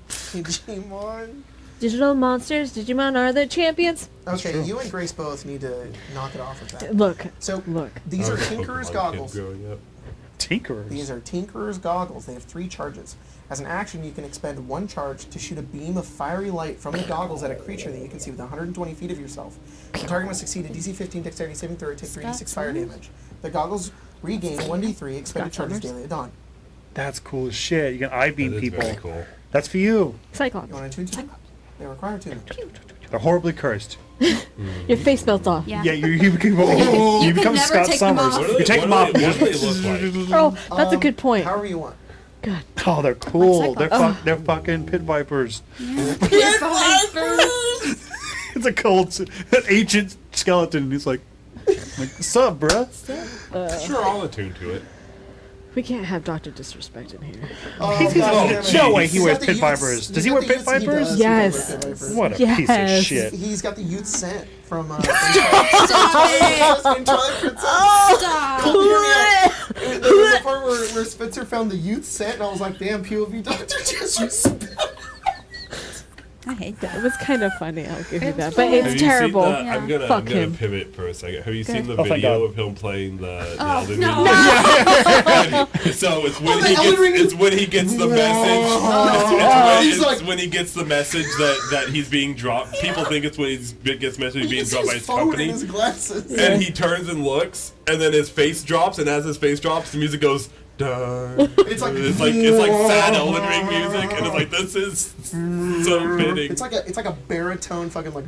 Digimon. Digital monsters, Digimon are the champions. Okay, you and Grace both need to knock it off with that. Look, So look. these I are was a Tinkerer's Pokemon goggles. kid growing up. Tinkerers. These are Tinkerer's goggles. They have 3 charges. As an action, you can expend 1 charge to shoot a beam of fiery light from the goggles at a creature that you can see within 120 feet of yourself. The target must succeed a DC 15 dexterity saving throw or take 3d6 fire damage. The goggles regain 1d3 expended charges daily at dawn. That's cool as shit. You can I-beam That is people. very cool. That's for you. Cyclops. You want to tune? They require tuning. They're horribly cursed. Your face melts off. Yeah. Yeah, you become never Scott take them Summers. off. You take them off. What do they look like? Oh, that's a good point. However you want. God. Oh, they're cool. Like They're fucking pit vipers. Pit vipers! It's a cold, an ancient skeleton. And he's like, what's up, bruh? Sure, I'll attune to it. We can't have Dr. Disrespect in here. Oh, He's God damn it. no way he He's wears got the pit youth- vipers. he's Does he got wear the pit youth- he vipers? does. Yes. He wears pit vipers. What a piece of Yes. shit. He's got the youth scent from in Twilight Princess. Stop. Colton, hear me out. There was a part where Spencer found the youth scent, and I was like, damn, POV Dr. Disrespect. I hate That that. was kind of funny, I'll give you It that. was But funny. it's Have you terrible. Seen the, Yeah. I'm gonna Fuck him. pivot for a second. Have you seen the Oh, thank video God. of him playing the Oh, Elden no. Ring? So it's when the he Elden Ring gets is- it's when he gets the He's message. like- It's when he gets the message that he's being dropped. People think it's when he gets message He being gets dropped by his his phone company. in his glasses. And he turns and looks, and then his face drops, and as his face drops, the music goes. Dun. It's like sad Elden Ring music, and it's like this is so fitting. It's like a baritone fucking like.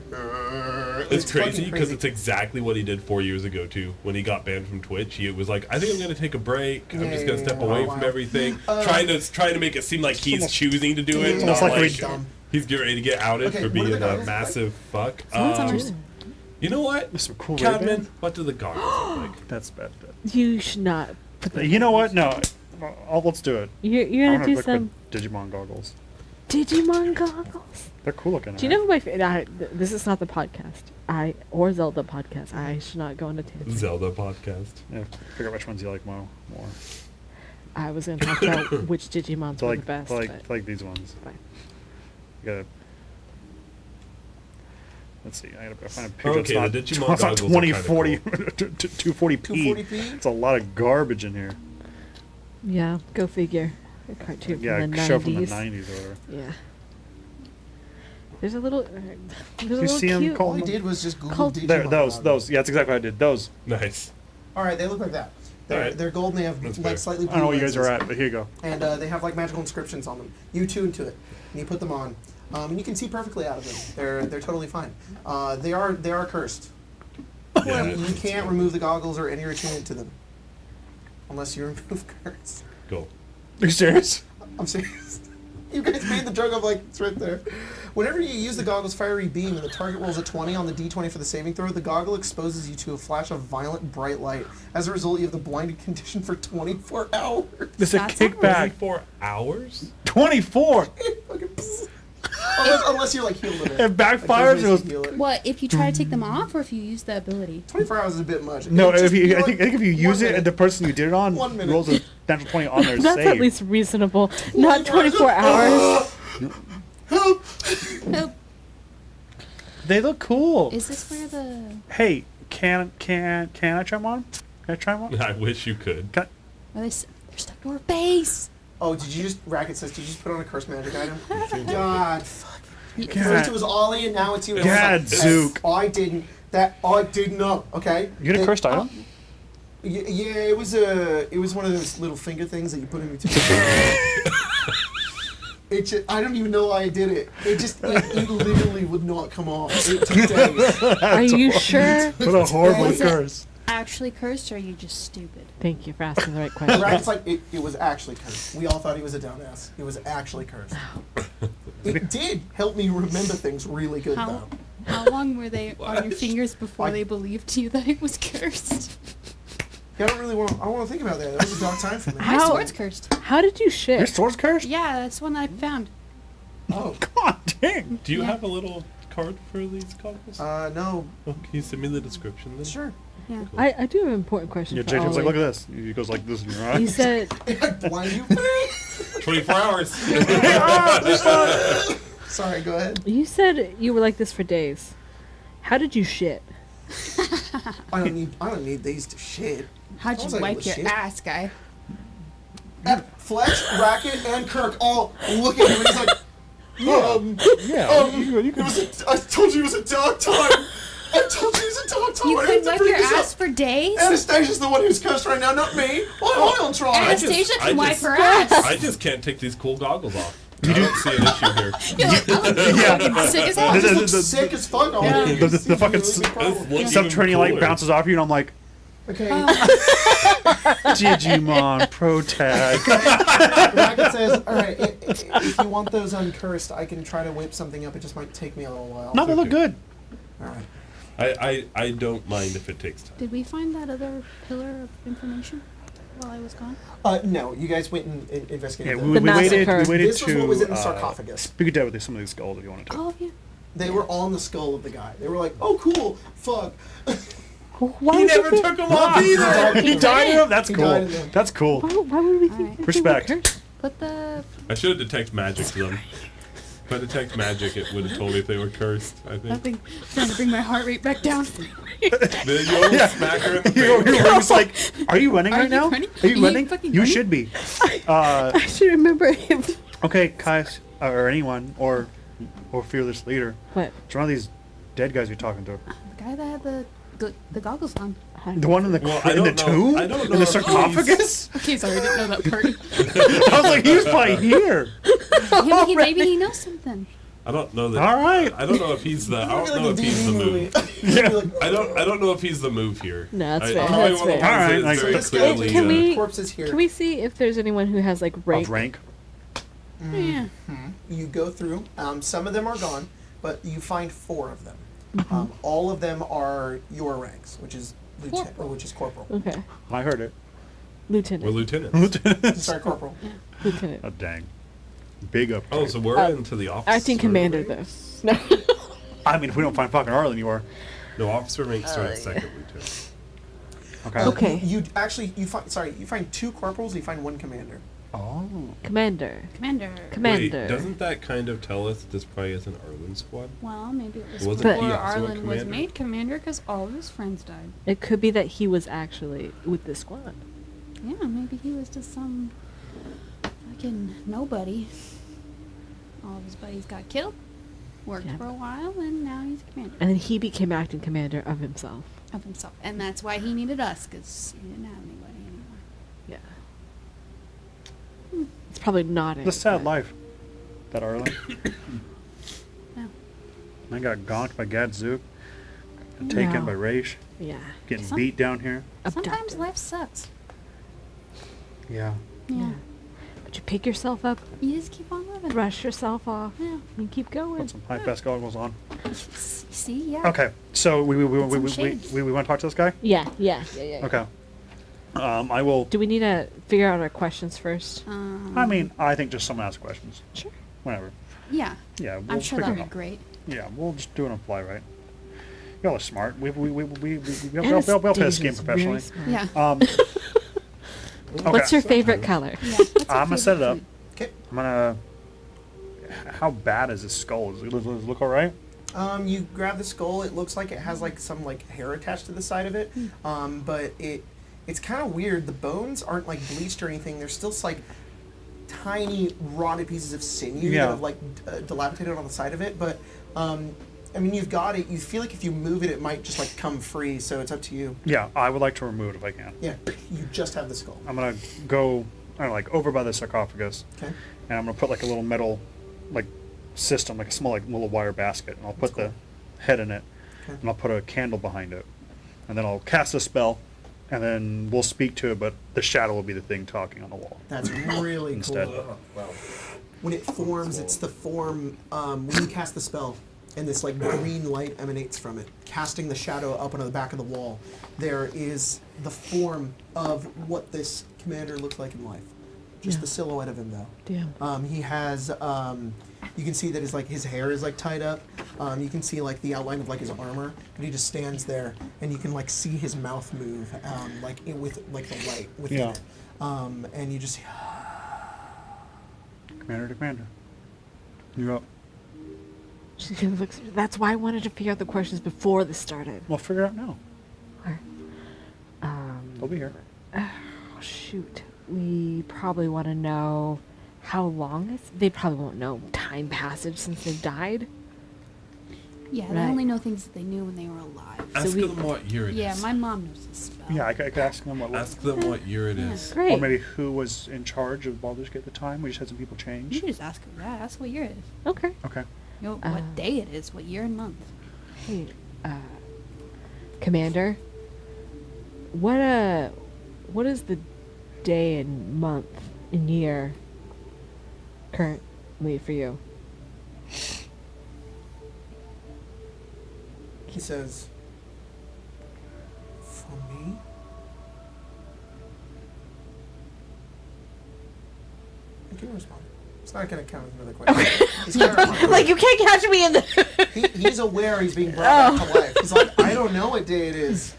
It's crazy fucking because it's exactly what he did 4 years ago too. When he got banned from Twitch, he was like, "I think I'm going to take a break. I'm just going to step away from everything." Trying to make it seem like he's choosing to do it, It's not like like dumb. he's getting ready to get outed Okay, for what being are the a goggles massive fuck. Sometimes- You know what, Some cool Cadman? Ray-Ban. What do the goggles look like? That's bad. You should not put that. You know what? No. Let's do it. You're I'm gonna do look some for Digimon goggles. Digimon goggles. They're cool looking. Do you know who my this is not the podcast. Or Zelda podcast. I should not go into tangents. Zelda podcast. Yeah, figure out which ones you like more. I was going to talk about which Digimons were the best. like these ones. Fine. You gotta. Let's see. I gotta find a picture. Okay, it's the not, Digimon it's not goggles are 2040, kinda 240p. 240p? It's a lot of garbage in here. Yeah, go figure. A cartoon Yeah, from the 90s. show from the 90s or whatever. Yeah. There's a little. There's a You little see 'em, cute. Cole? All I did was just Google Cult- Digimon. There, those. goggles. Yeah, that's exactly what I did. Those. Nice. All right, they look like that. They're, Alright. they're gold and they have That's like fair. slightly blue I don't know where you guys lenses. are at, but here you go. And they have like magical inscriptions on them. You tune to it, and you put them on, and you can see perfectly out of them. They're totally fine. They are cursed. Yeah, You can't remove the goggles or any attunement to them, unless you remove curse. Cool. Are you serious? I'm serious. You guys made the joke of like it's right there. Whenever you use the goggle's fiery beam and the target rolls a 20 on the d20 for the saving throw, the goggle exposes you to a flash of violent bright light. As a result, you have the blinded condition for 24 hours. It's a That's kickback. 24 hours? 24. Fucking psst. unless you like healed it. It backfires. It goes. Heal it. What, if you try to take them off or if you use the ability? 24 hours is a bit much. No, It's if just, you, know I think if you what? use 1 it and the person you did it on 1 minute. rolls a natural 20 on their That's save. at least reasonable. Not 24 hours. Help! Nope. They look cool. Is this where the... Hey, can I try them on? Can I try them on? I wish you could. Can Are they... They're stuck to our base. Oh, did you just... Racket says, did you just put on a cursed magic item? God, fuck. You- First it was Ollie and now it's you. God, Zook. I didn't... I did not, okay? You get a cursed item? Yeah, it was one of those little finger things that you put in your It just, I don't even know why I did it. It literally would not come off. It took days. Are you sure? What a horrible Was it- curse. Actually cursed or are you just stupid? Thank you for asking the right question. Racket's like, it was actually cursed. We all thought he was a dumbass. It was actually cursed. It did help me remember things really good, How, though. how long were they on your fingers before they believed you that it was cursed? Yeah, I don't want to think about that. That was a dark time for me. My How- sword's cursed. How did you Your shit? sword's cursed? Yeah, that's one I found. Oh, God dang. Do you Yeah. have a little card for these goggles? no. Oh, can you send me the description then? Sure. Yeah. I do have an important question Yeah, for Jacob's like, Ollie. look at this. He goes like this in your eye. You said Blind you? 24 hours. Sorry, go ahead. you were like this for days. How did you shit? I don't need these to shit. How'd Sounds you like wipe your shit. ass, guy? Fletch, Racket, and Kirk all look at him and he's like, Yeah, you can. I told you it was a dark time. I told you it was a dark time. You I couldn't had to wipe bring your this up. ass for days? Anastasia's the one who's cursed right now, not me. I'll try. Anastasia I can wipe just- her ass. I just can't take these cool goggles off. I don't see an issue here. You're like, Yeah. sick as I hell. just The- look the- sick as fuck on Yeah. it. The fucking It's a really big problem. Look subterranean even light cooler. bounces off you, and I'm like, Okay. Digimon Pro Tag. Racket says, all right, if you want those uncursed, I can try to whip something up. It just might take me a little while. No, they look Okay. good. All right. I don't mind if it takes time. Did we find that other pillar of information while I was gone? No, you guys went and Yeah, investigated we them. massacre. waited This was to what was in the sarcophagus. We could deal with some of these skulls if you wanted to. Oh, yeah. They were on the skull of the guy. They were like, oh, cool, fuck. Why He would you never think- took them off either. He died in them? That's He cool. died in them. That's cool. Why would we think Alright. that Respect. they were cursed? Put the... I should have detect magic to them. If I detect magic, it would have told me if they were cursed, I think. Nothing. Trying to bring my heart rate back down. Then you almost smack her in the Your face. ring's like, are you running Are right you now? running? Are you Are you running? fucking You running? should be. I should remember him. Okay, Kai, or anyone, or fearless leader. What? It's one of these dead guys you're talking to. The guy that had the goggles on. The one in the Well, I in the don't know- tomb? I don't know in the if sarcophagus? Okay, sorry, I didn't know that part. I was like, he was probably here. Maybe he knows something. I don't know that. All right. I don't know if he's the. I It'd don't be know like if a he's the DVD move. movie. I don't know if he's the move here. No, that's I, fair, I'm probably that's one of the fair. ones Alright, that is very nice. clearly. Can we- Corpse is here. Can we see if there's anyone who has like rank? Of rank. Yeah. You go through. Some of them are gone, but you find 4 of them. All of them are your ranks, which is lieutenant, or which is corporal. Okay, I heard it. lieutenant. We're lieutenants. Sorry, corporal. Lieutenant. Oh, dang. Big up. Oh, so we're into the officer. Acting commander, though. No. I mean, if we don't find fucking Arlen, you are. No, officer ranks start at second lieutenant. Okay. Okay. You actually you find 2 corporals. You find 1 commander. Oh. Commander. Commander. Commander. Wait, doesn't that kind of tell us this probably isn't Arlen squad? Well, maybe it was Wasn't before he also a Arlen was commander? made commander because all of his friends died. It could be that he was actually with the squad. Yeah, maybe he was just some fucking nobody. All of his buddies got killed, worked Yeah. for a while, and now he's a commander And then he became acting commander of himself. of himself. And that's why he needed us, because he didn't have anybody anymore. Yeah. It's probably not it. The sad but- life. That Arlen. Yeah. I got gonked by Gadzooks. Got taken No. by Raish. Yeah. Getting Some- beat down here. Sometimes Abducted. life sucks. Yeah. Yeah. But you pick yourself up, You just keep on living. brush yourself off, Yeah. and keep going. Put some high pass goggles on. See, yeah. Okay. So we Put some shades. want to talk to this guy? Yeah. Okay. I will. Do we need to figure out our questions first? I mean, I think just someone ask questions. Sure. Whatever. Yeah. Yeah. I'm we'll sure figure that it would be out. great. Yeah, we'll just do it on the fly, right? Y'all are smart. We all play this game Anastasia's very professionally. smart. Yeah. Okay. What's your favorite color? Yeah. What's your I'm gonna set it favorite up. food? Okay. I'm gonna. How bad is this skull? Does it look all right? You grab the skull. It looks like it has like some like hair attached to the side of it, but it's kind of weird. The bones aren't like bleached or anything. They're still like tiny rotted pieces of sinew Yeah. that have like dilapidated on the side of it. But I mean, you've got it. You feel like if you move it, it might just like come free. So it's up to you. Yeah, I would like to remove it if I can. Yeah, you just have the skull. I'm gonna go, I don't know, like over by the sarcophagus, Okay. and I'm gonna put like a little metal, like system, like a small like little wire basket, and I'll put the head in it, Okay. and I'll put a candle behind it, and then I'll cast a spell, and then we'll speak to it, but the shadow will be the thing talking on the wall. That's really Instead. cool. When it forms, it's the form when you cast the spell, and this like green light emanates from it, casting the shadow up onto the back of the wall. There is the form of what this commander looks like in life. Just Yeah. the silhouette of him, though. Damn. He has. You can see that his hair is like tied up. You can see like the outline of like his armor, and he just stands there, and you can like see his mouth move, with like the light within Yeah. it. And you just see. Commander to commander. You're up. She kind of looks. That's why I wanted to figure out the questions before this started. We'll figure it out now. Alright. They'll be here. Oh, shoot. We probably want to know how long it's. They probably won't know time passage since they've died. Yeah, they Right. only know things that they knew when they were alive. Ask we- them what year it is. Yeah, my mom knows this spell. Yeah, I could ask them what. Ask them what year it Yeah. is. Great. Or maybe who was in charge of Baldur's Gate at the time. We just had some people You change. should just ask her. Yeah, ask what year it is. Okay. Okay. You know what day it is, what year and month. Hey, Commander. What is the day and month and year currently for you? He says, "For me, I can respond. It's not going to count as another question. He's gonna respond. Like you can't catch me in the. He's aware he's being brought back to life. He's like, I don't know what day it is.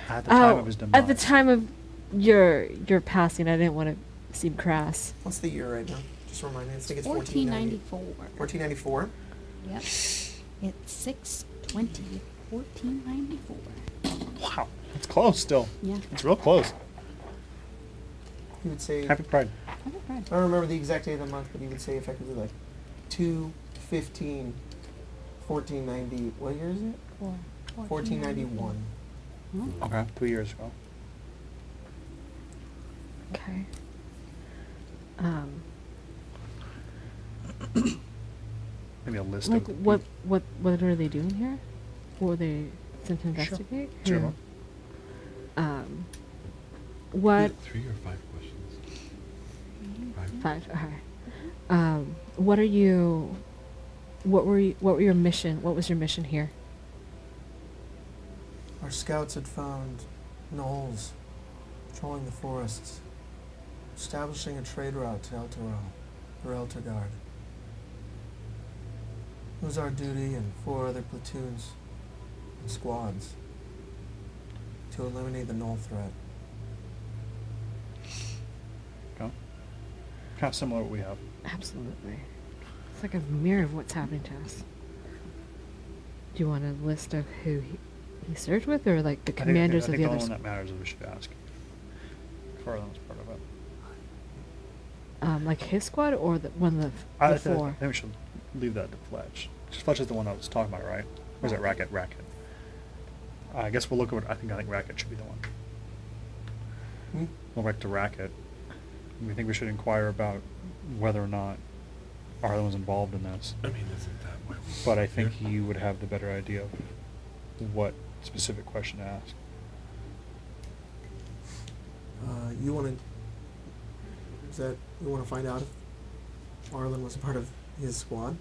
At the time of his demise. At the time of your passing, I didn't want to seem crass. What's the year right now? Just remind me. I think it's 1494. 1494. 1494. Yep. It's 6/20, 1494. Wow, it's close still. Yeah. It's real close. He would say, Happy Pride. Happy Pride. I don't remember the exact day of the month, but he would say effectively like 2/15, 1490. What year is it? 1491. Okay. 2 years ago. Okay. Maybe a list Like of what are they doing here? What were they sent to investigate? Sure. Who? What? 3 or 5 questions? 5. Okay. What are you? What were your mission? What was your mission here? Our scouts had found gnolls patrolling the forests, establishing a trade route to El Toro, or Eltergard. It was our duty and 4 other platoons and squads to eliminate the null threat. Okay. Kind of similar to what we have. Absolutely. It's like a mirror of what's happening to us. Do you want a list of who he served with, or like the commanders I think of the the only other? one that matters is we should ask. Farland was part of it. Like his squad, or one of the I four? think we should leave that to Fletch. Fletch is the one I was talking about, right? Or is it Racket? Racket. I guess we'll look at what I think Racket should be the one. We'll go back to Racket. We think we should inquire about whether or not Arlen was involved in this. I mean, isn't that why we? But I think he would have the better idea of what specific question to ask. You want to find out if Arlen was a part of his squad?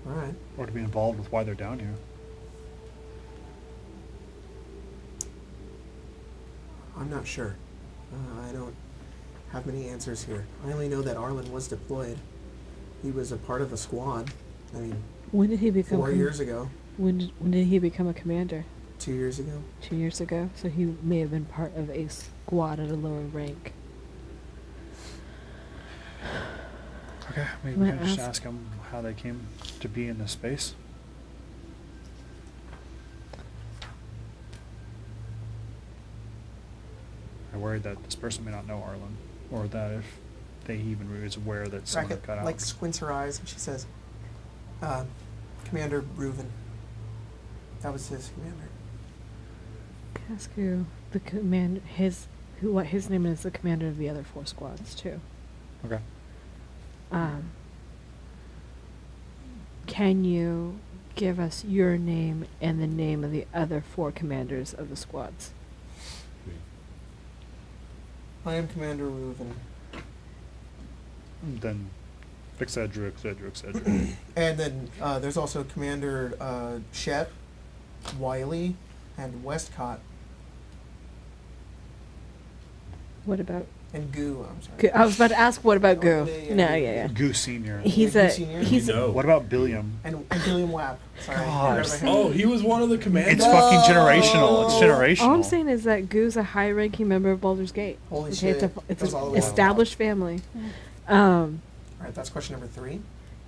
All right. Or to be involved with why they're down here. I'm not sure. I don't have many answers here. I only know that Arlen was deployed. He was a part of a squad. I mean, When did he become? 4 years ago. When did he become a commander? 2 years ago. 2 years ago. So he may have been part of a squad at a lower rank. Okay, maybe I'm we gonna can just ask- ask him how they came to be in this space. I worried that this person may not know Arlen, or that if they even is aware that someone Racket got out. like squints her eyes and she says, Commander Reuven. That was his commander. Can I ask who the what his name is, the commander of the other 4 squads too. Okay. Can you give us your name and the name of the other 4 commanders of the squads? I am Commander Reuven. Then Excedra. And then there's also Commander Shep, Wiley, and Westcott, What about? and Goo. I'm sorry. I was about to ask, what about Oh, Goo? yeah, No, yeah. yeah. Goose Senior. He's Yeah, a Goo Senior? he's You know. What about Billiam? And William Wapp. Sorry. God. I forgot about him. Oh, he was one of the commanders. It's fucking generational. It's generational. All I'm saying is that Goo's a high-ranking member of Baldur's Gate. Holy It's shit. it's Goes all an the way up. established family. All right, that's question number 3. Do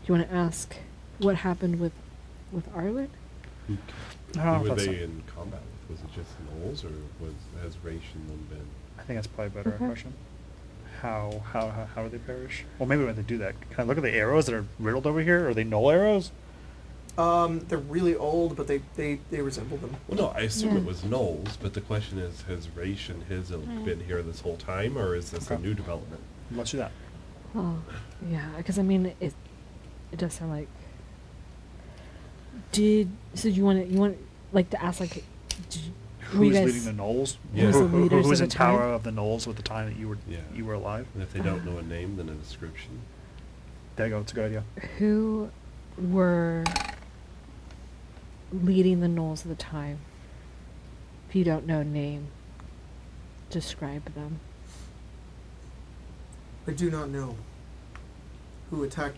you want to ask what happened with Arlen? Who I don't know if were that's they in combat with? Was it just Knowles, or has Ration them been? I think that's probably a better Okay. question. How do they perish? Well, maybe when they do that, can I look at the arrows that are riddled over here? Are they null arrows? They're really old, but they resemble them. Well, no, I assume Yeah. it was Knowles, but the question is, has Ration been here this whole time, or is this a Okay. new development? Let's do that. Oh, yeah, because I mean, it does sound like. So you want like to ask like, were you Who's guys- leading the Knolls? Yeah. Who's the leaders Who was of in the time? power of the Knolls at the time that you were alive? And if they don't know a name, then a description. There you go. It's a good idea. Who were leading the Knolls at the time? If you don't know a name, describe them. I do not know who attacked.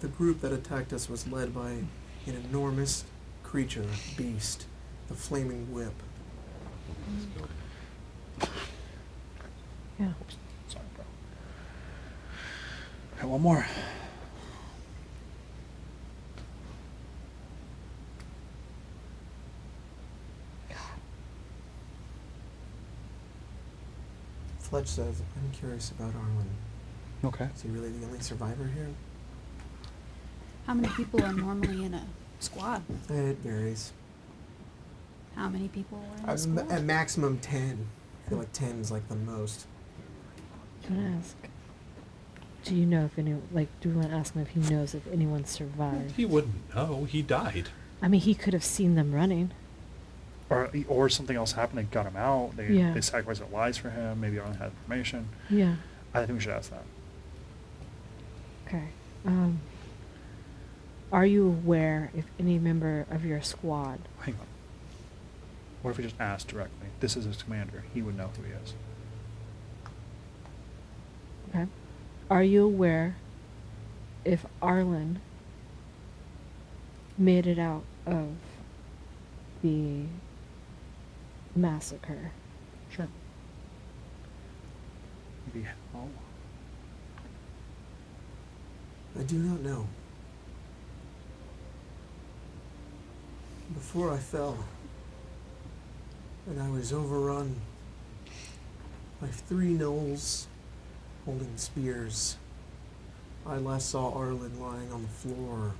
The group that attacked us was led by an enormous creature, beast, the Flaming Whip. Yeah. Sorry, bro. Okay, one more. Fletch says, I'm curious about Arlen. Okay. Is he really the only survivor here? How many people are normally in a squad? It varies. How many people are in a squad? At maximum 10. I feel like 10 is like the most. Do you want to ask? Do you know if do you want to ask him if he knows if anyone survived? He wouldn't know. He died. I mean, he could have seen them running. Or something else happened. They got him out. They Yeah. they sacrificed their lives for him. Maybe Arlen had information. Yeah. I think we should ask that. Okay. Are you aware if any member of your squad? Hang on. What if we just asked directly? This is his commander. He would know who he is. Okay. Are you aware if Arlen made it out of the massacre. Sure. Maybe how? I do not know. Before I fell, and I was overrun by 3 gnolls holding spears, I last saw Arlen lying on the floor,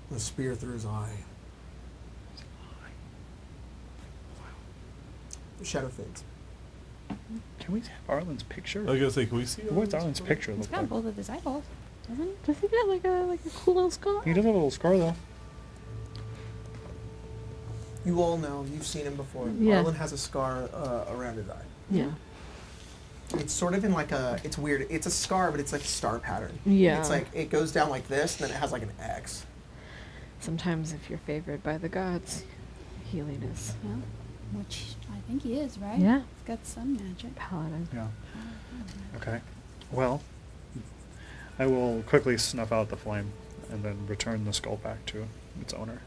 with a spear through his eye. The shadow fades. Can we have Arlen's picture? I was gonna say, can we see? What's Arlen's picture He's look got like? both of his eyeballs, doesn't he? Does he got like a cool little scar? He does have a little scar though. You all know, you've seen him before. Yeah. Arlen has a scar around his eye. Yeah. It's sort of in like a, it's weird. It's a scar, but it's like a star pattern. Yeah. It's like, it goes down like this, and then it has like an X. Sometimes if you're favored by the gods, healing is Yeah. Which I think he is, right? Yeah. He's got some magic. paladin. Yeah. Okay. Well, I will quickly snuff out the flame and then return the skull back to its owner.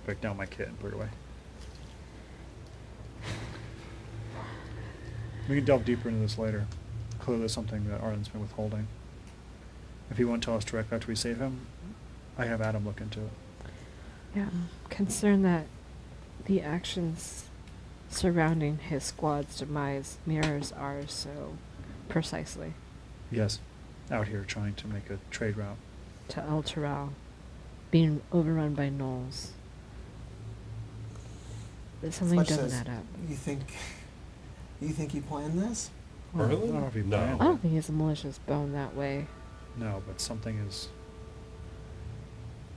Break down my kit and put it away. We can delve deeper into this later. Clearly there's something that Arlen's been withholding. If he won't tell us directly after we save him, I have Adam look into it. Yeah. Concerned that the actions surrounding his squad's demise mirrors ours so precisely. Yes. Out here trying to make a trade route. To El Teral, being overrun by gnolls. But something Fletch doesn't says, add up. You think he planned this? I don't Arlen? know if he No. planned I it. don't think he's a malicious bone that way. No, but something is...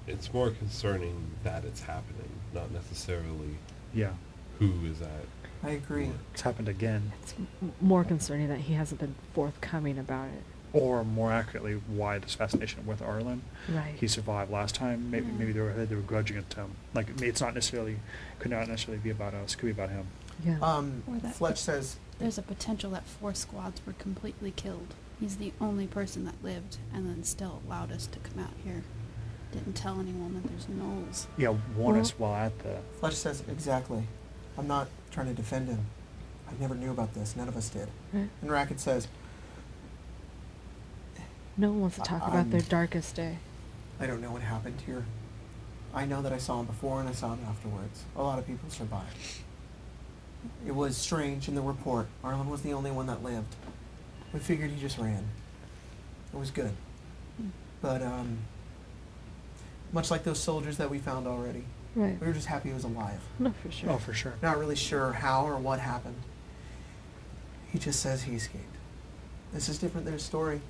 It's more concerning that it's happening, not necessarily Yeah. who is at. I agree. It's happened again. It's more concerning that he hasn't been forthcoming about it. Or more accurately, why this fascination with Arlen. Right. He survived last time. Maybe they were grudging it to him. Like it's not necessarily, could not necessarily be about us. Could be about him. Yeah. Or that- Fletch says, There's a potential that 4 squads were completely killed. He's the only person that lived and then still allowed us to come out here. Didn't tell anyone that there's gnolls. Yeah, warn us Well- while at the. Fletch says, exactly. I'm not trying to defend him. I never knew about this. None of us did. Right. And Racket says, No one wants to talk about their darkest day. I don't know what happened here. I know that I saw him before and I saw him afterwards. A lot of people survived. It was strange in the report. Arlen was the only one that lived. We figured he just ran. It was good. But, much like those soldiers that we found already, Right. we were just happy he was alive. No, for sure. Oh, for sure. Not really sure how or what happened. He just says he escaped. This is different than his story.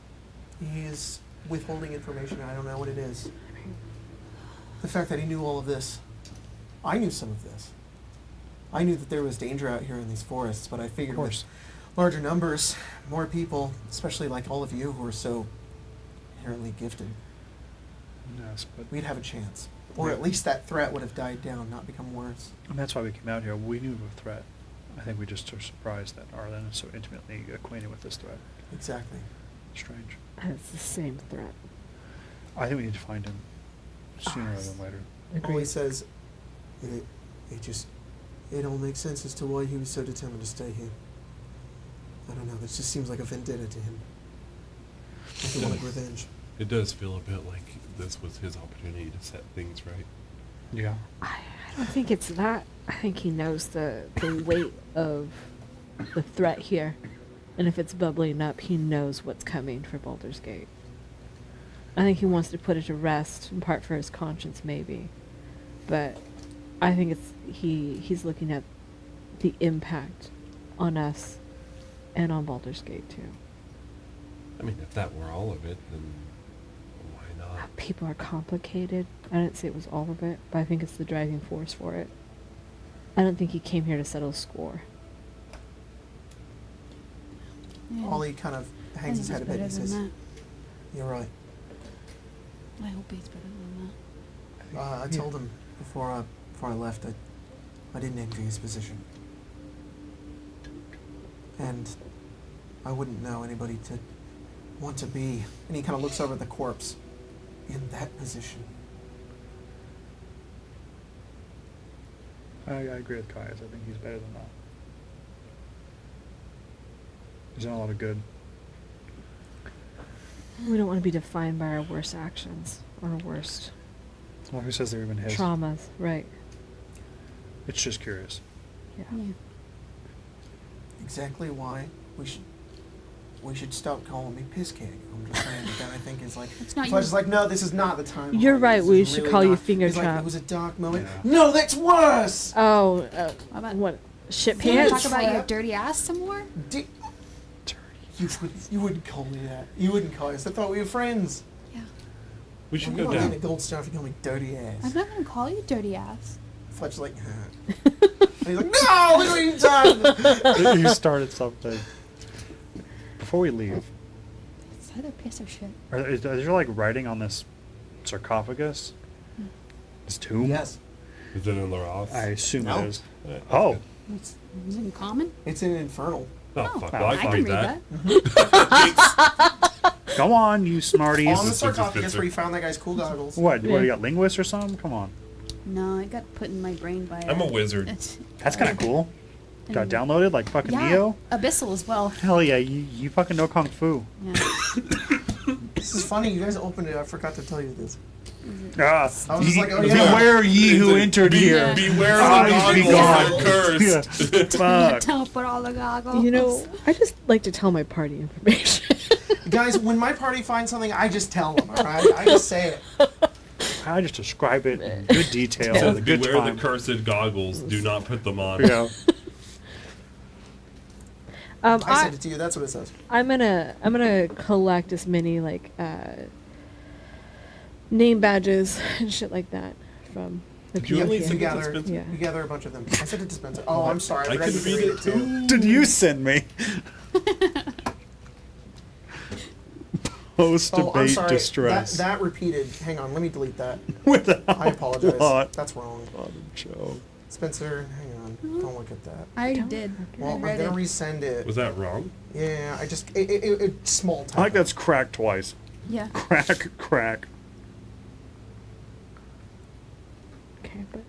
He is withholding information. I don't know what it is. The fact that he knew all of this. I knew some of this. I knew that there was danger out here in these forests, but I figured Of with course. larger numbers, more people, especially like all of you who are so inherently gifted, Yes, but we'd have a chance. Or Yeah. at least that threat would have died down, not become worse. and that's why we came out here. We knew of a threat. I think we just are surprised that Arlen is so intimately acquainted with this threat. Exactly. Strange. And it's the same threat. I think we need to find him sooner rather than later. All he says, it all makes sense as to why he was so determined to stay here. I don't know, this just seems like a vendetta to him. Like he wanted revenge. It does feel a bit like this was his opportunity to set things right. Yeah. I don't think it's that. I think he knows the weight of the threat here. And if it's bubbling up, he knows what's coming for Baldur's Gate. I think he wants to put it to rest, in part for his conscience, maybe. But I think it's he's looking at the impact on us and on Baldur's Gate, too. I mean, if that were all of it, then why not? People are complicated. I didn't say it was all of it, but I think it's the driving force for it. I don't think he came here to settle a score. Yeah. Ollie kind of hangs his head a bit and he says, "You're right. I hope he's better than that. I told him before I left that I didn't envy his position. And I wouldn't know anybody to want to be." And he kind of looks over at the corpse. "In that position." I agree with Caius. I think he's better than that. He's done a lot of good. We don't want to be defined by our worst actions or our worst Well, who says they're even his? traumas. Right. It's just curious. Yeah. Yeah. Exactly why we should stop calling me piss cake. I'm just saying that I think is like. It's not Fudge you. is like, no, this is not the time. You're Harvey. right, This we is should really call you not." finger He's like, trap. it was a dark moment. Yeah. No, that's worse. Oh, How about what? Shit Can we pants? talk about your Trap. dirty ass some more? Di- you wouldn't call me that. You wouldn't call us. I thought we were friends. Yeah. We should I'm go not getting a down. gold star if you call me dirty ass. I'm not gonna call you dirty ass. Fletch's like, and he's like, no, look what you've done. You started something. Before we leave, It's either piss or shit. is there like writing on this sarcophagus? This tomb? Yes, Is it in the Ross? I assume No. it is. Yeah, that's Oh, good. Is it in common? it's an infernal. Oh, Oh, fuck. I Well, I I can can read read that. that. come on, you smarties. On the Dispenser, sarcophagus dispenser. where you found that guy's cool goggles. What? What? Yeah. You got linguist or something? Come on. No, it got put in my brain by. I'm a wizard. That's kind of cool. Got and- downloaded like fucking Yeah, Neo. Abyssal as well. Hell yeah, you fucking know kung fu. Yeah. This is funny. You guys opened it. I forgot to tell you this. Ah, I was just like, oh, yeah. beware ye who Is it entered here. Beware of Eyes the be goggles, gone. they're cursed. Yeah. Fuck. Don't put all the goggles. You know, I just like to tell my party information. Guys, when my party finds something, I just tell them. All right, I just say it. I just describe it in good detail. Says, with a good beware time. the cursed goggles. Do not put them on. You know. I said it to you. That's what it says. I'm gonna collect as many like name badges and shit like that from the Did you people only here. think You of gather, dispenser? Yeah. you gather a bunch of them. I said a dispenser. Oh, I'm sorry. I forgot can you read it too. Did you send me? Post Oh, I'm debate sorry. distress. That repeated. Hang on. Let me delete that. Without I apologize. what? That's wrong. Joe. Spencer, hang on. Don't look at that. I already Don't did. forget. Well, I I'm read gonna it. resend it. Was that wrong? Yeah, I just it small type. I like that's crack twice. Yeah. Crack, crack. Okay, but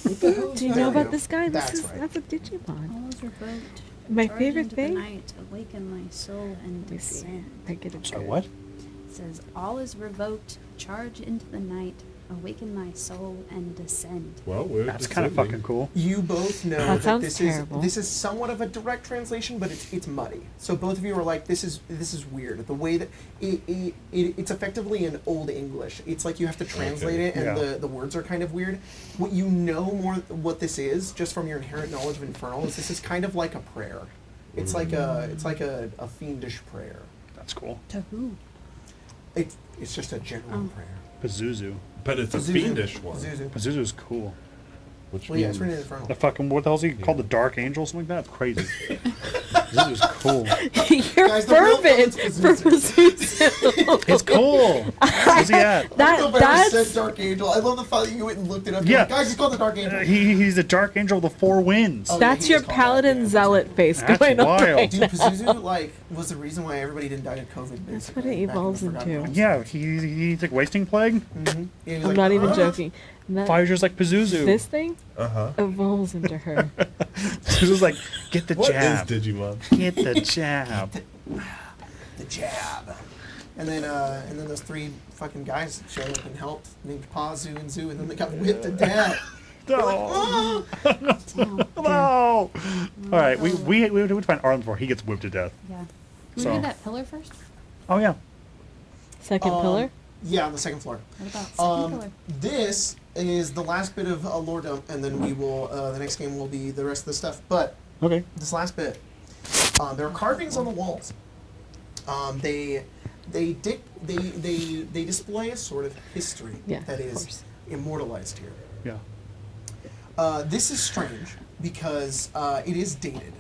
What the hell is do you that? know There we about go. this guy? That's This is right. that's a Digimon. All is revoked. My Charge favorite into thing. The night, awaken my soul and Let me see. descend. I get it. So good. what? It says, all is revoked. Charge into the night, awaken my soul and descend. Well, we're That's kind of descending. fucking cool. You both know That sounds this terrible. is somewhat of a direct translation, but it's muddy. So both of you are like, this is weird. The way that it's effectively in Old English. It's like you have to translate Okay. it, and Yeah. the words are kind of weird. What you know more what this is, just from your inherent knowledge of Infernal, is this is kind of like a prayer. It's like a fiendish prayer. That's cool. To who? It's just a general Oh. prayer. Pazuzu. But it's a Pazuzu. fiendish one. Pazuzu. Pazuzu's cool. Which Well, yeah, it's means written in Infernal. The fucking, what the hell's he called? The Dark Angel? Something like that? That's crazy. Pazuzu's cool. You're Guys, the real fervent villain's for Pazuzu. Pazuzu. It's cool. Where's he at? I don't know if I ever said That's Dark Angel. I love the fact that you went and looked it up. Yeah. You're like, guys, he's called the Dark Angel. He's the Dark Angel of the Four Winds. Oh, that's he your is called paladin that, yeah. zealot face That's going on wild. right Dude, now. Pazuzu, like, was the reason why everybody didn't die of COVID, basically. That's what it back in the evolves Forgotten into. Realms. Yeah, he's like wasting plague. Mhm. Yeah, he's I'm like, not even "Ah." joking. And that- Fire's like Pazuzu. This thing Uh-huh. evolves into her. Pazuzu's like, get the What is jab. Digimon? Get the jab. The jab. And then those three fucking guys showed up and helped, named Pazu and Zoo, and then they got whipped to death. No. Damn. No. All right, we would find Arlen before he gets whipped to death. Yeah. Can we So- do that pillar first? Oh yeah. Second pillar. Yeah, on the second floor. What about second pillar? This is the last bit of lore dump, and then we will. The next game will be the rest of the stuff. But Okay. this last bit, there are carvings on the walls. They display a sort of history Yeah, that of is course. immortalized here. Yeah. This is strange because it is dated.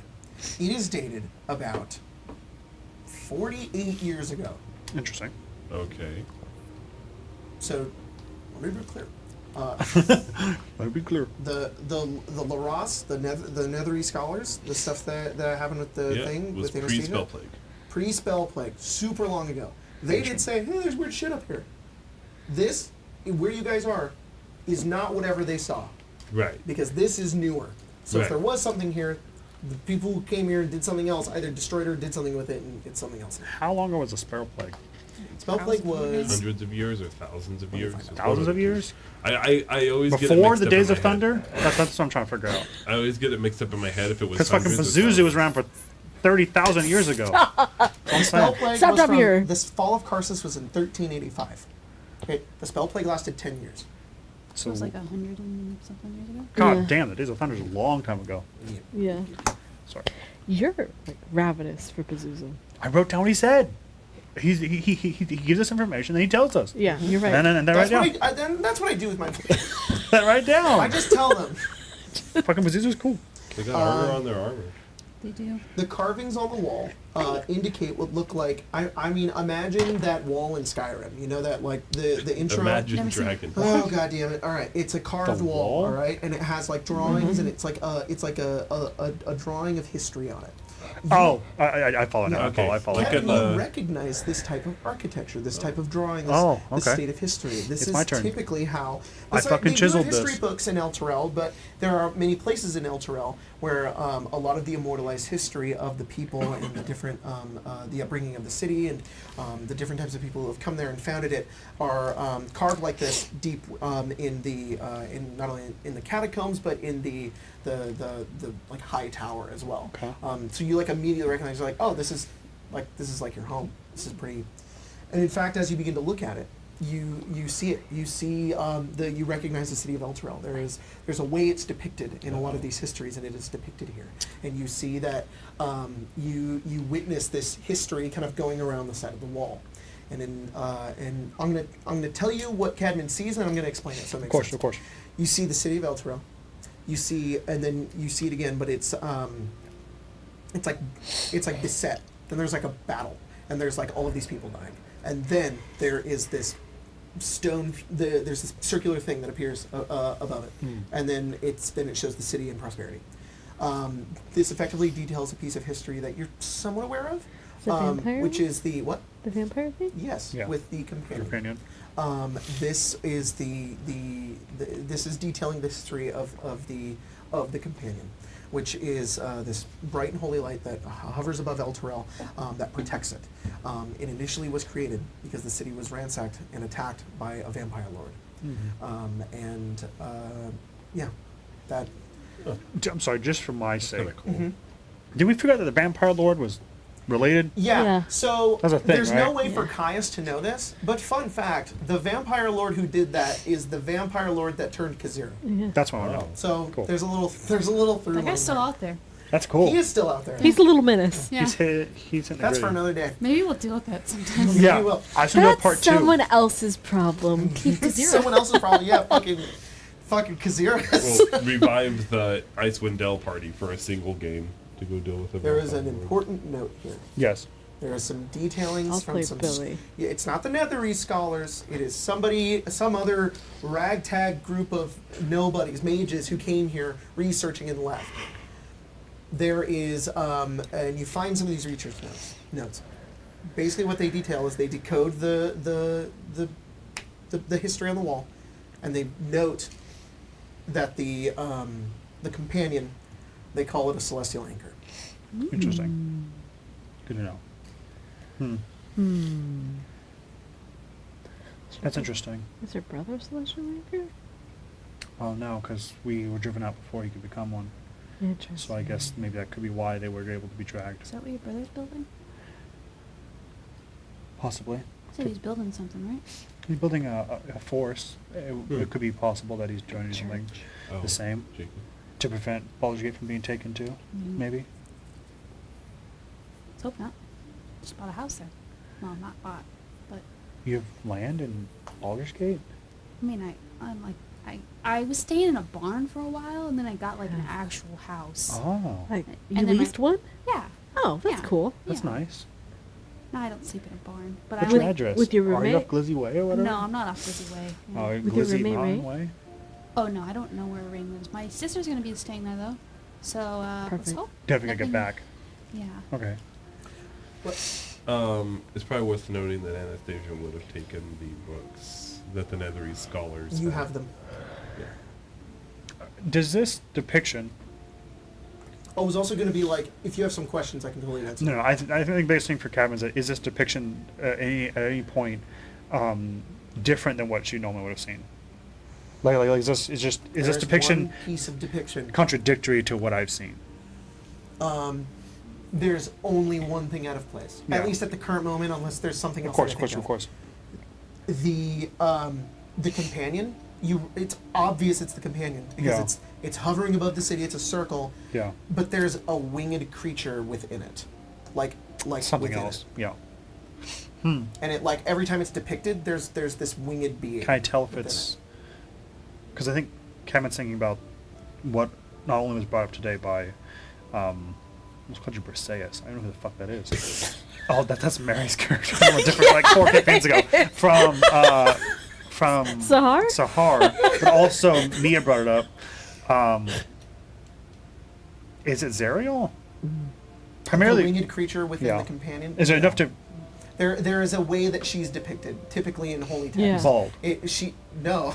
It is dated about 48 years ago. Interesting. Okay. So, let me be clear. Let me be clear. The Laros, the Netherese scholars, the stuff that happened with the Yeah, thing it was with pre-spell anesthesia, plague. pre-spell plague, super long ago. They did say, hey, there's weird shit up here. This, where you guys are, is not whatever they saw. Right. Because this is newer. So if Right. there was something here, the people who came here and did something else either destroyed or did something with it and did something else. How long ago was the Sparrow Plague? Spell Plague was Hundreds of years or thousands of years. Thousands of years? I always get it Before mixed the up in Days my of head. Thunder? That's what I'm trying to figure out. I always get it mixed up in my head if it was Because fucking hundreds or Pazuzu was thousands. around for 30,000 years ago. I'm Spell saying. Plague Stop was up from, here. this fall of Karsus was in 1385. Okay, the Spell Plague lasted 10 years. So it was like 100 and something years ago. God Yeah. damn, the Days of Thunder was a long time ago. Yeah. Sorry. You're like ravenous for Pazuzu. I wrote down what he said. He gives us information, then he tells us. Yeah, you're right. And then write That's down. what then that's what I do with my. Then write down. I just tell them. Fucking Pazuzu's cool. They got armor on their armor. They do. The carvings on the wall indicate what look like. I mean, imagine that wall in Skyrim. You know that like the intro. Imagine Never seen dragon. Oh god damn it! All right, it's a carved The wall. wall? All right, and it has like drawings, and it's like a drawing of history on it. Oh, I follow now. Okay. I follow. Like Can a- you recognize this type of architecture, this type of drawing, this, Oh, this okay. state of history? This It's is my turn. typically how I fucking they chiseled do have history this. books in El Terrell, but there are many places in El Terrell where a lot of the immortalized history of the people and the different the upbringing of the city and the different types of people who have come there and founded it are carved like this deep in not only in the catacombs but in the like high tower as well. Okay. So you like immediately recognize, you're like, oh, this is like your home. This is pretty. And in fact, as you begin to look at it, you see it. You see you recognize the city of El Terrell. There's a way it's depicted in a lot of these histories, and it is depicted here. And you see that you witness this history kind of going around the side of the wall. And I'm gonna tell you what Cadman sees, and I'm gonna explain it. So it makes sense. Of course. You see the city of El Terrell. You see, and then you see it again, but it's like beset. Then there's like a battle, and there's like all of these people dying, and then there is this stone. There's this circular thing that appears above it, and then it shows the city in prosperity. This effectively details a piece of history that you're somewhat aware of, The vampire which one? is the what? The vampire thing? Yes, Yeah. with the companion. Companion. This is this is detailing the history of the companion, which is this bright and holy light that hovers above El Terrell that protects it. It initially was created because the city was ransacked and attacked by a vampire lord, yeah, that. I'm sorry, just for my sake. Kinda cool. Did we figure out that the Vampire Lord was related? Yeah. Yeah. So That's a thing, there's no right? way for Caius to know this, but fun fact: the vampire lord who did that is the vampire lord that turned Kazira. Yeah. That's what I know. So Cool. there's a little through. That guy's line still there. out there. That's cool. He is still out there. He's a little menace. Yeah. He's in the That's for gritty. another day. Maybe we'll deal with that sometime. Yeah. We will. I should know That's part two. someone else's problem. Keep the It's zero. someone else's problem. Yeah, fucking Kazira. We'll revive the Icewind Dale party for a single game to go deal with it. There is an important note here. Yes. There are some detailings I'll from play some. Billy. Yeah, it's not the Netherese scholars. It is some other ragtag group of nobodies, mages who came here researching and left. There is, and you find some of these research notes. Basically, what they detail is they decode the history on the wall, and they note that the companion, they call it a celestial anchor. Interesting. Good to know. That's interesting. Is your brother Celestial Anchor? Well, no, because we were driven out before he could become one. Interesting. So I guess maybe that could be why they were able to be dragged. Is that what your brother's building? Possibly. You said he's building something, right? He's building a force. It could be possible that he's joining something Oh, the same Jacob. to prevent Baldur's Gate from being taken too. Maybe. Let's hope not. Just bought a house there. Well, not bought, but You have land in Baldur's Gate? I mean, I was staying in a barn for a while, and then I got like an actual house. Oh, Like, And you then leased one? Yeah. Oh, that's Yeah. cool. that's Yeah. nice. No, I don't sleep in a barn, but What's I your like. address? with your Are you up roommate? Glizzy Way or whatever? No, I'm not off Lizzie Way. Oh, With your Glizzy roommate, Mountain right? Way? Oh no, I don't know where Ring lives. My sister's gonna be staying there though, so let's Perfect. hope. Definitely get nothing- back. Yeah. Okay. It's probably worth noting that Anastasia would have taken the books that the Netherese scholars. You had. have them. does this depiction? Oh, it was also going to be like, if you have some questions, I can totally answer. No, I think the biggest thing for Kevin is that is this depiction at any point different than what you normally would have seen? Like is this this There's depiction one piece of depiction. contradictory to what I've seen? There's only one thing out of place, Yeah. at least at the current moment, unless there's something else. Of course, that I think of course. The companion, it's obvious it's the companion because Yeah. it's hovering above the city. It's a circle, Yeah, but there's a winged creature within it, like something within else. it. Yeah. And it like every time it's depicted, there's this winged being. Can I tell if within it's? Because I think Kevin's thinking about what not only was brought up today by, what's called Briseis. I don't know who the fuck that is. Oh, that's Mary's character from a different, like 4 campaigns ago, from Sahar? Sahar, but also Mia brought it up. Is it Zariel? Primarily, the winged creature within yeah. the companion. Is it enough to There is a way that she's depicted, typically in holy text. Yeah. bald? No.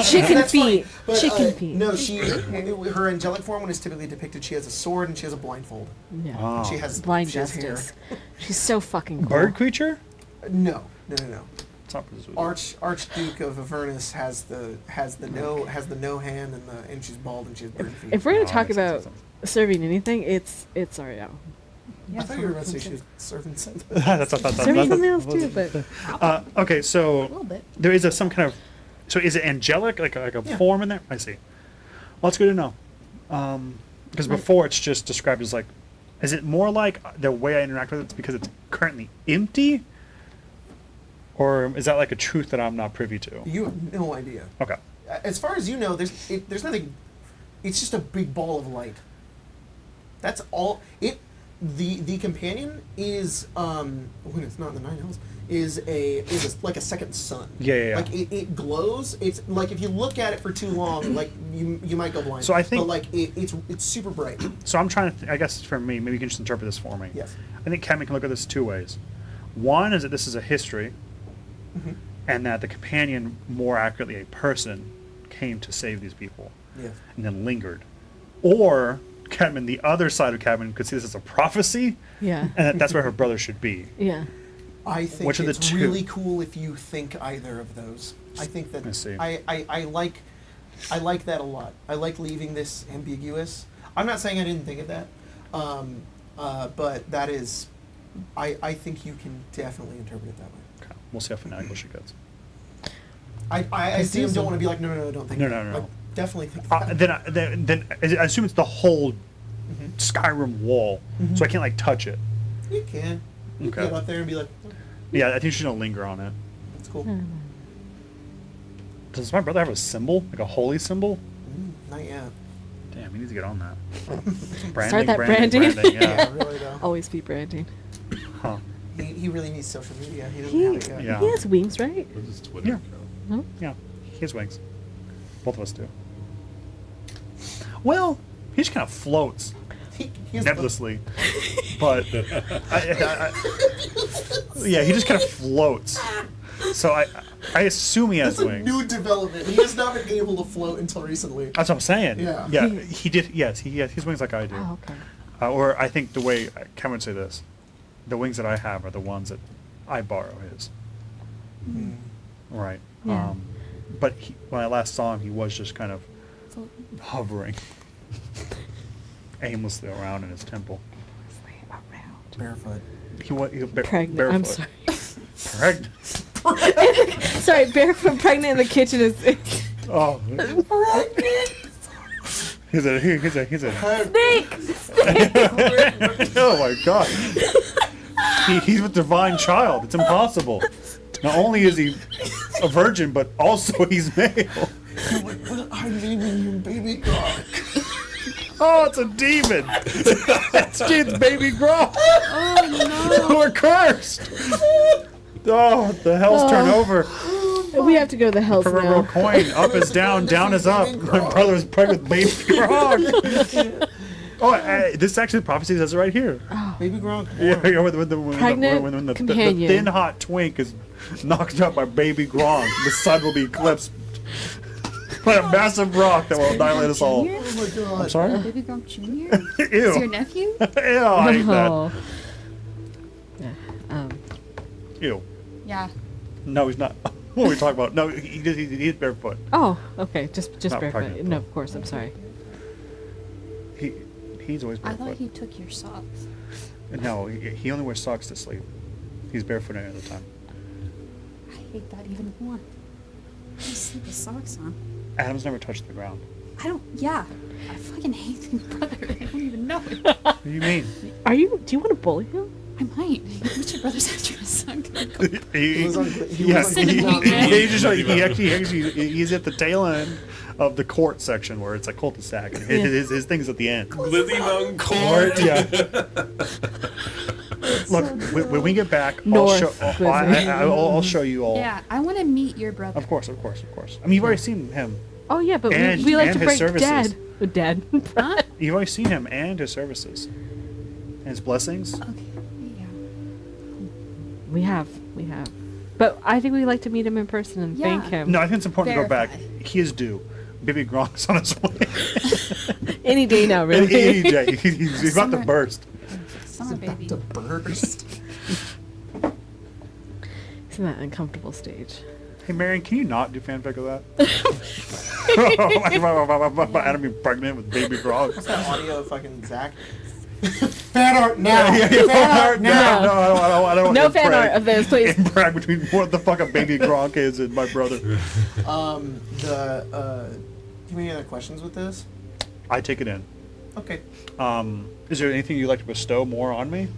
Chicken That's funny, feet. but, Chicken feet. No, her angelic form when it's typically depicted, she has a sword and she has a blindfold. Yeah. Oh. She has Blind she has hair. justice. She's so fucking cool. Bird creature? No. It's not Brazilian. Archduke of Avernus has the no hand and she's bald and she has bird feet. If we're gonna Oh, talk makes sense, about serving anything, it's Ariel. I thought you were about to say she was serving something. that's Serving something else too, but okay, A so little bit. there is some kind of. So is it angelic, like a Yeah. form in there? I see. Well, that's good to know. Because before it's just described as like, is it more like the way I interact with it? It's because it's currently empty, or is that like a truth that I'm not privy to? You have no idea. Okay. As far as you know, there's nothing. It's just a big ball of light. That's all. The companion is when it's not in the Nine Hells is like a second sun. Yeah. Like it glows. It's like if you look at it for too long, like you might go blind. So I think- but like it's super bright. So I'm trying to. I guess for me, maybe you can just interpret this for me. Yes. I think Kevin can look at this 2 ways. One is that this is a history, Mm-hmm. and that the companion, more accurately a person, came to save these people. Yes. And then lingered. Or Cadman, the other side of Cadman, could see this as a prophecy, yeah. and that's where her brother should be. Yeah. I think Which are the it's two? really cool if you think either of those. I think that I see. I like that a lot. I like leaving this ambiguous. I'm not saying I didn't think of that, but that is, I think you can definitely interpret it that way. Okay. We'll see how finagle she gets. I see him don't want to be like no, don't think No, that. no, no. Like, definitely think that. Then I assume it's the whole Mhm. Skyrim wall, Mhm. so I can't like touch it. You can. You Okay. can get up there and be like, Yeah, I think she's gonna linger on it. it's cool. Does my brother have a symbol, like a holy symbol? Not yet. Damn, he needs to get on that. Start that branding. yeah. Yeah, really though. Always be branding. Huh. He really needs social media. He doesn't have it yet. Yeah. He has wings, right? What's his Twitter Yeah. account? No? Yeah, he has wings. Both of us do. Well, he just kind of floats He has nebulously, but yeah, he just kind of floats. So I assume he has That's a wings. new development. He has not been able to float until recently. That's what I'm saying. Yeah. Yeah, he did. Yes, he has wings like I do. Oh, okay. Or I think the way Kevin would say this, the wings that I have are the ones that I borrow his. Right. Yeah. But when I last saw him, he was just kind of So, hovering aimlessly around in his temple. Barefoot. He was Pregnant. barefoot. I'm sorry. Pregnant. Sorry, barefoot pregnant in the kitchen is. Oh. He's a. Snake! Oh my god. He's with divine child. It's impossible. Not only is he a virgin, but also he's male. I'm naming you Baby Gronk. Oh, it's a demon. It's baby Gronk. oh We're cursed. Oh, the hell's turned over. We have to go to the hells Proverbial now. coin. Up is down, down is up. My brother's pregnant with baby Gronk. Oh, this actually prophecy says it right here. Baby Gronk. Yeah, Pregnant when the companion. thin hot twink is knocked out by baby Gronk, the sun will be eclipsed. by a massive rock that will annihilate us all. Junior? Oh my god. I'm sorry? Baby Gronk Jr.? Ew. Is your nephew? Ew, I hate that. Oh. Yeah. Ew. Yeah. No, he's not. What are we talking about? No, he's barefoot. Oh, okay. Just Not barefoot. pregnant, No, though. of course. I'm sorry. He's always I barefoot. thought he took your socks. No, he only wears socks to sleep. He's barefoot any other time. I hate that even more. I sleep with socks on. Adam's never touched the ground. I don't. Yeah. I fucking hate my brother. I don't even know it. What do you mean? Do you want to bully him? I might. What's your brother's address? I'm gonna go. He was on. He Yeah, was on. he's at the tail end of the court section where it's a cul-de-sac. And his thing's at the end. Lizzie Mountain Court. Yeah. Look, when we get back, I'll North, show, Lizzie. I'll show you all. Yeah, I want to meet your brother. Of course. I mean, you've already seen him. Oh yeah, but And- we like and to his break services. dead. Huh? You've already seen him and his services. And his blessings. Okay. Yeah. We have. But I think we like to meet him in person and thank Yeah. him. No, I think it's important to go back. Verify. He is due. Baby Gronk's on his way. Any day now, really. Any day. He's about to Summer. burst. Summer baby. To burst. He's in that uncomfortable stage. Hey, Marion, can you not do fanfic of that? About Adam being pregnant with baby Gronk. What's that audio of fucking Zach? Fan art now. Yeah, Fan art now. No, I don't No want to fan brag- art of this, please. and brag between what the fuck a baby Gronk is and my brother. Do you have any other questions with this? I take it in. Okay. Is there anything you'd like to bestow more on me?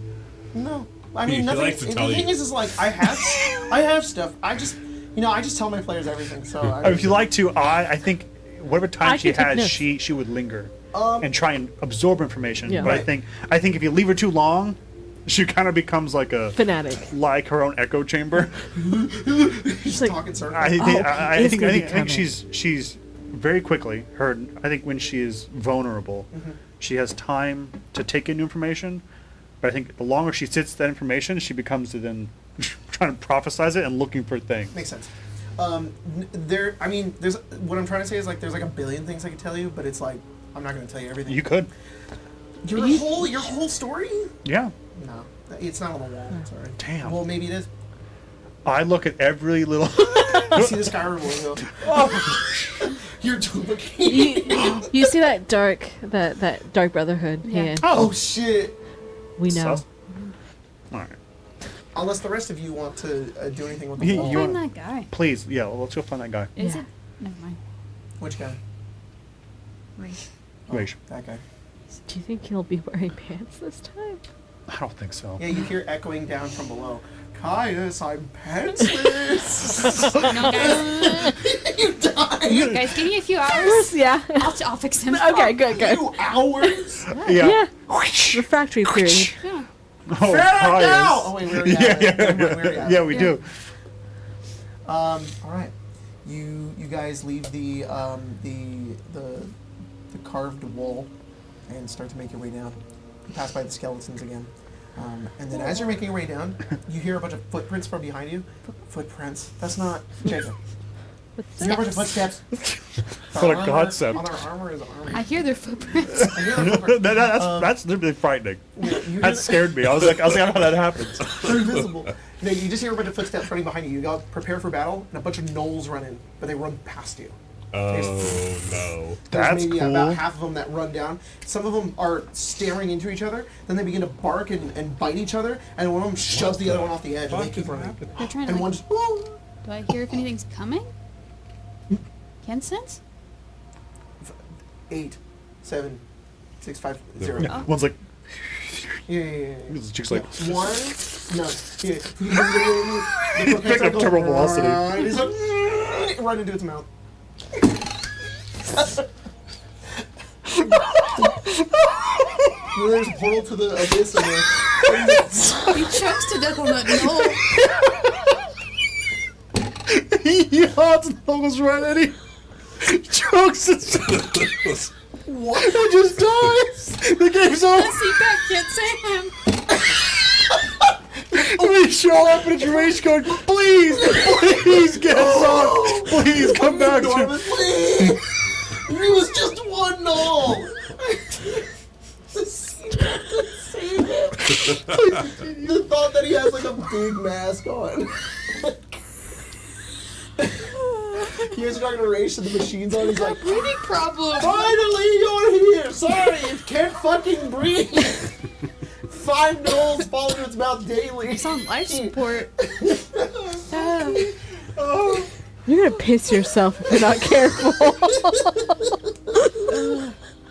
No. I He mean, nothing. likes to The tell thing you. is like I have stuff. I just tell my players everything. So If you like to, I think whatever time I she can take has, notes. she would linger and try and absorb information. Yeah. But Right. I think if you leave her too long, she kind of becomes like Fanatic. her own echo chamber. just like- talking circles. I think it's gonna be I think coming. she's very quickly I think when she is vulnerable, she has time to take in information. But I think the longer she sits with that information, she becomes to then trying to prophesize it and looking for things. Makes sense. There's what I'm trying to say is like there's like a billion things I could tell you, but it's like I'm not going to tell you everything. You could, your whole story? yeah. No, it's not on the wall. Sorry. Damn. Well, maybe it is. I look at every little. You see the Skyrim logo. Oh, you're duplicating. You see that dark brotherhood Yeah. hand? Oh shit! We know. Sus. All right. Unless the rest of you want to do anything with the You- wall. you- Find that guy. Please, yeah. Let's go find that guy. Is Yeah. it? Never mind. Which guy? Wait. Wait, That guy. Do you think he'll be wearing pants this time? I don't think so. Yeah, you hear echoing down from below. Caius, I'm pantsless. No, guys. You died. Guys, give me a few hours. Yeah. I'll fix him. Okay, good. 2 hours. Yeah. Refractory period. Yeah. Oh, Fair enough now. Caius. Oh wait, we already had it. Never mind, we already had Yeah, it. we Yeah. do. All right. You guys leave the carved wall and start to make your way down. You pass by the skeletons again. And then as you're making your way down, you hear a bunch of footprints from behind you. Footprints. That's not Jacob. You hear a bunch of footsteps. What a concept. On their armor is armor. I hear their footprints. I hear the footprints. That's literally frightening. You hear That scared me. I was like, I don't know how that happens. They're invisible. No, you just hear a bunch of footsteps running behind you. You got prepare for battle, and a bunch of gnolls run in, but they run past you. Oh no. There's That's maybe cool. about half of them that run down. Some of them are staring into each other. Then they begin to bark and bite each other, and one of them shoves the other one off the edge, and they keep running. They're trying to. And Like, one just, do I hear if anything's coming? Can sense? 8, 7, 6, 5, 0. Yeah. One's like, Yeah. this chick's like, One, no. Yeah. Pick up turbo velocity. Right, he's like, right into its mouth. There's a portal to the abyss, and He chokes to death on that knoll. he odds and almost right, and he chokes and what? It just dies. The game's over. See back, can't save him. We show up and it's going, please get us on. Please come back to Norman, please. He was just one null. The thought that he has like a big mask on. He has a narration, the machine's on, he's like, Breathing problem. finally you're here! Sorry, it can't fucking breathe! 5 nulls fall into its mouth daily. It's on life support. You're gonna piss yourself if you're not careful.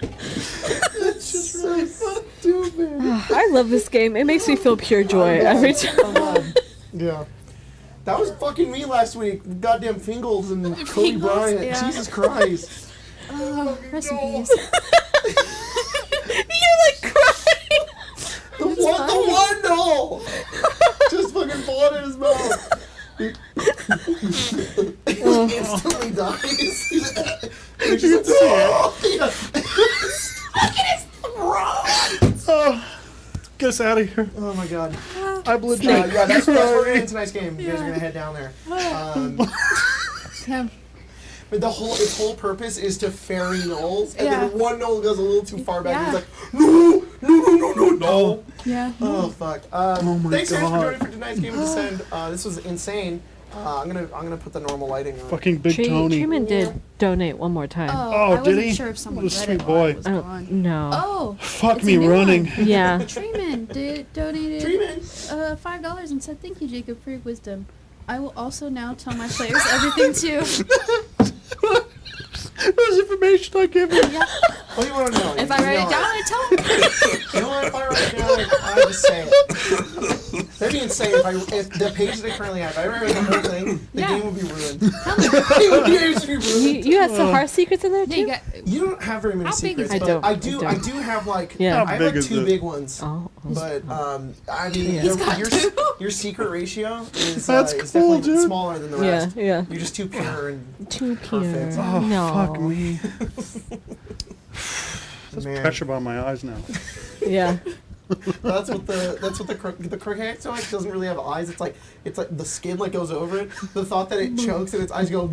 It's just really so stupid. I love this game. It makes me feel pure joy every time. Yeah. That was fucking me last week. Goddamn Fingles and Kobe Fingles, Bryant. yeah. Jesus Christ. Oh, rest in peace. You're like crying. The one null! Just fucking falling in his mouth. He instantly dies. He's just get us out of here. oh my god. I blew Yeah, that's what we're in tonight's game. You guys are gonna head down there. Yeah. But its whole purpose is to ferry nulls, and Yeah. then one null goes a little too far back. Yeah. And he's like, no. Yeah. Oh fuck. Thanks guys for joining for tonight's game of Descend. This was insane. I'm gonna put the normal lighting on. Fucking Big Tony. Truman did donate one more time. Oh, Oh, I did wasn't he? sure if someone What a read sweet it while I boy. was I don't gone. know. Oh, Fuck it's a me new running. one. Yeah. Treeman donated Treeman. $5 and said, "Thank you, Jacob, for your wisdom. I will also now tell my players everything too." That's information I give you. Yeah. What do you want to know? If I write it down, I tell them. You know what? If I write it down, I just say it. That'd be insane if the page that I currently have, if I write the whole thing, the Yeah. game would be ruined. Tell me. It would be ruined. You had Sahara secrets in there Yeah, you too? got. You don't have very many How big secrets, is but it? I do have like Yeah. How I have big like is 2 it? big ones. Oh. But I mean, Yeah. your secret ratio is That's is cool, definitely dude. smaller than the Yeah, rest. yeah. You're just too pure and Too pure. Perfect. Oh, No. fuck me. man. Pressure on my eyes now. Yeah. That's what the croquet like doesn't really have eyes. It's like the skin like goes over it. The thought that it chokes and its eyes go.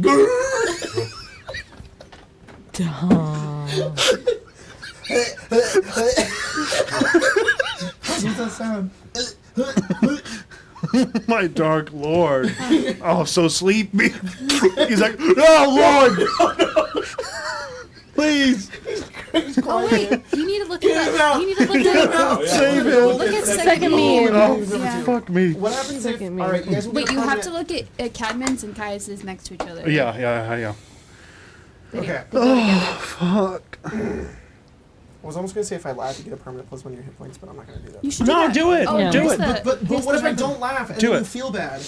Dumb. How's that sound? My dark lord. Oh, so sleepy. He's like, oh, Lord. Please. Oh wait, you need to look Get at him that. out. You need to look Get him at. out. Save him. Look at second meme. Oh, Yeah. fuck me. What happens if? Second All right, you guys will Wait, get a you have permanent- to look at Cadman's and Caius's next to each other. Yeah. There you Okay. go. Put them together. Fuck. I was almost gonna say if I laugh, you get a permanent +1 on your hit points, but I'm not gonna do that. You should No, that. do it. Oh, Yeah. Do here's it. the- But here's what if the- I don't laugh and Do then it. you feel bad?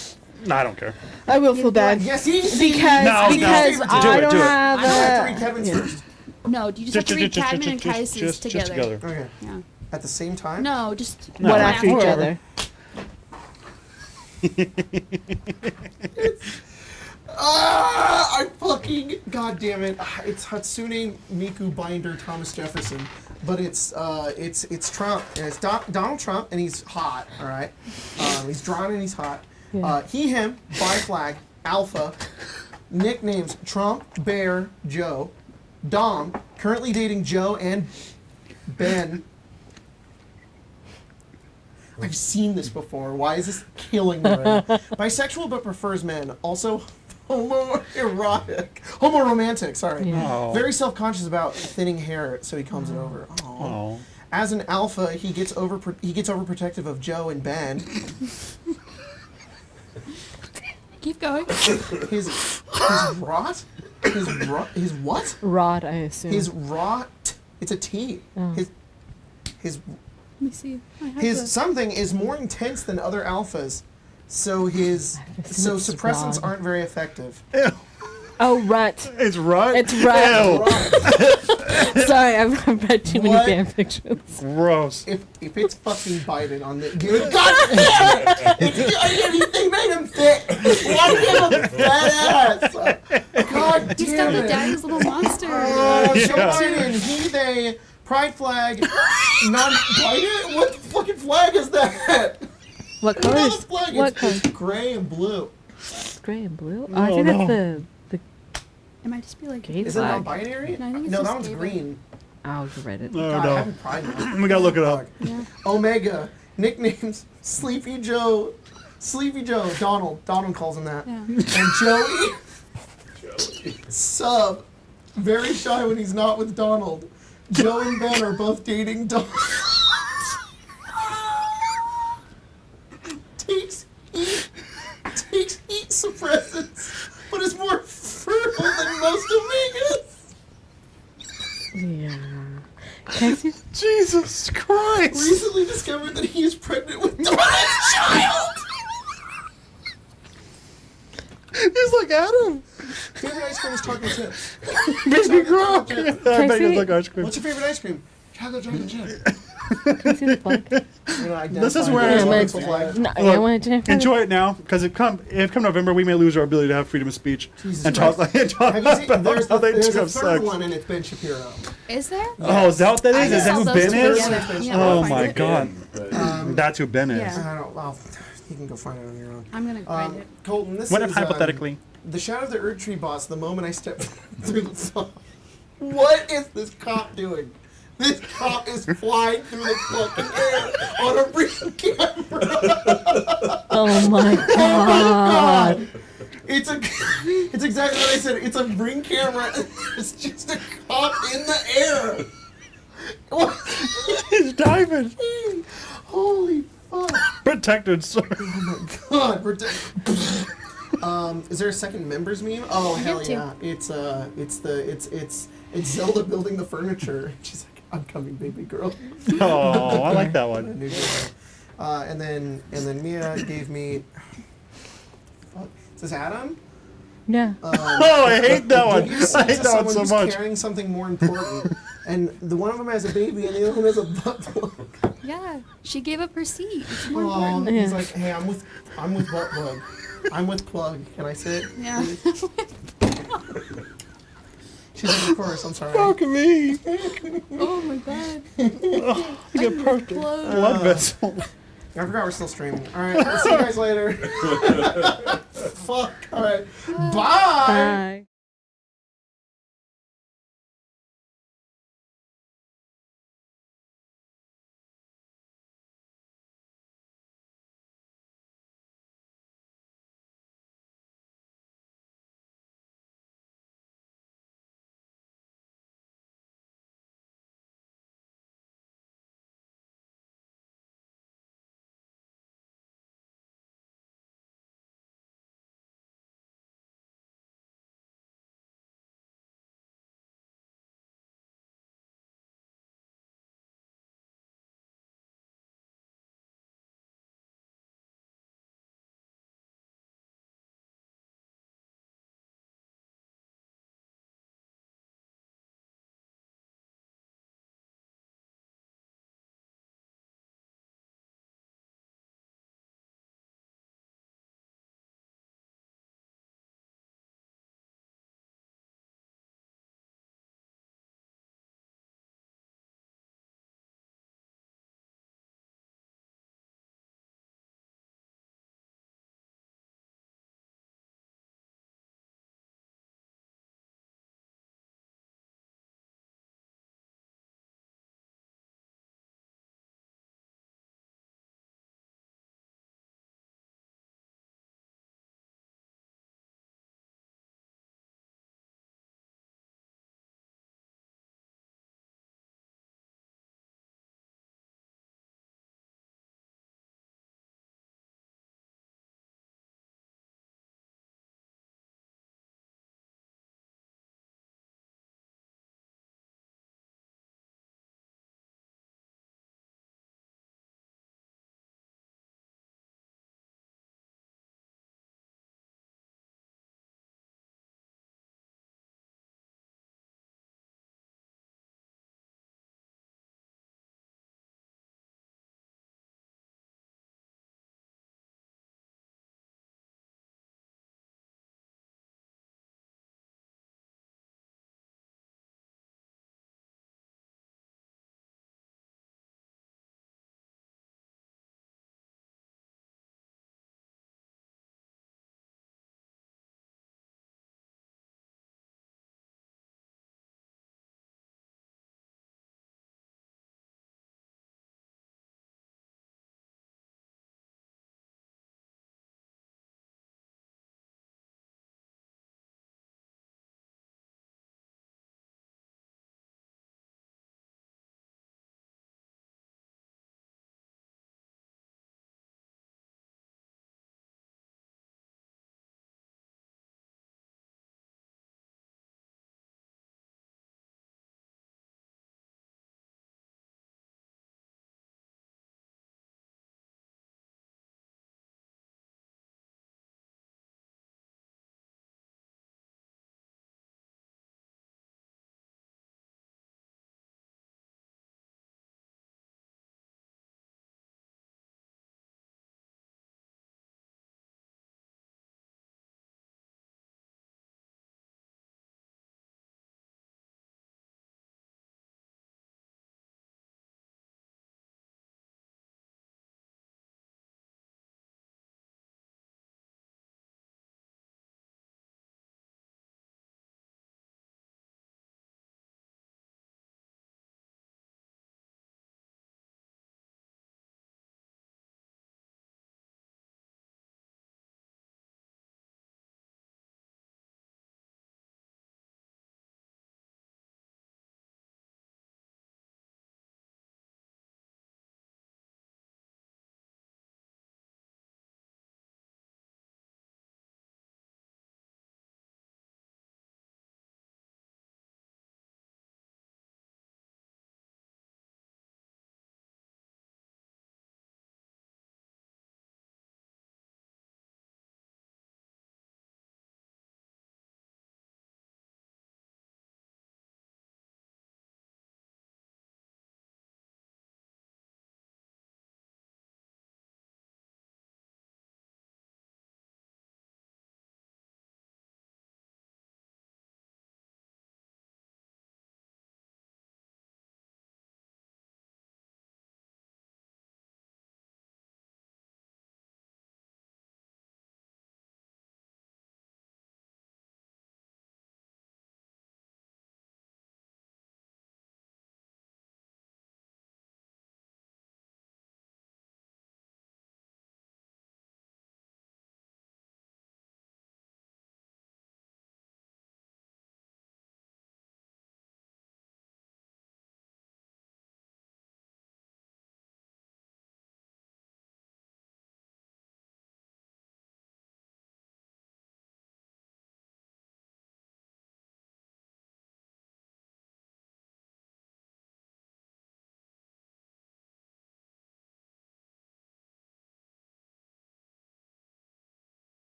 No, I don't care. I will feel bad. Yeah, see? Because No, no. because Do I it, don't do it. have I have to read a. Kevin's first. No, you just have to read Cadman and Caius's together. Okay. Yeah. At the same time? No, just No. One No, after each whatever. other. I fucking god damn it! It's Hatsune Miku Binder Thomas Jefferson, but it's Trump and it's Donald Trump and he's hot. All right, he's drawn and he's hot. Yeah. He him bi flag alpha. Nicknames Trump Bear Joe. Dom currently dating Joe and Ben. I've seen this before. Why is this killing me right now? Bisexual but prefers men. Also homo-romantic, sorry. Yeah. Oh. Very self-conscious about thinning hair, so he comes it over. Aw. Oh. As an alpha, he gets overprotective of Joe and Ben. keep going. His rot? His what? Rod, I assume. His rot. It's a T. Oh. His Let me see. I have his the- something is more intense than other alphas, so suppressants aren't very effective. Ew. Oh, rut. It's right. It's rut. Ew. Sorry, I've read too many What? fan pictures. If Gross. it's fucking Biden on the God damn it! Anything made him fit. Why give him fat ass? God He's damn got the it! daddy's little monster. Joe Yeah. Biden, he, they, pride flag, non Biden. What fucking flag is that? What color No, is it's black. what It's color? gray and blue. Gray and blue. Oh, No, I think no. that's the It might just be like Gay Is it flag. non-binary? No, I think it's that just one's gay green. Oh, you read it. Oh, God, no. I haven't Pride Month. We gotta look it up. Yeah. Omega. Nicknames. Sleepy Joe. Donald. Donald calls him that. Yeah. And Joey. Sub. Very shy when he's not with Donald. Joe and Ben are both dating Donald. takes heat suppressants, but is more fertile than most Omegas. Yeah. Can I see? Jesus Christ! Recently discovered that he is pregnant with Donald's child. He's like Adam. Favorite ice cream is chocolate chips. Baby Gronk. I I bet you see? like ice cream. What's your favorite ice cream? Chocolate chip. Can I see the flag? You know, This is identifying where the I- pixel flag. No, I Look, wanted to Enjoy it now, because if come November, we may lose our ability to have freedom of speech Jesus and talk Christ. and talk Have you seen? about There's, how they there's do a have third sex. one, and it's Ben Shapiro. Is there? Oh, is that what that I is? Is that saw who those Ben two is? together. Yeah, Oh I'll my find it. God, that's who Ben is. Yeah. I don't. Well, you can go find it on your own. I'm gonna find it. Colton, this What is if hypothetically? The Shadow of the Erd Tree boss. The moment I step through the phone. What is this cop doing? This cop is flying through the fucking air on a ring camera. Oh my Oh god. my god! It's exactly what I said. It's a ring camera. And there's just a cop in the air. What? He's diving. Holy fuck! Protected, sir. God, we're is there a second members meme? Oh hell have to. yeah! It's Zelda building the furniture. She's like, "I'm coming, baby girl." Oh, I like that I one. knew that. And then Mia gave me. Fuck. Is this Adam? Yeah. Oh, I hate that one. Give your seat I hate to that one someone so who's much. carrying something more important, and the one of them has a baby, and the other one has a butt plug. Yeah, she gave up her seat. It's more Oh, important. he's Yeah. like, "Hey, I'm with butt plug. I'm with plug. Can I sit?" Yeah. She's like, "Of course. I'm sorry." Fuck me. Oh my god. I get perfect Blood. blood vessel. I forgot we're still streaming. All right, we'll see you guys later. Fuck. All right. Bye. Bye.